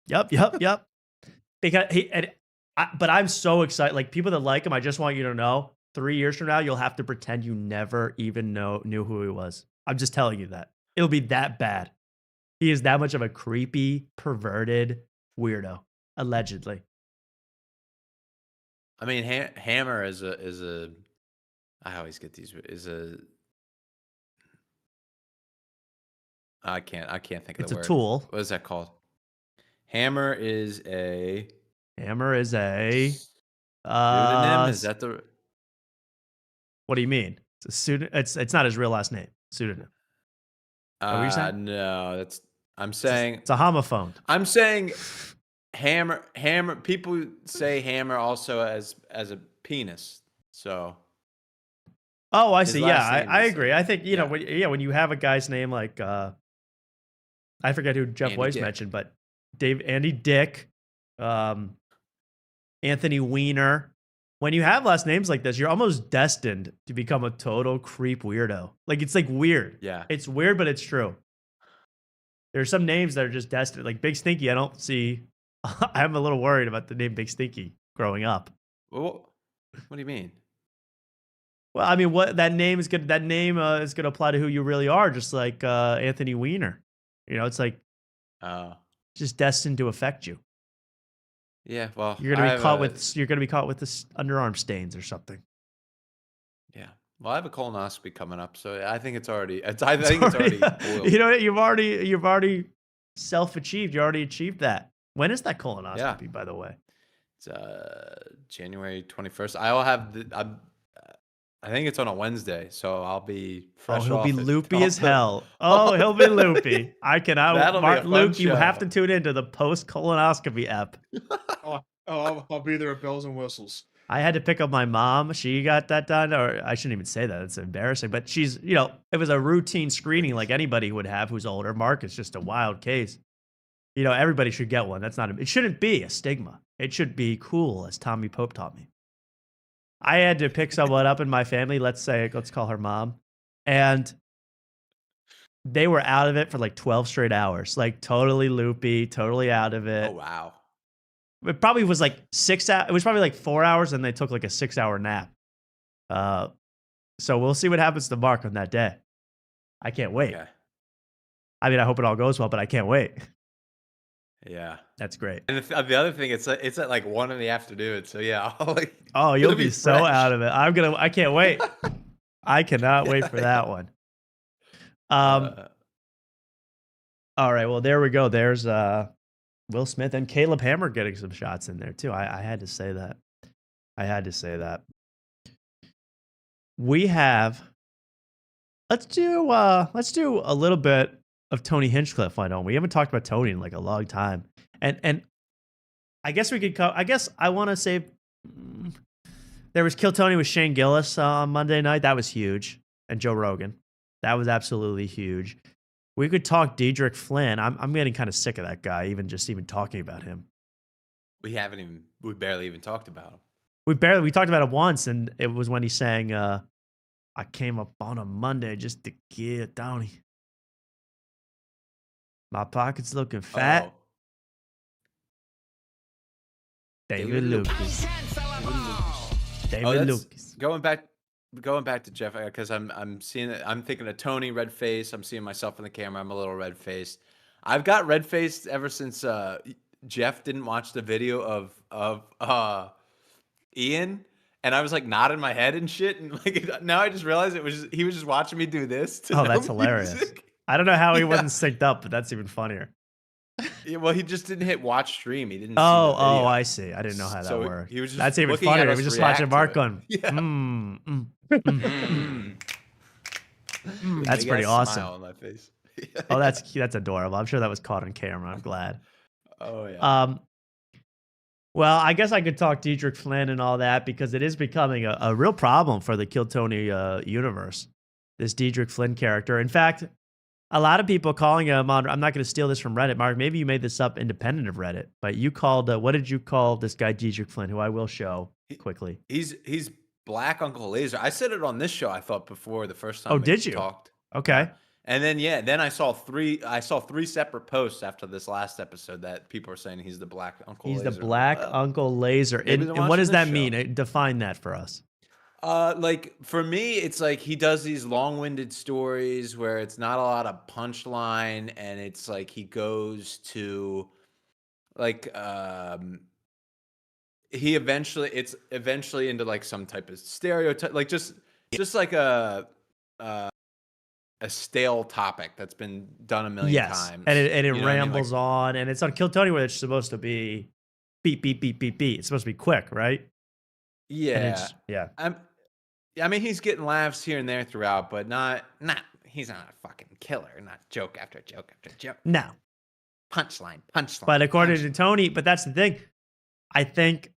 Yep. Because but I'm so excited. Like, people that like him, I just want you to know, 3 years from now, you'll have to pretend you never even knew who he was. I'm just telling you that. It'll be that bad. He is that much of a creepy, perverted weirdo, allegedly. I mean, Hammer is a. I always get these. I can't think of the word. It's a tool. What is that called? Hammer is a. Pseudonym? Is that the? What do you mean? It's a pseudonym. It's not his real last name. Pseudonym. What you're saying? No, that's. I'm saying it's a homophone. I'm saying hammer. People say hammer also as a penis. So. Oh, I see. Yeah, I agree. I think, you know, when you have a guy's name like, I forget who Jeff Weiss mentioned, but Andy Dick, Anthony Weiner. When you have last names like this, you're almost destined to become a total creep weirdo. Like, it's like weird. Yeah. It's weird, but it's true. There are some names that are just destined. Like Big Stinky, I don't see. I'm a little worried about the name Big Stinky growing up. Well, what do you mean? Well, I mean, what that name is good. That name is going to apply to who you really are, just like Anthony Weiner. You know, it's like just destined to affect you. Yeah, well, You're going to be caught with this underarm stains or something. Yeah. Well, I have a colonoscopy coming up, so I think it's already. I think it's already. Boiled. You know, you've already self-achieved. You already achieved that. When is that colonoscopy, by the way? It's January 21st. I'll have I think it's on a Wednesday, so I'll be fresh. He'll off be it. loopy as hell. Oh, he'll be loopy. I cannot. That'll be a fun Luke, you show. have to tune into the post colonoscopy app. I'll be there at bells and whistles. I had to pick up my mom. She got that done, or I shouldn't even say that. It's embarrassing. But she's, you know, it was a routine screening like anybody would have who's older. Mark is just a wild case. You know, everybody should get one. It shouldn't be a stigma. It should be cool, as Tommy Pope taught me. I had to pick someone up in my family. Let's call her mom. And they were out of it for like 12 straight hours, like totally loopy, totally out of it. Oh, wow. It probably was like 6 hours. It was probably like 4 hours, and they took like a 6-hour nap. So we'll see what happens to Mark on that day. I can't wait. Okay. I mean, I hope it all goes well, but I can't wait. Yeah, that's great. And the other thing, it's at like 1 PM. So yeah, I'll like. Oh, you'll it'll be so fresh. out of it. I can't wait. I cannot wait for that one. All right. Well, there we go. There's Will Smith and Caleb Hammer getting some shots in there too. I had to say that. We have. Let's do a little bit of Tony Hinchcliffe. Why don't we? Haven't talked about Tony in like a long time, and I guess we could. I guess I want to say there was Kill Tony with Shane Gillis on Monday night. That was huge, and Joe Rogan. That was absolutely huge. We could talk Diedrich Flynn. I'm getting kind of sick of that guy. Even talking about him. We barely even talked about him. We talked about it once, and it was when he sang, I came up on a Monday just to get Tony. My pocket's looking fat. Oh. David Lucas. David Lucas. Going back to Jeff, because I'm seeing it. I'm thinking of Tony red face. I'm seeing myself in the camera. I'm a little red faced. I've got red faced ever since Jeff didn't watch the video of Ian, and I was like nodding my head and shit. And like now I just realized he was just watching me do this. Oh, that's hilarious. I don't know how he wasn't synced up, but that's even funnier. Yeah, well, he just didn't hit watch stream. He didn't. Oh, see the video. I see. I didn't know how that worked. He was just that's even looking funnier. at He us was just react watching to Mark it. going. Yeah. That's Big pretty ass awesome. smile on my face. Oh, that's adorable. I'm sure that was caught on camera. I'm glad. Oh yeah. Well, I guess I could talk Diedrich Flynn and all that because it is becoming a real problem for the Kill Tony universe. This Diedrich Flynn character. In fact, a lot of people calling him on. I'm not going to steal this from Reddit, Mark. Maybe you made this up independent of Reddit, but you called. What did you call this guy Diedrich Flynn? Who I will show quickly. He's Black Uncle Laser. I said it on this show. I thought before the first time. Oh, did you? Talked. Okay. And then I saw three separate posts after this last episode that people are saying he's the Black Uncle Laser. He's the Black Uncle Laser. And what does that mean? Define that for us. Like for me, it's like he does these long-winded stories where it's not a lot of punchline, and it's like he goes to like it's eventually into like some type of stereotype, like just like a stale topic that's been done a million times. And it You know what I mean? rambles on, and it's on Kill Tony where it's supposed to be beep, beep, beep, beep, beep. It's supposed to be quick, right? Yeah. Yeah. I mean, he's getting laughs here and there throughout, but he's not a fucking killer. Not joke after joke after joke. No. Punchline. But according to Tony, but that's the thing. I think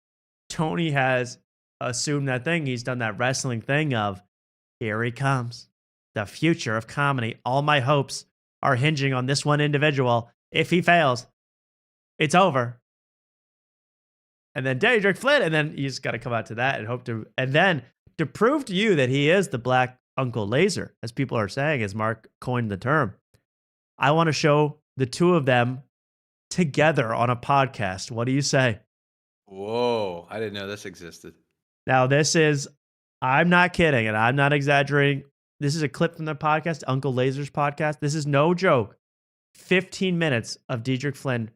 Tony has assumed that thing. He's done that wrestling thing of, here he comes. The future of comedy. All my hopes are hinging on this one individual. If he fails, it's over. And then Diedrich Flynn, and then you just got to come out to that and then to prove to you that he is the Black Uncle Laser, as people are saying, as Mark coined the term. I want to show the two of them together on a podcast. What do you say? Whoa, I didn't know this existed. Now, this is I'm not kidding, and I'm not exaggerating. This is a clip from the podcast, Uncle Laser's podcast. This is no joke. 15 minutes of Diedrich Flynn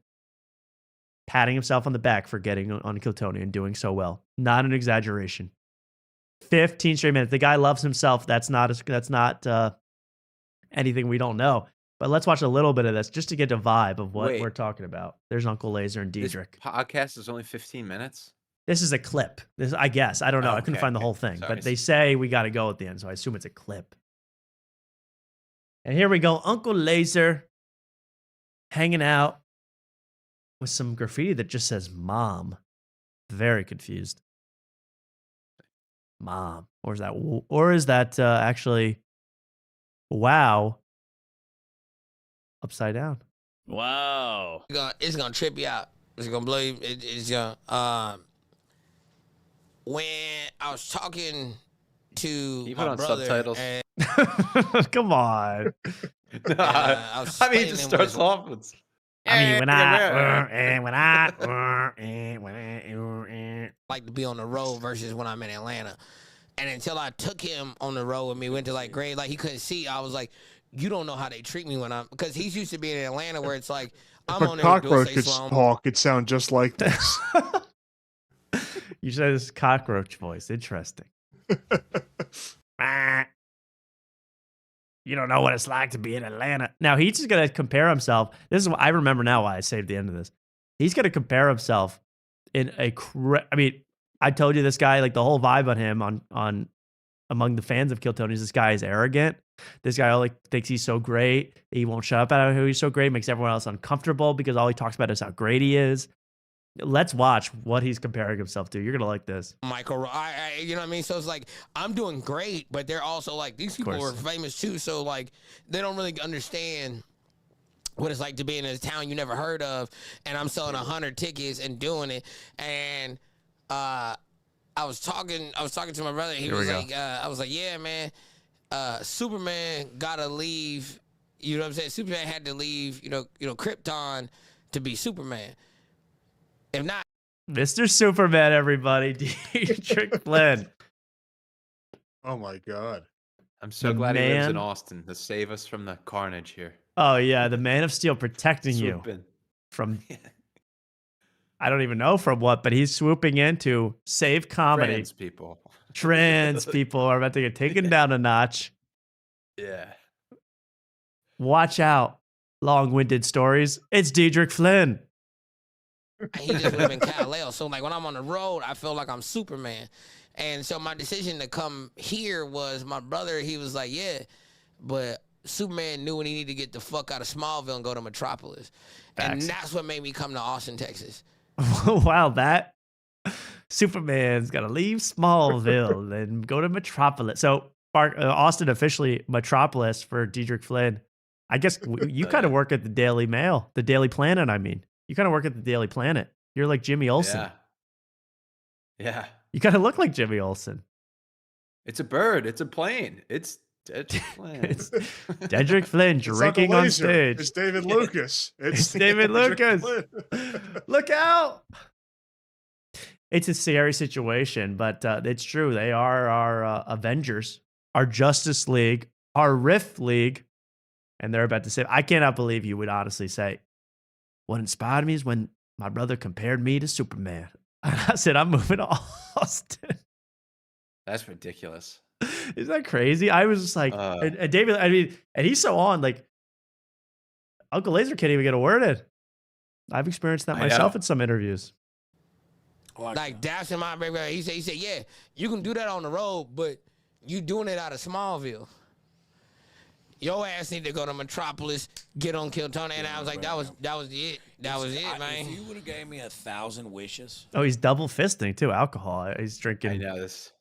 patting himself on the back for getting on Kill Tony and doing so well. Not an exaggeration. 15 straight minutes. The guy loves himself. That's not anything we don't know. But let's watch a little bit of this just to get a vibe of what we're talking about. There's Uncle Laser and Diedrich. This podcast is only 15 minutes? This is a clip. This, I guess. I don't know. I couldn't find the whole thing. Sorry. But they say we got to go at the end, so I assume it's a clip. And here we go. Uncle Laser hanging out with some graffiti that just says Mom. Very confused. Mom. Or is that actually wow upside down? Wow. It's gonna trip you out. It's gonna blow you. It's gonna. When I was talking to my brother, subtitles? Come on. I mean, it just starts off with. When I like to be on the road versus when I'm in Atlanta. And until I took him on the road with me, went to like grade, like he couldn't see. I was like, you don't know how they treat me when I'm, because he's used to being in Atlanta where it's like, I'm If on a there. cockroach could talk, it'd sound just like this. You said this cockroach voice. Interesting. You don't know what it's like to be in Atlanta. Now, he's just going to compare himself. This is what I remember now why I saved the end of this. He's going to compare himself in a I mean, I told you this guy, like the whole vibe on him on among the fans of Kill Tony is this guy is arrogant. This guy only thinks he's so great. He won't shut up about how he's so great. Makes everyone else uncomfortable because all he talks about is how great he is. Let's watch what he's comparing himself to. You're going to like this. Michael, you know what I mean? So it's like, I'm doing great, but they're also like, these people are famous too. So like, they don't really understand what it's like to be in a town you never heard of. And I'm selling 100 tickets and doing it. And I was talking to my brother. He was like, I was like, yeah, man, Superman gotta leave. You know what I'm saying? Superman had to leave, you know, Krypton to be Superman. If not, Mr. Superman, everybody, Diedrich Flynn. Oh my God. I'm so glad he lives in Austin to save us from the carnage here. Oh yeah, the Man of Steel protecting you from I don't even know from what, but he's swooping in to save comedy. Trans people are about to get taken down a notch. Yeah. Watch out, long-winded stories. It's Diedrich Flynn. he just live in Kal-El. So like when I'm on the road, I feel like I'm Superman. And so my decision to come here was my brother, he was like, yeah, but Superman knew when he needed to get the fuck out of Smallville and go to Metropolis. Facts. And that's what made me come to Austin, Texas. Wow, that Superman's got to leave Smallville and go to Metropolis. So Austin officially Metropolis for Diedrich Flynn. I guess you kind of work at the Daily Mail, the Daily Planet, I mean. You kind of work at the Daily Planet. You're like Jimmy Olsen. Yeah. You kind of look like Jimmy Olsen. It's a bird. It's a plane. It's Diedrich Flynn. It's Diedrich Flynn drinking on stage. It's David Lucas. It's David Lucas. Look out. It's a scary situation, but it's true. They are our Avengers, our Justice League, our Rift League, and they're about to say, I cannot believe you would honestly say, what inspired me is when my brother compared me to Superman. And I said, I'm moving to Austin. That's ridiculous. Isn't that crazy? I was just like, and David, I mean, and he's so on, like, Uncle Laser can't even get a word in. I've experienced that myself in some interviews. Like dashing my baby. He said, yeah, you can do that on the road, but you doing it out of Smallville. Your ass need to go to Metropolis, get on Kill Tony. And I was like, that was it. That was it, man. If you would have gave me 1,000 wishes. Oh, he's double fisting too. Alcohol. He's drinking. I know this.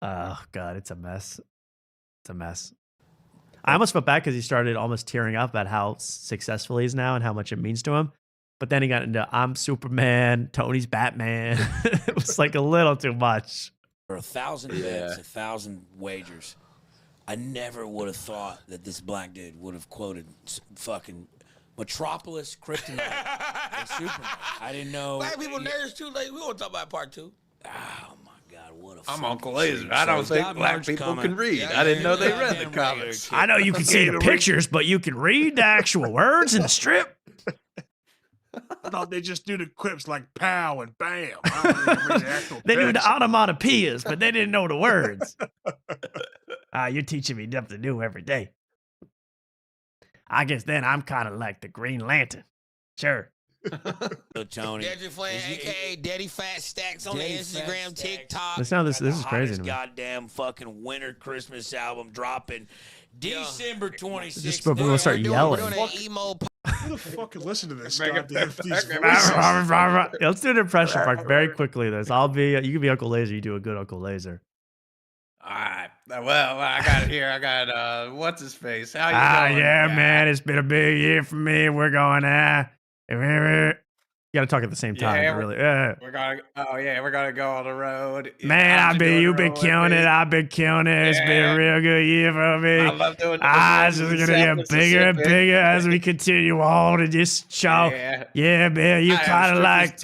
Oh God, it's a mess. It's a mess. I almost felt bad because he started almost tearing up at how successful he is now and how much it means to him. But then he got into I'm Superman, Tony's Batman. It was like a little too much. For 1,000 bets, 1,000 wagers, I never would have thought that this black dude would have quoted fucking Metropolis, Kryptonite, and Superman. I didn't know. Black people nerds too. Like we won't talk about part 2. Oh my God, what a I'm Uncle Laser. I don't think black people can read. I didn't know they read the comics. I know you can see the pictures, but you can read the actual words in the strip. I thought they just do the quips like pow and bam. I don't really read the actual They knew the text. onomatopoeias, but they didn't know the words. You're teaching me something new every day. I guess then I'm kind of like the Green Lantern. Sure. Tony. Dedrick Flynn, aka Daddy Fat Stacks on the Instagram, TikTok. Listen how this is crazy to me. Goddamn fucking winter Christmas album dropping December 26th. Just before people start yelling. Who the fuck can listen to this? Goddamn, these Let's do an impression part very quickly. You can be Uncle Laser. You do a good Uncle Laser. All right. Well, I got it here. I got what's his face? How you doing? Yeah, man. It's been a big year for me. We're going you gotta talk at the same time. Yeah, Really. we're gonna go on the road. Man, you've been killing it. I've been killing it. It's been a real good year for me. I love doing It's just gonna get bigger and bigger as we continue on to this show. Yeah, man. You kind of like.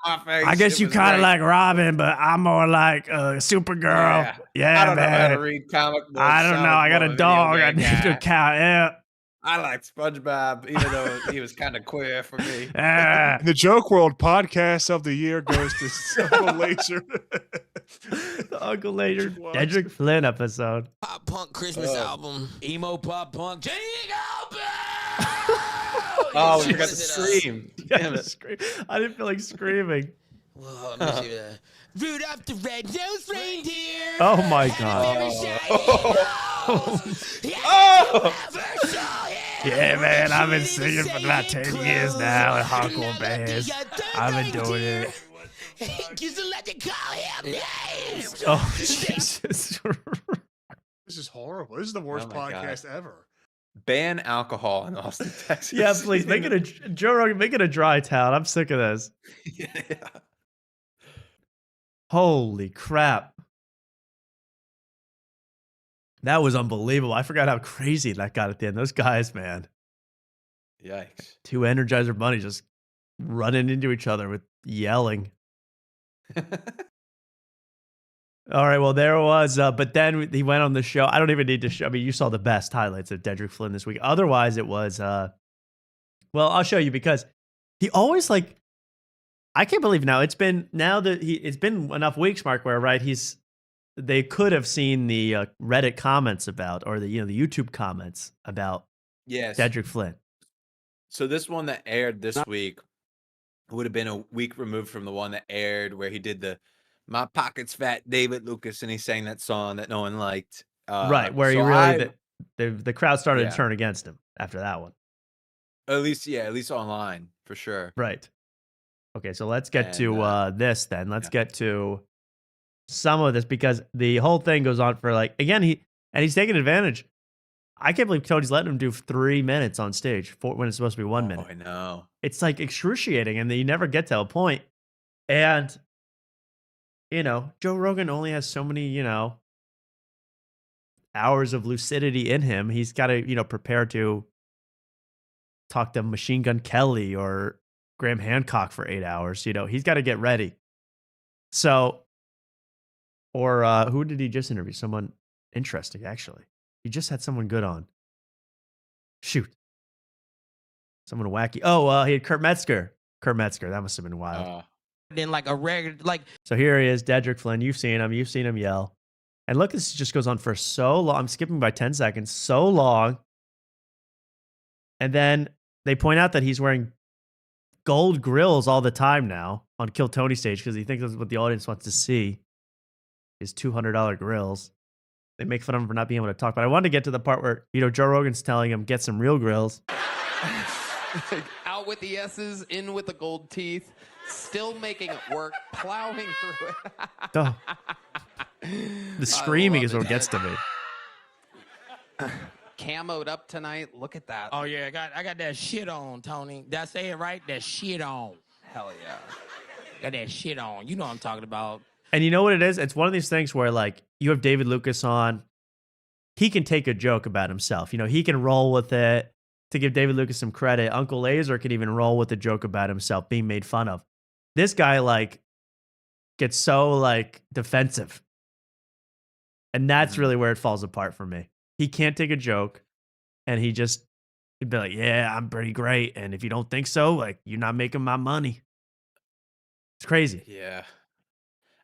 I guess you kind of like Robin, but I'm more like Supergirl. Yeah, I don't man. know how to read comic books. I don't know. I got a dog. I need a cow. Yeah. I like SpongeBob, even though he was kind of queer for me. The Joke World podcast of the year goes to Uncle Laser. The Uncle Laser Dedrick Flynn episode. Pop punk Christmas album. Emo pop punk. Oh, we got to scream. Damn it. I didn't feel like screaming. Well, let me see that. Rudolph the Red-Nosed Reindeer. Oh my God. Yeah, man. I've been singing for about 10 years now at hardcore bands. I've been doing it. Oh, Jesus. This is horrible. This is the worst podcast ever. Ban alcohol in Austin, Texas. Yeah, please make it a Joe Rogan. Make it a dry town. I'm sick of this. Yeah. Holy crap! That was unbelievable. I forgot how crazy that got at the end. Those guys, man. Yikes! Two Energizer bunnies just running into each other with yelling. All right, well, there was, but then he went on the show. I don't even need to show. I mean, you saw the best highlights of Dedrick Flynn this week. Otherwise, it was, well, I'll show you because he always like, I can't believe now. It's been enough weeks, Mark, where right, they could have seen the Reddit comments about, or the YouTube comments about, Dedrick Flynn. So this one that aired this week would have been a week removed from the one that aired where he did the "My Pocket's Fat" David Lucas, and he sang that song that no one liked. Right, where the crowd started to turn against him after that one. At least online for sure. Right. Okay, so let's get to this then. Let's get to some of this because the whole thing goes on for like again he's taking advantage. I can't believe Cody's letting him do 3 minutes on stage when it's supposed to be 1 minute. I know. It's like excruciating, and then you never get to a point. And Joe Rogan only has so many, hours of lucidity in him. He's got to, prepare to talk to Machine Gun Kelly or Graham Hancock for 8 hours. He's got to get ready. So, or who did he just interview? Someone interesting, actually. He just had someone good on. Shoot. Someone wacky. Oh, he had Kurt Metzger. That must have been wild. Then like a regular, So here he is, Dedrick Flynn. You've seen him yell. And look, this just goes on for so long. I'm skipping by 10 seconds. So long. And then they point out that he's wearing gold grills all the time now on Kill Tony stage because he thinks that's what the audience wants to see. His $200 grills. They make fun of him for not being able to talk. But I wanted to get to the part where, Joe Rogan's telling him, get some real grills. Out with the S's, in with the gold teeth, still making it work, plowing through it. The screaming is what gets to me. Camoed up tonight. Look at that. Oh yeah, I got that shit on, Tony. Did I say it right? That shit on. Hell yeah. Got that shit on. You know what I'm talking about. And you know what it is? It's one of these things where, like, you have David Lucas on. He can take a joke about himself. He can roll with it. To give David Lucas some credit, Uncle Laser can even roll with a joke about himself being made fun of. This guy, like, gets so like defensive. And that's really where it falls apart for me. He can't take a joke, and he'd be like, yeah, I'm pretty great. And if you don't think so, like, you're not making my money. It's crazy. Yeah.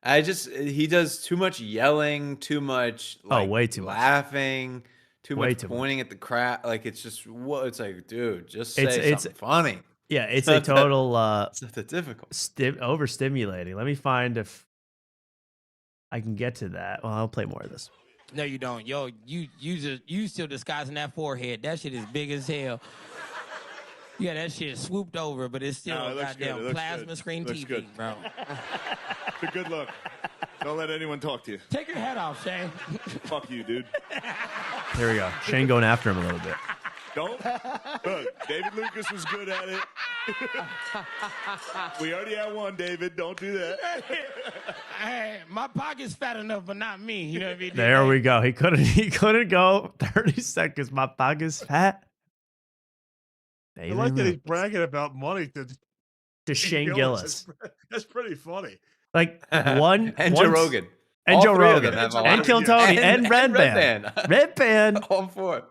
He does too much yelling, too much like way too laughing, too Way much too pointing at the crowd. Like it's just it's like, dude, just say something funny. Yeah, it's a total it's not that difficult. Overstimulating. Let me find if I can get to that. Well, I'll play more of this. No, you don't. Yo, you still disguising that forehead. That shit is big as hell. Yeah, that shit swooped over, but it's still a goddamn plasma screen TV, bro. It's a good look. Don't let anyone talk to you. Take your hat off, Shane. Fuck you, dude. Here we go. Shane going after him a little bit. Don't. Look, David Lucas was good at it. We already had one, David. Don't do that. Hey, my pocket's fat enough, but not me. You know what I mean? There we go. He couldn't go 30 seconds. My pocket's fat. I like that he's bragging about money to Shane Gillis. That's pretty funny. Like one and Joe Rogan. And All Joe three of Rogan. them have And Kill Tony. And Red Band. Red Band. All four.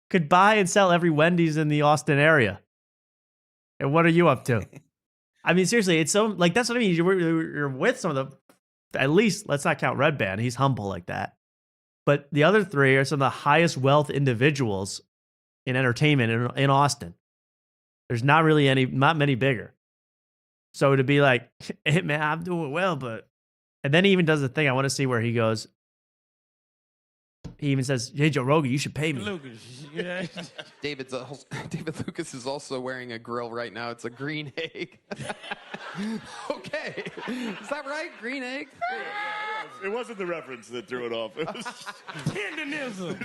Could buy and sell every Wendy's in the Austin area. And what are you up to? I mean, seriously, it's so like that's what I mean. You're with some of the, at least let's not count Red Band. He's humble like that. But the other three are some of the highest wealth individuals in entertainment in Austin. There's not many bigger. So to be like, hey man, I'm doing well, but, and then he even does the thing. I want to see where he goes. He even says, hey, Joe Rogan, you should pay me. Lucas, yeah. David Lucas is also wearing a grill right now. It's a green egg. Okay. Is that right? Green egg? It wasn't the reference that threw it off. It was tenderism.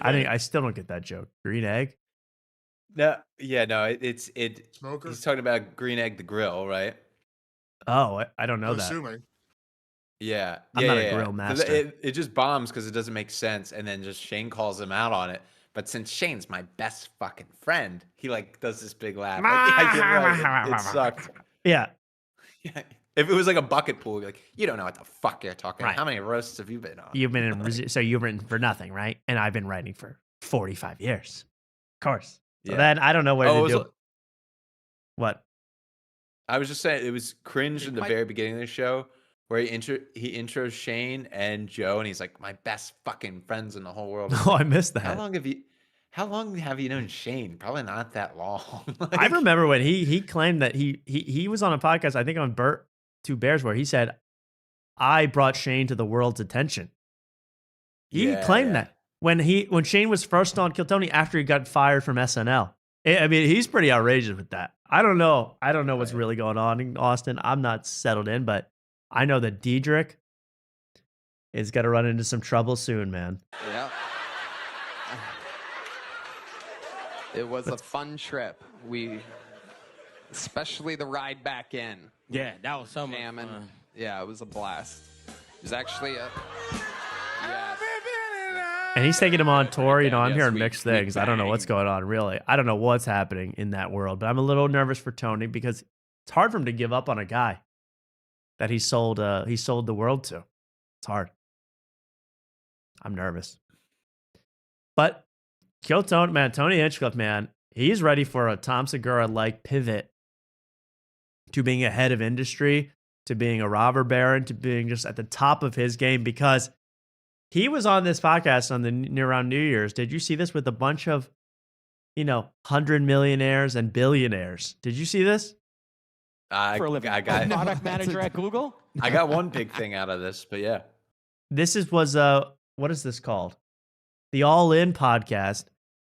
I still don't get that joke. Green egg? No, yeah, no, it's Smoker? He's talking about Green Egg the Grill, right? Oh, I don't know that. Assuming. Yeah, I'm not a grill master. It just bombs because it doesn't make sense, and then just Shane calls him out on it. But since Shane's my best fucking friend, he like does this big laugh. Like, I get right. It sucked. Yeah. Yeah. If it was like a bucket pool, like you don't know what the fuck you're talking about. Right. How many roasts have you been on? You've been so you've written for nothing, right? And I've been writing for 45 years. Of course. So then I don't know what to do. What? I was just saying it was cringe in the very beginning of the show where he intros Shane and Joe, and he's like, my best fucking friends in the whole world. Oh, I missed that. How long have you known Shane? Probably not that long. I remember when he claimed that he was on a podcast, I think on Two Bears, where he said, I brought Shane to the world's attention. He claimed that when Shane was first on Kill Tony after he got fired from SNL. I mean, he's pretty outrageous with that. I don't know what's really going on in Austin. I'm not settled in, but I know that Diedrich is going to run into some trouble soon, man. Yeah. It was a fun trip. Especially the ride back in. Yeah, that was so much fun. Yeah, it was a blast. It was actually a... Yes. And he's taking him on tour. You know, I'm hearing mixed things. I don't know what's going on, really. I don't know what's happening in that world, but I'm a little nervous for Tony because it's hard for him to give up on a guy that he sold the world to. It's hard. I'm nervous. But Kill Tony, man, Tony Hinchcliffe, man, he's ready for a Tom Segura-like pivot to being a head of industry, to being a robber baron, to being just at the top of his game, because he was on this podcast around New Year's. Did you see this with a bunch of, 100 millionaires and billionaires? Did you see this? For a living. I got product manager at Google. I got one big thing out of this, but yeah. This was what is this called? The All In podcast,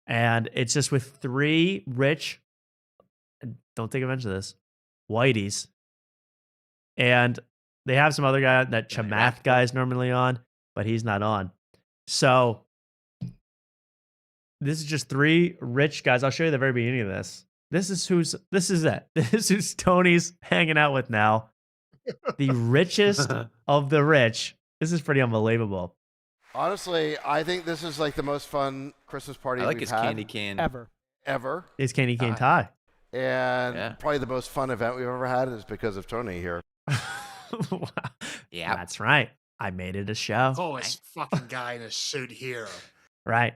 and it's just with three rich, don't take offense to this, whiteys, and they have some other guy that Chamath guy is normally on, but he's not on. So this is just three rich guys. I'll show you the very beginning of this. This is it. This is who's Tony's hanging out with now. The richest of the rich. This is pretty unbelievable. Honestly, I think this is like the most fun Christmas party we've his had. candy cane. Ever. His candy cane tie. And probably the most fun event we've ever had is because of Tony here. Yeah, That's right. I made it a show. Coolest fucking guy in a suit here. Right.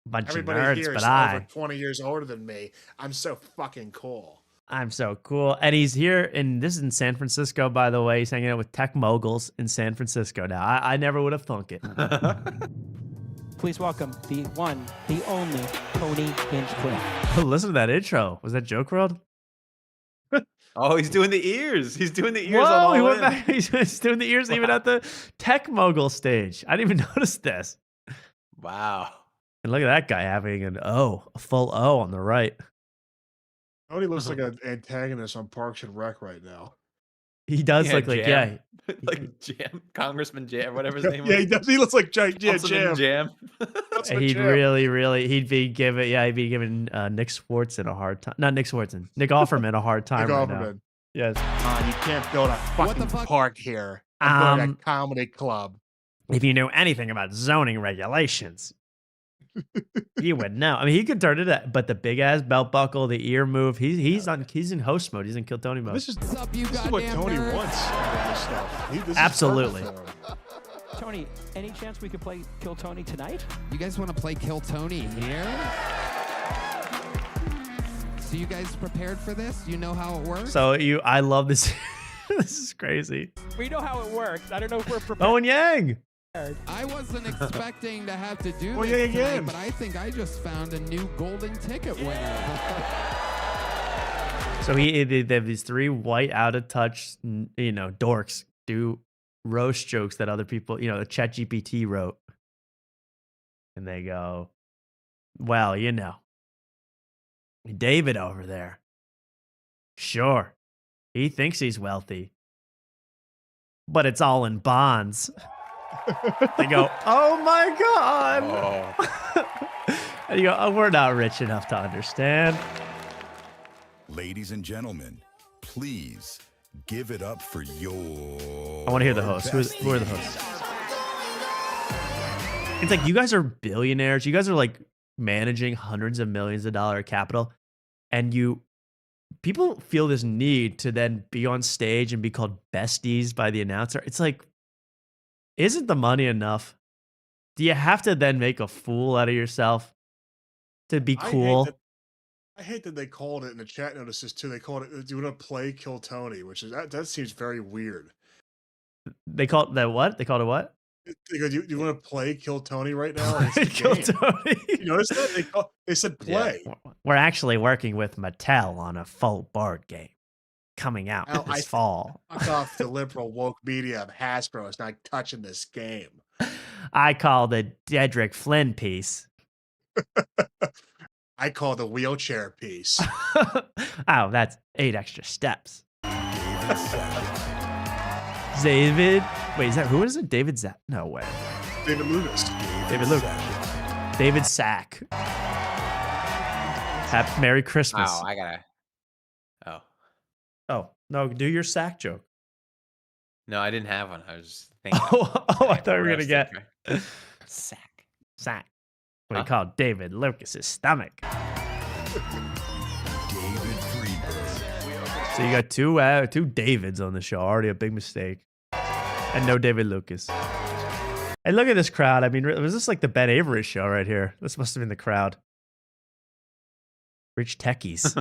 Bunch Everybody of nerds, here but is over 20 years older than me. I'm so fucking cool. I'm so cool. And he's here, and this is in San Francisco, by the way. He's hanging out with tech moguls in San Francisco now. I never would have thunk it. Please welcome the one, the only Tony Hinchcliffe. Listen to that intro. Was that Joke World? Oh, he's doing the ears. He's doing the ears. Whoa, on he all went in. back. He's doing the ears even at the tech mogul stage. I didn't even notice this. Wow. And look at that guy having a full O on the right. Tony looks like an antagonist on Parks and Rec right now. He does look like, Jam. Like Jam, Congressman Jam, whatever his name was. Yeah, he does. He looks like Councilman Jam. He'd really, he'd be giving Nick Swartzen a hard time. Not Nick Swartzen, Nick Offerman a hard time Nick right Offerman. now. Yes. You can't build a fucking park here. I'm going to a comedy club. If you knew anything about zoning regulations, you would know. I mean, he could turn it up, but the big ass belt buckle, the ear move, he's in host mode. He's in Kill Tony mode. This is what Tony wants out of this stuff. This is Absolutely. perfect for him. Tony, any chance we could play Kill Tony tonight? You guys want to play Kill Tony here? So you guys prepared for this? You know how it works? I love this. This is crazy. We know how it works. I don't know if we're prepared. Owen Yang. I wasn't expecting to have to do Well, this yeah, tonight, again. but I think I just found a new golden ticket winner. So they have these three white, out of touch, dorks do roast jokes that other people, the ChatGPT wrote, and they go, "Well, David over there, sure, he thinks he's wealthy, but it's all in bonds." They go, "Oh my God." Oh. And you go, "Oh, we're not rich enough to understand." Ladies and gentlemen, please give it up for your. I want to hear the host. Who are the hosts? It's like, you guys are billionaires. You guys are like managing hundreds of millions of dollars capital, and people feel this need to then be on stage and be called besties by the announcer. It's like, isn't the money enough? Do you have to then make a fool out of yourself to be cool? I hate that they called it in the chat notices too. They called it, "Do you want to play Kill Tony?" Which is that seems very weird. They called that what? They called it what? They go, "Do you want to play Kill Tony right now?" And it's a Kill game. Tony. You notice that they said play. Yeah. We're actually working with Mattel on a full board game coming out this fall. Fuck off the liberal woke media of Hasbro is not touching this game. I call the Dedrick Flynn piece. I call the wheelchair piece. Oh, that's 8 extra steps. David. Wait, who is it? David Zack? No way. David Lucas. David Lucas. David Sack. Merry Christmas. Wow, I gotta. Oh. Oh, no, do your sack joke. No, I didn't have one. I was just thinking. I thought we were going to get Sack. What do you call David Lucas's stomach? David Freeberg. So you got two Davids on the show. Already a big mistake. And no David Lucas. Hey, look at this crowd. I mean, was this like the Ben Avery show right here? This must have been the crowd. Rich techies.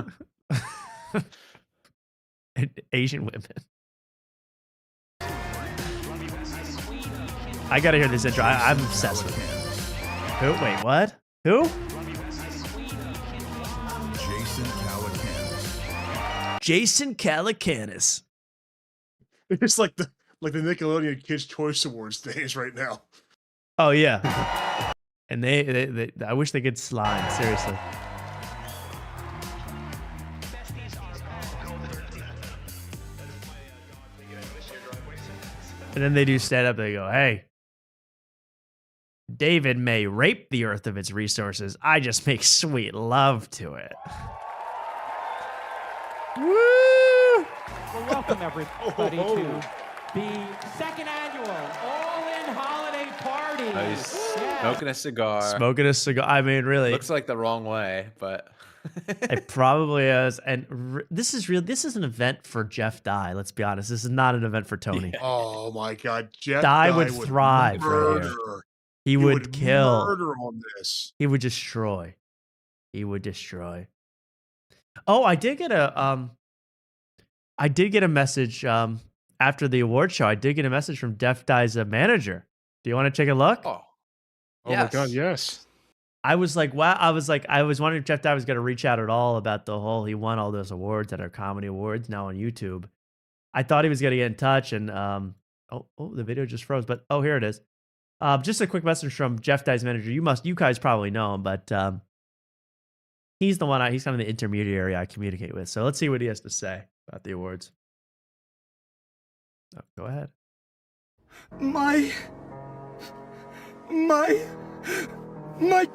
And Asian women. I gotta hear this intro. I'm obsessed with him. Who? Wait, what? Who? Jason Calacanis. Jason Calacanis. It's like the Nickelodeon Kids Choice Awards days right now. Oh yeah. And they I wish they could slide, seriously. And then they do stand up, they go, "Hey, David may rape the earth of its resources. I just make sweet love to it." Woo! Well, welcome everybody to the second annual All-In Holiday party. Oh, he's smoking a cigar. Smoking a cigar. I mean, really. Looks like the wrong way, but it probably is. And this is real. This is an event for Jeff Dye. Let's be honest. This is not an event for Tony. Oh my God, Jeff Dye would thrive right here. He would kill. Murder on this. He would destroy. He would destroy. Oh, I did get a message after the award show. I did get a message from Jeff Dye's manager. Do you want to take a look? Oh my God, yes. I was like, wow. I was wondering if Jeff Dye was going to reach out at all about the whole, he won all those awards that are comedy awards now on YouTube. I thought he was going to get in touch and, the video just froze, but here it is. Just a quick message from Jeff Dye's manager. You guys probably know him, but he's the one, he's kind of the intermediary I communicate with. So let's see what he has to say about the awards. Oh, go ahead. My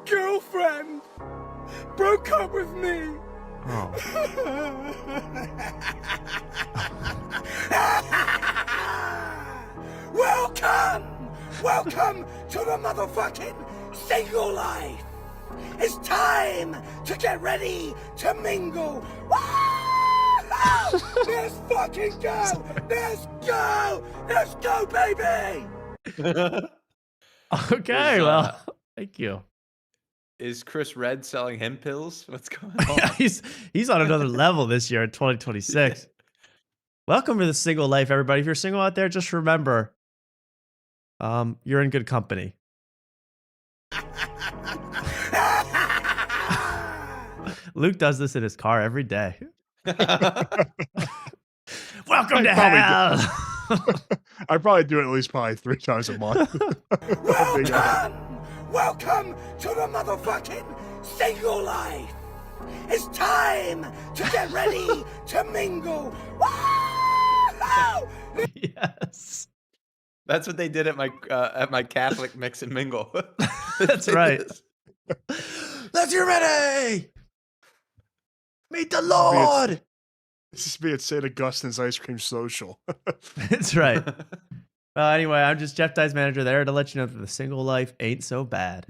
girlfriend broke up with me. Oh. Welcome to the motherfucking single life. It's time to get ready to mingle. Let's fucking go. Let's go, baby. Okay, well, thank you. Is Chris Redd selling hemp pills? What's going on? he's on another level this year in 2026. Welcome to the single life, everybody. If you're single out there, just remember, you're in good company. Luke does this in his car every day. Welcome to hell. I probably do it at least 3 times a month. Welcome to the motherfucking single life. It's time to get ready to mingle. Yes. That's what they did at my Catholic mix and mingle. That's right. Let's get ready. Meet the Lord. This is me at St. Augustine's Ice Cream Social. That's right. Well, anyway, I'm just Jeff Dye's manager there to let you know that the single life ain't so bad.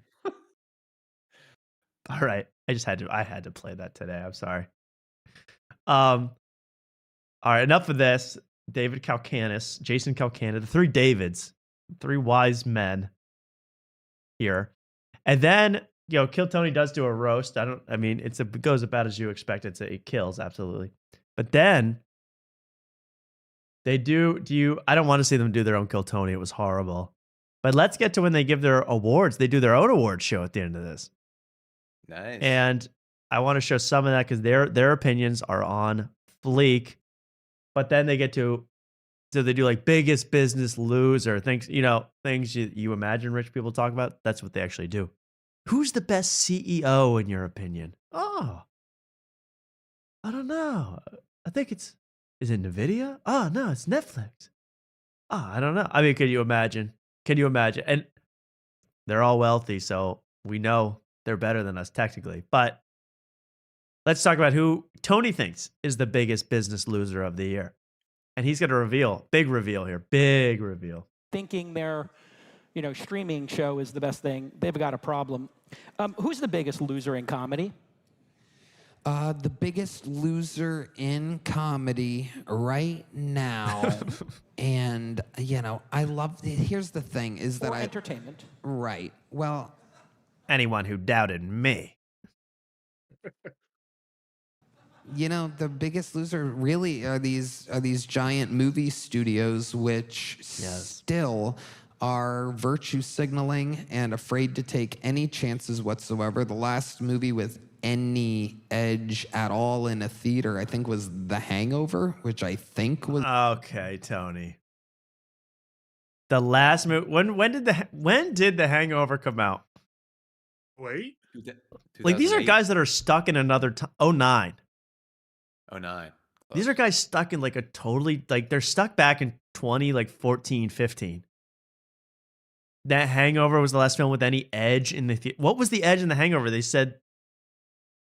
All right. I had to play that today. I'm sorry. All right, enough of this. David Calcanis, Jason Calcana, the 3 Davids, 3 wise men here. And then, Kill Tony does do a roast. It goes about as you expect. It kills, absolutely. But then they I don't want to see them do their own Kill Tony. It was horrible. But let's get to when they give their awards. They do their own award show at the end of this. Nice. And I want to show some of that because their opinions are on fleek. But then they get to, so they do like biggest business loser things, things you imagine rich people talk about. That's what they actually do. Who's the best CEO in your opinion? Oh, I don't know. I think is it NVIDIA? Oh, no, it's Netflix. Oh, I don't know. I mean, can you imagine? And they're all wealthy, so we know they're better than us technically. But let's talk about who Tony thinks is the biggest business loser of the year. And he's going to reveal, big reveal here, big reveal. Thinking their, streaming show is the best thing. They've got a problem. Who's the biggest loser in comedy? The biggest loser in comedy right now. And, I love here's the thing is that entertainment. Right. Well, anyone who doubted me. The biggest loser really are these giant movie studios, which still are virtue signaling and afraid to take any chances whatsoever. The last movie with any edge at all in a theater, I think, was The Hangover, which I think was okay. Tony, the last movie. When did The Hangover come out? Wait, like these are guys that are stuck in another time. 09. 09. These are guys stuck in like a totally, like they're stuck back in 14, 15. That Hangover was the last film with any edge in the what was the edge in The Hangover? They said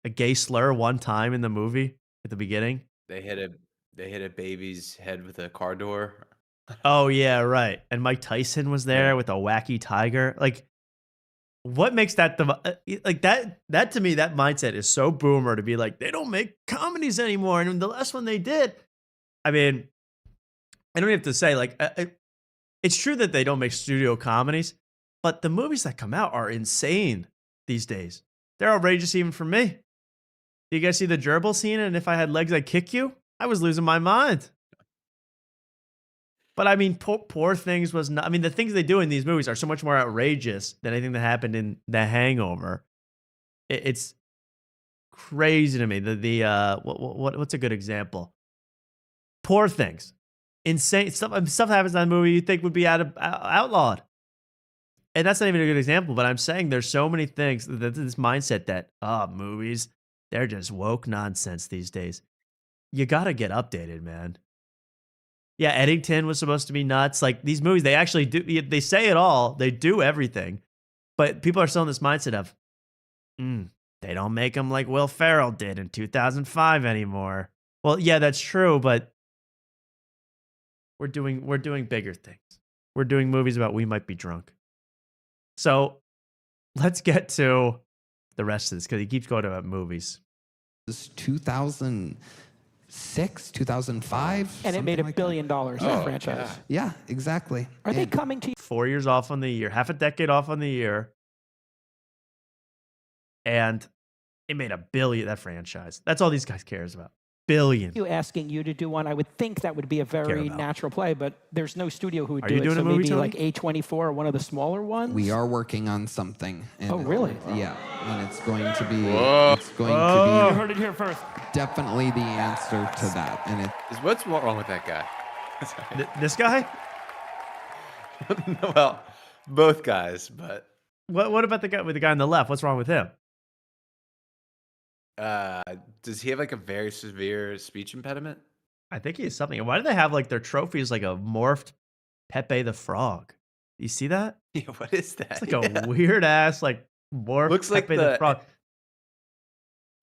a gay slur one time in the movie at the beginning. They hit a baby's head with a car door. Oh yeah, right. And Mike Tyson was there with a wacky tiger. Like, what makes that like that? That to me, that mindset is so boomer to be like, they don't make comedies anymore. And the last one they did, I mean, I don't have to say like, it's true that they don't make studio comedies, but the movies that come out are insane these days. They're outrageous even for me. You guys see the gerbil scene? And if I had legs, I'd kick you. I was losing my mind. But I mean, Poor Things was not. I mean, the things they do in these movies are so much more outrageous than anything that happened in The Hangover. It's crazy to me. What's a good example? Poor Things, insane stuff. Stuff happens in that movie you think would be outlawed, and that's not even a good example. But I'm saying there's so many things that this mindset that movies, they're just woke nonsense these days. You got to get updated, man. Yeah, Eddington was supposed to be nuts. Like, these movies, they actually do, they say it all, they do everything, but people are still in this mindset of, they don't make them like Will Ferrell did in 2005 anymore. Well, yeah, that's true, but we're doing bigger things. We're doing movies about We Might Be Drunk. So let's get to the rest of this, because he keeps going about movies. This 2006, 2005, and it made $1 billion. That franchise. Yeah, exactly. Are they coming to you? 4 years off on the year, half a decade off on the year, and it made $1 billion. That franchise. That's all these guys cares about. $1 billion. You asking you to do one? I would think that would be a very natural play, but there's no studio who would do you it. doing So a movie, maybe Tony? like A24 or one of the smaller ones. We are working on something. And Oh, really? Yeah, and it's going to be. Whoa. It's going to You be heard it here first. definitely the answer to that. And it. What's wrong with that guy? This guy? Well, both guys, but What about the guy on the left? What's wrong with him? does he have like a very severe speech impediment? I think he has something. Why do they have like their trophies like a morphed Pepe the Frog? You see that? Yeah, what is that? It's like a weird ass like morphed Looks like Pepe the Frog.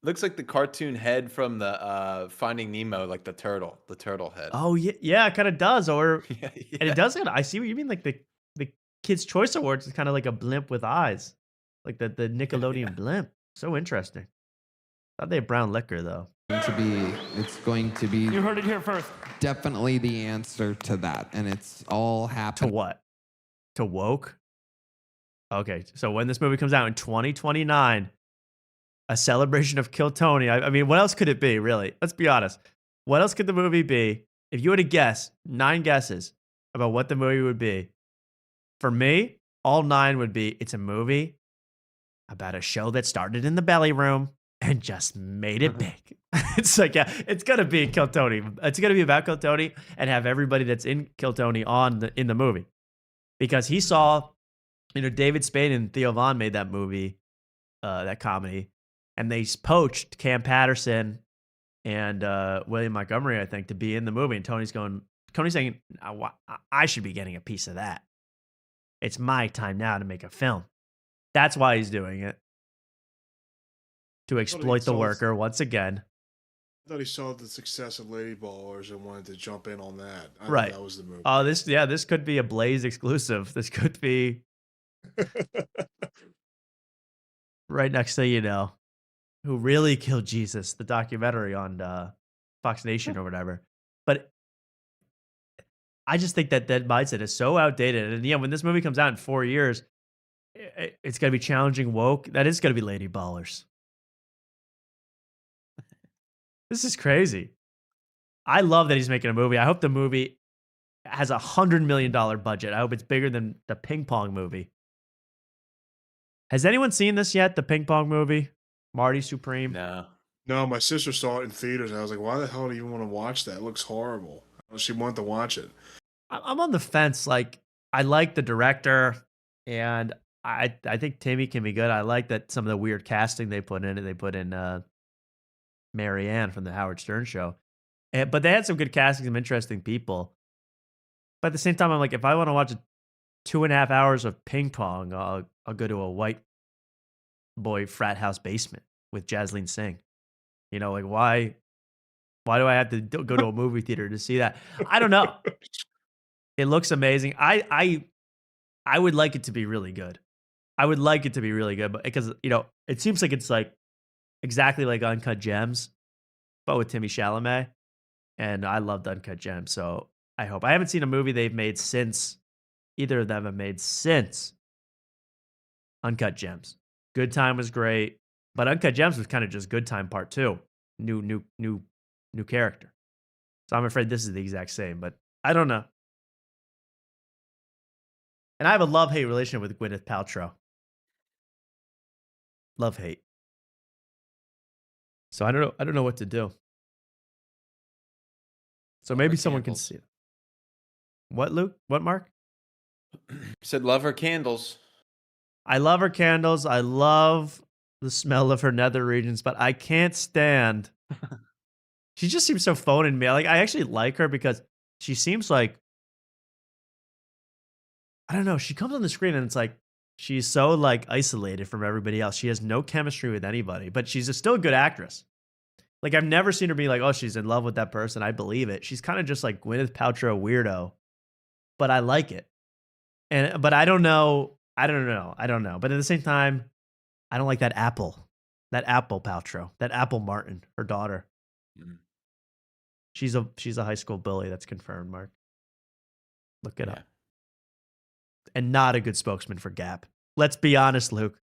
Looks like the cartoon head from the Finding Nemo, like the turtle head. Oh yeah, it kind of does. Or yeah. and it does. I see what you mean. Like the Kids' Choice Awards is kind of like a blimp with eyes, like the Nickelodeon blimp. So interesting. Thought they had brown liquor though. It's going to be. You heard it here first. Definitely the answer to that, and it's all happening. To what? To woke? Okay, so when this movie comes out in 2029, a celebration of Kill Tony. I mean, what else could it be, really? Let's be honest. What else could the movie be? If you were to guess, 9 guesses about what the movie would be, for me, all 9 would be, it's a movie about a show that started in the belly room and just made it big. It's like, yeah, it's gonna be Kill Tony. It's gonna be about Kill Tony and have everybody that's in Kill Tony in the movie, because he saw, David Spade and Theo Von made that movie, that comedy, and they poached Cam Patterson and William Montgomery, I think, to be in the movie. And Tony's saying, I should be getting a piece of that. It's my time now to make a film. That's why he's doing it. To exploit the worker once again. I thought he saw the success of Lady Ballers and wanted to jump in on that. I Right. thought that was the movie. Oh, this could be a Blaze exclusive. This could be right next to, Who Really Killed Jesus, the documentary on Fox Nation or whatever. But I just think that mindset is so outdated. And yeah, when this movie comes out in 4 years, it's going to be challenging woke. That is going to be Lady Ballers. This is crazy. I love that he's making a movie. I hope the movie has $100 million budget. I hope it's bigger than the Ping Pong movie. Has anyone seen this yet? The Ping Pong movie? Marty Supreme? No, my sister saw it in theaters, and I was like, why the hell do you want to watch that? It looks horrible. She wanted to watch it. I'm on the fence. Like, I like the director, and I think Timmy can be good. I like that some of the weird casting they put in it. They put in Marianne from the Howard Stern show. But they had some good casting, some interesting people. But at the same time, I'm like, if I want to watch 2.5 hours of ping pong, I'll go to a white boy frat house basement with Jasleen Singh. Like, why do I have to go to a movie theater to see that? I don't know. It looks amazing. I would like it to be really good. I would like it to be really good, but because it seems like it's like exactly like Uncut Gems, but with Timmy Chalamet, and I loved Uncut Gems, so I hope. I haven't seen a movie they've made since either of them have made since Uncut Gems. Good Time was great, but Uncut Gems was kind of just Good Time Part 2. New character. So I'm afraid this is the exact same, but I don't know. And I have a love-hate relationship with Gwyneth Paltrow. Love-hate. So I don't know what to do. So maybe someone can see it. What, Luke? What, Mark? Said love her candles. I love her candles. I love the smell of her nether regions, but I can't stand. She just seems so phony to me. Like, I actually like her because she seems like, I don't know. She comes on the screen and it's like she's so like isolated from everybody else. She has no chemistry with anybody, but she's still a good actress. Like, I've never seen her be like, oh, she's in love with that person. I believe it. She's kind of just like Gwyneth Paltrow weirdo, but I like it. But I don't know. But at the same time, I don't like that Apple Paltrow, that Apple Martin, her daughter. Mm. She's a high school bully. That's confirmed, Mark. Look it up. And not a good spokesman for Gap. Let's be honest, Luke.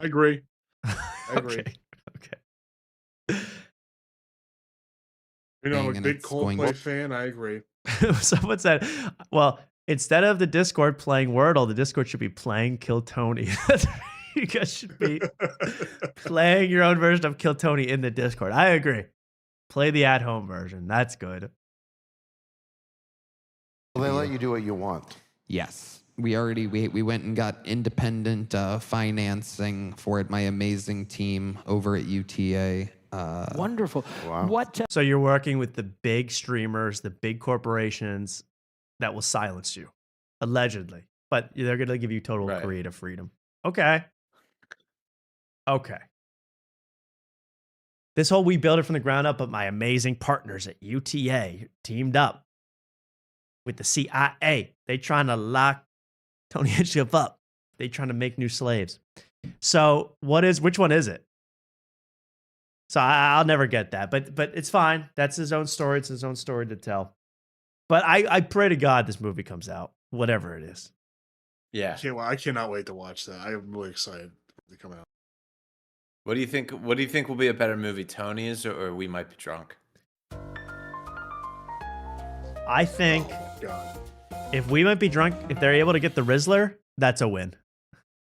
I agree. I agree. Okay. I'm a big Coldplay fan. I agree. Someone said, well, instead of the Discord playing Wordle, the Discord should be playing Kill Tony. You guys should be playing your own version of Kill Tony in the Discord. I agree. Play the at-home version. That's good. Well, they let you do what you want. Yes. We went and got independent financing for it. My amazing team over at UTA. Wonderful. Wow. What? So you're working with the big streamers, the big corporations that will silence you, allegedly. But they're going to give you total creative freedom. Okay. This whole we build it from the ground up, but my amazing partners at UTA teamed up with the CIA. They trying to lock Tony Hinchcliffe up. They trying to make new slaves. So which one is it? So I'll never get that, but it's fine. That's his own story. It's his own story to tell. But I pray to God this movie comes out, whatever it is. Yeah. I cannot wait to watch that. I'm really excited to come out. What do you think? What do you think will be a better movie, Tony's or We Might Be Drunk? I think if We Might Be Drunk, if they're able to get the Rizzler, that's a win.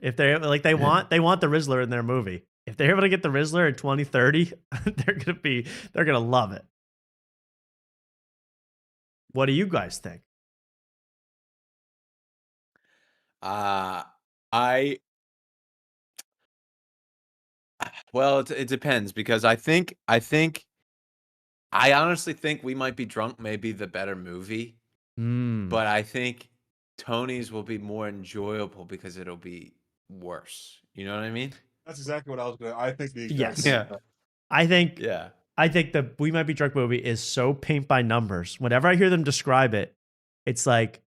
If they're like they want the Rizzler in their movie. If they're able to get the Rizzler in 2030, they're gonna love it. What do you guys think? Well, it depends because I honestly think We Might Be Drunk may be the better movie, but I think Tony's will be more enjoyable because it'll be worse. You know what I mean? That's exactly what I was going to. I think the exact Yes. same. Yeah. I think the We Might Be Drunk movie is so paint by numbers. Whenever I hear them describe it, it's like,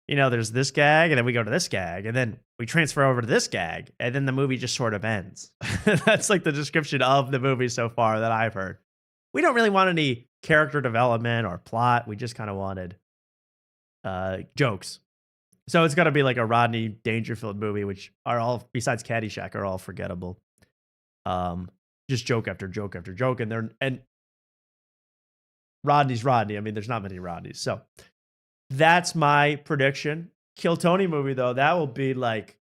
there's this gag, and then we go to this gag, and then we transfer over to this gag, and then the movie just sort of ends. That's like the description of the movie so far that I've heard. We don't really want any character development or plot. We just kind of wanted jokes. So it's going to be like a Rodney Dangerfield movie, which are all, besides Caddyshack, are all forgettable. Just joke after joke after joke. And Rodney's Rodney. I mean, there's not many Rodneys. So that's my prediction. Kill Tony movie, though, that will be like,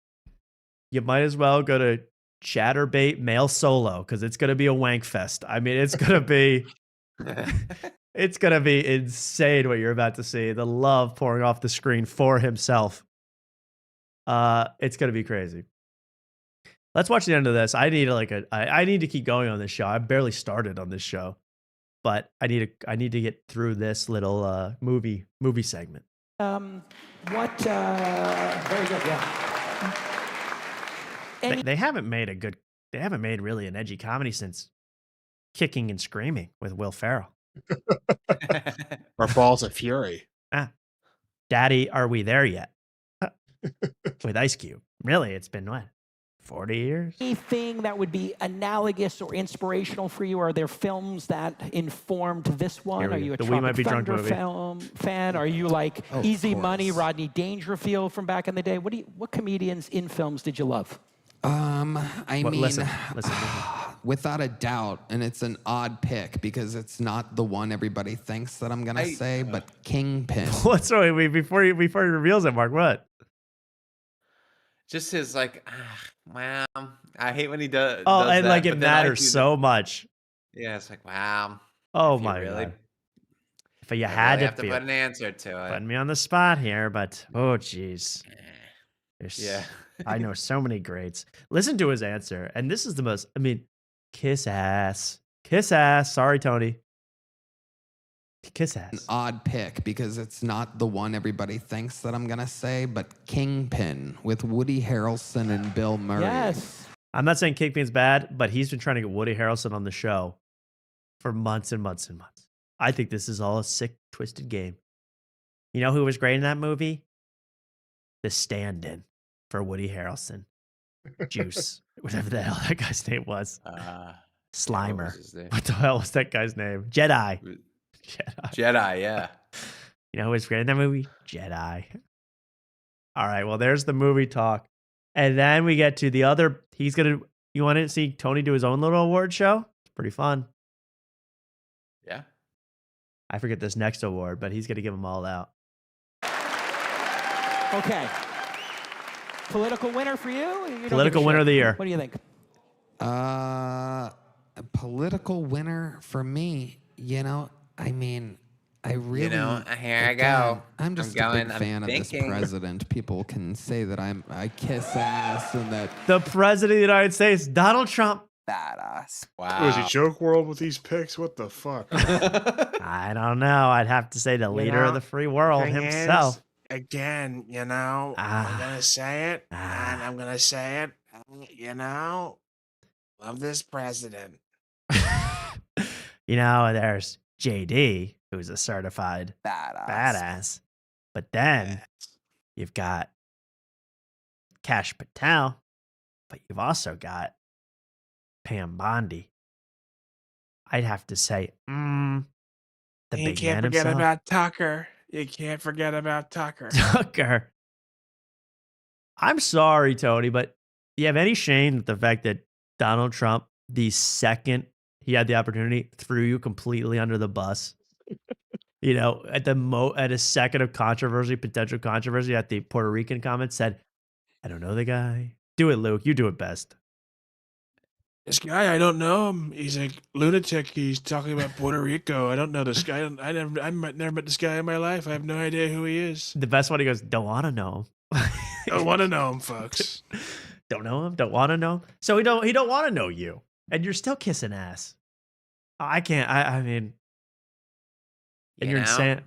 you might as well go to Chatterbait Male Solo because it's going to be a wank fest. I mean, it's going to be... It's going to be insane what you're about to see. The love pouring off the screen for himself. It's going to be crazy. Let's watch the end of this. I need to keep going on this show. I barely started on this show, but I need to get through this little movie segment. Very good, yeah. They haven't made really an edgy comedy since Kicking and Screaming with Will Ferrell. Or Balls of Fury. Daddy, Are We There Yet? With Ice Cube. Really, it's been what? 40 years? Anything that would be analogous or inspirational for you? Are there films that informed this one? Are you a We Might Be Drunk Thunder movie. fan? Are you like Easy course. Money, Rodney Dangerfield from back in the day? What comedians in films did you love? Listen. Without a doubt, and it's an odd pick because it's not the one everybody thinks that I'm gonna say, but Kingpin. What's wrong? Before he reveals it, Mark, what? Just his like, wow. I hate when he does. Oh, does and that, like but it then I matters do the- so much. Yeah, it's like, wow. Oh If you my really, God. If you I had really to have to put an answer to it. putting me on the spot here, but oh jeez. Yeah. I know so many greats. Listen to his answer, and this is the most. I mean, kiss ass, kiss ass. Sorry, Tony. Kiss ass. An odd pick because it's not the one everybody thinks that I'm gonna say, but Kingpin with Woody Harrelson and Bill Murray. Yes. I'm not saying Kingpin's bad, but he's been trying to get Woody Harrelson on the show for months and months and months. I think this is all a sick, twisted game. You know who was great in that movie? The stand-in for Woody Harrelson. Juice. Whatever the hell that guy's name was. Slimer. What the hell was that guy's name? Jedi. Jedi, yeah. You know who was great in that movie? Jedi. All right, well, there's the movie talk. And then we get to the other. You want to see Tony do his own little award show? It's pretty fun. Yeah. I forget this next award, but he's going to give them all out. Okay. Political winner for you? You don't Political give a winner shit. of the year. What do you think? A political winner for me, I mean, I really. Here I go. I'm just a big fan of this president. People can say that I kiss ass and that. The president of the United States, Donald Trump. Badass. Wow. Was he Joke World with these picks? What the fuck? I don't know. I'd have to say the leader of the free world thing himself. is, again, I'm gonna say it, and I'm gonna say it. Love this president. There's JD, who's a certified badass. But then you've got Cash Patel, but you've also got Pam Bondi. I'd have to say, the You big can't man forget himself. about Tucker. You can't forget about Tucker. Tucker. I'm sorry, Tony, but do you have any shame that the fact that Donald Trump, the second he had the opportunity, threw you completely under the bus? At a second of potential controversy, at the Puerto Rican comment, said, "I don't know the guy. Do it, Luke. You do it best." This guy, I don't know him. He's a lunatic. He's talking about Puerto Rico. I don't know this guy. I never met this guy in my life. I have no idea who he is. The best one, he goes, "Don't want to know him." Don't want to know him, folks. Don't know him. Don't want to know him. So he don't want to know you, and you're still kissing ass. I can't. I mean, and you're insane.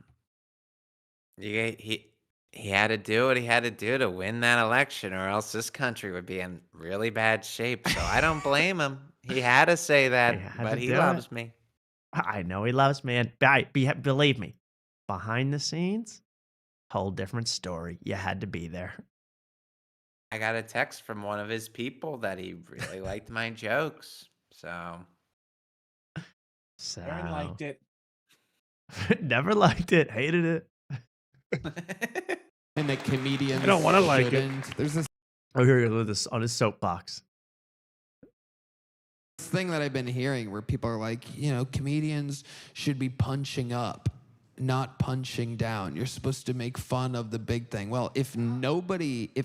He had to do what he had to do to win that election, or else this country would be in really bad shape. So I don't blame him. He had to say that, but he loves me. I know he loves me, and believe me, behind the scenes, whole different story. You had to be there. I got a text from one of his people that he really liked my jokes. So Aaron liked it. Never liked it. Hated it. And the comedians. I don't want to like it. There's this Oh, here you go. This on his soapbox. thing that I've been hearing where people are like, comedians should be punching up, not punching down. You're supposed to make fun of the big thing. Well, if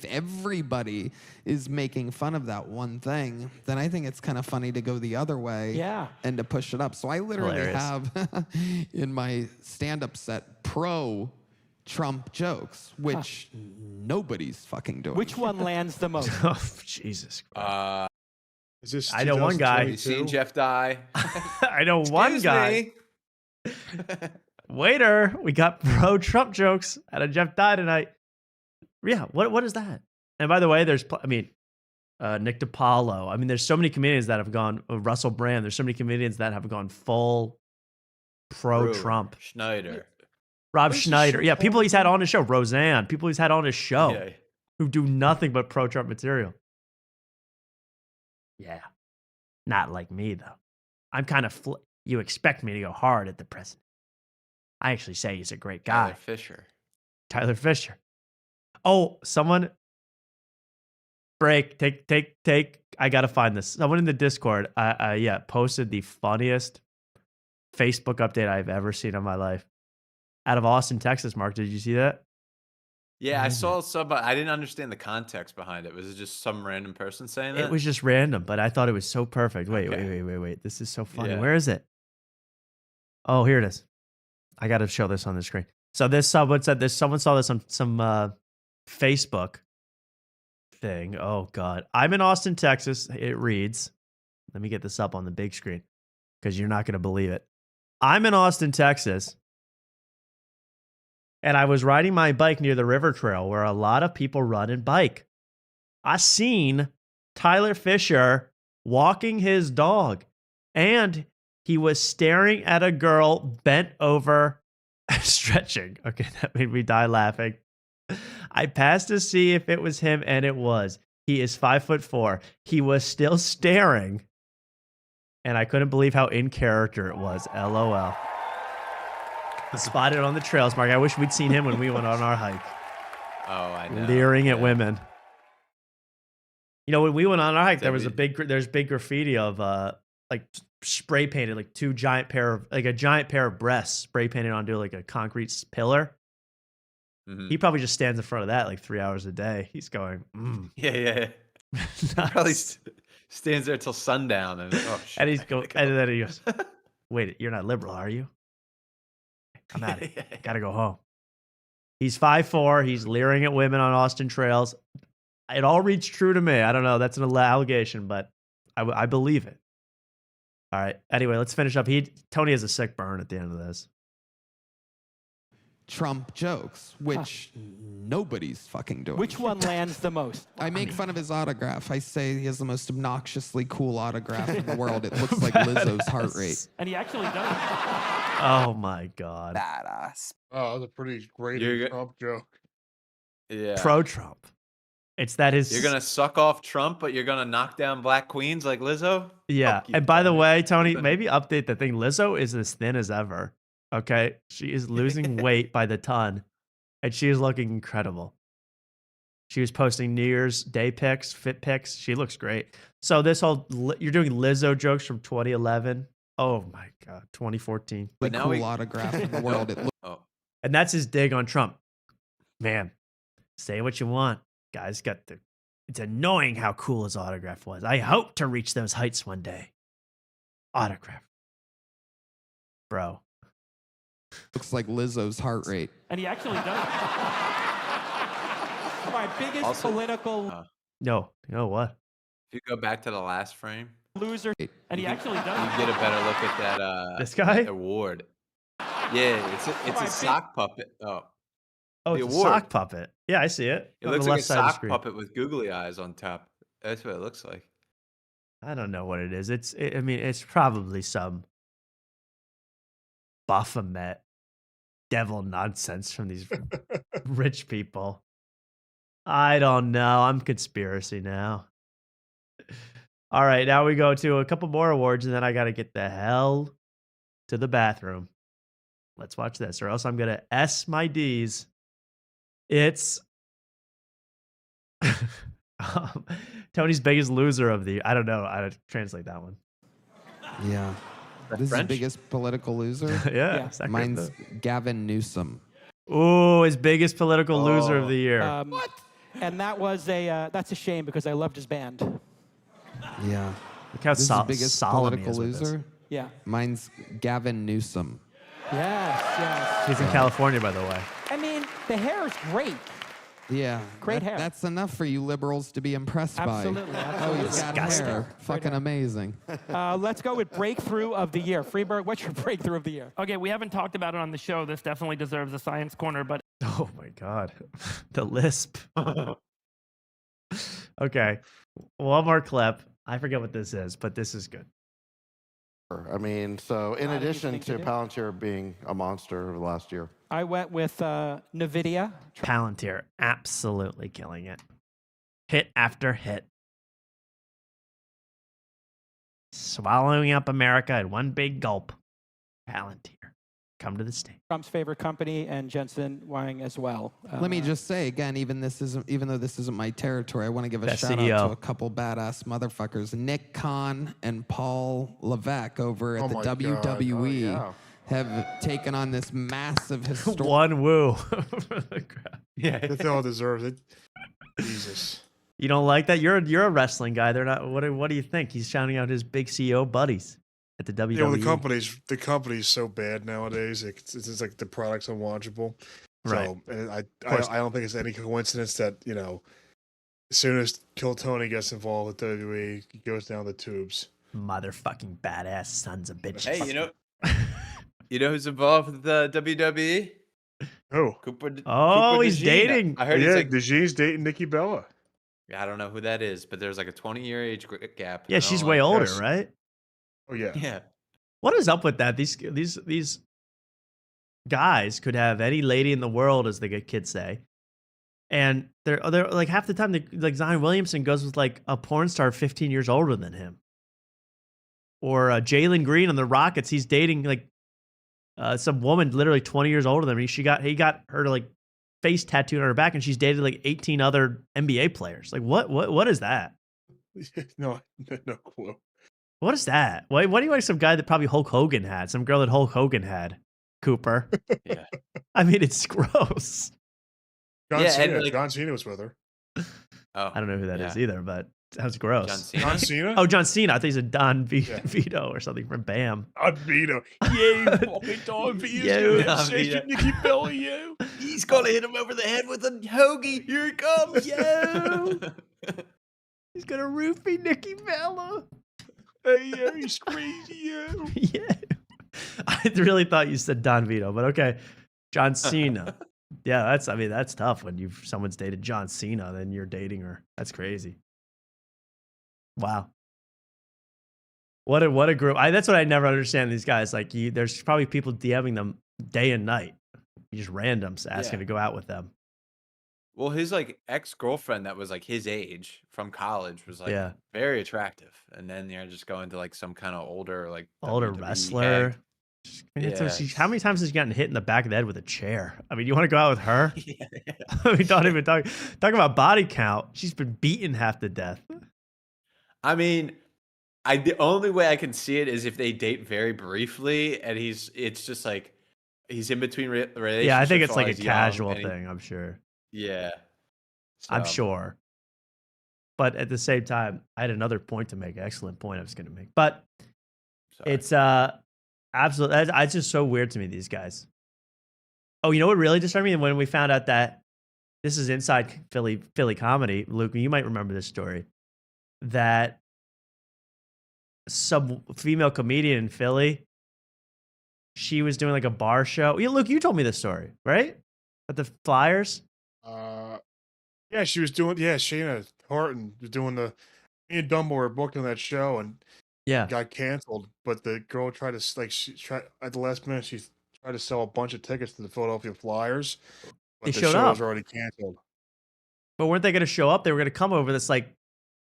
everybody is making fun of that one thing, then I think it's kind of funny to go the other way. Yeah. And to push it up. So I literally Hilarious. have in my stand-up set pro-Trump jokes, which nobody's fucking doing. Which one lands the most? Oh, Jesus Christ. Is this I know one guy. You seen Jeff die? I know one guy. Waiter, we got pro-Trump jokes out of Jeff Dye tonight. Yeah, what is that? And by the way, there's, Nick DiPaolo. There's so many comedians that have gone, Russell Brand, there's so many comedians that have gone full pro-Trump. Schneider. Rob Schneider. Yeah, people he's had on his show. Roseanne. People he's had on his show Yeah. who do nothing but pro-Trump material. Yeah. Not like me, though. I'm kind of... You expect me to go hard at the president. I actually say he's a great guy. Tyler Fisher. Oh, someone... Break. Take. I got to find this. Someone in the Discord, posted the funniest Facebook update I've ever seen in my life. Out of Austin, Texas, Mark. Did you see that? Yeah, I saw some, but I didn't understand the context behind it. Was it just some random person saying that? It was just random, but I thought it was so perfect. Wait. This is so funny. Yeah. Where is it? Oh, here it is. I got to show this on the screen. So this someone said this. Someone saw this on some Facebook thing. Oh God, I'm in Austin, Texas. It reads. Let me get this up on the big screen because you're not going to believe it. I'm in Austin, Texas. And I was riding my bike near the river trail where a lot of people run and bike. I seen Tyler Fisher walking his dog, and he was staring at a girl bent over, stretching. Okay, that made me die laughing. I passed to see if it was him, and it was. He is 5'4". He was still staring, and I couldn't believe how in character it was. LOL. Spotted on the trails, Mark. I wish we'd seen him when we went on our hike. Oh, I know. Leering at women. You know, when we went on our hike, there's big graffiti of like spray painted, like a giant pair of breasts spray painted onto like a concrete pillar. Mhm. He probably just stands in front of that like 3 hours a day. He's going, Yeah. Probably stands there till sundown, and oh shit. and and then he goes, "Wait, you're not liberal, are you? I'm out. Gotta go home." He's 5'4". He's leering at women on Austin trails. It all reads true to me. I don't know. That's an allegation, but I believe it. All right. Anyway, let's finish up. Tony has a sick burn at the end of this. Trump jokes, which nobody's fucking doing. Which one lands the most? I make fun of his autograph. I say he has the most obnoxiously cool autograph in the world. It looks like Lizzo's heart rate. And he actually does. Oh my God. Badass. Oh, that was a pretty great Trump joke. Yeah. Pro-Trump. It's that his... You're going to suck off Trump, but you're going to knock down black queens like Lizzo? Yeah. And by the way, Tony, maybe update the thing. Lizzo is as thin as ever. Okay. She is losing weight by the ton, and she is looking incredible. She was posting New Year's Day pics, fit pics. She looks great. So you're doing Lizzo jokes from 2011. Oh my God. 2014. The cool autograph in the world. And that's his dig on Trump. Man, say what you want. Guys it's annoying how cool his autograph was. I hope to reach those heights one day. Autograph. Bro. Looks like Lizzo's heart rate. And he actually does. My biggest political No, what? If you go back to the last frame, loser, and he actually does. you get a better look at that this guy award. Yeah, it's a sock puppet. Oh, the it's a award. sock puppet. Yeah, I see it. It On looks the like a left side of the sock screen. puppet with googly eyes on top. That's what it looks like. I don't know what it is. I mean, it's probably some Baphomet devil nonsense from these rich people. I don't know. I'm conspiracy now. All right, now we go to a couple more awards, and then I got to get the hell to the bathroom. Let's watch this, or else I'm going to S my D's. It's Tony's biggest loser of the... I don't know how to translate that one. Yeah. This French? is the biggest political loser? Yeah. Mine's Gavin Newsom. Ooh, his biggest political loser of the year. What? And that's a shame because I loved his band. Yeah. Look how this is the biggest political loser? Yeah. Mine's Gavin Newsom. Yes. He's in California, by the way. I mean, the hair is great. Yeah. Great hair. That's enough for you liberals to be impressed Absolutely. by. Absolutely. Oh, he's got hair. Fucking amazing. Let's go with breakthrough of the year. Freeberg, what's your breakthrough of the year? Okay, we haven't talked about it on the show. This definitely deserves a science corner, but... Oh, my God. The lisp. Okay. One more clip. I forget what this is, but this is good. I mean, so in addition to Palantir being a monster over the last year. I went with NVIDIA. Palantir, absolutely killing it. Hit after hit. Swallowing up America in one big gulp. Palantir. Come to the state. Trump's favorite company, and Jensen Huang as well. Let me just say again, even though this isn't my territory, I want to give a Best shout CEO. out to a couple badass motherfuckers, Nick Khan and Paul Levesque over at the WWE. Have taken on this massive historic. One woo. Yeah, they all deserve it. Jesus. You don't like that? You're a wrestling guy. They're not. What do you think? He's shouting out his big CEO buddies at the WWE. Yeah, well, the company's so bad nowadays. It's just like the product's unwatchable. Right. So, and I don't think it's any coincidence that as soon as Kill Tony gets involved with WWE, he goes down the tubes. Motherfucking badass sons of bitches. Hey, you know who's involved with the WWE? Who? Oh, he's dating. I heard yeah, he's like, DeGene's dating Nikki Bella. I don't know who that is, but there's like a 20-year age gap. Yeah, she's way older, right? Oh yeah. Yeah. What is up with that? These guys could have any lady in the world, as the kids say, and they're like half the time. Like Zion Williamson goes with like a porn star 15 years older than him, or Jalen Green on the Rockets. He's dating like some woman literally 20 years older than him. He got her like face tattooed on her back, and she's dated like 18 other NBA players. Like what is that? No clue. What is that? Why do you like some guy that probably Hulk Hogan had? Some girl that Hulk Hogan had, Cooper. Yeah. I mean, it's gross. John Cena was with her. Oh, I don't know who that is either, but sounds gross. John Cena? Oh, John Cena. I think he's a Don Vito or something from BAM. Don Vito. Yeah, fucking Don Vito. Don Vito. Nikki Bella, yo. He's gonna hit him over the head with a hoagie. Here it comes, yo. He's gonna roofie Nikki Bella. Hey, yo, he's crazy, yo. Yeah. I really thought you said Don Vito, but okay. John Cena. Yeah, that's tough when someone's dated John Cena, then you're dating her. That's crazy. Wow. What a group. That's what I never understand these guys. Like there's probably people DMing them day and night. Just randoms asking to go out with them. Well, his like ex-girlfriend that was like his age from college was like very attractive, and then you're just going to like some kind of older WWE wrestler. hag. Yeah. How many times has she gotten hit in the back of the head with a chair? I mean, you want to go out with her? I mean, don't even talk about body count. She's been beaten half to death. I mean, the only way I can see it is if they date very briefly, and it's just like he's in between relationships. Yeah, I think it's while like a he's young, casual and thing. I'm sure. Yeah. I'm sure. But at the same time, I had another point to make. Excellent point I was going to make. But it's absolutely, it's just so weird to me, these guys. Oh, you know what really disturbed me? When we found out that this is inside Philly comedy, Luke, you might remember this story, that some female comedian in Philly, she was doing like a bar show. Yeah, Luke, you told me this story, right? At the Flyers? Yeah, she was doing. Yeah, Shayna Horton was doing me and Dumbo were booked on that show, and it got canceled. But the girl tried to at the last minute. She tried to sell a bunch of tickets to the Philadelphia Flyers. But They the showed show up. was already canceled. But weren't they going to show up? They were going to come over this like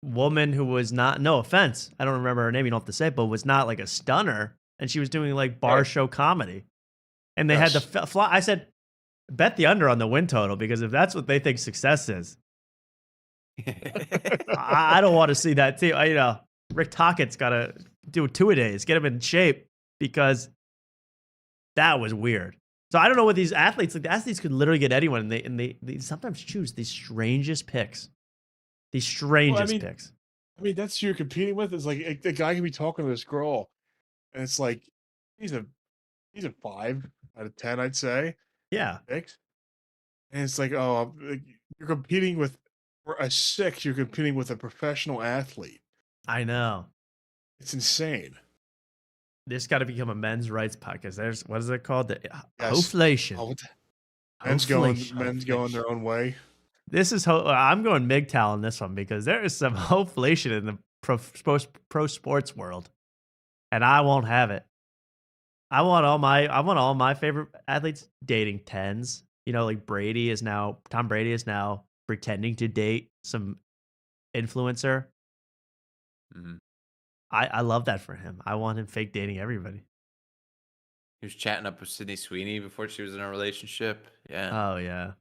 woman who was not. No offense, I don't remember her name. You don't have to say it, but was not like a stunner, and she was doing like bar show comedy. And they had the fly. I said, bet the under on the win total, because if that's what they think success is, I don't want to see that too. Rick Tockett's got to do 2-a-days, get him in shape, because that was weird. So I don't know what these athletes, like the athletes could literally get anyone, and they sometimes choose these strangest picks. These strangest picks. I mean, that's who you're competing with. It's like the guy can be talking to this girl, and it's like he's a 5 out of 10, I'd say. Yeah. 6. And it's like, oh, you're competing with, for a 6, you're competing with a professional athlete. I know. It's insane. This got to become a men's rights podcast. There's, what is it called? The Hoflation. Oh, men's going their own way. This is I'm going MGTOW on this one, because there is some hoflation in the pro sports world. and I won't have it. I want all my favorite athletes dating 10s. You know, like Tom Brady is now pretending to date some influencer. Mm-hmm. I love that for him. I want him fake dating everybody. He was chatting up with Sydney Sweeney before she was in a relationship. Yeah. Oh yeah.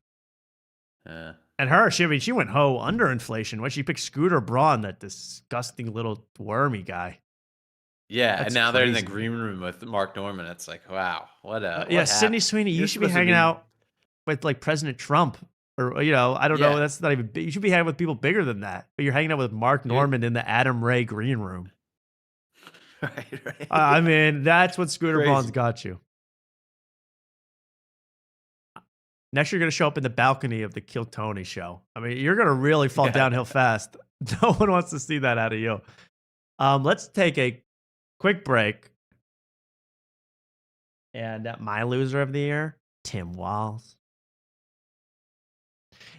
Yeah. And her, she went under inflation when she picked Scooter Braun, that disgusting little wormy guy. Yeah, That's and now they're in the crazy. green room with Mark Norman. It's like, wow, what Sydney happened? Sweeney, you You're should be supposed to hanging out with like President Trump, or I don't know. Yeah. That's not even. You should be hanging with people bigger than that. But you're hanging out with Mark Norman in the Adam Ray green room. Right. I mean, that's what Scooter Crazy. Braun's got you. Next, you're going to show up in the balcony of the Kill Tony show. I mean, you're going to really fall downhill fast. No one wants to see that out of you. Let's take a quick break. And my loser of the year, Tim Walz.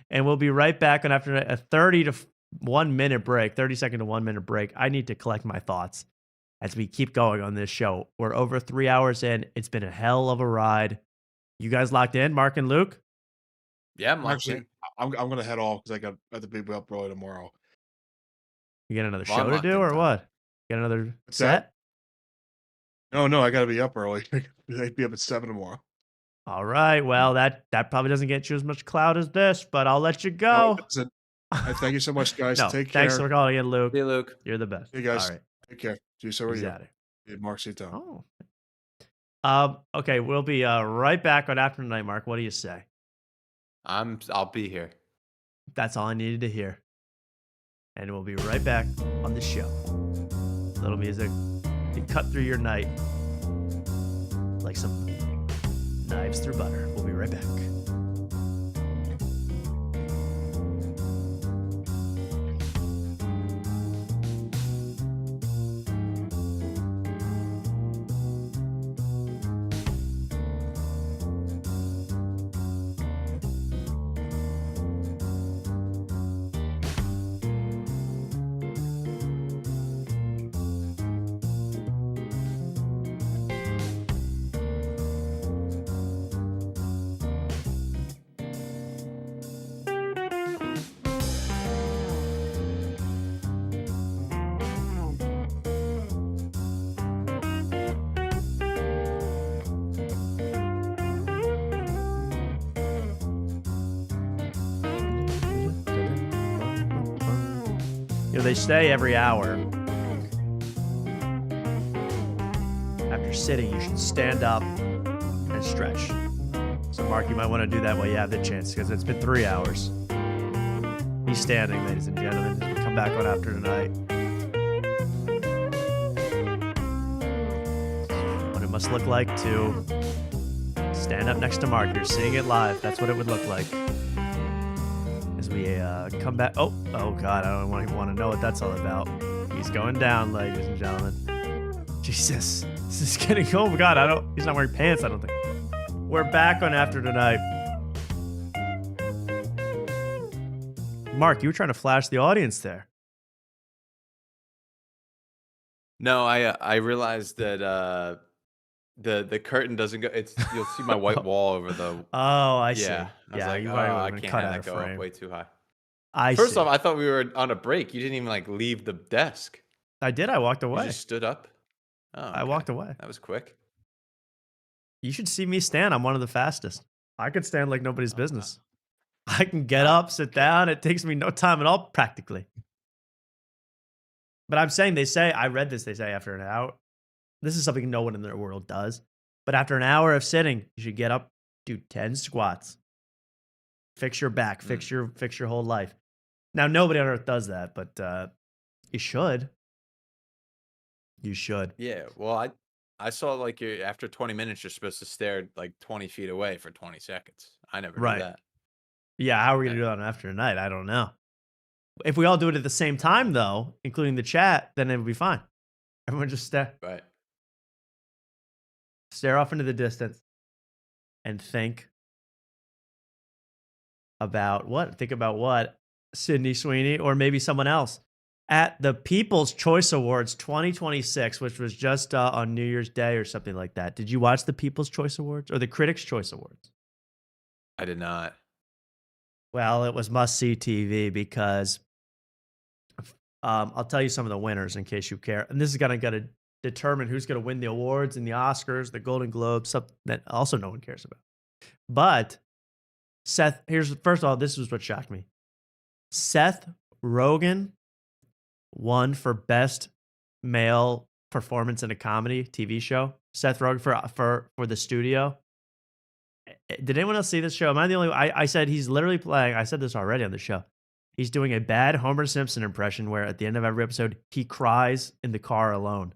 And we'll be right back on after a 30 to 1 minute break, 30-second to 1 minute break. I need to collect my thoughts as we keep going on this show. We're over 3 hours in. It's been a hell of a ride. You guys locked in, Mark and Luke? Yeah, I'm Actually, I'm gonna head off because I have to be up early tomorrow. You got another Well, I'm show to locked do in, or Tom. what? Got another What's set? that? No, I gotta be up early. I'd be up at 7 tomorrow. All right. Well, that probably doesn't get you as much clout as this, but I'll let you No, go. it doesn't. Thank you so much, guys. No, Take care. thanks for calling in, Luke. See you, Luke. You're the best. Hey guys, All right. take care. See you so are He's you. out of here. Mark, see you down. Okay, we'll be right back on After Night, Mark. What do you say? I'll be here. That's all I needed to hear. And we'll be right back on the show. Little music to cut through your night like some knives through butter. We'll be right back. They say every hour after sitting, you should stand up and stretch. So, Mark, you might want to do that while you have the chance because it's been 3 hours. He's standing, ladies and gentlemen, as we come back on After Tonight. What it must look like to stand up next to Mark. You're seeing it live. That's what it would look like. As we come back. Oh God, I don't even want to know what that's all about. He's going down, ladies and gentlemen. Jesus, this is getting. Oh my God, he's not wearing pants. I don't think. We're back on After Tonight. Mark, you were trying to flash the audience there. No, I realized that the curtain doesn't go. You'll see my white wall over the. Oh, I see. I was like, you I might can't cut have out that of go frame. up way too high. First off, I thought we were on a break. You didn't even like leave the desk. I did. I walked away. You just stood up. Oh, I walked away. That was quick. You should see me stand. I'm one of the fastest. I could stand like nobody's business. I can get up, sit down. It takes me no time at all, practically. But I'm saying, I read this, they say after an hour, this is something no one in their world does. But after an hour of sitting, you should get up, do 10 squats. Fix your back, fix your whole life. Now, nobody on earth does that, but you should. You should. Yeah. Well, I saw like after 20 minutes, you're supposed to stare like 20 feet away for 20 seconds. I never did that. Yeah, how are we going to do that after tonight? I don't know. If we all do it at the same time, though, including the chat, then it would be fine. Everyone just stare. Right. Stare off into the distance and think about what? Think about what? Sydney Sweeney or maybe someone else. at the People's Choice Awards 2026, which was just on New Year's Day or something like that. Did you watch the People's Choice Awards or the Critics' Choice Awards? I did not. Well, it was must-see TV because I'll tell you some of the winners in case you care. And this is going to determine who's going to win the awards and the Oscars, the Golden Globes, something that also no one cares about. But first of all, this is what shocked me. Seth Rogen won for Best Male Performance in a Comedy TV Show. Seth Rogen for The Studio. Did anyone else see this show? Am I the only one? I said he's literally playing, I said this already on the show. He's doing a bad Homer Simpson impression where at the end of every episode, he cries in the car alone.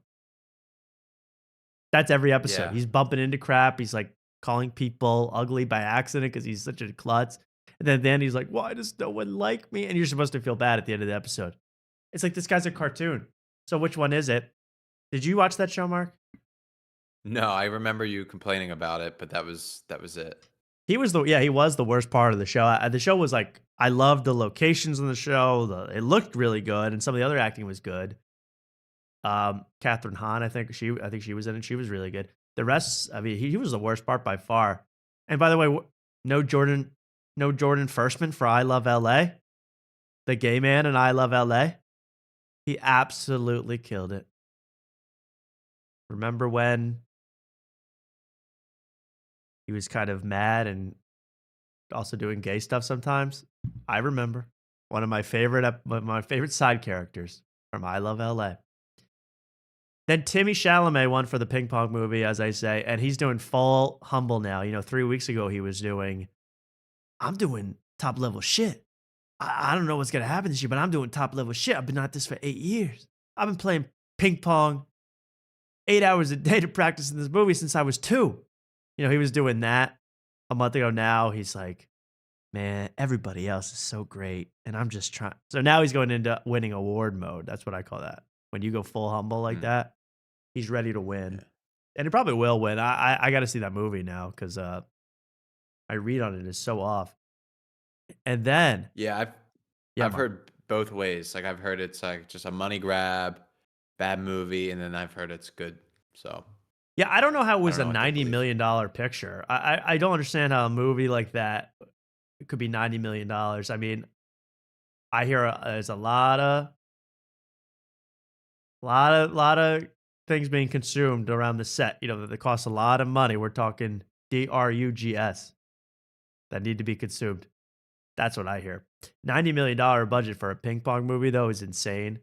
That's every episode. Yeah. He's bumping into crap. He's like calling people ugly by accident because he's such a klutz. And then he's like, why does no one like me? And you're supposed to feel bad at the end of the episode. It's like, this guy's a cartoon. So which one is it? Did you watch that show, Mark? No, I remember you complaining about it, but that was it. He was the worst part of the show. The show was like, I loved the locations in the show. It looked really good, and some of the other acting was good. Catherine Hahn, I think she was in it. She was really good. The rest, I mean, he was the worst part by far. And by the way, no Jordan Firstman for I Love LA, the gay man in I Love LA. He absolutely killed it. Remember when he was kind of mad and also doing gay stuff sometimes? I remember one of my favorite side characters from I Love LA. Then Timmy Chalamet won for the ping pong movie, as I say, and he's doing full humble now. 3 weeks ago he was doing, I'm doing top level shit. I don't know what's gonna happen this year, but I'm doing top level shit. I've been at this for 8 years. I've been playing ping pong 8 hours a day to practice in this movie since I was 2. He was doing that a month ago. Now he's like, man, everybody else is so great, and I'm just trying. So now he's going into winning award mode. That's what I call that. When you go full humble like that, he's ready to win. Yeah. And he probably will win. I got to see that movie now because I read on it is so off. And then I've heard both ways. Like I've heard it's like just a money grab, bad movie, and then I've heard it's good. So yeah, I don't know how it was a $90 million picture. I don't understand how a movie like that could be $90 million. I mean, I hear there's a lot of things being consumed around the set. That cost a lot of money. We're talking drugs that need to be consumed. That's what I hear. $90 million budget for a ping pong movie, though, is insane.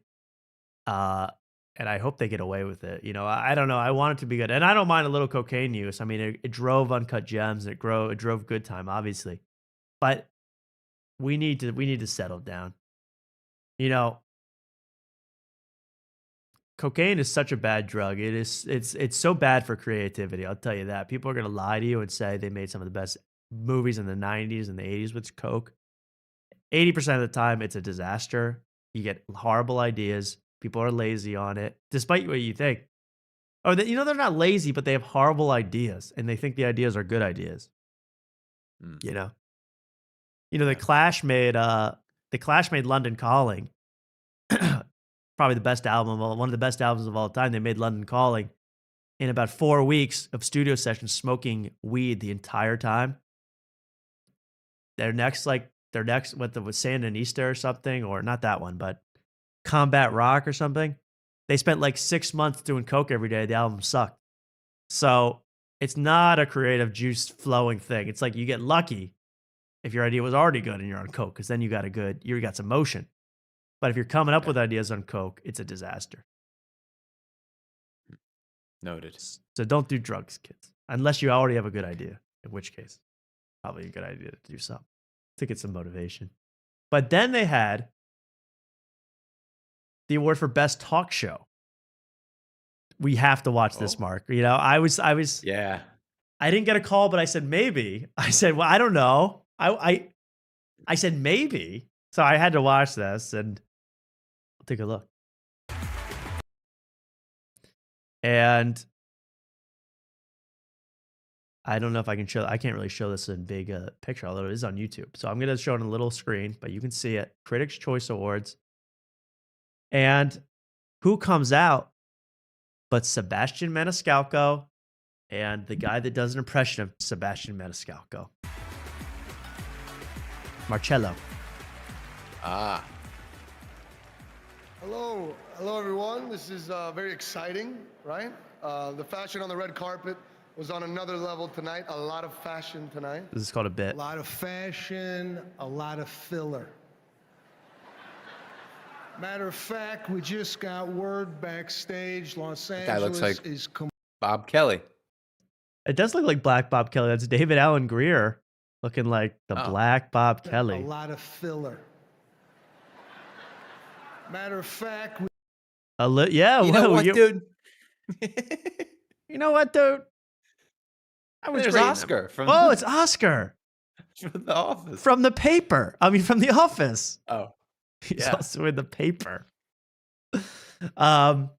And I hope they get away with it. I don't know. I want it to be good. And I don't mind a little cocaine use. I mean, it drove Uncut Gems. It drove Good Time, obviously. But we need to settle down. Cocaine is such a bad drug. It's so bad for creativity. I'll tell you that. People are going to lie to you and say they made some of the best movies in the 90s and the 80s with coke. 80% of the time, it's a disaster. You get horrible ideas. People are lazy on it, despite what you think. Or they're not lazy, but they have horrible ideas, and they think the ideas are good ideas. The Clash made London Calling. Probably the best album, one of the best albums of all time. They made London Calling in about 4 weeks of studio sessions, smoking weed the entire time. Their next, what was Sandinista or something, or not that one, but Combat Rock or something. They spent like 6 months doing coke every day. The album sucked. So it's not a creative juice flowing thing. It's like you get lucky if your idea was already good and you're on coke, because then you got some motion. But if you're coming up with ideas on coke, it's a disaster. Noted. So don't do drugs, kids, unless you already have a good idea, in which case probably a good idea to do something to get some motivation. But then they had the award for best talk show. We have to watch this, Mark. I was yeah. I didn't get a call, but I said maybe. I said, well, I don't know. I said maybe. So I had to watch this, and I'll take a look. And I don't know if I can show. I can't really show this in big picture, although it is on YouTube. So I'm going to show it on a little screen, but you can see it. Critics' Choice Awards. And who comes out but Sebastian Maniscalco and the guy that does an impression of Sebastian Maniscalco. Marcello. Ah. Hello, everyone. This is very exciting, right? The fashion on the red carpet was on another level tonight. A lot of fashion tonight. This is called a bit. A lot of fashion, a lot of filler. Matter of fact, we just got word backstage. Los Angeles Guy looks like is Bob Kelly. It does look like Black Bob Kelly. That's David Allen Greer looking like the Black Bob a Kelly. lot of filler. Matter of fact, Yeah, You know what, dude? You know what, dude? I was There's great. Oscar from It's Oscar from The Office. from the paper. I mean, from The Office. Oh, He's yeah. also in the paper. That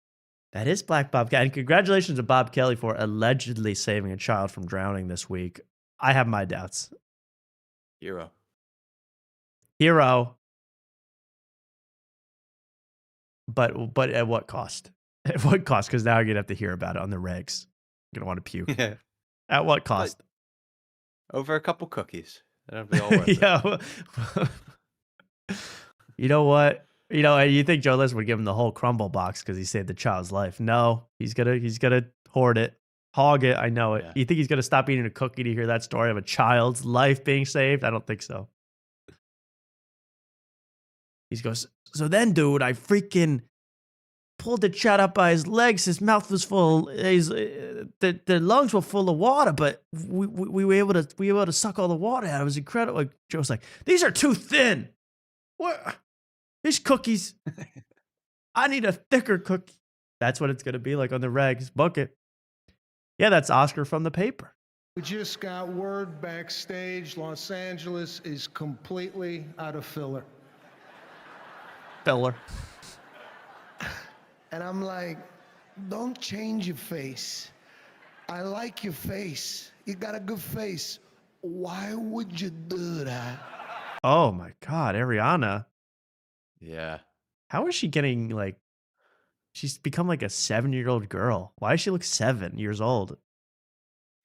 is Black Bob Kelly. And congratulations to Bob Kelly for allegedly saving a child from drowning this week. I have my doubts. Hero. But at what cost? At what cost? Because now you're going to have to hear about it on the regs. You're going to want to puke. Yeah. At what cost? Over a couple cookies. That'll be all worth it. Yeah. You know what? You think Joe List would give him the whole crumble box because he saved the child's life? No, he's gonna hoard it, hog it. I know it. Yeah. You think he's gonna stop eating a cookie to hear that story of a child's life being saved? I don't think so. He goes, so then, dude, I freaking pulled the child up by his legs. His mouth was full. The lungs were full of water, but we were able to suck all the water out. It was incredible. Like, Joe's like, these are too thin. What? These cookies. I need a thicker cookie. That's what it's gonna be like on the regs. Book it. Yeah, that's Oscar from the paper. we just got word backstage. Los Angeles is completely out of filler. Filler. And I'm like, don't change your face. I like your face. You got a good face. Why would you do that? Oh my God, Ariana. Yeah. How is she getting like? She's become like a 7-year-old girl. Why does she look 7 years old?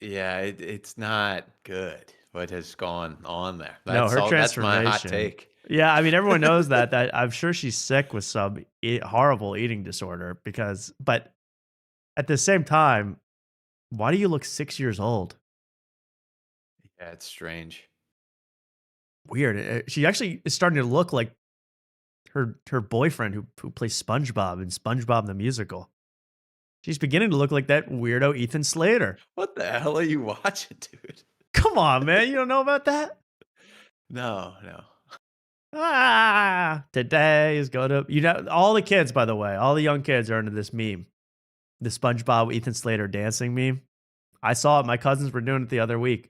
Yeah, it's not good what has gone on there. No, her That's my hot transformation. take. Yeah, I mean everyone knows that. That I'm sure she's sick with some horrible eating disorder. But at the same time, why do you look 6 years old? Yeah, it's strange. Weird. She actually is starting to look like her boyfriend who plays SpongeBob in SpongeBob the Musical. She's beginning to look like that weirdo Ethan Slater. What the hell are you watching, dude? Come on, man. You don't know about that? No. Today is going to... all the kids, by the way, all the young kids are into this meme. The SpongeBob Ethan Slater dancing meme. I saw it. My cousins were doing it the other week.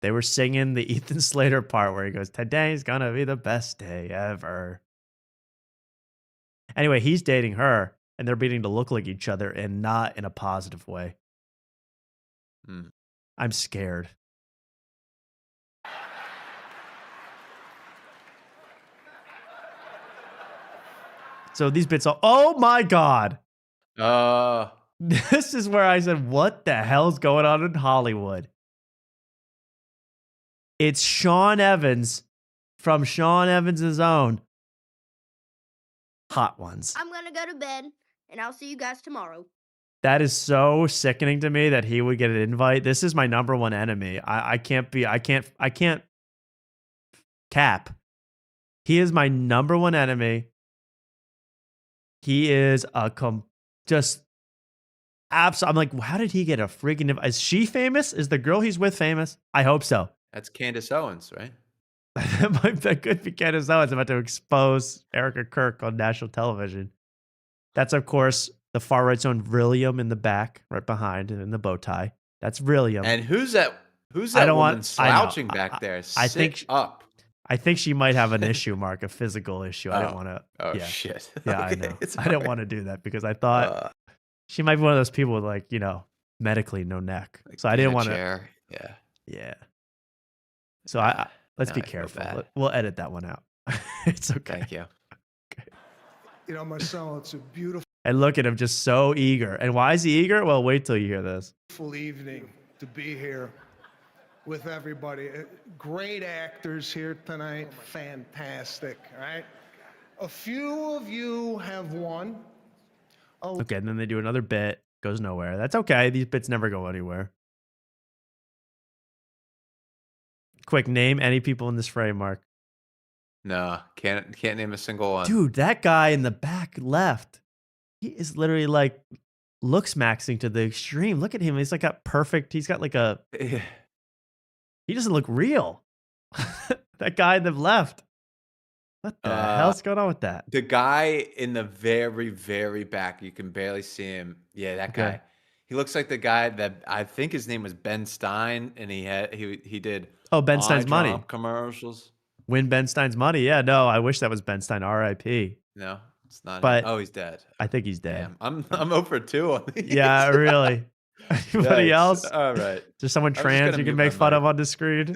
They were singing the Ethan Slater part where he goes, today's going to be the best day ever. Anyway, he's dating her, and they're beginning to look like each other and not in a positive way. I'm scared. So these bits are, oh my God. This is where I said, what the hell's going on in Hollywood? It's Sean Evans from Sean Evans' own Hot Ones. I'm going to go to bed, and I'll see you guys tomorrow. That is so sickening to me that he would get an invite. This is my number one enemy. I can't cap. He is my number one enemy. He is just absolute. I'm like, how did he get a freaking invite? Is she famous? Is the girl he's with famous? I hope so. That's Candace Owens, right? That could be Candace Owens about to expose Erica Kirk on national television. That's, of course, the far right's own William in the back, right behind, and in the bow tie. That's William. And who's that woman slouching back there? Sit up. I think she might have an issue, Mark, a physical issue. I didn't want to. Oh, yeah. shit. Yeah, Okay, I know. it's I didn't all want to do that because I thought she might be one of those people with, like, medically no neck. So I didn't want to. Yeah. Yeah. So let's be careful. We'll edit that one out. It's okay. Thank you. You know, Marcelo, it's a beautiful And look at him, just so eager. And why is he eager? Well, wait till you hear this. evening to be here with everybody. Great actors here tonight. Fantastic, all right? A few of you have won. Okay, and then they do another bit. Goes nowhere. That's okay. These bits never go anywhere. Quick, name any people in this frame, Mark. No, can't name a single one. Dude, that guy in the back left, he is literally like looks maxing to the extreme. Look at him. He's like got perfect. He's got like a. He doesn't look real. That guy in the left. What the hell's going on with that? The guy in the very, very back, you can barely see him. Yeah, that guy. Okay. He looks like the guy that I think his name was Ben Stein, and he did Ben Stein's money commercials. Win Ben Stein's money. Yeah, no, I wish that was Ben Stein. R.I.P. No, it's not. But oh, he's dead. I think he's dead. Damn. I'm over 2 on these. Yeah, really. Anybody Yikes. else? All right. Just someone I'm just trans gonna you can mute make my fun mic. of on the screen.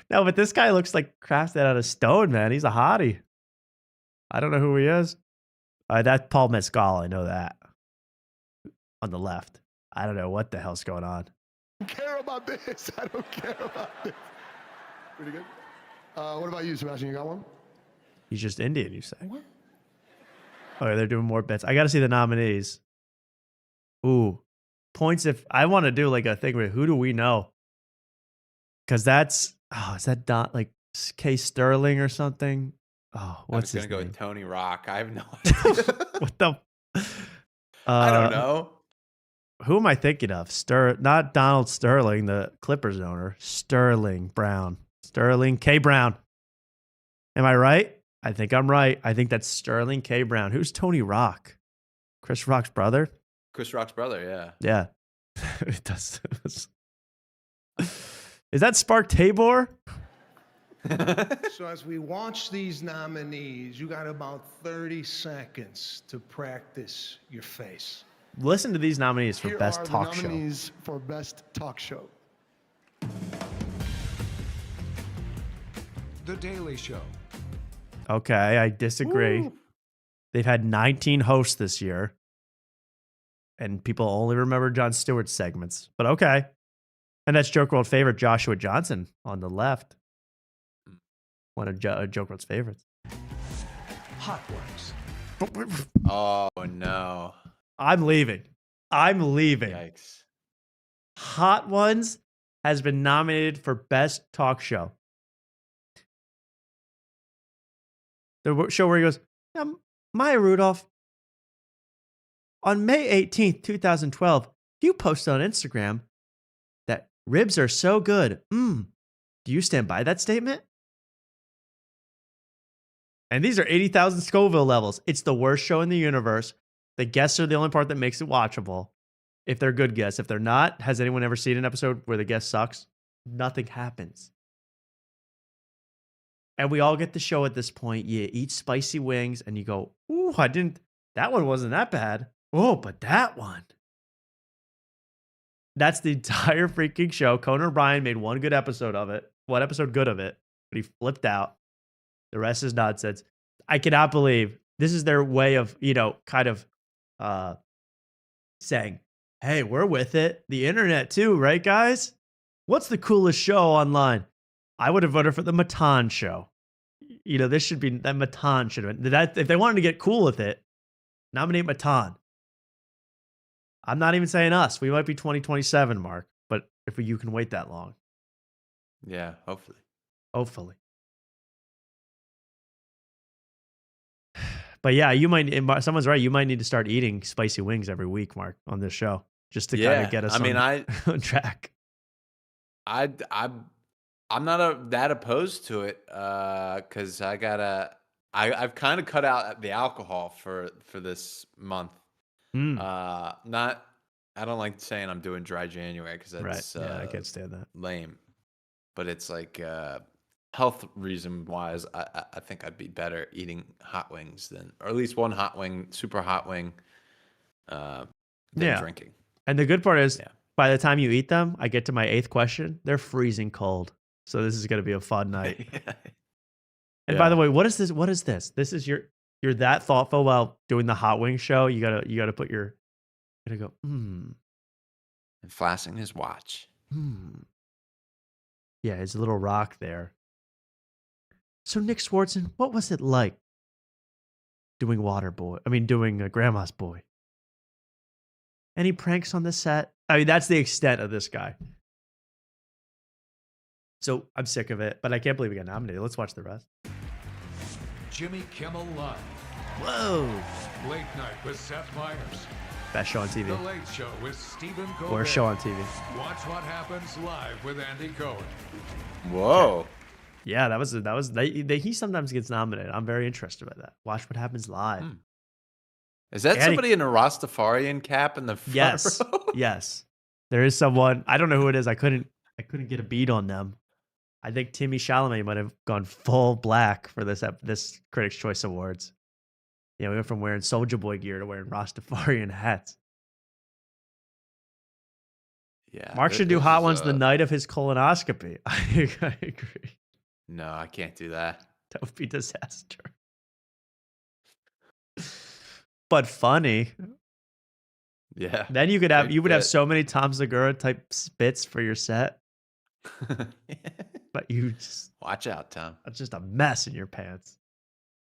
No, but this guy looks like crafted out of stone, man. He's a hottie. I don't know who he is. That's Paul Mescal. I know that. On the left. I don't know what the hell's going on. I don't care about this. I don't care about this. Pretty good. What about you, Sebastian? You got one? He's just Indian, you say? What? Oh, they're doing more bets. I got to see the nominees. Ooh. Points if I want to do like a thing with who do we know? Because that's, is that like K Sterling or something? Oh, what's his I'm gonna name? go with Tony Rock. I have no idea. What the? I don't know. Who am I thinking of? Not Donald Sterling, the Clippers owner. Sterling Brown. Sterling K. Brown. Am I right? I think I'm right. I think that's Sterling K. Brown. Who's Tony Rock? Chris Rock's brother? Chris Rock's brother, yeah. Yeah. It does. Is that Spark Tabor? So as we watch these nominees, you got about 30 seconds to practice your face. Listen to these nominees for Here Best are Talk the Show. nominees for Best Talk Show. The Daily Show. Okay, I disagree. Woo. They've had 19 hosts this year. And people only remember Jon Stewart's segments. But okay. And that's Joke World favorite Joshua Johnson on the left. One of Joke World's favorites. Hot Ones. Oh, no. I'm leaving. Yikes. Hot Ones has been nominated for Best Talk Show. The show where he goes, Maya Rudolph, on May 18th, 2012, you posted on Instagram that ribs are so good. Do you stand by that statement? And these are 80,000 Scoville levels. It's the worst show in the universe. The guests are the only part that makes it watchable. If they're good guests. If they're not, has anyone ever seen an episode where the guest sucks? Nothing happens. And we all get the show at this point. You eat spicy wings and you go, ooh, that one wasn't that bad. Oh, but that one. That's the entire freaking show. Conan O'Brien made one good episode of it. One episode good of it. But he flipped out. The rest is nonsense. I cannot believe this is their way of, kind of saying, hey, we're with it. The internet too, right, guys? What's the coolest show online? I would have voted for the Matan show. This should be, that Matan should have been. If they wanted to get cool with it, nominate Matan. I'm not even saying us. We might be 2027, Mark, but if you can wait that long. Yeah, hopefully. Hopefully. But yeah, someone's right. You might need to start eating spicy wings every week, Mark, on this show, just to kind of get us on track. I'm not that opposed to it because I've kind of cut out the alcohol for this month. I don't like saying I'm doing dry January because that's right. Yeah, I can't stand that. Lame. But it's like health reason wise, I think I'd be better eating hot wings or at least one hot wing, super hot wing, than drinking. And the good part is, by the time you eat them, I get to my 8th question. They're freezing cold. So this is going to be a fun night. And by the way, what is this? What is this? This is your you're that thoughtful while doing the hot wing show, you gotta put your, you gotta go, And flashing his watch. Yeah, his little rock there. So Nick Swartzen, what was it like doing doing Grandma's Boy? Any pranks on the set? I mean, that's the extent of this guy. So I'm sick of it, but I can't believe he got nominated. Let's watch the rest. Jimmy Kimmel Live. Whoa. Late Night with Seth Meyers. Best show on TV. The Late Show with Stephen Colbert. Worst show on TV. Watch What Happens Live with Andy Cohen. Whoa. Yeah, he sometimes gets nominated. I'm very interested by that. Watch What Happens Live. Is that somebody in a Rastafarian cap in the front Yes. row? Yes. There is someone. I don't know who it is. I couldn't get a beat on them. I think Timmy Chalamet might have gone full black for this Critics' Choice Awards. We went from wearing Soulja Boy gear to wearing Rastafarian hats. Yeah. Mark should do hot ones the night of his colonoscopy. I agree. No, I can't do that. That would be disaster. But funny. Yeah. Then you would have so many Tom Segura type spits for your set. But you just watch out, Tom. That's just a mess in your pants.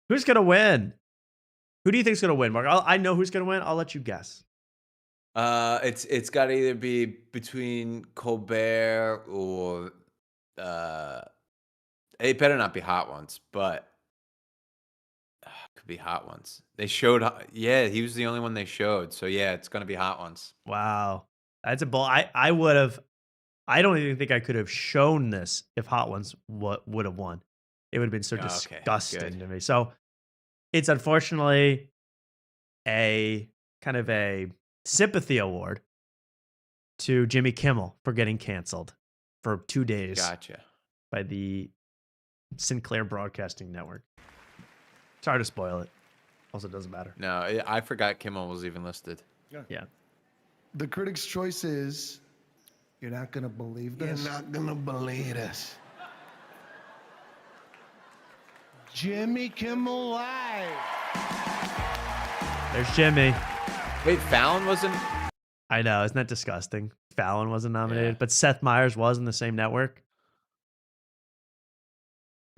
Who's gonna win? Who do you think's gonna win, Mark? I know who's gonna win. I'll let you guess. It's got to either be between Colbert or it better not be Hot Ones, but could be Hot Ones. They showed, he was the only one they showed, so yeah, it's gonna be Hot Ones. Wow, that's a ball. I don't even think I could have shown this if Hot Ones would have won. It would have been so disgusting to me. So it's unfortunately a kind of a sympathy award to Jimmy Kimmel for getting canceled for 2 days. Gotcha. By the Sinclair Broadcasting Network. Sorry to spoil it. Also, doesn't matter. No, I forgot Kimmel was even listed. Yeah. The Critics' Choice is, you're not going to believe this. You're not going to believe this. Jimmy Kimmel Live. There's Jimmy. Wait, Fallon wasn't? I know, isn't that disgusting? Fallon wasn't nominated, but Seth Meyers was in the same network.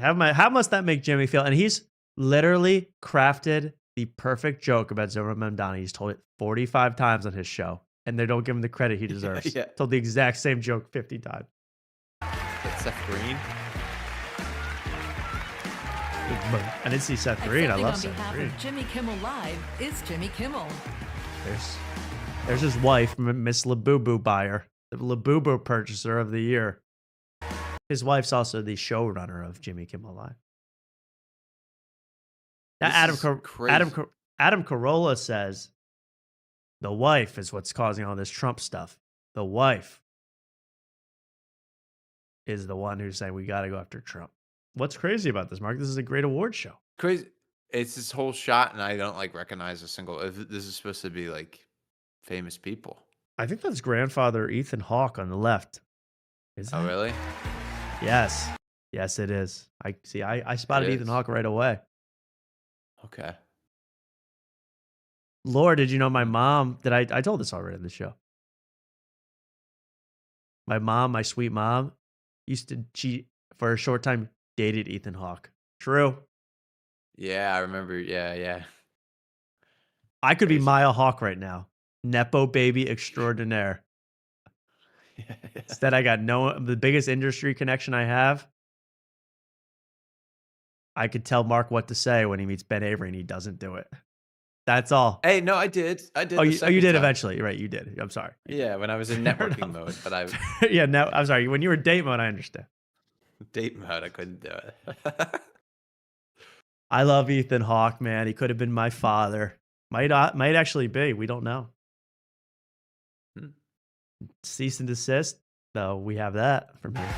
How must that make Jimmy feel? And he's literally crafted the perfect joke about Zohar Mamdani. He's told it 45 times on his show, and they don't give him the credit he deserves. Told the exact same joke 50 times. That's Seth Green. I didn't see Seth Green. I love Seth Green. Jimmy Kimmel Live is Jimmy Kimmel. There's his wife, Miss Labubu Buyer, the Labubu Purchaser of the Year. His wife's also the showrunner of Jimmy Kimmel Live. Now, Adam Carolla says the wife is what's causing all this Trump stuff. The wife is the one who's saying we got to go after Trump. What's crazy about this, Mark? This is a great award show. Crazy. It's this whole shot, and I don't recognize a single. This is supposed to be famous people. I think that's grandfather Ethan Hawke on the left. Is it? Oh, really? Yes. Yes, it is. I spotted Ethan Hawke right away. Okay. Laura, did you know my mom, I told this already in the show. My mom, my sweet mom, she, for a short time, dated Ethan Hawke. True. Yeah, I remember. Yeah. I could be Maya Hawke right now. Nepo baby extraordinaire. Instead, I got the biggest industry connection I have. I could tell Mark what to say when he meets Ben Avery and he doesn't do it. That's all. Hey, no, I did. Oh, you did eventually. Right, you did. I'm sorry. Yeah, when I was in networking mode, but I. Yeah, no, I'm sorry. When you were date mode, I understand. Date mode, I couldn't do it. I love Ethan Hawke, man. He could have been my father. Might actually be. We don't know. Cease and desist, though. We have that from here.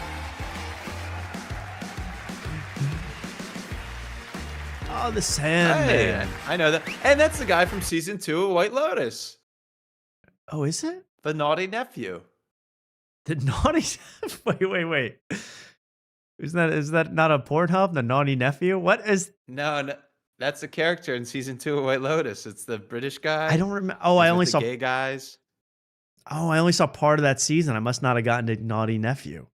Oh, the Sandman. Hey, I know that. And that's the guy from season 2 of White Lotus. Oh, is it? The naughty nephew. The naughty... Wait. Is that not a Pornhub? The naughty nephew? What is... No. That's the character in season 2 of White Lotus. It's the British guy. I don't remember. Oh, He's I with only the saw gay guys. Oh, I only saw part of that season. I must not have gotten to Naughty Nephew.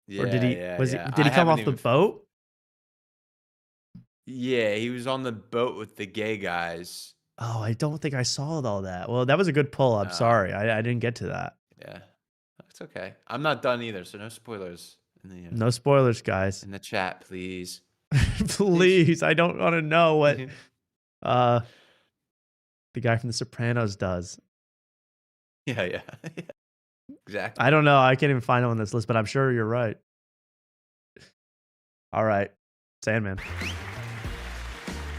Yeah, Or did he? yeah, Was yeah. he? Did he come off the boat? Yeah, he was on the boat with the gay guys. Oh, I don't think I saw all that. Well, that was a good pull. I'm sorry, I didn't get to that. Yeah, it's okay. I'm not done either, so no spoilers in the No spoilers, guys. in the chat, please. Please, I don't want to know what the guy from The Sopranos does. Yeah, yeah, exactly. I don't know. I can't even find it on this list, but I'm sure you're right. All right, Sandman.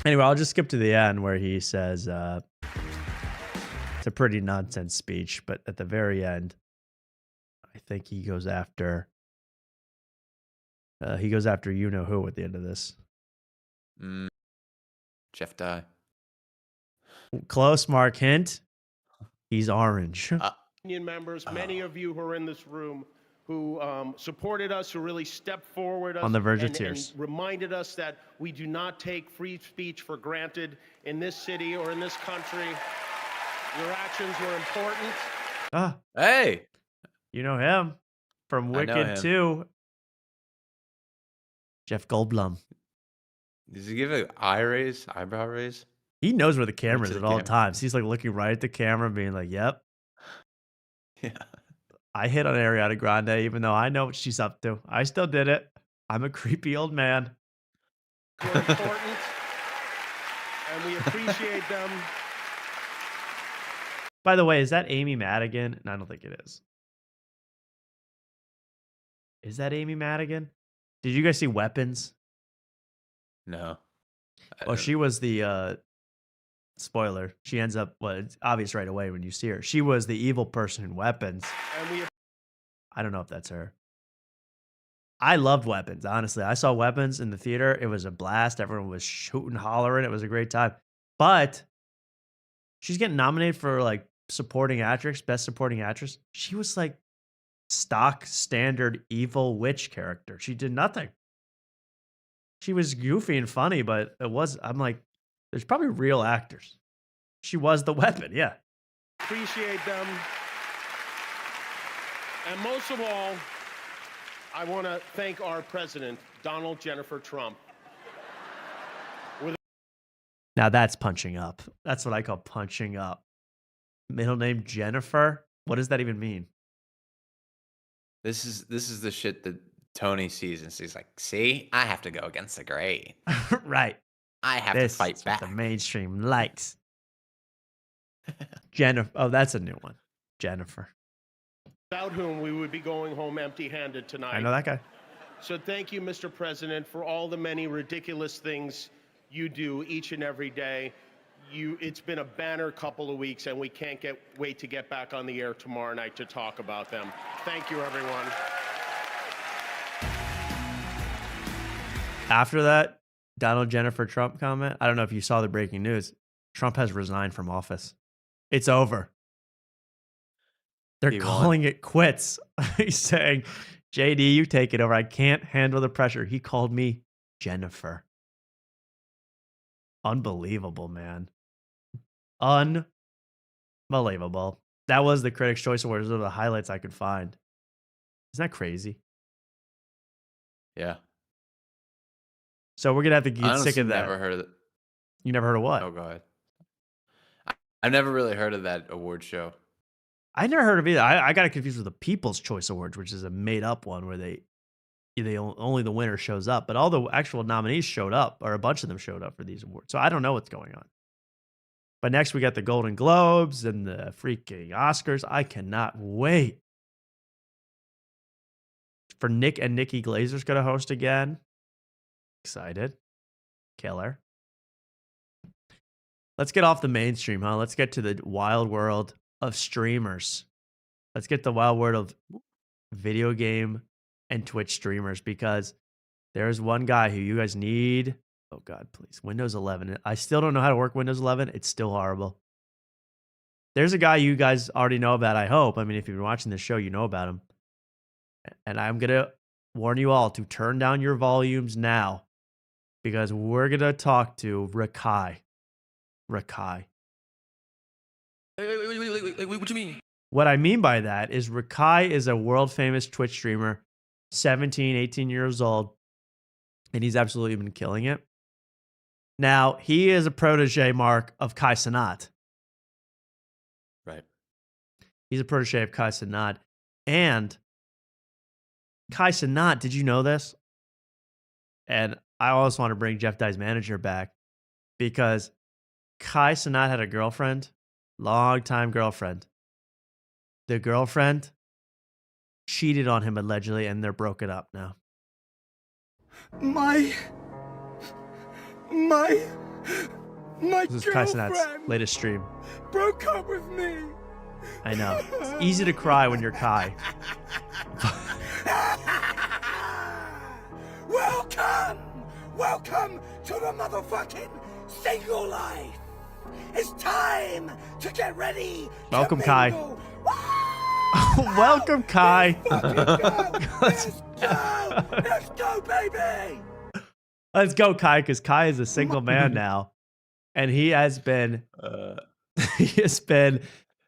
Anyway, I'll just skip to the end where he says it's a pretty nonsense speech, but at the very end, I think he goes after you know who at the end of this. Jeff Dye. Close, Mark. Hint. He's orange. Union members, many of you who are in this room who supported us, who really stepped forward On the verge of and tears. reminded us that we do not take free speech for granted in this city or in this country. Your actions were important. Ah, hey, you know him from I know Wicked him. 2. Jeff Goldblum. Does he give an eyebrow raise? He knows where the camera to is the at all camera. times. He's like looking right at the camera, being like, "Yep, Yeah. I hit on Ariana Grande, even though I know what she's up to. I still did it. I'm a creepy old man." Were important, and we appreciate them. By the way, is that Amy Madigan? And I don't think it is. Is that Amy Madigan? Did you guys see Weapons? No. Well, she was the spoiler. She ends up, well, it's obvious right away when you see her. She was the evil person in Weapons. And we I don't know if that's her. I loved Weapons, honestly. I saw Weapons in the theater. It was a blast. Everyone was shooting, hollering. It was a great time. But she's getting nominated for like supporting actress, best supporting actress. She was like stock standard evil witch character. She did nothing. She was goofy and funny, but I'm like, there's probably real actors. She was the weapon, yeah. appreciate them. And most of all, I want to thank our president, Donald Jennifer Trump. Now that's punching up. That's what I call punching up. Middle name Jennifer? What does that even mean? This is the shit that Tony sees and he's like, see, I have to go against the grain. Right. I have This to fight is back. what the mainstream likes. Jennifer. Oh, that's a new one. Jennifer. Without whom we would be going home empty-handed tonight. I know that guy. So thank you, Mr. President, for all the many ridiculous things you do each and every day. It's been a banner couple of weeks, and we can't wait to get back on the air tomorrow night to talk about them. Thank you, everyone. After that Donald Jennifer Trump comment, I don't know if you saw the breaking news. Trump has resigned from office. It's over. They're He won. calling it quits. He's saying, JD, you take it over. I can't handle the pressure. He called me Jennifer. Unbelievable, man. Unbelievable. That was the Critics' Choice Awards. Those are the highlights I could find. Isn't that crazy? Yeah. So we're going to have to get Honestly, sick of that. never heard of it. You never heard of what? Oh, go ahead. I've never really heard of that award show. I never heard of either. I got it confused with the People's Choice Awards, which is a made-up one where they only the winner shows up, but all the actual nominees showed up, or a bunch of them showed up for these awards. So I don't know what's going on. But next we got the Golden Globes and the freaking Oscars. I cannot wait for Nick and Nikki Glazer's going to host again. Excited. Killer. Let's get off the mainstream, huh? Let's get to the wild world of streamers. Let's get the wild world of video game and Twitch streamers, because there's one guy who you guys need. Oh God, please. Windows 11. I still don't know how to work Windows 11. It's still horrible. There's a guy you guys already know about, I hope. I mean, if you've been watching this show, you know about him. And I'm going to warn you all to turn down your volumes now, because we're going to talk to Rakai. Rakai. Wait, what you mean? What I mean by that is Rakai is a world famous Twitch streamer, 17, 18 years old, and he's absolutely been killing it. Now, he is a protege, Mark, of Kai Cenat. Right. He's a protege of Kai Cenat. And Kai Cenat, did you know this? And I always want to bring Jeff Dye's manager back because Kai Cenat had a girlfriend, long-time girlfriend. The girlfriend cheated on him allegedly, and they're broken up now. My This is Kai Cenat's girlfriend latest stream. broke up with me. I know. It's easy to cry when you're Kai. Welcome to the motherfucking single life. It's time to get ready. Welcome, Kai. Welcome, Kai. Let's go, baby. Let's go, Kai, because Kai is a single man now, and he has been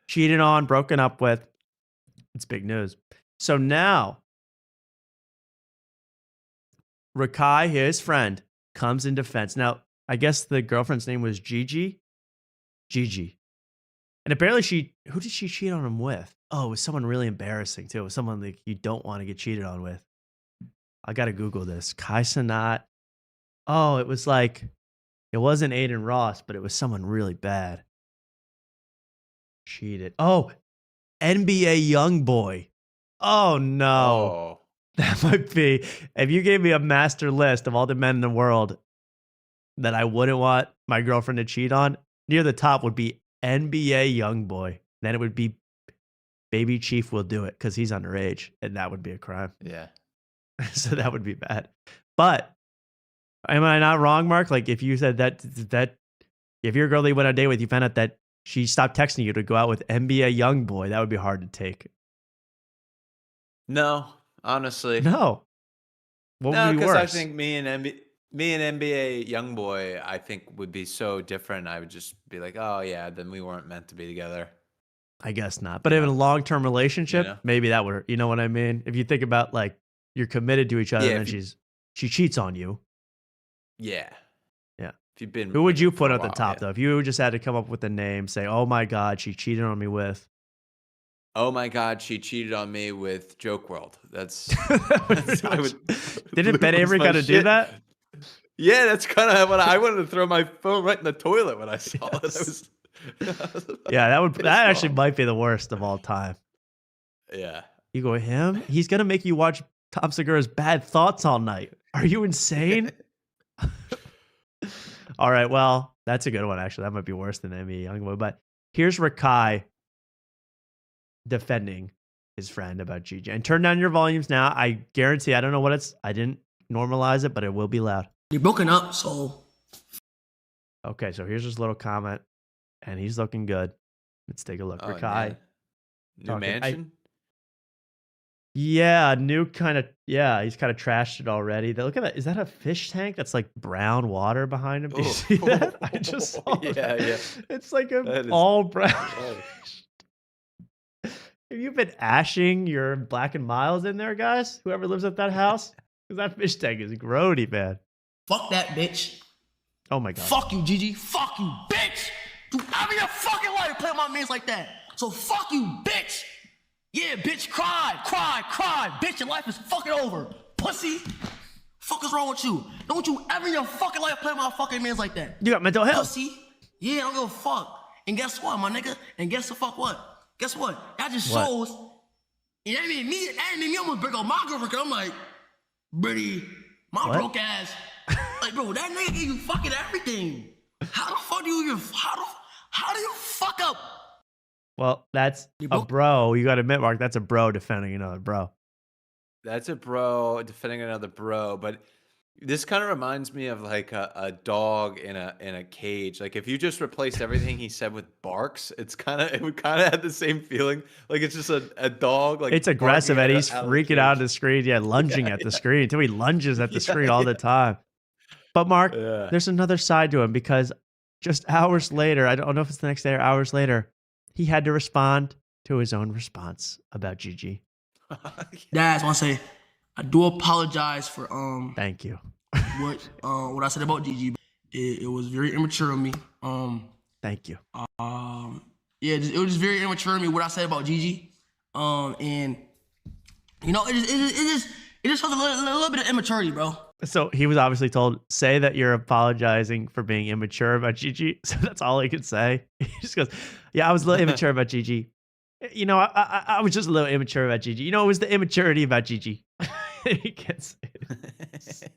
cheated on, broken up with. It's big news. So now, Rakai, his friend, comes in defense. Now, I guess the girlfriend's name was Gigi. Gigi. And apparently who did she cheat on him with? Oh, it was someone really embarrassing, too. It was someone like you don't want to get cheated on with. I got to Google this. Kai Cenat. Oh, it was like, it wasn't Aiden Ross, but it was someone really bad. Cheated. Oh, NBA Youngboy. Oh, no. Oh. That might be, if you gave me a master list of all the men in the world that I wouldn't want my girlfriend to cheat on, near the top would be NBA Youngboy. Then it would be Baby Chief Will Do It because he's underage, and that would be a crime. Yeah. So that would be bad. But am I not wrong, Mark? Like if you said that if your girl that you went on a date with, you found out that she stopped texting you to go out with NBA Youngboy, that would be hard to take. No, honestly. No. What would be because I worse? think me and NBA Youngboy, I think would be so different. I would just be like, oh yeah, then we weren't meant to be together. I guess not. But in a long-term relationship, You know? maybe that would, you know what I mean? If you think about like you're committed to each other Yeah, and then she cheats on you. Yeah. Yeah. If you've been Who would with you her for put a at the while, top yeah. though? If you just had to come up with a name, say, "Oh my God, she cheated on me with." Oh my God, she cheated on me with JokeWRLD. That's Didn't Ben Avery kind of do that? Yeah, that's kind of what I wanted to throw my phone right in the toilet when I saw it. Yeah, that actually might be the worst of all time. Yeah. You go, him? He's gonna make you watch Tom Segura's Bad Thoughts all night. Are you insane? All right, well, that's a good one, actually. That might be worse than NBA Youngboy. But here's Rakai defending his friend about Gigi. And turn down your volumes now. I guarantee, I don't know what it's, I didn't normalize it, but it will be loud. You're broken up, so. Okay, so here's his little comment. And he's looking good. Let's take a look. Oh, Rakai. man. New talking- mansion? Yeah, new kind of, yeah, he's kind of trashed it already. Look at that. Is that a fish tank that's like brown water behind him? Do you see that? I just saw Yeah, that. yeah. It's like That a is- all brown. Have you been ashing your Black and Miles in there, guys? Whoever lives at that house? Because that fish tank is grody, man. Fuck that bitch. Oh my God. Fuck you, Gigi. Fuck you, bitch. You ever in your fucking life play with my mans like that. So fuck you, bitch. Yeah, bitch, cry. Bitch, your life is fucking over. Pussy. Fuck is wrong with you? Don't you ever in your fucking life play with my fucking mans like that. You got mental health. Pussy. Yeah, I don't give a fuck. And guess what, my nigga? And guess the fuck what? Guess what? That just What? shows. And that made me almost break up my girlfriend. I'm like, Britney, my What? broke ass. Like, bro, that nigga gave you fucking everything. How the fuck do you even, how do you fuck up? Well, that's a bro. You got to admit, Mark, that's a bro defending another bro. That's a bro defending another bro, but this kind of reminds me of like a dog in a cage. Like if you just replaced everything he said with barks, it would kind of have the same feeling. Like it's just a dog. Like It's aggressive, barking and he's out of the freaking cage. out at the screen. Yeah, lunging at the screen until he lunges at the screen all the time. But Mark, there's another side to him because just hours later, I don't know if it's the next day or hours later, he had to respond to his own response about Gigi. Dad, I want to say, I do apologize for Thank you. what I said about Gigi. It was very immature of me. Thank you. Yeah, it was just very immature of me what I said about Gigi. And you know, it just shows a little bit of immaturity, bro. So he was obviously told, say that you're apologizing for being immature about Gigi. So that's all he could say. He just goes, yeah, I was a little immature about Gigi. You know, I was just a little immature about Gigi. You know, it was the immaturity about Gigi. He can't say it.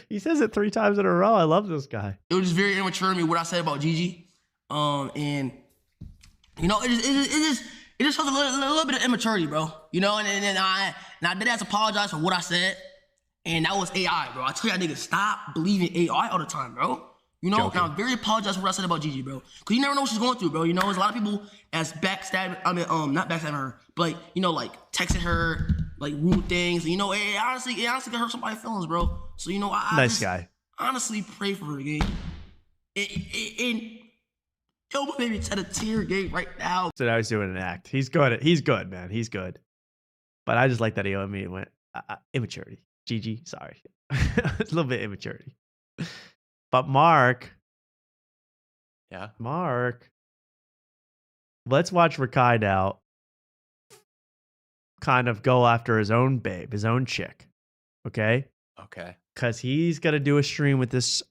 He says it 3 times in a row. I love this guy. It was just very immature of me what I said about Gigi. And you know, it just shows a little bit of immaturity, bro. You know, and I did have to apologize for what I said. And that was AI, bro. I tell y'all niggas, stop believing AI all the time, bro. You know, and I'm very apologetic for what I said about Gigi, bro. Because you never know what she's going through, bro. You know, there's a lot of people that's backstabbing, not backstabbing her, but like, you know, like texting her, like rude things. And, you know, it honestly can hurt somebody's feelings, bro. So, you know, I nice guy. Honestly pray for her, gang. And yo, my baby shed a tear, gang, right now. So now he's doing an act. He's good. He's good, man. He's good. But I just like that he immediately went, immaturity. Gigi, sorry. It's a little bit immaturity. But Mark. Yeah. Mark. Let's watch Rakai now kind of go after his own babe, his own chick. Okay? Okay. Because he's going to do a stream with this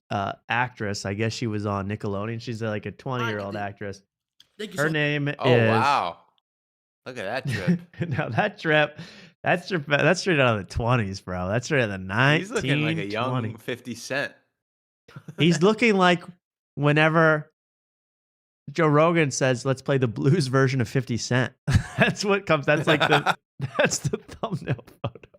actress. I guess she was on Nickelodeon. She's like a 20-year-old actress. Her name is... Oh, wow. Look at that trip. Now, that trip... That's straight out of the 20s, bro. That's straight out of the 1920s. He's looking like a young 50 Cent. He's looking like whenever Joe Rogan says, let's play the blues version of 50 Cent. That's what comes. That's like that's the thumbnail photo.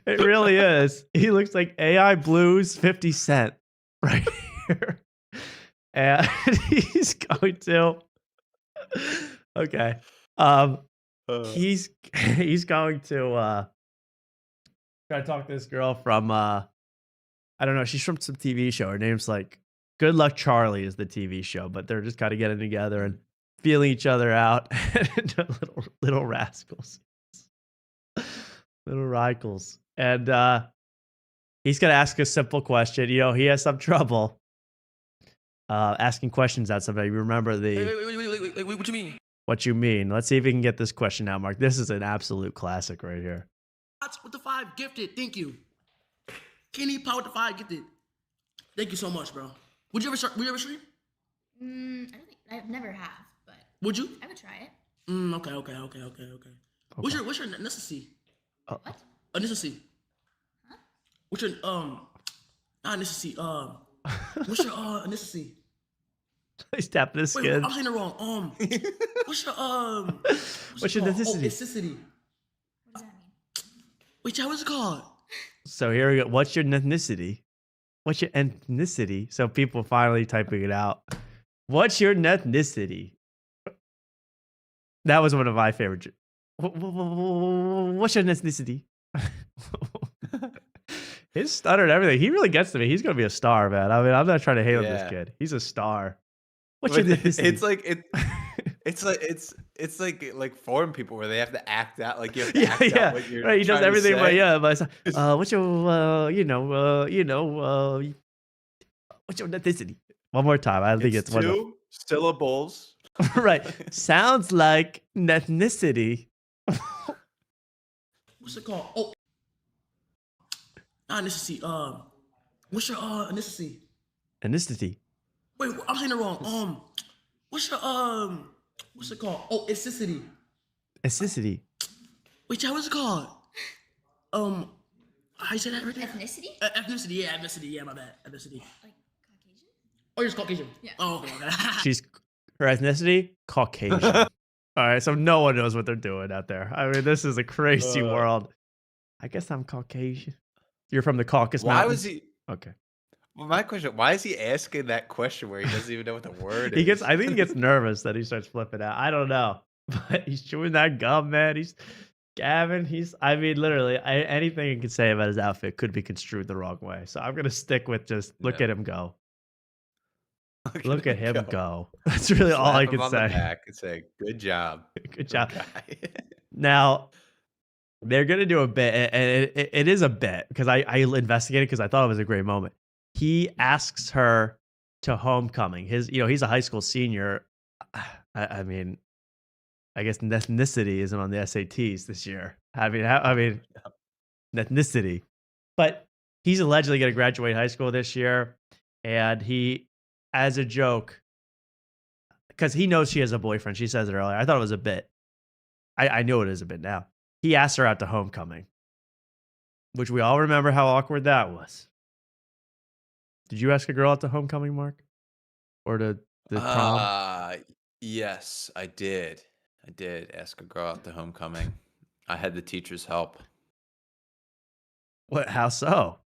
It really is. He looks like AI Blues 50 Cent right here. And he's going to... Okay. He's going to try to talk to this girl from I don't know, she's from some TV show. Her name's like Good Luck Charlie is the TV show, but they're just kind of getting together and feeling each other out. little rascals. Little rifles. And he's gonna ask a simple question. You know, he has some trouble asking questions at somebody. You remember the Wait, what you mean? What you mean? Let's see if we can get this question out, Mark. This is an absolute classic right here. With the 5 gifted, thank you. Kenny Power with the 5 gifted. Thank you so much, bro. Would you ever stream? I don't think I've never have, but would you? I would try it. Okay. What's your ethnicity? What? Ethnicity. Huh? What's your not ethnicity? What's your ethnicity? He's tapping his skin. I'm saying it wrong. What's your what's your ethnicity? Oh, ethnicity. What does that mean? Wait, what's it called? So here we go. What's your ethnicity? What's your ethnicity? So people finally typing it out. What's your ethnicity? That was one of my favorite. What's your ethnicity? His stutter and everything. He really gets to me. He's gonna be a star, man. I mean, I'm not trying to hate on this kid. He's a star. What's your ethnicity? It's like foreign people where they have to act out like you have to act out what you're right. He does everything, but what's your what's your ethnicity? One more time. I think it's 2 syllables. Right. Sounds like ethnicity. What's it called? Oh, ethnicity. What's your ethnicity? Ethnicity. Wait, I'm saying it wrong. What's your what's it called? Oh, ethnicity. Ethnicity. Wait, what's it called? How you say that right there? Ethnicity? Ethnicity, yeah, ethnicity. Yeah, my bad. Ethnicity. Like Caucasian? Oh, you're Caucasian. Yeah. Oh, okay. She's her ethnicity Caucasian. All right, so no one knows what they're doing out there. I mean, this is a crazy world. I guess I'm Caucasian. You're from the Caucasus Mountains. Why was he? Okay. Well, my question: why is he asking that question where he doesn't even know what the word He is? gets. I think he gets nervous that he starts flipping out. I don't know, but he's chewing that gum, man. Gavin, I mean, literally, anything you can say about his outfit could be construed the wrong way. So I'm going to stick with just look at him go. Look at him go. That's really all I Slap him can on the say. back and say, "Good job, Good job." Rakai." Now, they're going to do a bit, and it is a bit because I investigated because I thought it was a great moment. He asks her to homecoming. He's a high school senior. I mean, I guess Nethnicity isn't on the SATs this year. I mean, Nethnicity. But he's allegedly going to graduate high school this year. And he, as a joke, because he knows she has a boyfriend. She says it earlier. I thought it was a bit. I know it is a bit now. He asked her out to homecoming, which we all remember how awkward that was. Did you ask a girl out to homecoming, Mark? Or to the prom? Yes, I did. I did ask a girl out to homecoming. I had the teacher's help. What? How so?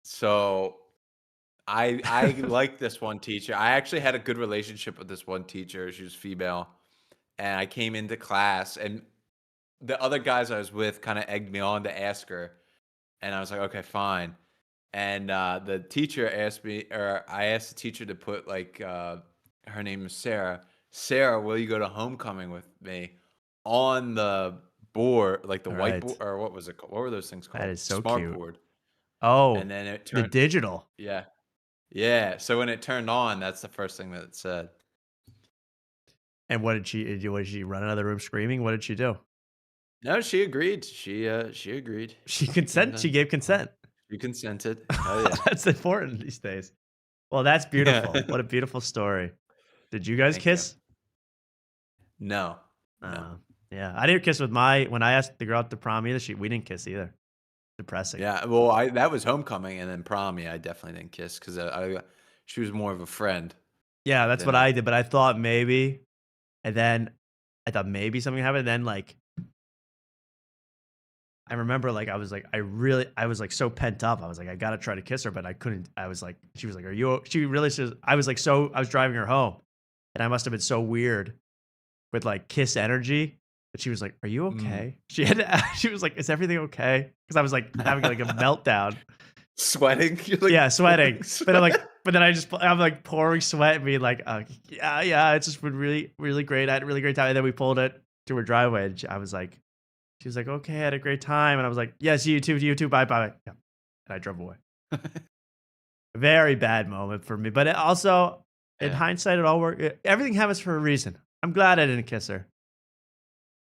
So I liked this one teacher. I actually had a good relationship with this one teacher. She was female. And I came into class, and the other guys I was with kind of egged me on to ask her. And I was like, okay, fine. And the teacher asked me, or I asked the teacher to put like, her name is Sarah. Sarah, will you go to homecoming with me on the board, like the whiteboard, or what was it called? What were those things called? That is so Smart cute. board. Oh, And then it the turned, digital. yeah. Yeah. So when it turned on, that's the first thing that it said. And what did she run out of the room screaming? What did she do? No, she agreed. She agreed. She gave consent. She consented. Oh yeah. That's important these days. Well, that's beautiful. What a beautiful story. Did you guys kiss? No. Yeah, I didn't kiss with when I asked the girl out to prom either. We didn't kiss either. Depressing. Yeah, well, that was homecoming, and then prom. Yeah, I definitely didn't kiss because she was more of a friend. Yeah, that's what I did. But I thought maybe, and then I thought maybe something happened. And then like, I remember like I was like so pent up. I was like, I gotta try to kiss her, but I couldn't. I was like, she was like, "Are you?" She really says, I was like, I was driving her home, and I must have been so weird with like kiss energy. But she was like, "Are you okay?" She was like, "Is everything okay?" Because I was like having like a meltdown, sweating. You're like, yeah, sweating. But I'm like pouring sweat and being like, yeah, it's just been really, really great. I had a really great time. And then we pulled it to her driveway, and she was like, "Okay, I had a great time." And I was like, "Yes, you too, bye." Yeah. And I drove away. Very bad moment for me, but it also, in hindsight, it all worked. Everything happens for a reason. I'm glad I didn't kiss her.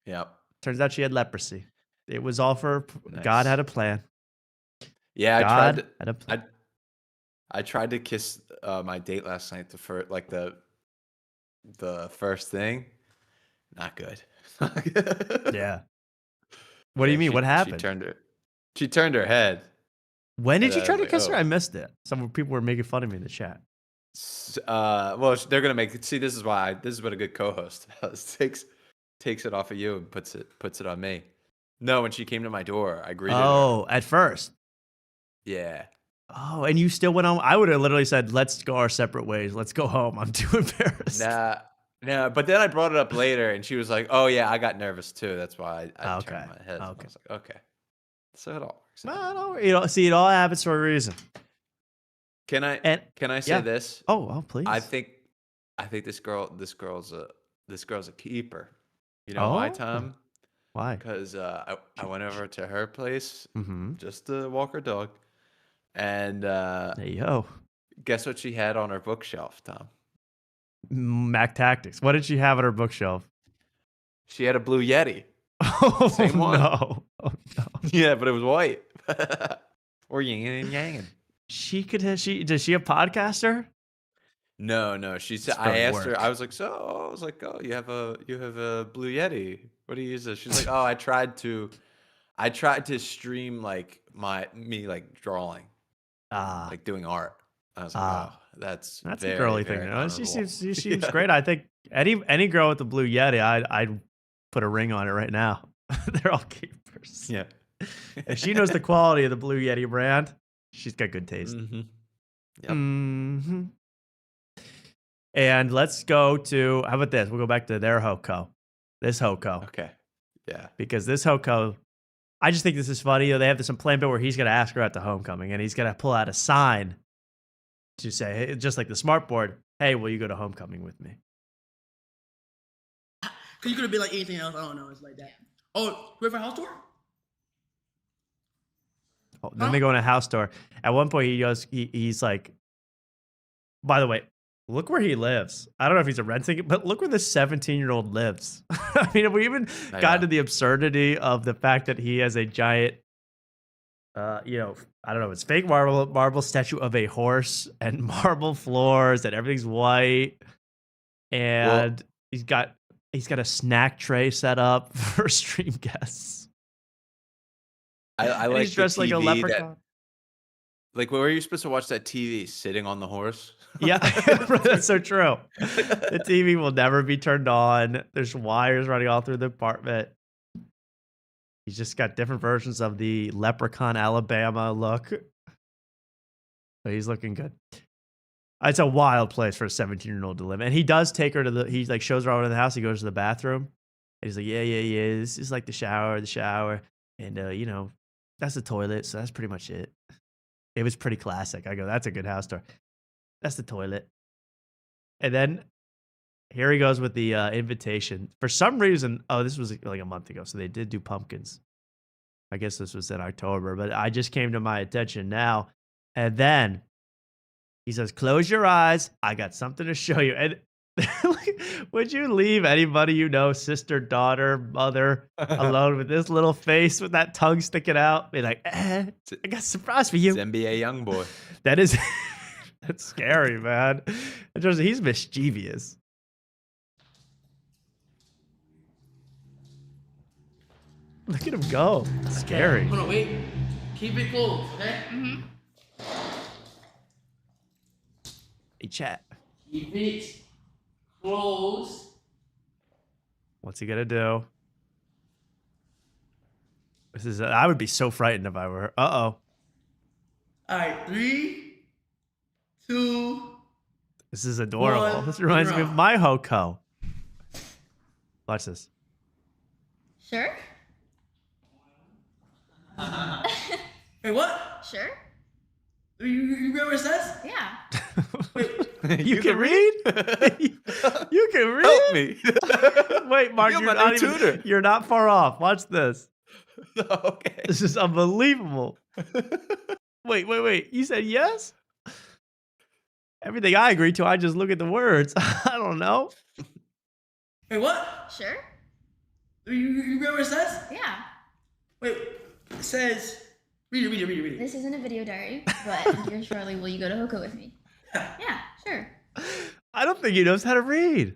Yep. Turns out she had leprosy. It was all for God had a plan. Yeah, God had a plan. I tried to kiss my date last night. The first thing, not good. Yeah. What do you mean? What happened? She turned her head. When did you try to kiss her? I missed it. Some people were making fun of me in the chat. Well, they're gonna make it. See, this is what a good co-host takes it off of you and puts it on me. No, when she came to my door, I greeted her. Oh, at first. Yeah. Oh, and you still went home? I would have literally said, "Let's go our separate ways. Let's go home. I'm too embarrassed." Nah. But then I brought it up later, and she was like, "Oh yeah, I got nervous too. That's why I turned my head." Okay. I was like, "Okay." So it all works. Well, it all happens for a reason. Can I say this? Oh, please. I think this girl's a keeper. You know why, Tom? Why? Because I went over to her place just to walk her dog, and hey yo, guess what she had on her bookshelf, Tom? Mac Tactics. What did she have on her bookshelf? She had a Blue Yeti. Oh, Same one. No. Oh no. Yeah, but it was white. Or yin and yang. Does she a podcaster? No. She said, I asked her, I was like, "Oh, you have a Blue Yeti. What do you use this?" She's like, "Oh, I tried to stream like me like drawing. Like doing art." I was like, "Oh, that's a girly thing." She seems Yeah. great. I think any girl with the Blue Yeti, I'd put a ring on it right now. They're all keepers. Yeah. If she knows the quality of the Blue Yeti brand, she's got good taste. Yep. And let's go to, how about this? We'll go back to their Hoko. This Hoko. Okay. Yeah. Because this Hoko, I just think this is funny. They have some plan bit where he's going to ask her at the homecoming, and he's going to pull out a sign to say, hey, just like the smart board, hey, will you go to homecoming with me? Because you could have been like anything else. I don't know. It's like that. Oh, we have a house tour? Oh, then they go on a house tour. At one point, he's like, by the way, look where he lives. I don't know if he's renting it, but look where this 17-year-old lives. I mean, have we even gotten to the absurdity of the fact that he has a giant, I don't know, it's fake marble statue of a horse and marble floors and everything's white. And he's got a snack tray set up for stream guests. I like he's dressed like a leprechaun. Like, where are you supposed to watch that TV? Sitting on the horse? Yeah, that's so true. The TV will never be turned on. There's wires running all through the apartment. He's just got different versions of the Leprechaun Alabama look. But he's looking good. It's a wild place for a 17-year-old to live. And he does take her to he like shows her over to the house. He goes to the bathroom. And he's like, yeah. This is like the shower. And, that's the toilet. So that's pretty much it. It was pretty classic. I go, that's a good house tour. That's the toilet. And then here he goes with the invitation. For some reason, this was like a month ago. So they did do pumpkins. I guess this was in October. But I just came to my attention now. And then he says, close your eyes. I got something to show you. And would you leave anybody you know, sister, daughter, mother, alone with this little face with that tongue sticking out? Be like, I got a surprise for you. It's NBA young boy. That is, that's scary, man. He's mischievous. Look at him go. Scary. Hold on, wait. Keep it close, okay? Mm-hmm. Hey, chat. Keep it close. What's he gonna do? I would be so frightened if I were her. All right, 3, 2. This is adorable. 1, This reminds me of my Hoko. Watch this. Sure? Wait, what? Sure? You remember what it says? Yeah. You can read? You can read? Help me. Wait, Mark, you're not far off. Watch this. Okay. This is unbelievable. Wait. You said yes? Everything I agree to, I just look at the words. I don't know. Wait, what? Sure? You remember what it says? Yeah. Wait, it says... Read it. This isn't a video diary, but dear Charlie, will you go to Hoko with me? Yeah, sure. I don't think he knows how to read.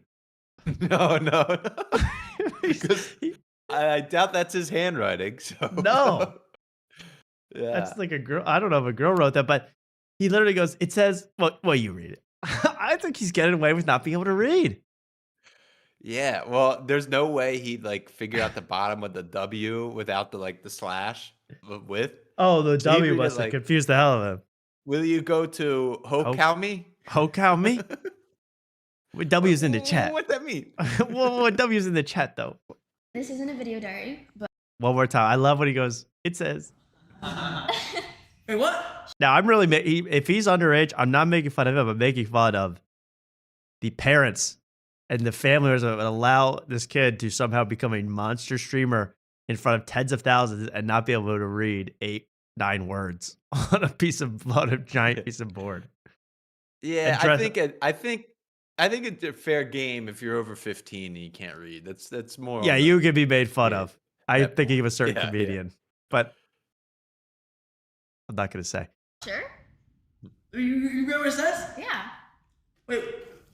No. Because I doubt that's his handwriting. So no. Yeah. That's like a girl. I don't know if a girl wrote that, but he literally goes, it says, well, you read it. I think he's getting away with not being able to read. Yeah, well, there's no way he'd like figure out the bottom of the W without the slash with. Oh, the W must have confused the hell of him. Will you go to Hokow me? Hokow me? W's in the chat. What's that mean? What W's in the chat though? This isn't a video diary, but one more time. I love when he goes, it says. Wait, what? Now, I'm really, if he's underage, I'm not making fun of him. I'm making fun of the parents and the families that would allow this kid to somehow become a monster streamer in front of tens of thousands and not be able to read 8-9 words on a giant piece of board. Yeah, I think it's a fair game if you're over 15 and you can't read. That's more. Yeah, you could be made fun of. I think of a certain comedian, but I'm not going to say. Sure? You remember what it says? Yeah. Wait,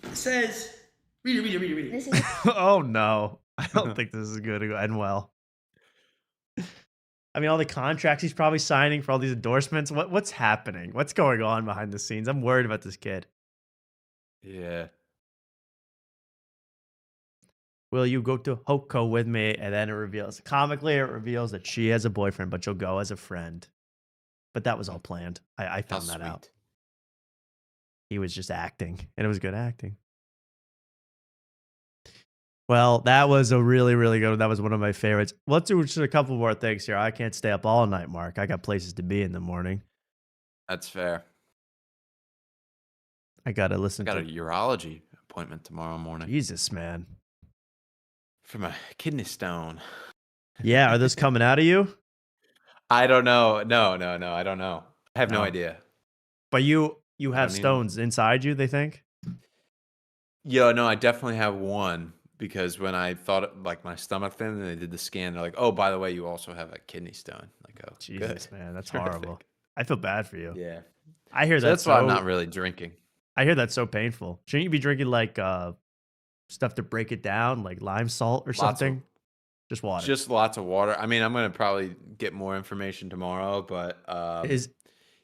it says... Read it. This is Oh, no. I don't think this is going to end well. I mean, all the contracts he's probably signing for all these endorsements. What's happening? What's going on behind the scenes? I'm worried about this kid. Yeah. Will you go to Hoko with me? And then it reveals that she has a boyfriend, but she'll go as a friend. But that was all planned. I found that out. He was just acting, and it was good acting. Well, that was a really, really good one. That was one of my favorites. Let's do just a couple more things here. I can't stay up all night, Mark. I got places to be in the morning. That's fair. I got to listen I got a urology appointment tomorrow morning. Jesus, man. For my kidney stone. Yeah, are those coming out of you? I don't know. No, I don't know. I have no idea. But you have stones inside you, they think? Yeah, no, I definitely have one because when I thought like my stomach thing and they did the scan, they're like, "Oh, by the way, you also have a kidney stone." Like, oh, Jesus, good. man, that's horrible. I feel bad for you. Yeah. I hear That's why I'm not really drinking. I hear that's so painful. Shouldn't you be drinking like stuff to break it down, like lime salt or something? Just water. Just lots of water. I mean, I'm gonna probably get more information tomorrow, but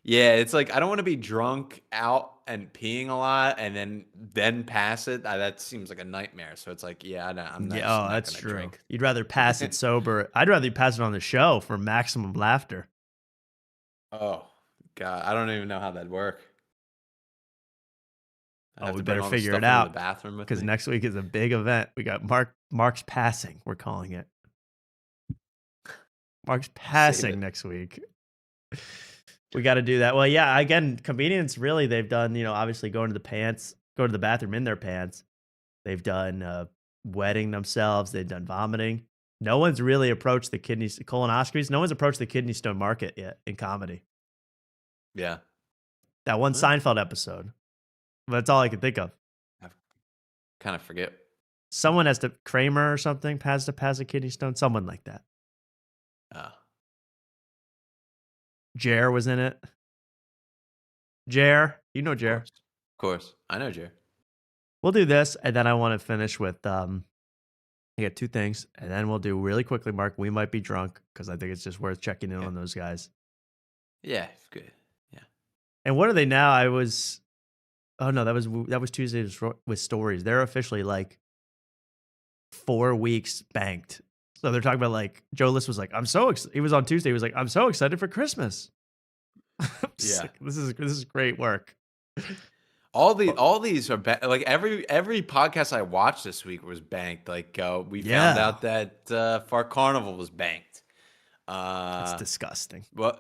yeah, it's like I don't want to be drunk out and peeing a lot and then pass it. That seems like a nightmare. So it's like, yeah, I'm not. Yeah, that's true. Drink. You'd rather pass it sober. I'd rather you pass it on the show for maximum laughter. Oh God, I don't even know how that'd work. We better figure it out because next week is a big event. We got Mark's passing. We're calling it Mark's passing next week. We got to do that. Well, yeah. Again, comedians really they've done obviously go to the bathroom in their pants. They've done wetting themselves. They've done vomiting. No one's really approached the colonoscopies. No one's approached the kidney stone market yet in comedy. Yeah, that one Seinfeld episode. That's all I can think of. I kind of forget. Someone has to Kramer or something has to pass a kidney stone. Someone like that. Jer was in it. Jer, you know Jer. Of course. I know Jer. We'll do this, and then I want to finish with I got two things, and then we'll do really quickly, Mark. We might be drunk because I think it's just worth checking in on those guys. Yeah, good. Yeah. And what are they now? Oh no, that was Tuesday with stories. They're officially like 4 weeks banked. So they're talking about like Joe List was like, he was on Tuesday. He was like, I'm so excited for Christmas. Yeah, this is great work. All these are like every podcast I watched this week was banked. Like we found out that Far Carnival was banked. It's disgusting. Well,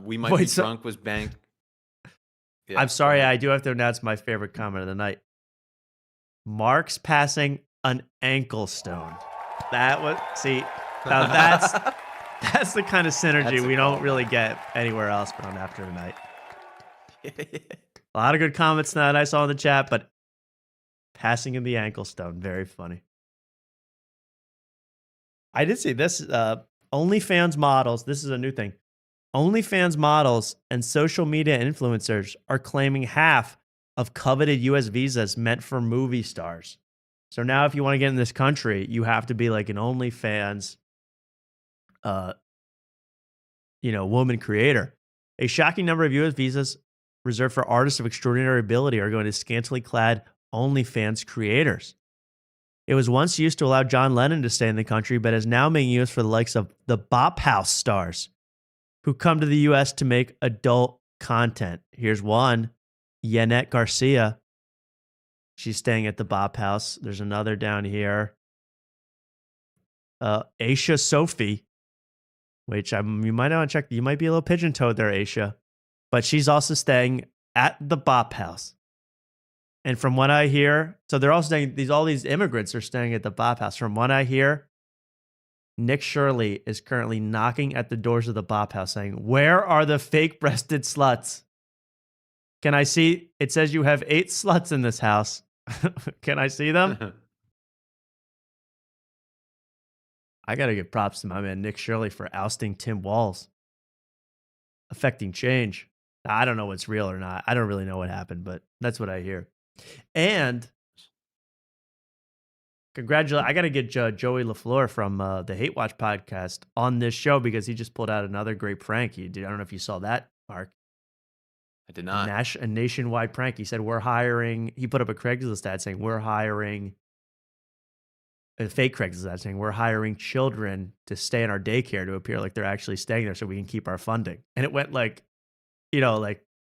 we might be drunk was banked. Yeah, I'm sorry, I do have to announce my favorite comment of the night. Mark's passing an ankle stone. Now that's the kind of synergy we don't really get anywhere else but on After Tonight. A lot of good comments that I saw in the chat, but passing in the ankle stone, very funny. I did see this. OnlyFans models, this is a new thing. OnlyFans models and social media influencers are claiming half of coveted U.S. visas meant for movie stars. So now if you want to get in this country, you have to be like an OnlyFans, woman creator. A shocking number of U.S. visas reserved for artists of extraordinary ability are going to scantily clad OnlyFans creators. It was once used to allow John Lennon to stay in the country, but is now being used for the likes of the Bop House stars who come to the U.S. to make adult content. Here's one, Yanette Garcia. She's staying at the Bop House. There's another down here. Aisha Sophie, which you might want to check. You might be a little pigeon-toed there, Aisha. But she's also staying at the Bop House. And from what I hear, so they're all staying, all these immigrants are staying at the Bop House. From what I hear, Nick Shirley is currently knocking at the doors of the Bop House saying, "Where are the fake-breasted sluts? Can I see? It says you have 8 sluts in this house. Can I see them?" I got to give props to my man Nick Shirley for ousting Tim Walz. Affecting change. I don't know what's real or not. I don't really know what happened, but that's what I hear. And I got to get Joey LaFleur from the Hate Watch podcast on this show because he just pulled out another great prank. I don't know if you saw that, Mark. I did not. A nationwide prank. He said, he put up a Craigslist ad saying, we're hiring, a fake Craigslist ad saying, we're hiring children to stay in our daycare to appear like they're actually staying there so we can keep our funding. And it went like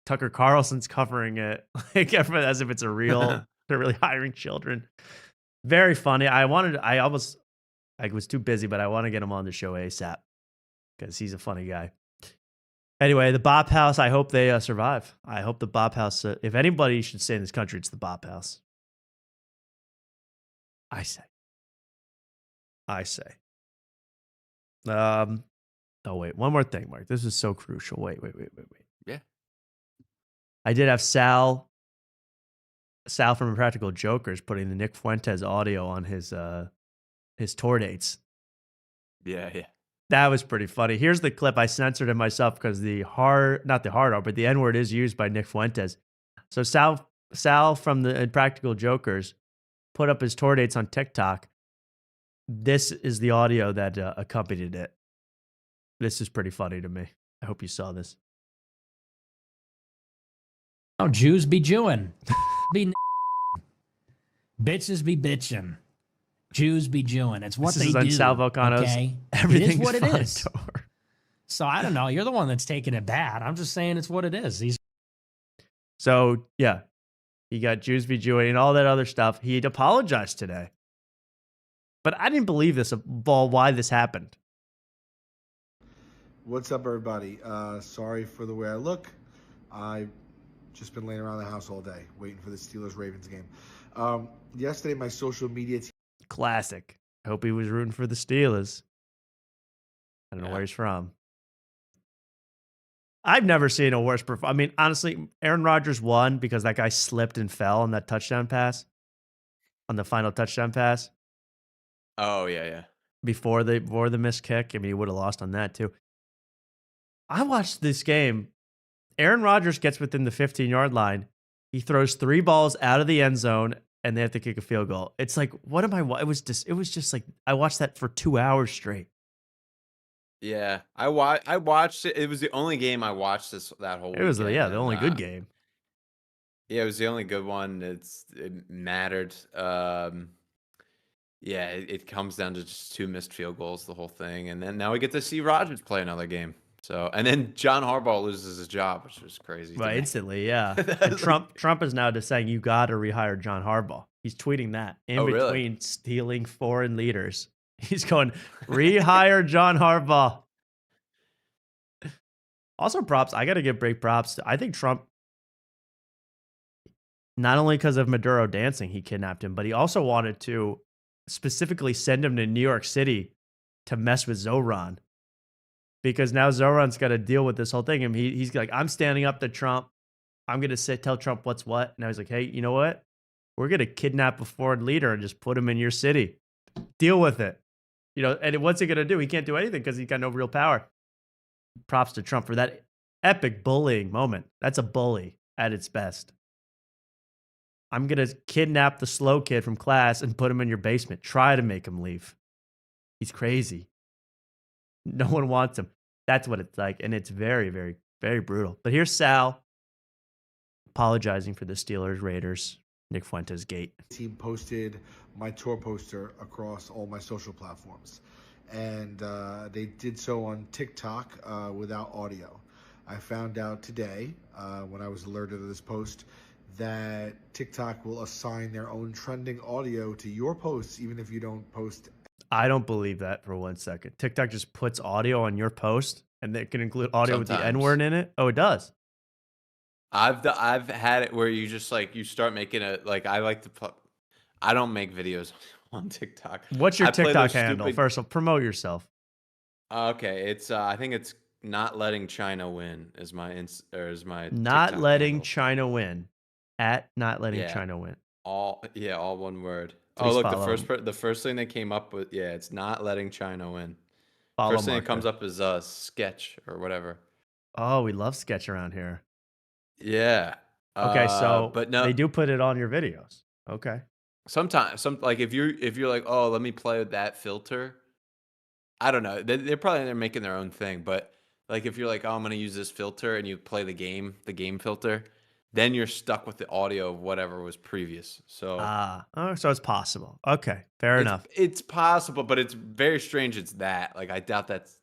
Tucker Carlson's covering it, like as if it's a real, they're really hiring children. Very funny. I was too busy, but I want to get him on the show ASAP because he's a funny guy. Anyway, the Bop House, I hope they survive. I hope the Bop House, if anybody should stay in this country, it's the Bop House. I say. Oh, wait. One more thing, Mark. This is so crucial. Wait. Yeah. I did have Sal from Impractical Jokers putting the Nick Fuentes audio on his tour dates. Yeah. That was pretty funny. Here's the clip. I censored it myself because not the hard R, but the N-word is used by Nick Fuentes. So Sal from the Impractical Jokers put up his tour dates on TikTok. This is the audio that accompanied it. This is pretty funny to me. I hope you saw this. Oh, Jews be Jewing. Be bitches be bitching. Jews be Jewing. It's what This they is on do. Sal Volcano's Okay? Everything's It is what it Fine is. tour. So I don't know. You're the one that's taking it bad. I'm just saying it's what it is. So, yeah. He got Jews be Jewing and all that other stuff. He apologized today. But I didn't believe this about why this happened. What's up, everybody? Sorry for the way I look. I've just been laying around the house all day waiting for the Steelers-Ravens game. Yesterday, my social media team... Classic. I hope he was rooting for the Steelers. I don't know where he's from. I've never seen a worse performance. I mean, honestly, Aaron Rodgers won because that guy slipped and fell on that touchdown pass. On the final touchdown pass. Oh, yeah. Before the missed kick. I mean, he would have lost on that too. I watched this game. Aaron Rodgers gets within the 15-yard line. He throws 3 balls out of the end zone, and they have to kick a field goal. It's like, what am I? It was just like I watched that for 2 hours straight. Yeah, I watched it. It was the only game I watched that whole. It was weekend, the only good game. Yeah, it was the only good one. It mattered. Yeah, it comes down to just 2 missed field goals, the whole thing, and then now we get to see Rodgers play another game. So, and then John Harbaugh loses his job, which is crazy. Right, instantly, yeah. And Trump is now just saying you got to rehire John Harbaugh. He's tweeting that in between stealing foreign leaders. He's going, rehire John Harbaugh. Also, props. I got to give great props. I think Trump, not only because of Maduro dancing, he kidnapped him, but he also wanted to specifically send him to New York City to mess with Zoran. Because now Zoran's got to deal with this whole thing. And he's like, I'm standing up to Trump. I'm going to tell Trump what's what. Now he's like, hey, you know what? We're going to kidnap a foreign leader and just put him in your city. Deal with it. You know, and what's he going to do? He can't do anything because he's got no real power. Props to Trump for that epic bullying moment. That's a bully at its best. I'm going to kidnap the slow kid from class and put him in your basement. Try to make him leave. He's crazy. No one wants him. That's what it's like. And it's very, very, very brutal. But here's Sal apologizing for the Steelers, Raiders, Nick Fuentes gate. Team posted my tour poster across all my social platforms. And they did so on TikTok without audio. I found out today, when I was alerted to this post, that TikTok will assign their own trending audio to your posts, even if you don't post. I don't believe that for 1 second. TikTok just puts audio on your post, and it can include audio with the N-word in it. Oh, it does. I've had it where you just like you start making I don't make videos on TikTok. What's your TikTok handle? First, promote yourself. Okay, it's I think it's not letting China win is my not TikTok letting handle. China win at not letting China win. All one word. Please look, follow the first thing they came up with, it's not letting China win. Follow First thing that Marco. comes up is sketch or whatever. Oh, we love sketch around here. Yeah. Okay, so but no, they do put it on your videos. Okay. Sometimes, like if you're like, oh, let me play with that filter. I don't know. They're making their own thing, but like if you're like, oh, I'm gonna use this filter, and you play the game filter, then you're stuck with the audio of whatever was previous. So so it's possible. Okay, fair enough. It's possible, but it's very strange. It's that. Like I doubt that's.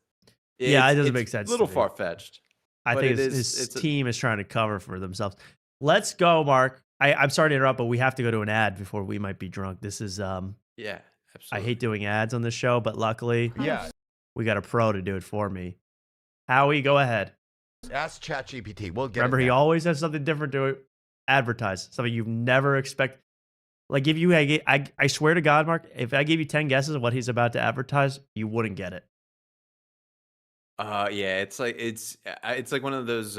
It doesn't make sense. A little to me. far fetched. I think his team is trying to cover for themselves. Let's go, Mark. I'm sorry to interrupt, but we have to go to an ad before we might be drunk. This is Yeah, I absolutely. hate doing ads on this show, but luckily, Yeah. we got a pro to do it for me. Howie, go ahead. Ask ChatGPT. We'll get Remember, it he now. always has something different to advertise, something you've never expect. Like if you, I swear to God, Mark, if I gave you 10 guesses of what he's about to advertise, you wouldn't get it. Yeah, it's like one of those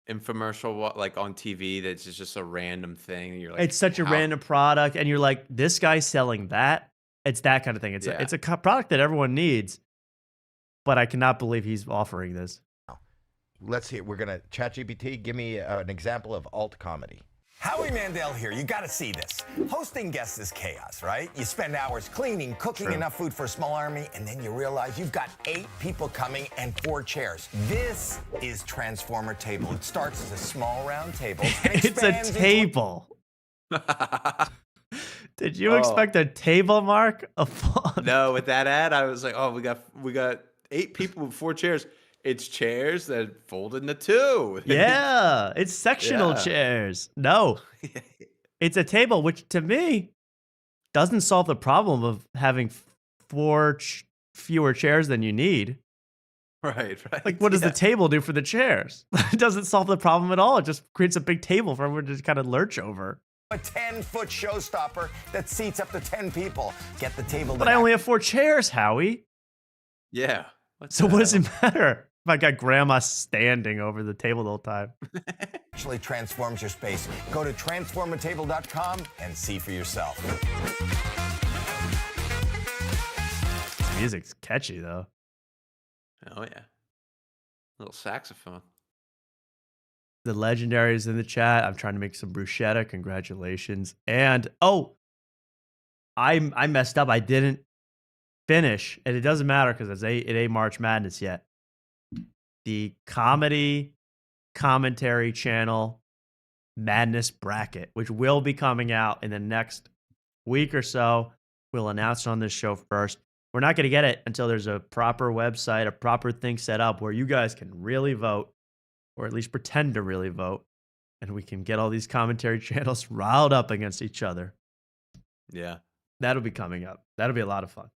infomercial like on TV that's just a random thing. And you're like, It's such a how- random product, and you're like, this guy's selling that. It's that kind of thing. It's Yeah. it's a product that everyone needs, but I cannot believe he's offering this. Let's see. We're gonna ChatGPT. Give me an example of alt comedy. Howie Mandel here. You gotta see this. Hosting guests is chaos, right? You spend hours cleaning, cooking True. enough food for a small army, and then you realize you've got 8 people coming and 4 chairs. This is Transformer Table. It starts as a small round table. And It's a expands into table. Did you Oh. expect a table, Mark? No, with that ad, I was like, oh, we got 8 people with 4 chairs. It's chairs that fold into 2. Yeah, it's sectional Yeah. chairs. No, it's a table, which to me doesn't solve the problem of having 4 fewer chairs than you need. Right. Like, what does the table do for the chairs? It doesn't solve the problem at all. It just creates a big table for everyone to just kind of lurch over. a 10-foot showstopper that seats up to 10 people. Get the table. But I only have 4 chairs, Howie. Yeah. So what does it matter if I got grandma standing over the table the whole time? Actually transforms your space. Go to transformatable.com and see for yourself. Music's catchy though. Oh yeah. Little saxophone. The legendaries in the chat. I'm trying to make some bruschetta. Congratulations. And I messed up. I didn't finish, and it doesn't matter because it ain't March Madness yet. The comedy commentary channel Madness bracket, which will be coming out in the next week or so. We'll announce it on this show first. We're not going to get it until there's a proper website, a proper thing set up where you guys can really vote, or at least pretend to really vote, and we can get all these commentary channels riled up against each other. Yeah. That'll be coming up. That'll be a lot of fun.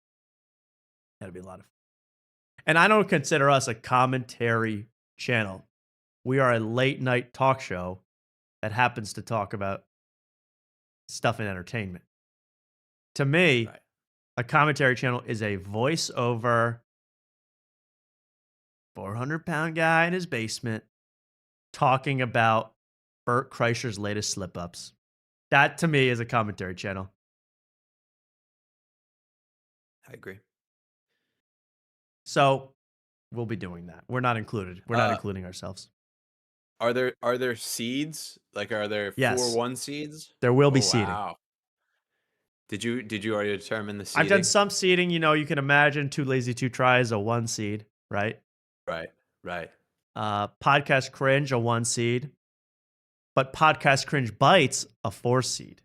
That'll be a lot of fun. And I don't consider us a commentary channel. We are a late night talk show that happens to talk about stuff in entertainment. To me, a commentary channel is a voiceover 400-pound guy in his basement talking about Bert Kreischer's latest slip-ups. That, to me, is a commentary channel. I agree. So we'll be doing that. We're not included. We're not including ourselves. Are there seeds? Like, are there Yes. 4 1 seeds? There will be Oh, seeding. wow. Did you already determine the seeding? I've done some seeding. You know, you can imagine Too Lazy to Try is a 1 seed, right? Right. Podcast Cringe, a 1 seed. But Podcast Cringe Bites, a 4 seed.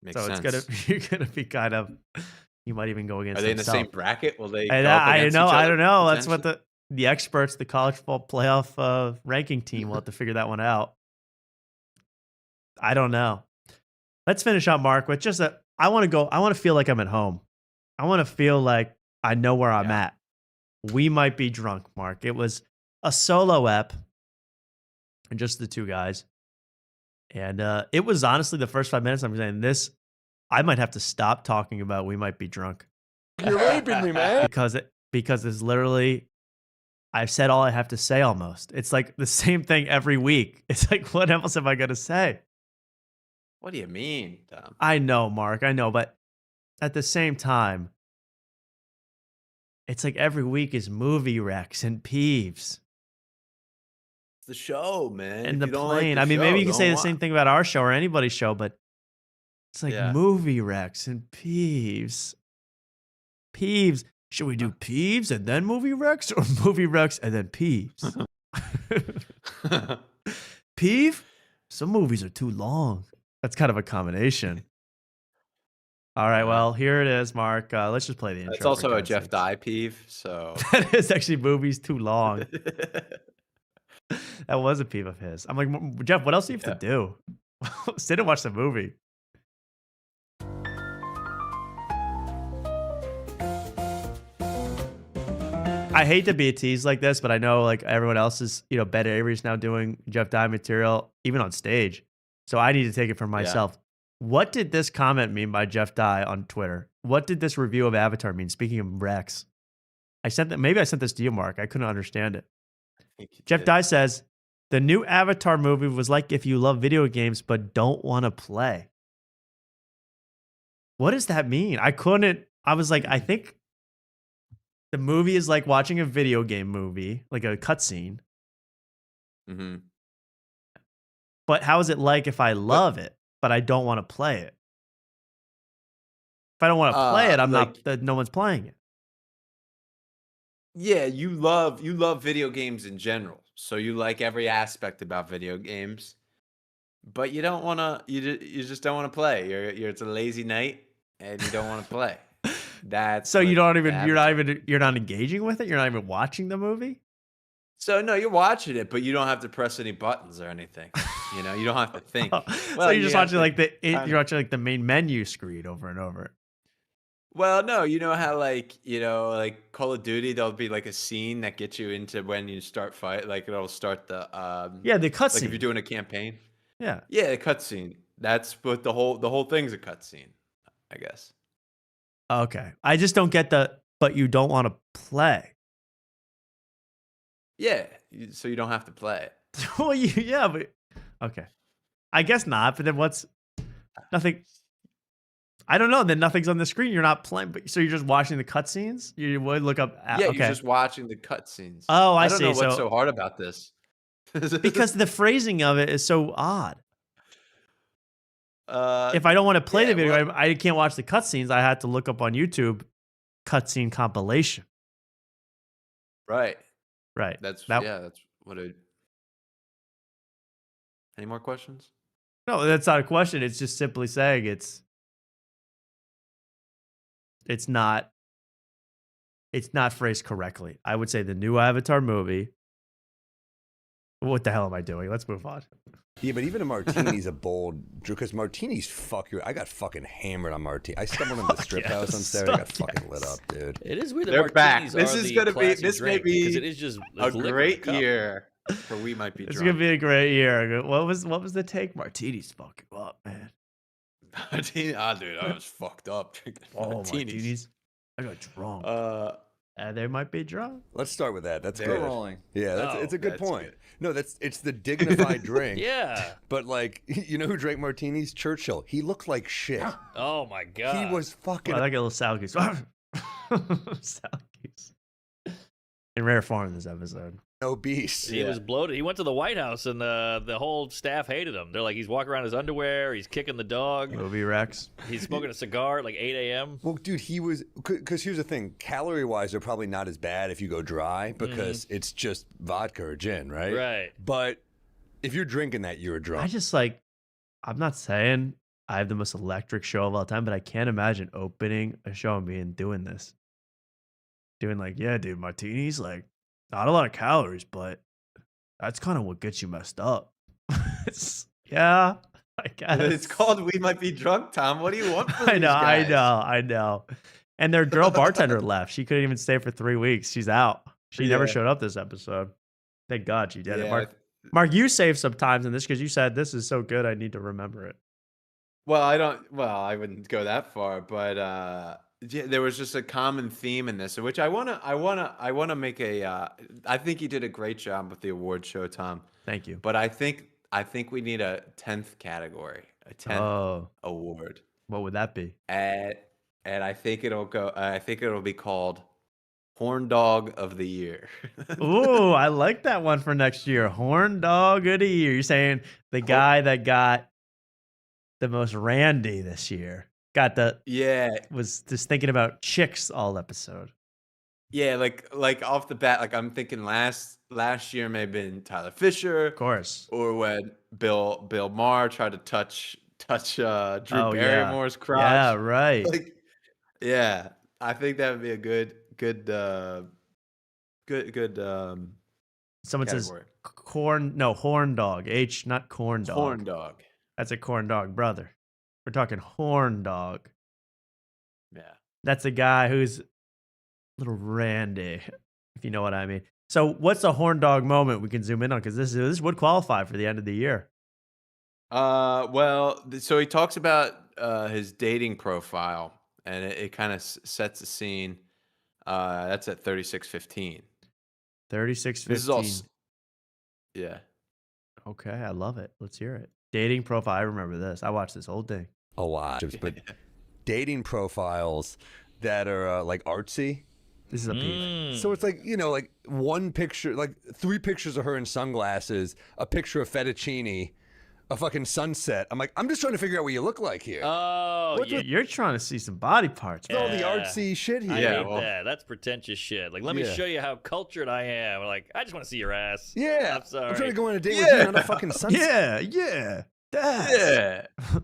Makes so sense. you're gonna be kind of, you might even go against Are they in the themselves. same bracket? Will they? And go up I against know. each I other don't know. That's what potentially? the experts, the college football playoff ranking team, will have to figure that one out. I don't know. Let's finish up, Mark, with just I want to feel like I'm at home. I want to feel like I know where I'm at. We might be drunk, Mark. It was a solo ep and just the 2 guys. And it was honestly the first 5 minutes. I'm saying this, I might have to stop talking about We Might Be Drunk. You're raping me, man. Because it's literally, I've said all I have to say almost. It's like the same thing every week. It's like, what else am I going to say? What do you mean, Tom? I know, Mark. I know. But at the same time, it's like every week is movie wrecks and peeves. It's the show, man. And If the you don't like plane. the I mean, show, maybe you can say don't the watch. same thing about our show or anybody's show, but it's like Yeah. movie wrecks and peeves. Peeves. Should we do peeves and then movie wrecks, or movie wrecks and then peeves? Peeve? Some movies are too long. That's kind of a combination. All right, well, here it is, Mark. Let's just play the intro. It's for also a God's Jeff sakes. Dye peeve. So That is actually movies too long. That was a peeve of his. I'm like, Jeff, what else do you have to do? Sit and watch the movie. I hate to be a tease like this, but I know like everyone else is, Ben Avery's now doing Jeff Dye material, even on stage. So I need to take it for myself. What did this comment mean by Jeff Dye on Twitter? What did this review of Avatar mean? Speaking of Rex, maybe I sent this to you, Mark. I couldn't understand it. Jeff Dye says, the new Avatar movie was like if you love video games but don't want to play. What does that mean? I was like, I think the movie is like watching a video game movie, like a cutscene. Mm-hmm. But how is it like if I love it, but I don't want to play it? If I don't want to play it, I'm not. No one's playing it. Yeah, you love video games in general, so you like every aspect about video games, but you don't want to. You just don't want to play. It's a lazy night, and you don't want to play. That's so you're not engaging with it. You're not even watching the movie. So no, you're watching it, but you don't have to press any buttons or anything. You don't have to think. So you're just watching you're watching like the main menu screen over and over. Well, no, you know how like Call of Duty, there'll be like a scene that gets you into when you start fight, like it'll start the the cutscene. Like if you're doing a campaign. Yeah. Yeah, the cutscene. That's what the whole thing's a cutscene, I guess. Okay. I just don't get but you don't want to play. Yeah, so you don't have to play it. Well, but okay. I guess not, but then nothing. I don't know. Then nothing's on the screen. You're not playing, so you're just watching the cutscenes. You would look up. Yeah, you're just watching the cutscenes. Oh, I don't see. know what's so hard about this. Because the phrasing of it is so odd. If I don't want to play the video game, I can't watch the cutscenes. I had to look up on YouTube cutscene compilation. Right. That's what it. Any more questions? No, that's not a question. It's just simply saying it's not phrased correctly. I would say the new Avatar movie. What the hell am I doing? Let's move on. Yeah, but even a martini's a bold, because martinis fuck you. I got fucking hammered on martini. I stumbled into the strip house on Saturday. I got fucking lit up, dude. It is weird that They're back. martinis This are is the gonna be. classy This may drink, be because it is just a liquor in a great cup. year for We Might Be It's Drunk. gonna be a great year. What was the take? Martinis fuck you up, man. Martini, dude, I was fucked up drinking martinis. I got drunk. They might be drunk. Let's start with that. That's They're good. rolling. Yeah, it's a good point. No, it's the dignified drink. Yeah. But like, you know who drank martinis? Churchill. He looked like shit. Oh my god. He was fucking. I like a little salad goose. Salad goose. In rare form this episode. Obese. He was bloated. He went to the White House, and the whole staff hated him. They're like, he's walking around in his underwear. He's kicking the dog. Movie Rex. He's smoking a cigar at like 8 a.m. Well, dude, he was, because here's the thing. Calorie-wise, they're probably not as bad if you go dry, because it's just vodka or gin, right? Right. But if you're drinking that, you're a drunk. I just I'm not saying I have the most electric show of all time, but I can't imagine opening a show and doing this. Doing yeah, dude, martinis, not a lot of calories, but that's kind of what gets you messed up. Yeah, I guess. It's called We Might Be Drunk, Tom. What do you want from I know, these guys? I know. And their girl bartender left. She couldn't even stay for 3 weeks. She's out. She never showed up this episode. Thank God she did it. Mark, you saved some times in this because you said this is so good I need to remember it. Well, I wouldn't go that far, but there was just a common theme in this, which I wanna make a. I think you did a great job with the award show, Tom. Thank you. But I think we need a 10th category, a 10th award. What would that be? And I think it'll go. I think it'll be called Horndog of the Year. Ooh, I like that one for next year. Horndog of the Year. You're saying the guy that got the most randy this year. Was just thinking about chicks all episode. Yeah, like off the bat, I'm thinking last year may have been Tyler Fisher, of course, or when Bill Maher tried to touch Drew Barrymore's crotch. Yeah, right. Yeah, I think that would be a good Someone category. says horn dog. Not corn dog. Horn dog. That's a corn dog, brother. We're talking horn dog. Yeah. That's a guy who's a little randy, if you know what I mean. So what's a horn dog moment we can zoom in on? Because this would qualify for the end of the year. Well, so he talks about his dating profile, and it kind of sets the scene. That's at 36:15. 36:15. This is all. Yeah. Okay, I love it. Let's hear it. Dating profile. I remember this. I watched this whole thing. A lot, but dating profiles that are like artsy. This is a peep. So it's like, like one picture, like 3 pictures of her in sunglasses, a picture of fettuccine, a fucking sunset. I'm like, I'm just trying to figure out what you look like here. Oh, yeah. You're trying to see some body parts. All the artsy shit here. I hate that. That's pretentious shit. Like, let me Yeah. show you how cultured I am. Like, I just want to see your ass. Yeah. I'm sorry. I'm trying to go on a date with you on a fucking sunset. Yeah.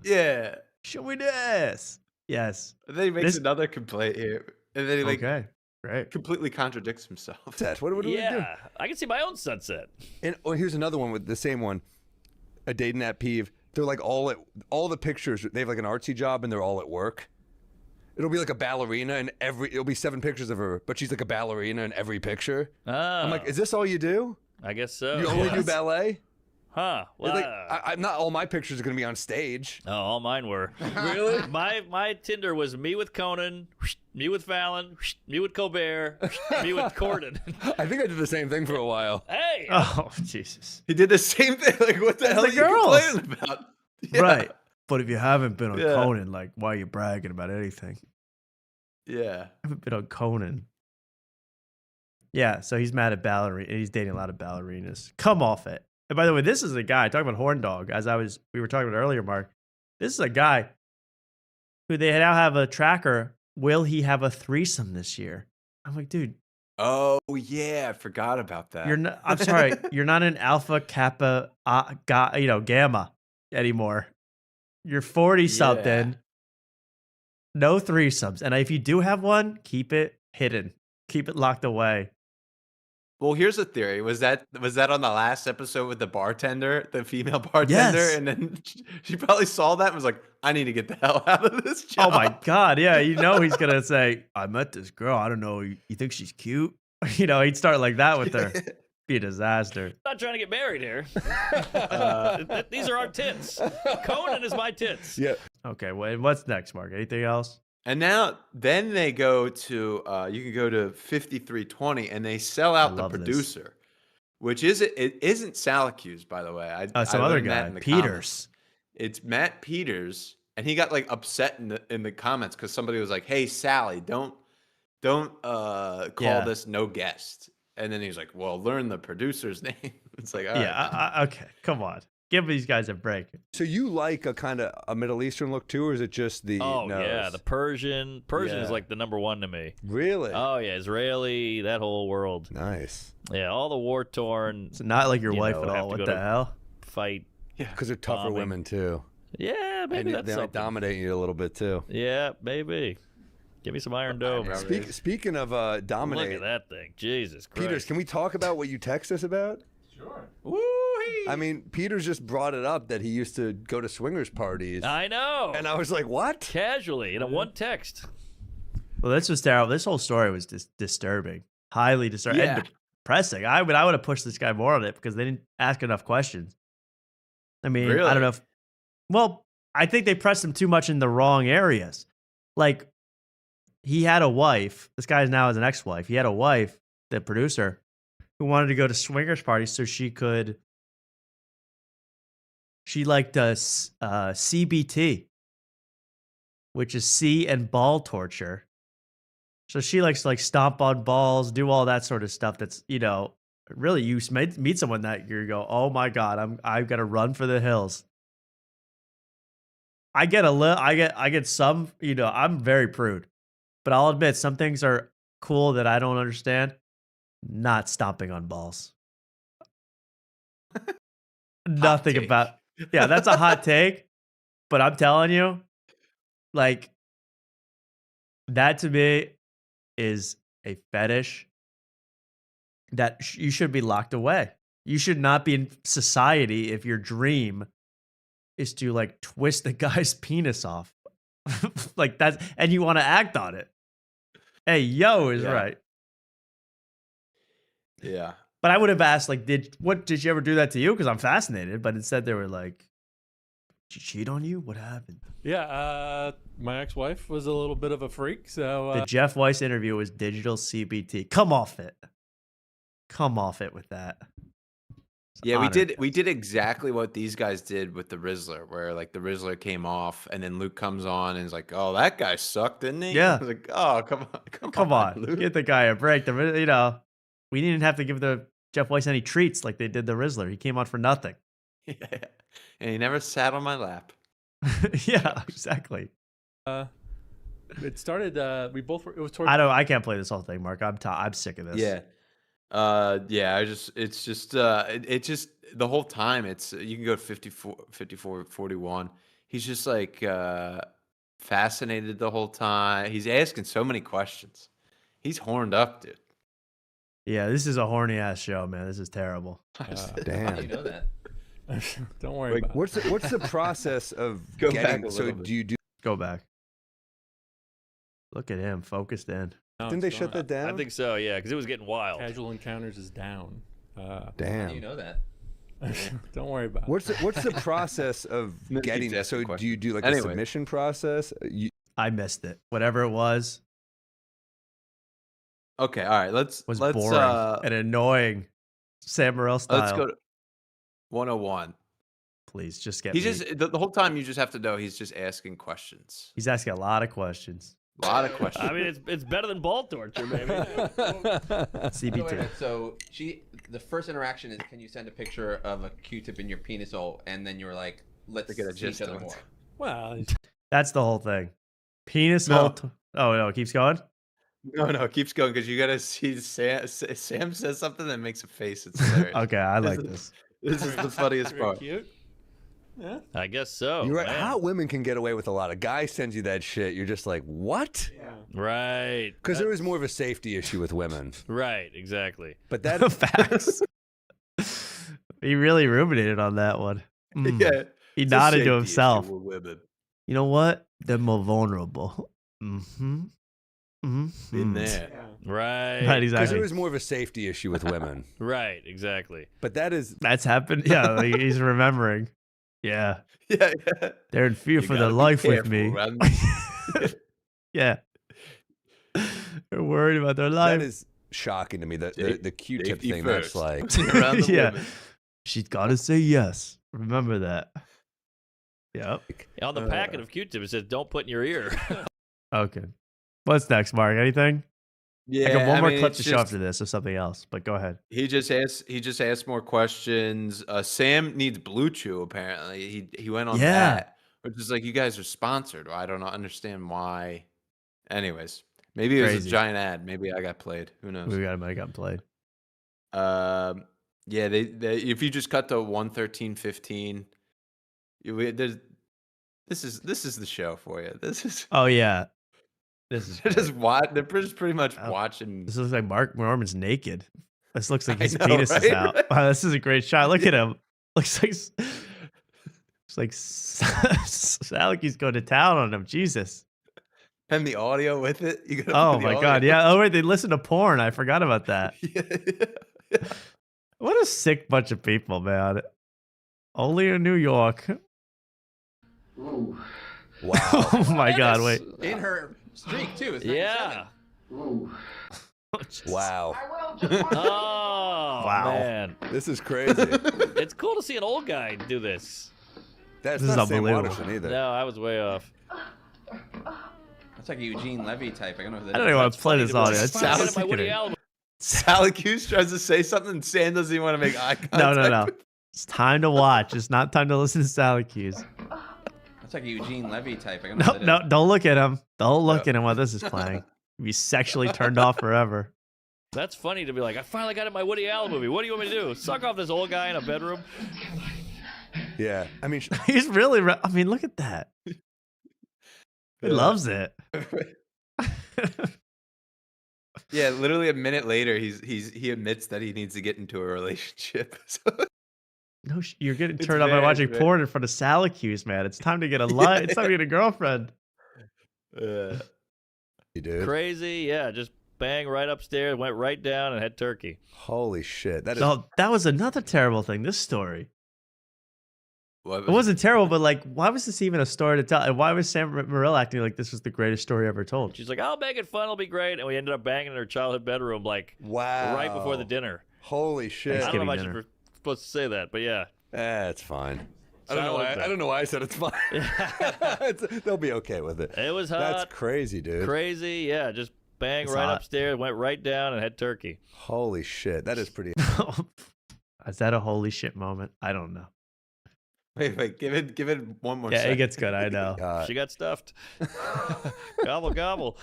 Yeah. Show me this. Yes. And then he makes another complaint here, and then he Okay. Great. completely contradicts himself. What do we do? Yeah, I can see my own sunset. And here's another one with the same one. A dating app peeve. They're like all the pictures. They have like an artsy job and they're all at work. It'll be like a ballerina and it'll be 7 pictures of her, but she's like a ballerina in every picture. I'm like, is this all you do? I guess so. You only do ballet? Huh. Well, Like, I'm not all my pictures are gonna be on stage. oh, all mine were. Really? My Tinder was me with Conan, me with Fallon, me with Colbert, me with Corden. I think I did the same thing for a while. Hey. Oh, Jesus. He did the same thing. Like, what the hell are the you girls. complaining about? Yeah. Right. But if you haven't been on Yeah. Conan, like, why are you bragging about anything? Yeah. I haven't been on Conan. Yeah, so he's mad at ballerina. He's dating a lot of ballerinas. Come off it. And by the way, this is a guy talking about horn dog. We were talking about earlier, Mark. This is a guy who they now have a tracker. Will he have a threesome this year? I'm like, dude, Oh yeah, I forgot about that. you're not. I'm sorry, you're not an alpha kappa, gamma anymore. You're 40 something. No threesomes, and if you do have one, keep it hidden. Keep it locked away. Well, here's a theory. Was that on the last episode with the bartender, the female bartender? Yes. And then she probably saw that and was like, I need to get the hell out of this job. Oh my God. Yeah. He's going to say, I met this girl. I don't know. You think she's cute? He'd start like that with her. Be a disaster. I'm not trying to get married here. These are our tits. Conan is my tits. Yeah. Okay. Well, what's next, Mark? Anything else? And then they go to, you can go to 5320 and they sell out the love this. producer, which isn't Syracuse, by the way. Some other learned that guy, in the Peters. comments. It's Matt Peters, and he got like upset in the comments because somebody was like, "Hey, Sally, don't call this no guest." And then he's like, "Well, learn the producer's name." It's like, all right. Okay. Come on. Give these guys a break. So you like a kind of a Middle Eastern look too, or is it just the Oh nose? yeah, the Persian. Persian Yeah. is like the number one to me. Really? Oh yeah, Israeli, that whole world. Nice. Yeah, all the war torn. It's not like your wife at have all. to What go the to hell? Fight. Yeah, because they're tougher bombing. women too. Yeah, maybe And that's they something. dominate you a little bit too. Yeah, maybe. Give me some Iron Dome. Speaking of dominate, Look at that thing. Jesus Christ. Peters, can we talk about what you text us about? Sure. I mean, Peters just brought it up that he used to go to swingers parties. I know. And I was like, what? Casually, in a one text. Well, this was terrible. This whole story was disturbing, highly disturbing, Yeah. and depressing. I would have pushed this guy more on it because they didn't ask enough questions. I mean, I Really? don't know if. Well, I think they pressed him too much in the wrong areas. Like, he had a wife. This guy now has an ex-wife. He had a wife, the producer, who wanted to go to swingers parties so she could. She liked CBT, which is C and ball torture. So she likes to like stomp on balls, do all that sort of stuff. That's really you meet someone that you go, oh my God, I've got to run for the hills. I get some, I'm very prude, but I'll admit some things are cool that I don't understand. Not stomping on balls. Nothing take. about. Yeah, that's a hot take, but I'm telling you, like, that to me is a fetish that you should be locked away. You should not be in society if your dream is to like twist the guy's penis off. Like that's, and you want to act on it. Hey, yo is right. Yeah. But I would have asked, like, did you ever do that to you? Because I'm fascinated. But instead, they were like, "Did she cheat on you? What happened?" Yeah, my ex-wife was a little bit of a freak, so The Jeff Weiss interview was digital CBT. Come off it. Come off it with that. Yeah, honored. we did exactly what these guys did with the Rizzler, where like the Rizzler came off, and then Luke comes on and is like, "Oh, that guy sucked, didn't he?" Yeah. I was like, "Oh, Come on, Luke." get the guy a break. You know, we didn't have to give the Jeff Weiss any treats like they did the Rizzler. He came on for nothing. Yeah. And he never sat on my lap. Yeah, exactly. it started. We both were. It was towards. I can't play this whole thing, Mark. I'm sick of this. Yeah. Yeah, it's just the whole time you can go to 54, 41. He's just like fascinated the whole time. He's asking so many questions. He's horned up, dude. Yeah, this is a horny ass show, man. This is terrible. Damn. You know that. Don't worry about it. What's the process of Go getting? back a So little bit. do you do? Go back. Look at him, focused in. No, Didn't they it's shut gone. that down? I think so, yeah, because it was getting wild. Casual encounters is down. Damn. You know that. Don't worry about What's the process of Keeps getting? asking So do questions. you do like a Anyway. submission process? I missed it. Whatever it was Okay, all right. Let's boring and annoying. Sam Morril style. let's go to 101. Please, just get He me. just the whole time you just have to know he's just asking questions. He's asking a lot of questions. A lot of questions. I mean, it's better than ball torture, baby. CBT. So the first interaction is, can you send a picture of a Q-tip in your penis hole, and then you were like, let's get a see each gist other of it. more. Well, That's the whole thing. Penis No. hole. Oh no, it keeps going. No, it keeps going because you gotta see Sam says something that makes a face. It's hilarious. Okay, I like this. This is the funniest very part. cute. Yeah. I guess so. You're right. man. Hot women can get away with a lot. A guy sends you that shit. You're just like, what? Right. Because there is more of a safety issue with women. Right, exactly. But that Facts. He really ruminated on that one. Mm. Yeah, He it's a nodded to safety himself. issue with women. You know what? They're more vulnerable. Mm-hmm. Mm-hmm. In there. Right. Right, because exactly. there is more of a safety issue with women. Right, exactly. But That's happened. Yeah, like he's remembering. Yeah. Yeah. They're in fear You for their gotta be life with careful me. around- Yeah. They're worried about their life. that is shocking to me. The Q-tip safety thing. first. That's like Around the Yeah. women. She's got to say yes. Remember that. Yep. On the packet of Q-tips, it says, don't put in your ear. Okay. What's next, Mark? Anything? Yeah, I got one more mean, clip it's to show just- after this or something else, but go ahead. He just asked more questions. Sam needs Blue Chew apparently. He went on Yeah. that, which is like, you guys are sponsored. I don't understand why. Anyways, maybe it was Crazy. a giant ad. Maybe I got played. Who knows? I got played. Yeah, they if you just cut to 113.15, this is the show for you. This is Oh, yeah. This is they're just pretty much watching. This looks like Mark Norman's naked. This looks like I his know, penis is right? out. Wow, this is a great shot. Look at him. Looks like it's like Salaky's going to town on him. Jesus. And the audio with it. You gotta Oh put the my audio. god. Yeah. Oh wait, they listen to porn. I forgot about that. What a sick bunch of people, man. Only in New York. Ooh. wow. Oh my god, wait. In her streak, too. It's Yeah. 97. Ooh. Wow. Oh, Wow. man. This is crazy. It's cool to see an old guy do this. That's This is not Sam unbelievable. Waterston either. No, I was way off. That's like a Eugene Levy type. I don't know who that I don't even want to play this audio. It's Finally so got my Woody sickening. Allen. Sally Hughes tries to say something, and Sam doesn't even want to make eye contact. No. It's time to watch. It's not time to listen to Salaky's. That's like a Eugene Levy type. I don't know who No, that don't look at him. Don't look at him while this is playing. You'll be sexually turned off forever. That's funny to be like, I finally got in my Woody Allen movie. What do you want me to do? Suck off this old guy in a bedroom? Yeah. I mean, He's really. I mean, look at that. He loves it. Yeah, literally a minute later, he admits that he needs to get into a relationship. So No, you're getting it's turned on by very, watching very porn in front of salad cues, man. It's time to get a light. It's time to get a girlfriend. You dude. Crazy, yeah. Just bang right upstairs, went right down, and had turkey. Holy shit! That is. No, that was another terrible thing. This story. What It wasn't terrible, but like, why was this even a story to tell? And why was Sam Morril acting like this was the greatest story ever told? She's like, "I'll make it fun. It'll be great." And we ended up banging in her childhood bedroom, like right before the dinner. Holy shit! I don't know if I should supposed to say that, but yeah. It's fine. I don't know why. I don't know why I said it's fine. They'll be okay with it. It was hot. That's crazy, dude. Crazy, yeah. Just bang It's right hot. upstairs, went right down, and had turkey. Holy shit! That is pretty. Is that a holy shit moment? I don't know. Wait, give it one more. Yeah, second. it gets good. I know. She got stuffed. Gobble gobble.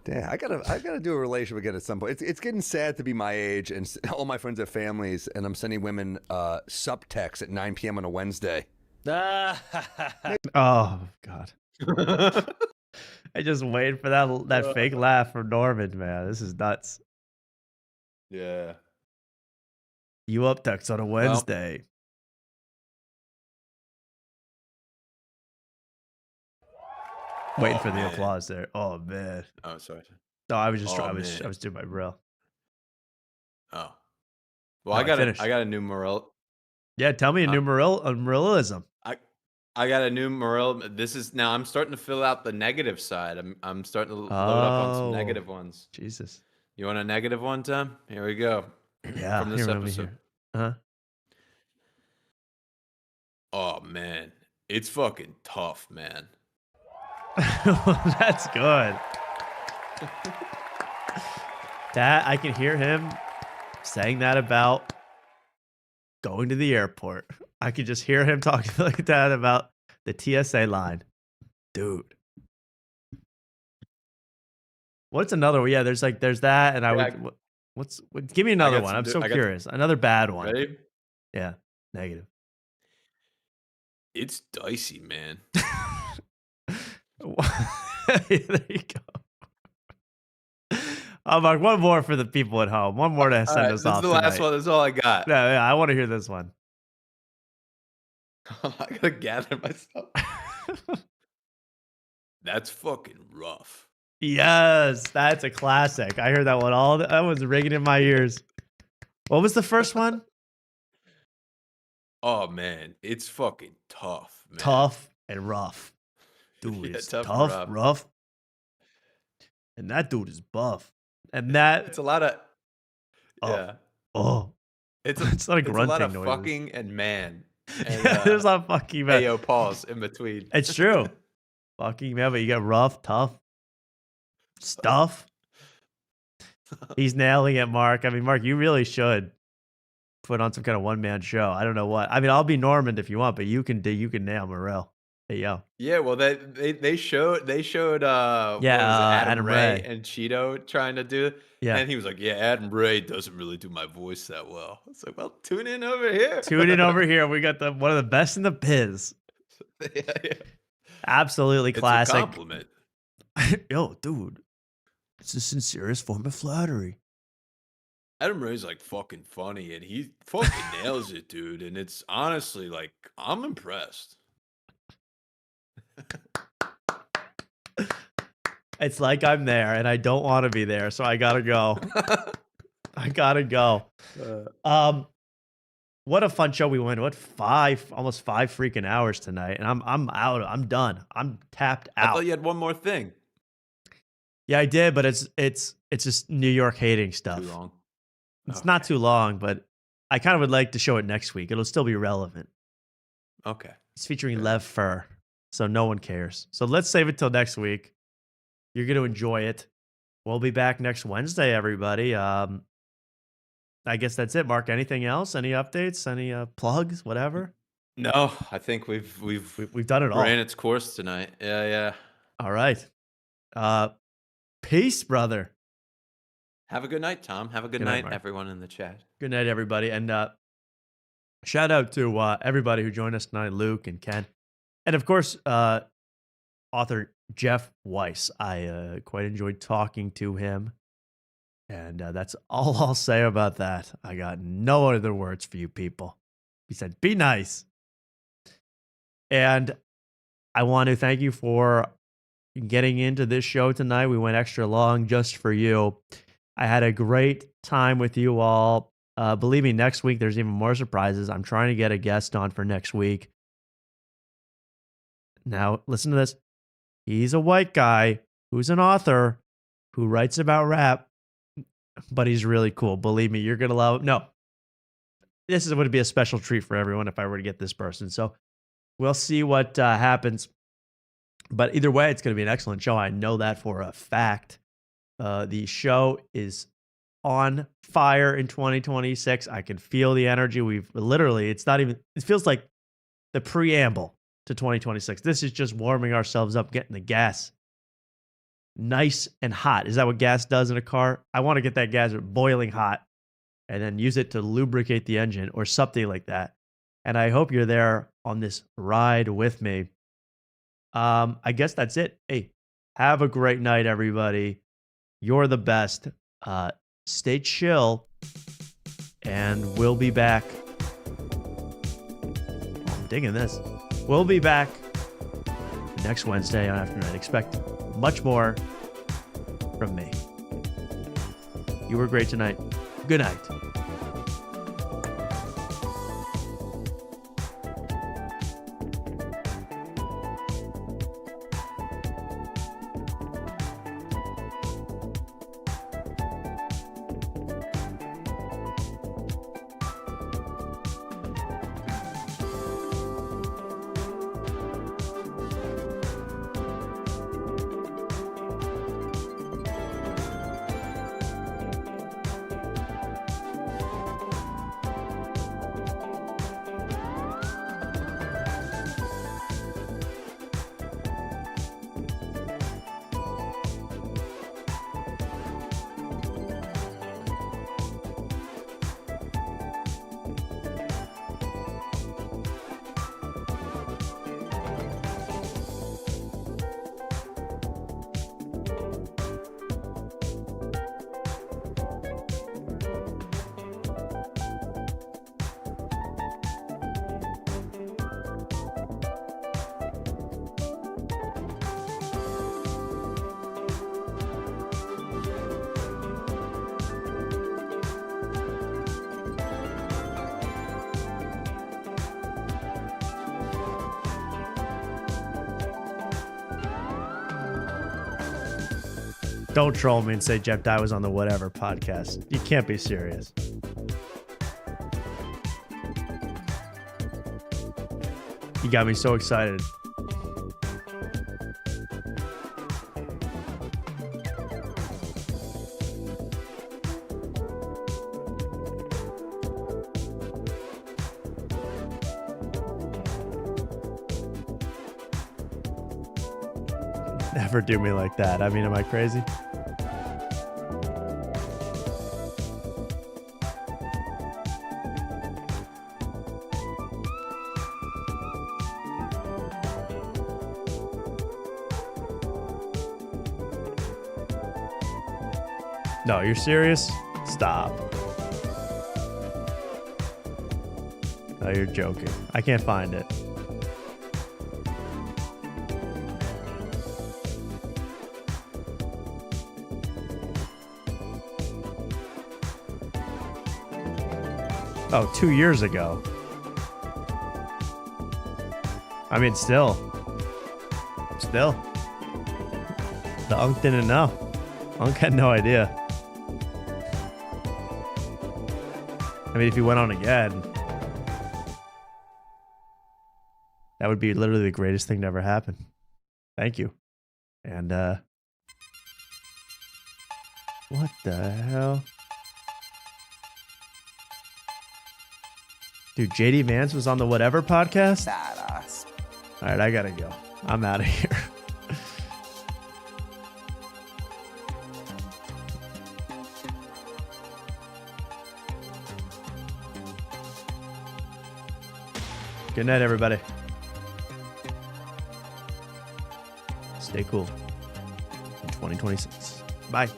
Damn, I gotta do a relationship again at some point. It's getting sad to be my age and all my friends have families, and I'm sending women sup texts at 9 p.m. on a Wednesday. Oh God. I just waited for that fake laugh from Norman, man. This is nuts. Yeah. You up text on a Wednesday. Waiting for the man. applause there. Oh man. Oh, sorry. No, I was just Oh, I man. was doing my grill. Oh. Well, No, I got finished. I got a new Morel. Yeah, tell me a new Morellism. I got a new Morel. This is now I'm starting to fill out the negative side. I'm starting to load up on some negative ones. Jesus. You want a negative one, Tom? Here we go. Yeah, From this here, let me episode. hear. Uh-huh. Oh man, it's fucking tough, man. That's good. That I can hear him saying that about going to the airport. I could just hear him talking like that about the TSA line. Dude. What's another one? Yeah, there's that, and give me another one. I'm so curious. Another bad one. Ready? Yeah, negative. It's dicey, man. There you go. Mark, one more for the people at home. One more to send us This is off. the last tonight. one. That's all I got. Yeah, I want to hear this one. I gotta gather myself. That's fucking rough. Yes, that's a classic. I heard that one that was ringing in my ears. What was the first one? Oh man, it's fucking tough, man. Tough and rough. Dude, Yeah, it's tough tough, and rough. And that dude is buff. And that It's a lot of yeah. It's a not a it's a lot grunting of noises. fucking and man. And, Yeah, there's a lot of fucking man. Ayo, pause in between. It's true. Fucking man, but you got rough, tough stuff. He's nailing it, Mark. I mean, Mark, you really should put on some kind of one-man show. I don't know what. I mean, I'll be Norman if you want, but you can nail Morel. Hey, yo. Yeah, well, they showed what was it, Adam Ray and Cheeto trying to do. Yeah. And he was like, yeah, Adam Ray doesn't really do my voice that well. It's like, well, tune in over here. Tune in over here. We got one of the best in the biz. Yeah. Absolutely It's classic. a compliment. Yo, dude. It's the sincerest form of flattery. Adam Ray's like fucking funny and he fucking nails it, dude. And it's honestly like, I'm impressed. It's like I'm there and I don't want to be there, so I gotta go. I gotta go. What a fun show we went. What almost 5 freaking hours tonight, and I'm out. I'm done. I'm tapped I out. thought you had one more thing. Yeah, I did, but it's just New York hating stuff. Too long. It's not too long, but I kind of would like to show it next week. It'll still be relevant. Okay. It's featuring Lev Fur, so no one cares. So let's save it till next week. You're going to enjoy it. We'll be back next Wednesday, everybody. I guess that's it, Mark. Anything else? Any updates? Any plugs? Whatever. No, I think we've done it all. Ran its course tonight. Yeah. All right. Peace, brother. Have a good night, Tom. Have a good night, night, Mark. everyone in the chat. Good night, everybody. And shout out to everybody who joined us tonight, Luke and Ken. And of course, author Jeff Weiss. I quite enjoyed talking to him. And that's all I'll say about that. I got no other words for you people. He said, be nice. And I want to thank you for getting into this show tonight. We went extra long just for you. I had a great time with you all. Believe me, next week there's even more surprises. I'm trying to get a guest on for next week. Now, listen to this. He's a white guy who's an author who writes about rap, but he's really cool. Believe me, you're going to love him. No, this is going to be a special treat for everyone if I were to get this person. So we'll see what happens. But either way, it's going to be an excellent show. I know that for a fact. The show is on fire in 2026. I can feel the energy. We've literally, it feels like the preamble to 2026. This is just warming ourselves up, getting the gas nice and hot. Is that what gas does in a car? I want to get that gas boiling hot and then use it to lubricate the engine or something like that. And I hope you're there on this ride with me. I guess that's it. Hey, have a great night, everybody. You're the best. Stay chill, and we'll be back. Oh, I'm digging this. We'll be back next Wednesday on After Night. Expect much more from me. You were great tonight. Good night. Don't troll me and say Jeff Dye was on the Whatever podcast. You can't be serious. You got me so excited. Never do me like that. I mean, am I crazy? No, you're serious? Stop. Oh, you're joking. I can't find it. Oh, 2 years ago. I mean, still. The Unk didn't know. Unk had no idea. I mean, if he went on again, that would be literally the greatest thing to ever happen. Thank you. And, what the hell? Dude, JD Vance was on the Whatever podcast? Badass. All right, I gotta go. I'm out of here. Good night, everybody. Stay cool in 2026. Bye.